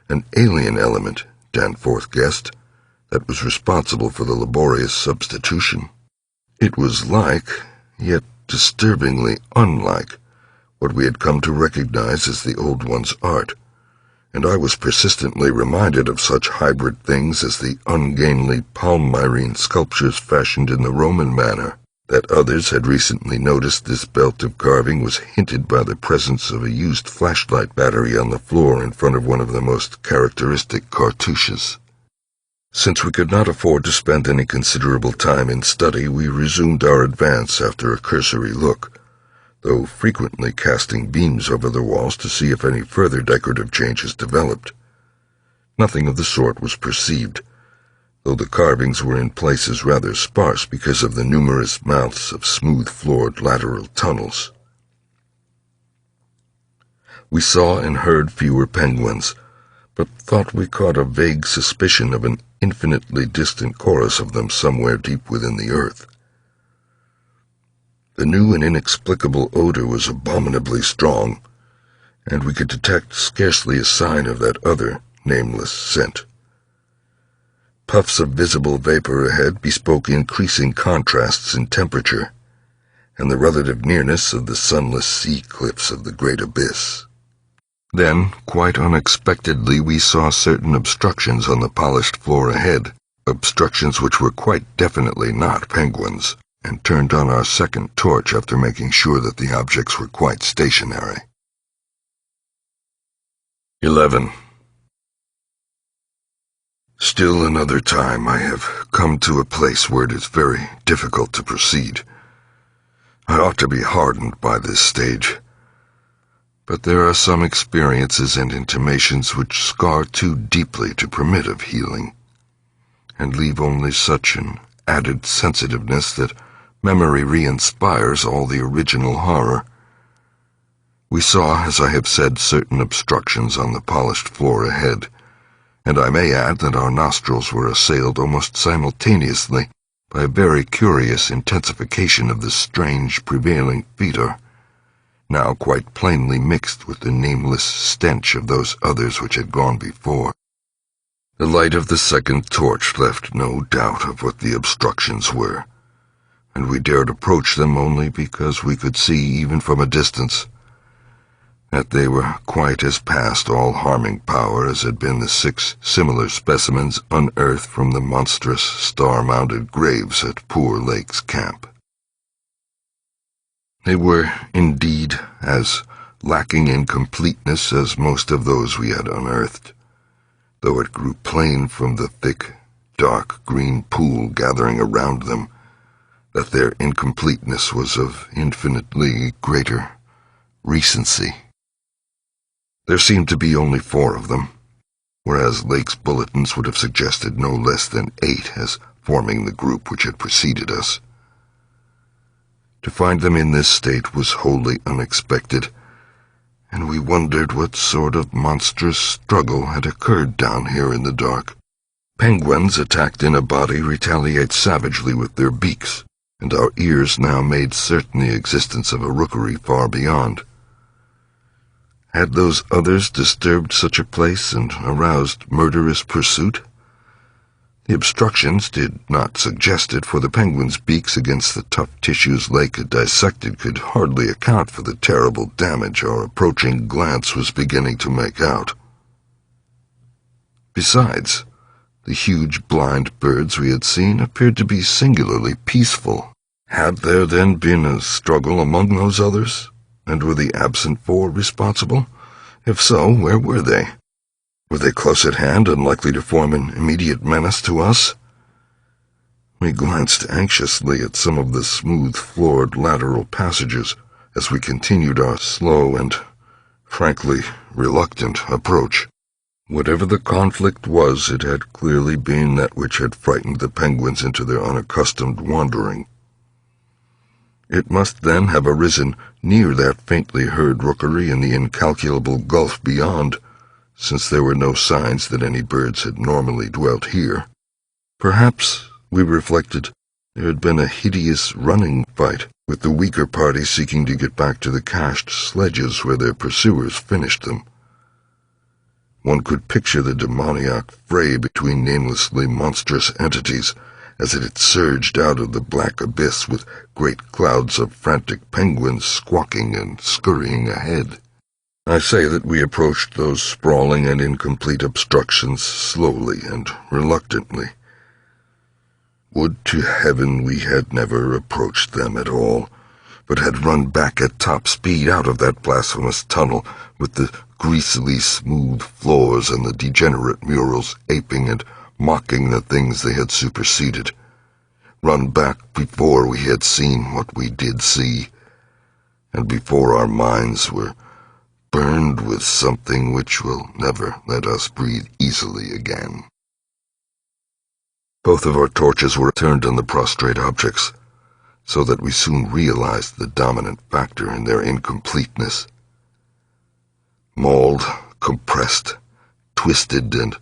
an alien element, Danforth guessed, that was responsible for the laborious substitution. It was like, yet disturbingly unlike, what we had come to recognize as the old one's art, and I was persistently reminded of such hybrid things as the ungainly Palmyrene sculptures fashioned in the Roman manner. That others had recently noticed this belt of carving was hinted by the presence of a used flashlight battery on the floor in front of one of the most characteristic cartouches. Since we could not afford to spend any considerable time in study, we resumed our advance after a cursory look, though frequently casting beams over the walls to see if any further decorative changes developed. Nothing of the sort was perceived, though the carvings were in places rather sparse because of the numerous mouths of smooth-floored lateral tunnels. We saw and heard fewer penguins, but thought we caught a vague suspicion of an infinitely distant chorus of them somewhere deep within the earth. The new and inexplicable odor was abominably strong, and we could detect scarcely a sign of that other, nameless scent. Puffs of visible vapor ahead bespoke increasing contrasts in temperature, and the relative nearness of the sunless sea cliffs of the great abyss. Then, quite unexpectedly, we saw certain obstructions on the polished floor ahead, obstructions which were quite definitely not penguins, and turned on our second torch after making sure that the objects were quite stationary. 11. Still another time I have come to a place where it is very difficult to proceed. I ought to be hardened by this stage, but there are some experiences and intimations which scar too deeply to permit of healing, and leave only such an added sensitiveness that memory re-inspires all the original horror. We saw, as I have said, certain obstructions on the polished floor ahead, and I may add that our nostrils were assailed almost simultaneously by a very curious intensification of the strange prevailing fetor, now quite plainly mixed with the nameless stench of those others which had gone before. The light of the second torch left no doubt of what the obstructions were, and we dared approach them only because we could see, even from a distance, that they were quite as past all harming power as had been the 6 similar specimens unearthed from the monstrous star-mounded graves at Poor Lake's camp. They were, indeed, as lacking in completeness as most of those we had unearthed, though it grew plain from the thick, dark green pool gathering around them that their incompleteness was of infinitely greater recency. There seemed to be only 4 of them, whereas Lake's bulletins would have suggested no less than 8 as forming the group which had preceded us. To find them in this state was wholly unexpected, and we wondered what sort of monstrous struggle had occurred down here in the dark. Penguins attacked in a body retaliate savagely with their beaks, and our ears now made certain the existence of a rookery far beyond. Had those others disturbed such a place and aroused murderous pursuit? The obstructions did not suggest it, for the penguins' beaks against the tough tissues Lake had dissected could hardly account for the terrible damage our approaching glance was beginning to make out. Besides, the huge blind birds we had seen appeared to be singularly peaceful. Had there then been a struggle among those others? And were the absent 4 responsible? If so, where were they? Were they close at hand and likely to form an immediate menace to us? We glanced anxiously at some of the smooth-floored lateral passages as we continued our slow and, frankly, reluctant approach. Whatever the conflict was, it had clearly been that which had frightened the penguins into their unaccustomed wandering. It must then have arisen near that faintly heard rookery in the incalculable gulf beyond, since there were no signs that any birds had normally dwelt here. Perhaps, we reflected, there had been a hideous running fight, with the weaker party seeking to get back to the cached sledges where their pursuers finished them. One could picture the demoniac fray between namelessly monstrous entities as it had surged out of the black abyss with great clouds of frantic penguins squawking and scurrying ahead. I say that we approached those sprawling and incomplete obstructions slowly and reluctantly. Would to heaven we had never approached them at all, but had run back at top speed out of that blasphemous tunnel with the greasily smooth floors and the degenerate murals aping and mocking the things they had superseded. Run back before we had seen what we did see, and before our minds were burned with something which will never let us breathe easily again. Both of our torches were turned on the prostrate objects, so that we soon realized the dominant factor in their incompleteness. Mauled, compressed, twisted, and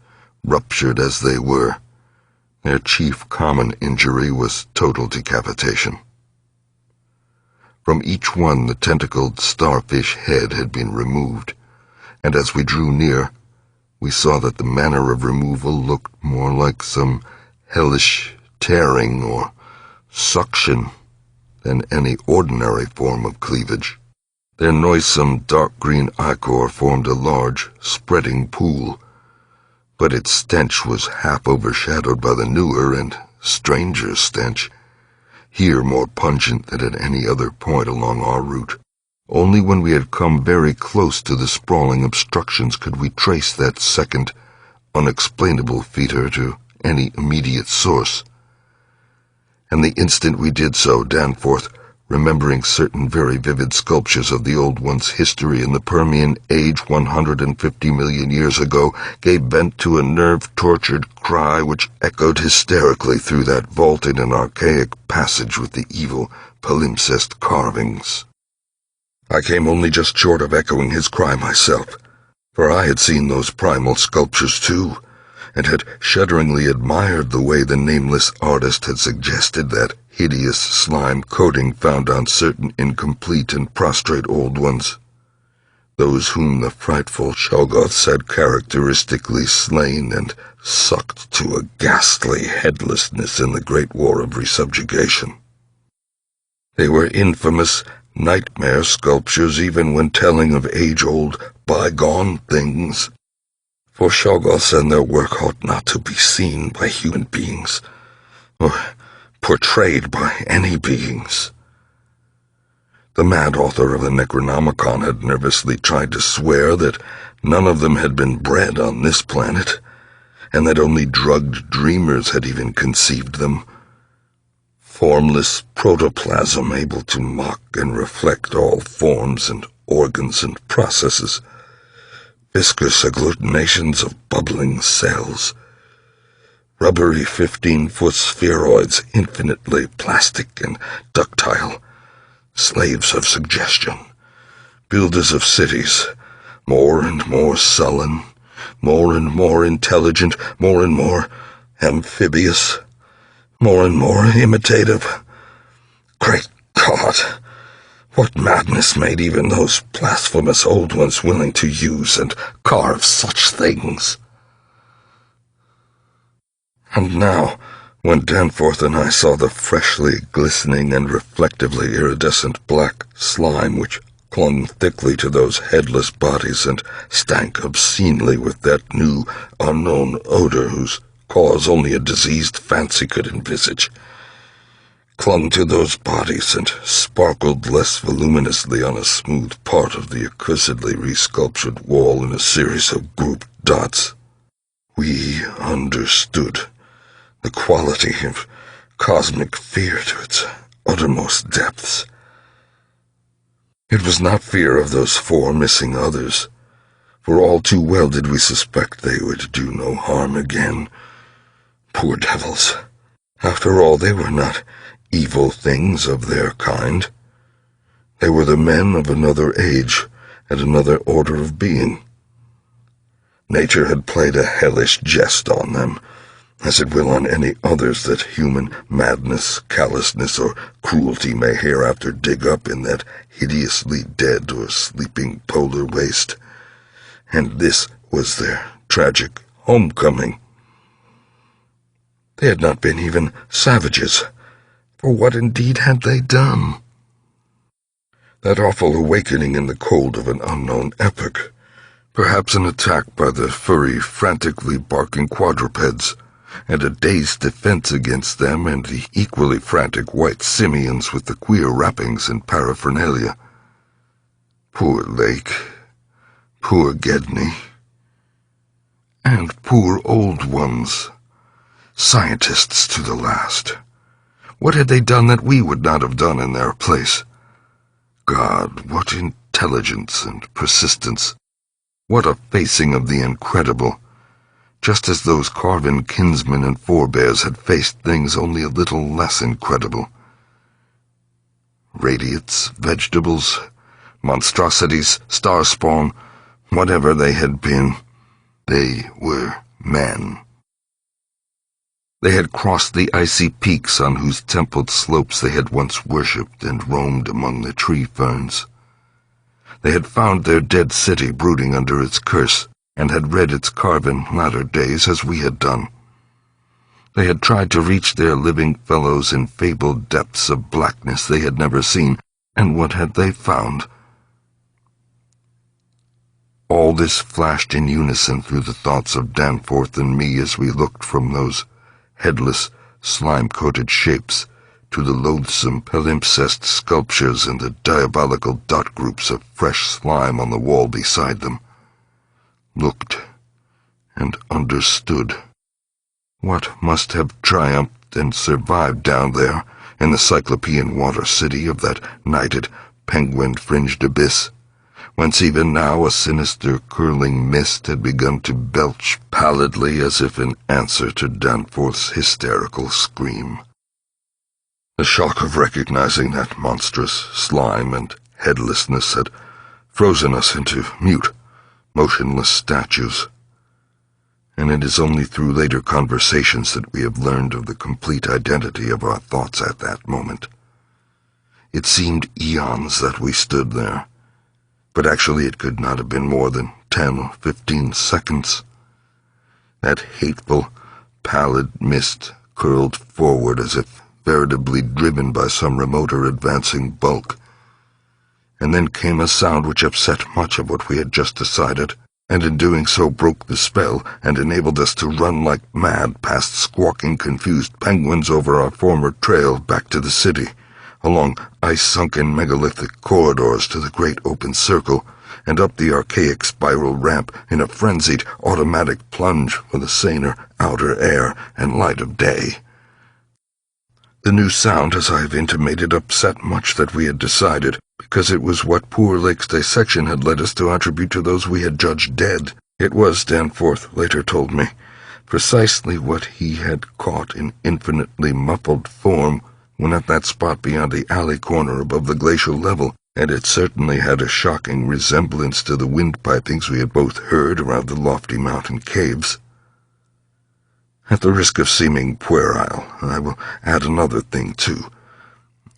ruptured as they were, their chief common injury was total decapitation. From each one the tentacled starfish head had been removed, and as we drew near, we saw that the manner of removal looked more like some hellish tearing or suction than any ordinary form of cleavage. Their noisome dark green ichor formed a large, spreading pool, but its stench was half overshadowed by the newer and stranger stench, here more pungent than at any other point along our route. Only when we had come very close to the sprawling obstructions could we trace that second, unexplainable fetor to any immediate source. And the instant we did so, Danforth remembering certain very vivid sculptures of the Old One's history in the Permian Age 150 million years ago, gave vent to a nerve-tortured cry which echoed hysterically through that vaulted and archaic passage with the evil palimpsest carvings. I came only just short of echoing his cry myself, for I had seen those primal sculptures too, and had shudderingly admired the way the nameless artist had suggested that hideous slime coating found on certain incomplete and prostrate Old Ones, those whom the frightful Shoggoths had characteristically slain and sucked to a ghastly headlessness in the Great War of Resubjugation. They were infamous nightmare sculptures even when telling of age-old, bygone things, for Shoggoths and their work ought not to be seen by human beings, or portrayed by any beings. The mad author of the Necronomicon had nervously tried to swear that none of them had been bred on this planet, and that only drugged dreamers had even conceived them. Formless protoplasm able to mock and reflect all forms and organs and processes, viscous agglutinations of bubbling cells, rubbery 15-foot spheroids infinitely plastic and ductile, slaves of suggestion, builders of cities, more and more sullen, more and more intelligent, more and more amphibious, more and more imitative. Great God! What madness made even those blasphemous Old Ones willing to use and carve such things? And now, when Danforth and I saw the freshly glistening and reflectively iridescent black slime which clung thickly to those headless bodies and stank obscenely with that new, unknown odor whose cause only a diseased fancy could envisage, clung to those bodies and sparkled less voluminously on a smooth part of the accussedly resculptured wall in a series of grouped dots, we understood the quality of cosmic fear to its uttermost depths. It was not fear of those four missing others, for all too well did we suspect they would do no harm again. Poor devils! After all, they were not evil things of their kind. They were the men of another age and another order of being. Nature had played a hellish jest on them, as it will on any others that human madness, callousness, or cruelty may hereafter dig up in that hideously dead or sleeping polar waste. And this was their tragic homecoming. They had not been even savages, for what indeed had they done? That awful awakening in the cold of an unknown epoch, perhaps an attack by the furry, frantically barking quadrupeds, and a dazed defense against them and the equally frantic white simians with the queer wrappings and paraphernalia. Poor Lake, poor Gedney, and poor Old Ones, scientists to the last. What had they done that we would not have done in their place? God, what intelligence and persistence! What a facing of the incredible! Just as those carven kinsmen and forebears had faced things only a little less incredible. Radiates, vegetables, monstrosities, star spawn, whatever they had been, they were men. They had crossed the icy peaks on whose templed slopes they had once worshipped and roamed among the tree ferns. They had found their dead city brooding under its curse, and had read its carven latter days as we had done. They had tried to reach their living fellows in fabled depths of blackness they had never seen, and what had they found? All this flashed in unison through the thoughts of Danforth and me as we looked from those headless, slime-coated shapes to the loathsome palimpsest sculptures and the diabolical dot groups of fresh slime on the wall beside them. Looked and understood. What must have triumphed and survived down there in the cyclopean water city of that nighted, penguin-fringed abyss, whence even now a sinister curling mist had begun to belch pallidly as if in answer to Danforth's hysterical scream. The shock of recognizing that monstrous slime and headlessness had frozen us into mute, motionless statues, and it is only through later conversations that we have learned of the complete identity of our thoughts at that moment. It seemed eons that we stood there, but actually it could not have been more than 10 or 15 seconds. That hateful, pallid mist curled forward as if veritably driven by some remote or advancing bulk, and then came a sound which upset much of what we had just decided, and in doing so broke the spell and enabled us to run like mad past squawking, confused penguins over our former trail back to the city, along ice-sunken megalithic corridors to the great open circle, and up the archaic spiral ramp in a frenzied automatic plunge for the saner outer air and light of day. The new sound, as I have intimated, upset much that we had decided, because it was what poor Lake's dissection had led us to attribute to those we had judged dead. It was, Danforth later told me, precisely what he had caught in infinitely muffled form when at that spot beyond the alley corner above the glacial level, and it certainly had a shocking resemblance to the windpipings we had both heard around the lofty mountain caves. At the risk of seeming puerile, I will add another thing, too,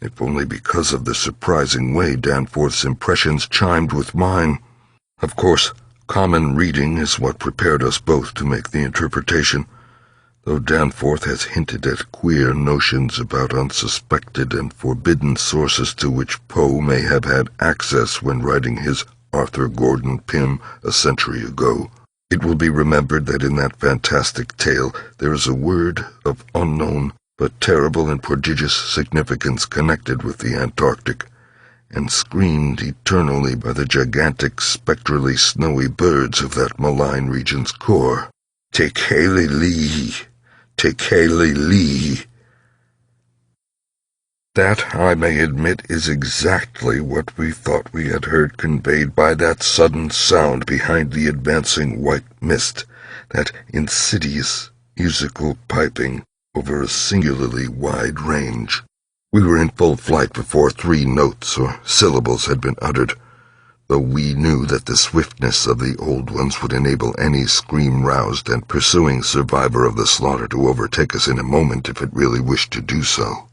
if only because of the surprising way Danforth's impressions chimed with mine. Of course, common reading is what prepared us both to make the interpretation, though Danforth has hinted at queer notions about unsuspected and forbidden sources to which Poe may have had access when writing his Arthur Gordon Pym a century ago. It will be remembered that in that fantastic tale there is a word of unknown but terrible and prodigious significance connected with the Antarctic, and screamed eternally by the gigantic, spectrally snowy birds of that malign region's core. Tekeli-Lee! Tekeli-Lee! That, I may admit, is exactly what we thought we had heard conveyed by that sudden sound behind the advancing white mist, that insidious musical piping over a singularly wide range. We were in full flight before 3 notes or syllables had been uttered, though we knew that the swiftness of the old ones would enable any scream-roused and pursuing survivor of the slaughter to overtake us in a moment if it really wished to do so.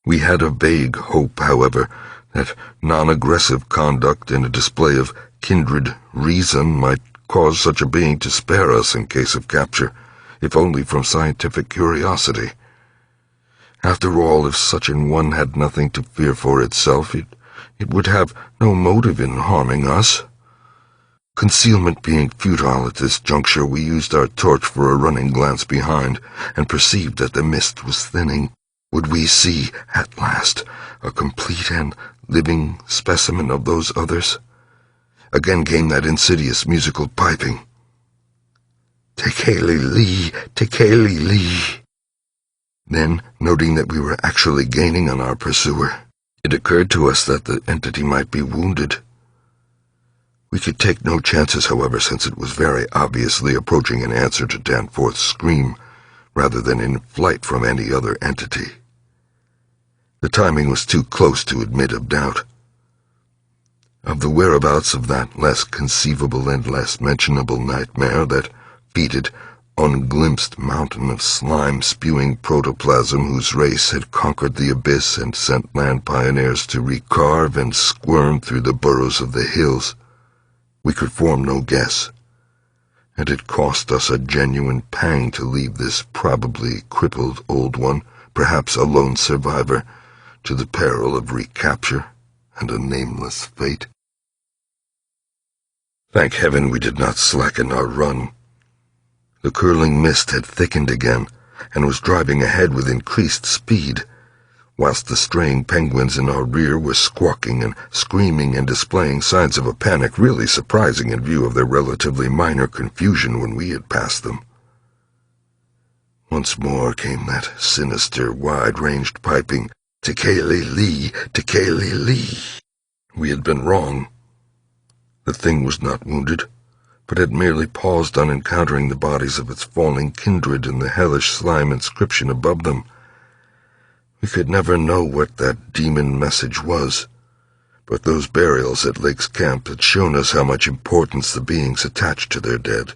We had a vague hope, however, that non-aggressive conduct and a display of kindred reason might cause such a being to spare us in case of capture, if only from scientific curiosity. After all, if such an one had nothing to fear for itself, it would have no motive in harming us. Concealment being futile at this juncture, we used our torch for a running glance behind, and perceived that the mist was thinning. Would we see, at last, a complete and living specimen of those others? Again came that insidious musical piping. Tekeli-Lee! Tekeli-Lee! Then, noting that we were actually gaining on our pursuer, it occurred to us that the entity might be wounded. We could take no chances, however, since it was very obviously approaching in answer to Danforth's scream, rather than in flight from any other entity. The timing was too close to admit of doubt. Of the whereabouts of that less conceivable and less mentionable nightmare, that fetid, unglimpsed mountain of slime-spewing protoplasm whose race had conquered the abyss and sent land pioneers to recarve and squirm through the burrows of the hills, we could form no guess, and it cost us a genuine pang to leave this probably crippled old one, perhaps a lone survivor, to the peril of recapture and a nameless fate. Thank heaven we did not slacken our run. The curling mist had thickened again and was driving ahead with increased speed, whilst the straying penguins in our rear were squawking and screaming and displaying signs of a panic really surprising in view of their relatively minor confusion when we had passed them. Once more came that sinister, wide-ranged piping, Tekeli-li, Tekeli-li. We had been wrong. The thing was not wounded, but had merely paused on encountering the bodies of its falling kindred and the hellish slime inscription above them. We could never know what that demon message was, but those burials at Lake's camp had shown us how much importance the beings attached to their dead.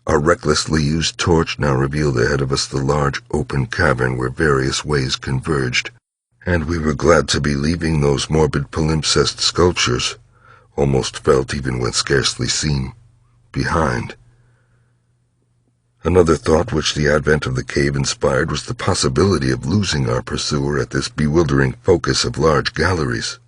Our recklessly used torch now revealed ahead of us the large open cavern where various ways converged, and we were glad to be leaving those morbid palimpsest sculptures, almost felt even when scarcely seen, behind. Another thought which the advent of the cave inspired was the possibility of losing our pursuer at this bewildering focus of large galleries.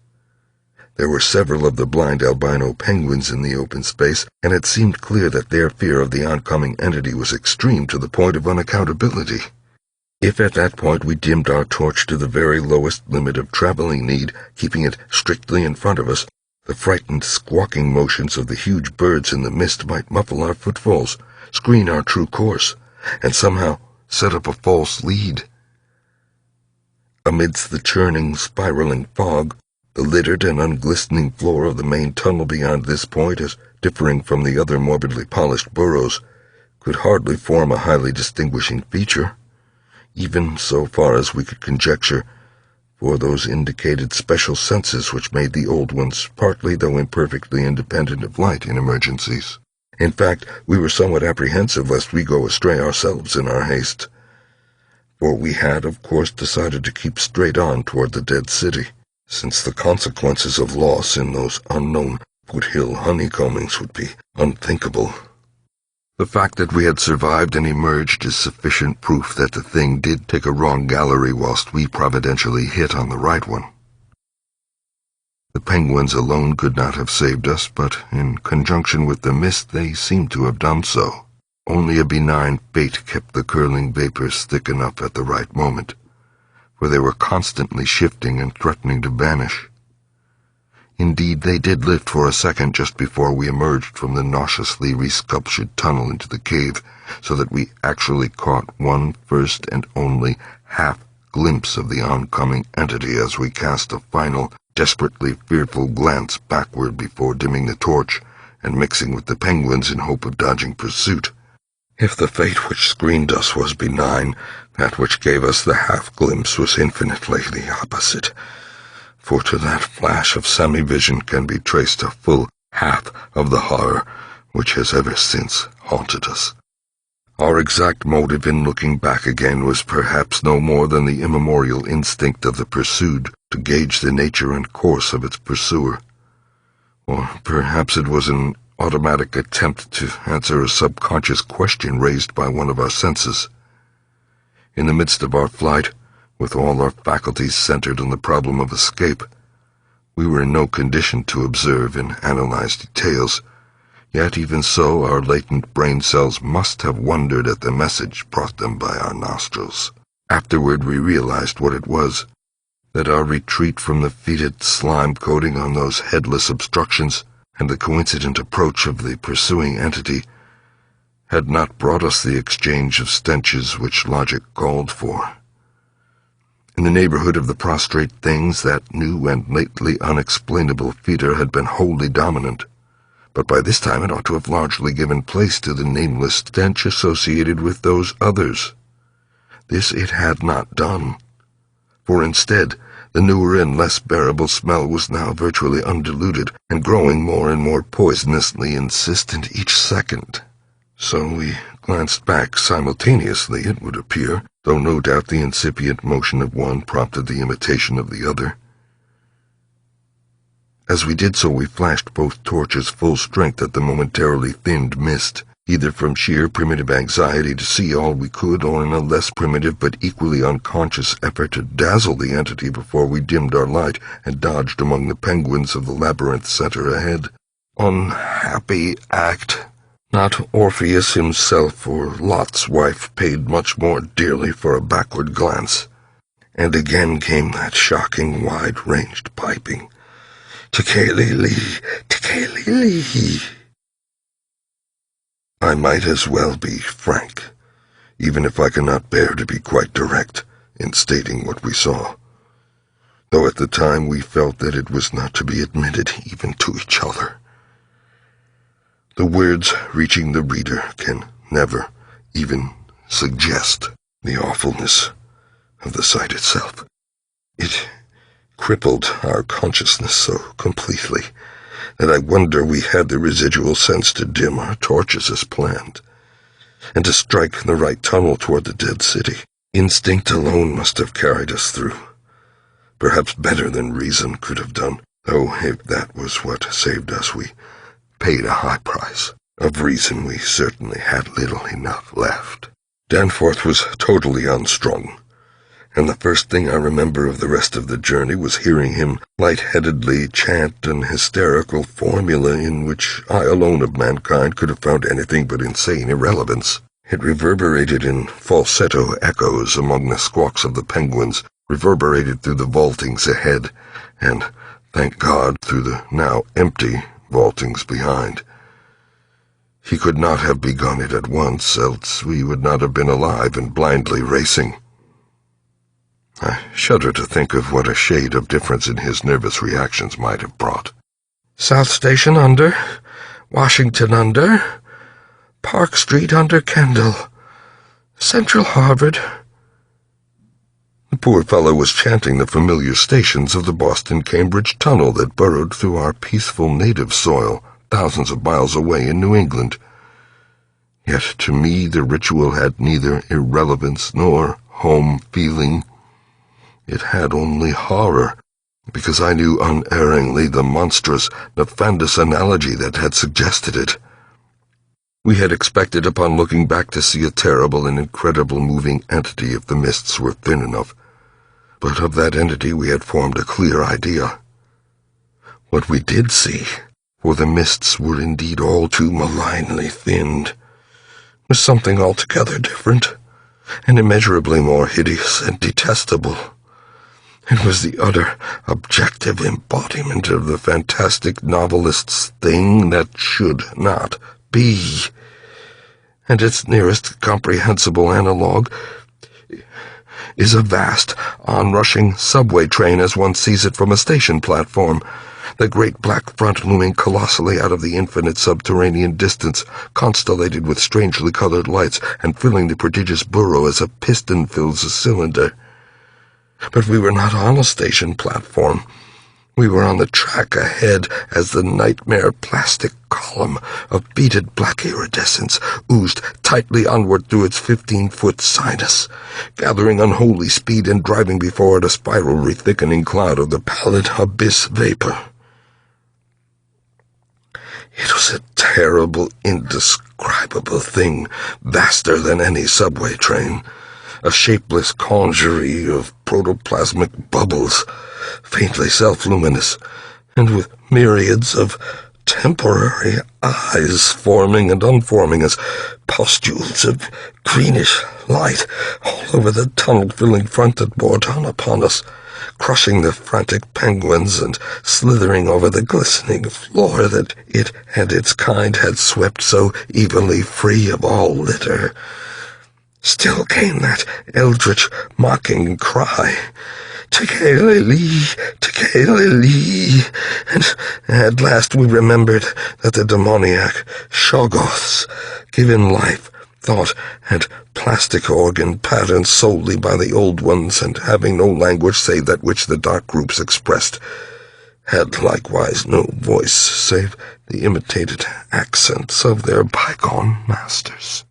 There were several of the blind albino penguins in the open space, and it seemed clear that their fear of the oncoming entity was extreme to the point of unaccountability. If at that point we dimmed our torch to the very lowest limit of traveling need, keeping it strictly in front of us, the frightened, squawking motions of the huge birds in the mist might muffle our footfalls, screen our true course, and somehow set up a false lead. Amidst the churning, spiraling fog, the littered and unglistening floor of the main tunnel beyond this point, as differing from the other morbidly polished burrows, could hardly form a highly distinguishing feature, even so far as we could conjecture, for those indicated special senses which made the old ones partly though imperfectly independent of light in emergencies. In fact, we were somewhat apprehensive lest we go astray ourselves in our haste, for we had, of course, decided to keep straight on toward the dead city, since the consequences of loss in those unknown foothill honeycombings would be unthinkable. The fact that we had survived and emerged is sufficient proof that the thing did take a wrong gallery whilst we providentially hit on the right one. The penguins alone could not have saved us, but in conjunction with the mist they seemed to have done so. Only a benign fate kept the curling vapors thick enough at the right moment, for they were constantly shifting and threatening to vanish. Indeed, they did lift for a second just before we emerged from the nauseously resculptured tunnel into the cave, so that we actually caught one first and only half-glimpse of the oncoming entity as we cast a final, desperately fearful glance backward before dimming the torch and mixing with the penguins in hope of dodging pursuit. If the fate which screened us was benign, that which gave us the half-glimpse was infinitely the opposite, for to that flash of semi-vision can be traced a full half of the horror which has ever since haunted us. Our exact motive in looking back again was perhaps no more than the immemorial instinct of the pursued to gauge the nature and course of its pursuer, or perhaps it was an automatic attempt to answer a subconscious question raised by one of our senses. In the midst of our flight, with all our faculties centered on the problem of escape, we were in no condition to observe and analyze details, yet even so our latent brain cells must have wondered at the message brought them by our nostrils. Afterward we realized what it was, that our retreat from the fetid slime coating on those headless obstructions and the coincident approach of the pursuing entity had not brought us the exchange of stenches which logic called for. In the neighborhood of the prostrate things, that new and lately unexplainable fetor had been wholly dominant, but by this time it ought to have largely given place to the nameless stench associated with those others. This it had not done, for instead, the newer and less bearable smell was now virtually undiluted and growing more and more poisonously insistent each second. So we glanced back simultaneously, it would appear, though no doubt the incipient motion of one prompted the imitation of the other. As we did so, we flashed both torches full strength at the momentarily thinned mist, either from sheer primitive anxiety to see all we could or in a less primitive but equally unconscious effort to dazzle the entity before we dimmed our light and dodged among the penguins of the labyrinth center ahead. Unhappy act. Not Orpheus himself or Lot's wife paid much more dearly for a backward glance. And again came that shocking wide-ranged piping. Tekeli-li, Tekeli-li. I might as well be frank, even if I cannot bear to be quite direct. in stating what we saw, though at the time we felt that it was not to be admitted even to each other. The words reaching the reader can never even suggest the awfulness of the sight itself. It crippled our consciousness so completely that I wonder we had the residual sense to dim our torches as planned, and to strike the right tunnel toward the dead city. Instinct alone must have carried us through, perhaps better than reason could have done, though if that was what saved us, we paid a high price. Of reason we certainly had little enough left. Danforth was totally unstrung, and the first thing I remember of the rest of the journey was hearing him lightheadedly chant an hysterical formula in which I alone of mankind could have found anything but insane irrelevance. It reverberated in falsetto echoes among the squawks of the penguins, reverberated through the vaultings ahead, and, thank God, through the now empty vaultings behind. He could not have begun it at once, else we would not have been alive and blindly racing. I shudder to think of what a shade of difference in his nervous reactions might have brought. South Station under, Washington under, Park Street under Kendall, Central Harvard. The poor fellow was chanting the familiar stations of the Boston-Cambridge tunnel that burrowed through our peaceful native soil thousands of miles away in New England. Yet to me the ritual had neither irrelevance nor home feeling. It had only horror, because I knew unerringly the monstrous, nefandous analogy that had suggested it. We had expected upon looking back to see a terrible and incredible moving entity if the mists were thin enough, but of that entity we had formed a clear idea. What we did see, for the mists were indeed all too malignly thinned, was something altogether different, and immeasurably more hideous and detestable. It was the utter, objective embodiment of the fantastic novelist's thing that should not be, and its nearest comprehensible analogue is a vast, onrushing subway train as one sees it from a station platform, the great black front looming colossally out of the infinite subterranean distance, constellated with strangely colored lights and filling the prodigious burrow as a piston fills a cylinder. But we were not on a station platform. We were on the track ahead as the nightmare plastic column of beaded black iridescence oozed tightly onward through its 15-foot sinus, gathering unholy speed and driving before it a spirally thickening cloud of the pallid abyss vapor. It was a terrible, indescribable thing, vaster than any subway train, a shapeless congery of protoplasmic bubbles, faintly self-luminous, and with myriads of temporary eyes forming and unforming as pustules of greenish light all over the tunnel-filling front that bore down upon us, crushing the frantic penguins and slithering over the glistening floor that it and its kind had swept so evenly free of all litter. Still came that eldritch, mocking cry, "Tekeli-li, Tekeli-li," and at last we remembered that the demoniac Shoggoths, given life, thought, and plastic organ patterned solely by the old ones, and having no language save that which the dark groups expressed, had likewise no voice save the imitated accents of their bygone masters.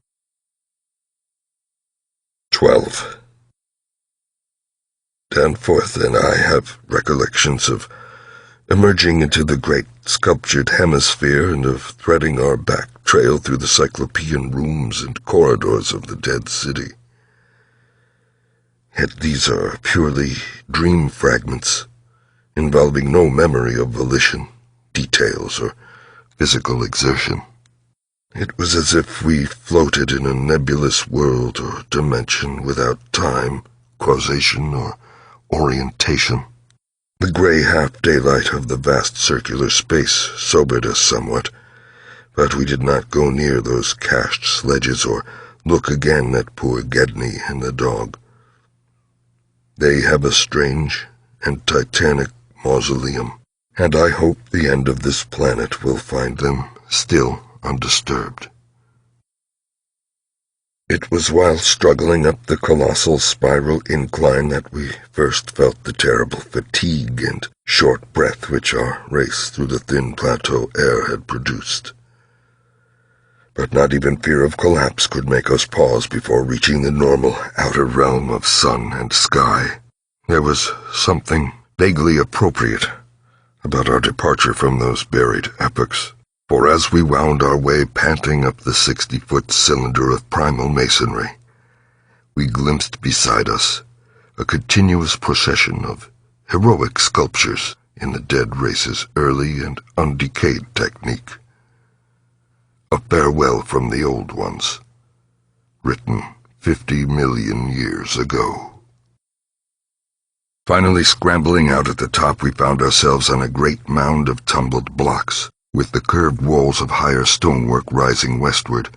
12. Danforth and I have recollections of emerging into the great sculptured hemisphere and of threading our back trail through the cyclopean rooms and corridors of the dead city. Yet these are purely dream fragments, involving no memory of volition, details, or physical exertion. It was as if we floated in a nebulous world or dimension without time, causation, or orientation. The gray half-daylight of the vast circular space sobered us somewhat, but we did not go near those cached sledges or look again at poor Gedney and the dog. They have a strange and titanic mausoleum, and I hope the end of this planet will find them still undisturbed. It was while struggling up the colossal spiral incline that we first felt the terrible fatigue and short breath which our race through the thin plateau air had produced. But not even fear of collapse could make us pause before reaching the normal outer realm of sun and sky. There was something vaguely appropriate about our departure from those buried epochs. For as we wound our way panting up the 60-foot cylinder of primal masonry, we glimpsed beside us a continuous procession of heroic sculptures in the dead race's early and undecayed technique. A farewell from the old ones, written 50 million years ago. Finally scrambling out at the top, we found ourselves on a great mound of tumbled blocks, with the curved walls of higher stonework rising westward,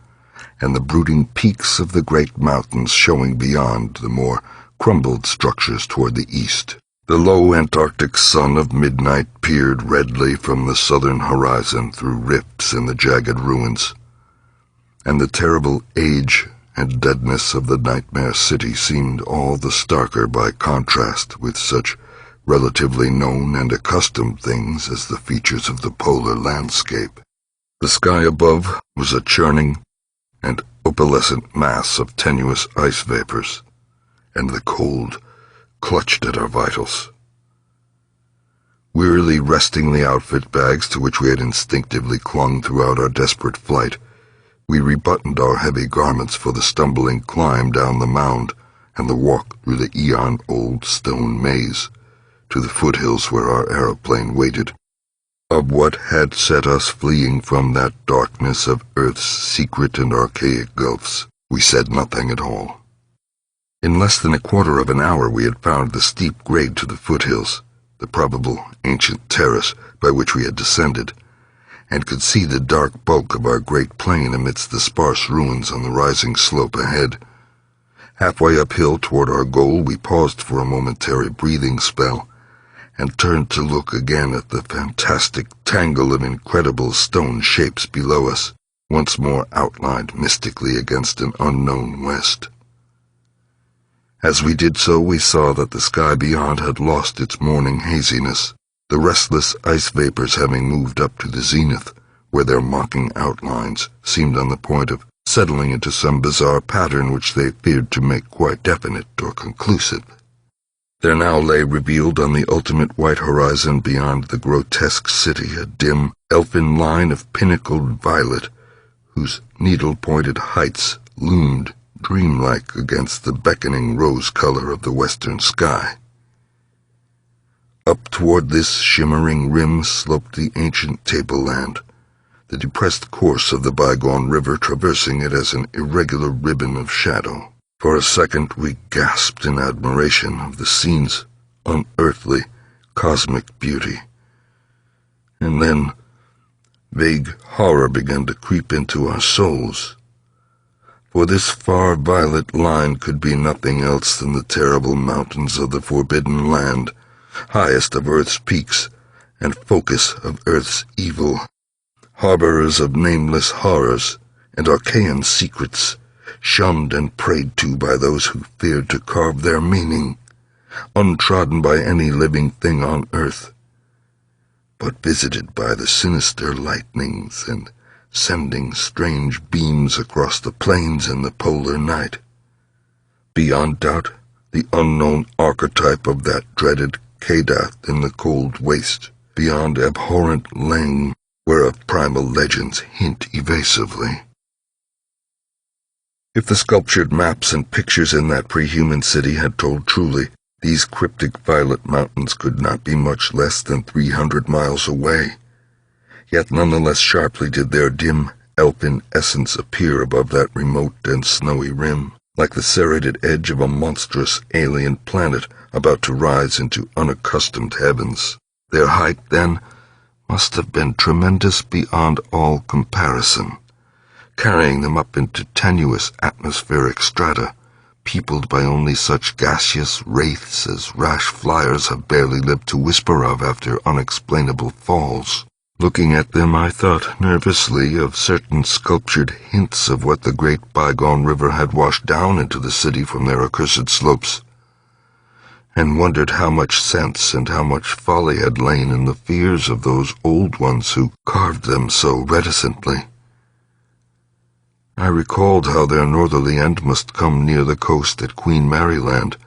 and the brooding peaks of the great mountains showing beyond the more crumbled structures toward the east. The low Antarctic sun of midnight peered redly from the southern horizon through rifts in the jagged ruins, and the terrible age and deadness of the nightmare city seemed all the starker by contrast with such relatively known and accustomed things as the features of the polar landscape. The sky above was a churning and opalescent mass of tenuous ice vapors, and the cold clutched at our vitals. Wearily resting the outfit bags to which we had instinctively clung throughout our desperate flight, we rebuttoned our heavy garments for the stumbling climb down the mound and the walk through the eon-old stone maze to the foothills where our aeroplane waited. Of what had set us fleeing from that darkness of Earth's secret and archaic gulfs, we said nothing at all. In less than a quarter of an hour we had found the steep grade to the foothills, the probable ancient terrace by which we had descended, and could see the dark bulk of our great plane amidst the sparse ruins on the rising slope ahead. Halfway uphill toward our goal, we paused for a momentary breathing spell, and turned to look again at the fantastic tangle of incredible stone shapes below us, once more outlined mystically against an unknown west. As we did so, we saw that the sky beyond had lost its morning haziness, the restless ice vapors having moved up to the zenith, where their mocking outlines seemed on the point of settling into some bizarre pattern which they feared to make quite definite or conclusive. There now lay revealed on the ultimate white horizon beyond the grotesque city a dim, elfin line of pinnacled violet, whose needle-pointed heights loomed dreamlike against the beckoning rose color of the western sky. Up toward this shimmering rim sloped the ancient tableland, the depressed course of the bygone river traversing it as an irregular ribbon of shadow. For a second we gasped in admiration of the scene's unearthly, cosmic beauty. And then vague horror began to creep into our souls. For this far violet line could be nothing else than the terrible mountains of the Forbidden Land, highest of Earth's peaks and focus of Earth's evil, harborers of nameless horrors and archaean secrets, shunned and prayed to by those who feared to carve their meaning, untrodden by any living thing on earth, but visited by the sinister lightnings and sending strange beams across the plains in the polar night. Beyond doubt, the unknown archetype of that dreaded Kadath in the cold waste, beyond abhorrent Leng, whereof primal legends hint evasively. If the sculptured maps and pictures in that pre-human city had told truly, these cryptic violet mountains could not be much less than 300 miles away. Yet nonetheless sharply did their dim, elfin essence appear above that remote and snowy rim, like the serrated edge of a monstrous alien planet about to rise into unaccustomed heavens. Their height, then, must have been tremendous beyond all comparison, carrying them up into tenuous atmospheric strata, peopled by only such gaseous wraiths as rash flyers have barely lived to whisper of after unexplainable falls. Looking at them, I thought nervously of certain sculptured hints of what the great bygone river had washed down into the city from their accursed slopes, and wondered how much sense and how much folly had lain in the fears of those old ones who carved them so reticently. I recalled how their northerly end must come near the coast at Queen Mary Land,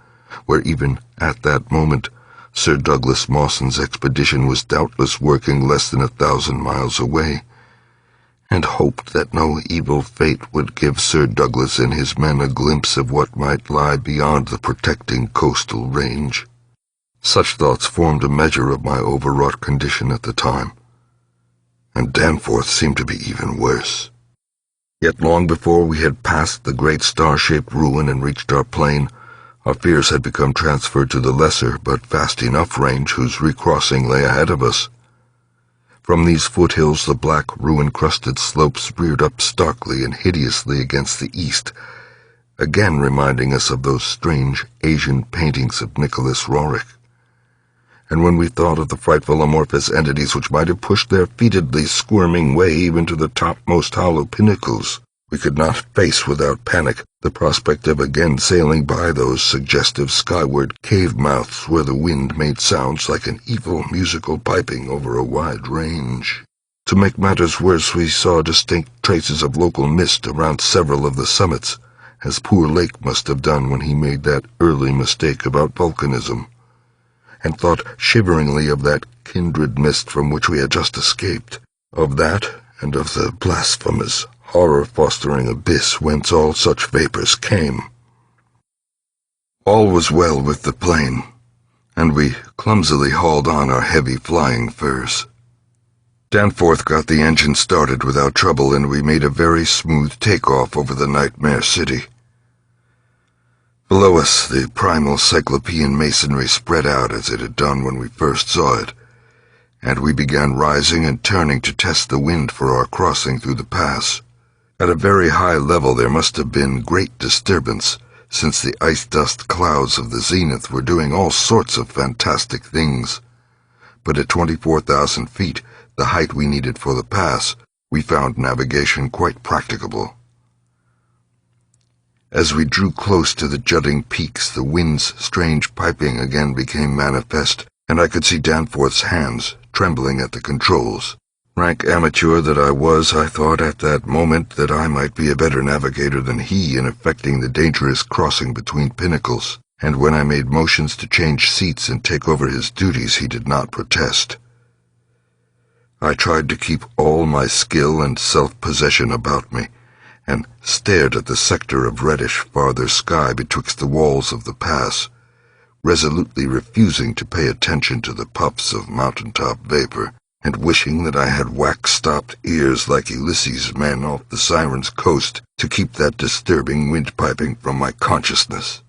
where even at that moment Sir Douglas Mawson's expedition was doubtless working less than 1,000 miles away, and hoped that no evil fate would give Sir Douglas and his men a glimpse of what might lie beyond the protecting coastal range. Such thoughts formed a measure of my overwrought condition at the time, and Danforth seemed to be even worse. Yet long before we had passed the great star-shaped ruin and reached our plain, our fears had become transferred to the lesser but vast enough range whose recrossing lay ahead of us. From these foothills the black ruin-crusted slopes reared up starkly and hideously against the east, again reminding us of those strange Asian paintings of Nicholas Roerich. And when we thought of the frightful amorphous entities which might have pushed their fetidly squirming way even to the topmost hollow pinnacles, we could not face without panic the prospect of again sailing by those suggestive skyward cave mouths where the wind made sounds like an evil musical piping over a wide range. To make matters worse, we saw distinct traces of local mist around several of the summits, as poor Lake must have done when he made that early mistake about volcanism, and thought shiveringly of that kindred mist from which we had just escaped, of that and of the blasphemous, horror-fostering abyss whence all such vapors came. All was well with the plane, and we clumsily hauled on our heavy flying furs. Danforth got the engine started without trouble, and we made a very smooth takeoff over the nightmare city. Below us, the primal cyclopean masonry spread out as it had done when we first saw it, and we began rising and turning to test the wind for our crossing through the pass. At a very high level there must have been great disturbance, since the ice-dust clouds of the zenith were doing all sorts of fantastic things. But at 24,000 feet, the height we needed for the pass, we found navigation quite practicable. As we drew close to the jutting peaks, the wind's strange piping again became manifest, and I could see Danforth's hands trembling at the controls. Rank amateur that I was, I thought at that moment that I might be a better navigator than he in effecting the dangerous crossing between pinnacles, and when I made motions to change seats and take over his duties, he did not protest. I tried to keep all my skill and self-possession about me, and stared at the sector of reddish farther sky betwixt the walls of the pass, resolutely refusing to pay attention to the puffs of mountaintop vapor, and wishing that I had wax-stopped ears like Ulysses' men off the Siren's coast to keep that disturbing windpiping from my consciousness.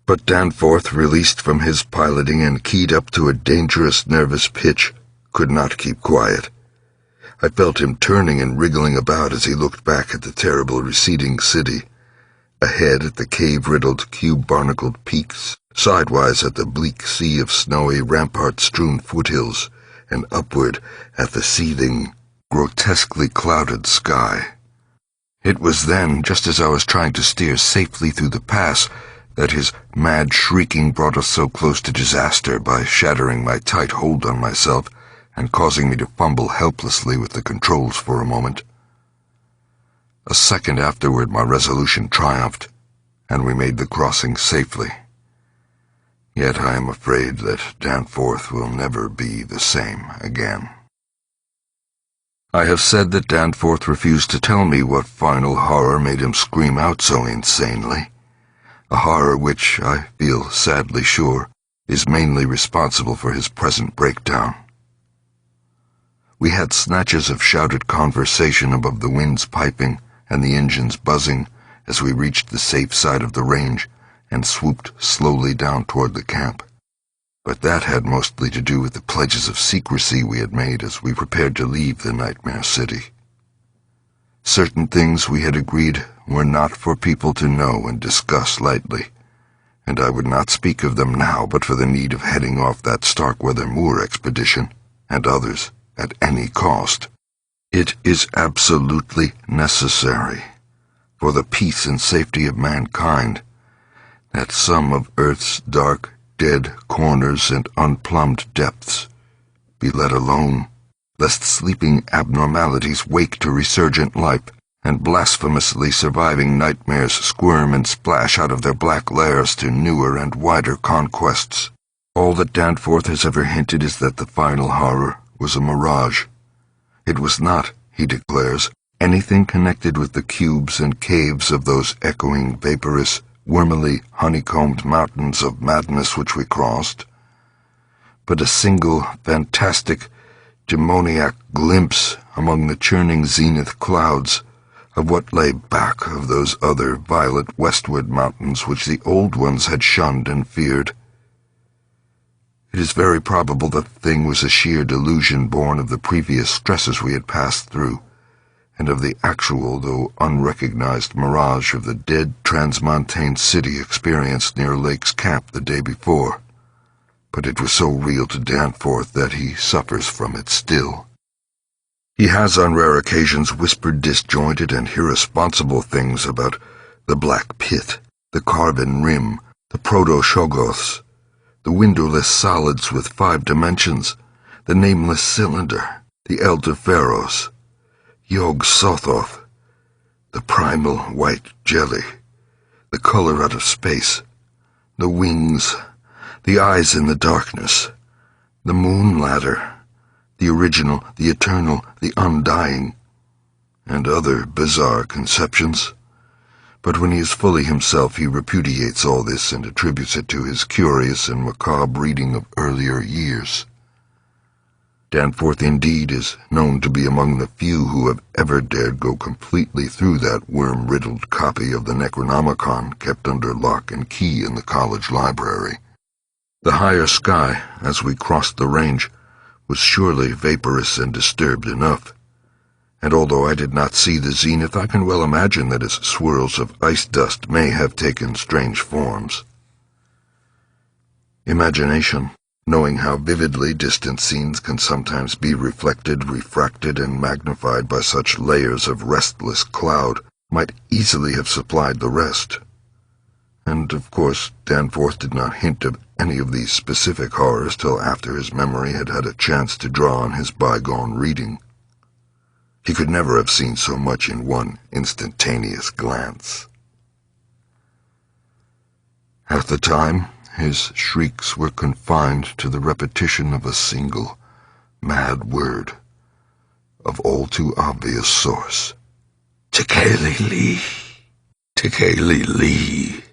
But Danforth, released from his piloting and keyed up to a dangerous nervous pitch, could not keep quiet. I felt him turning and wriggling about as he looked back at the terrible receding city, ahead at the cave-riddled, cube-barnacled peaks, sidewise at the bleak sea of snowy, rampart-strewn foothills, and upward at the seething, grotesquely clouded sky. It was then, just as I was trying to steer safely through the pass, that his mad shrieking brought us so close to disaster by shattering my tight hold on myself and causing me to fumble helplessly with the controls for a moment. A second afterward my resolution triumphed, and we made the crossing safely. Yet I am afraid that Danforth will never be the same again. I have said that Danforth refused to tell me what final horror made him scream out so insanely, a horror which, I feel sadly sure, is mainly responsible for his present breakdown. We had snatches of shouted conversation above the wind's piping and the engine's buzzing as we reached the safe side of the range and swooped slowly down toward the camp. But that had mostly to do with the pledges of secrecy we had made as we prepared to leave the nightmare city. Certain things we had agreed were not for people to know and discuss lightly, and I would not speak of them now but for the need of heading off that Starkweather Moor expedition, and others, at any cost. It is absolutely necessary, for the peace and safety of mankind, that some of Earth's dark, dead corners and unplumbed depths be let alone, lest sleeping abnormalities wake to resurgent life, and blasphemously surviving nightmares squirm and splash out of their black lairs to newer and wider conquests. All that Danforth has ever hinted is that the final horror was a mirage. It was not, he declares, anything connected with the cubes and caves of those echoing, vaporous, wormily honeycombed mountains of madness which we crossed, but a single, fantastic, demoniac glimpse among the churning zenith clouds of what lay back of those other violet westward mountains which the old ones had shunned and feared. It is very probable that the thing was a sheer delusion born of the previous stresses we had passed through, and of the actual, though unrecognized, mirage of the dead transmontane city experienced near Lake's camp the day before. But it was so real to Danforth that he suffers from it still. He has on rare occasions whispered disjointed and irresponsible things about the Black Pit, the Carven Rim, the Proto-Shoggoths, the windowless solids with 5 dimensions, the nameless cylinder, the Elder Pharaohs, Yog-Sothoth, the primal white jelly, the color out of space, the wings, the eyes in the darkness, the moon ladder, the original, the eternal, the undying, and other bizarre conceptions. But when he is fully himself, he repudiates all this and attributes it to his curious and macabre reading of earlier years. Danforth, indeed, is known to be among the few who have ever dared go completely through that worm-riddled copy of the Necronomicon kept under lock and key in the college library. The higher sky, as we crossed the range, was surely vaporous and disturbed enough, and although I did not see the zenith, I can well imagine that its swirls of ice dust may have taken strange forms. Imagination, knowing how vividly distant scenes can sometimes be reflected, refracted, and magnified by such layers of restless cloud, might easily have supplied the rest. And, of course, Danforth did not hint of any of these specific horrors till after his memory had had a chance to draw on his bygone reading. He could never have seen so much in one instantaneous glance. At the time, his shrieks were confined to the repetition of a single, mad word, of all too obvious source. Tekeli Lee. Tekeli Lee.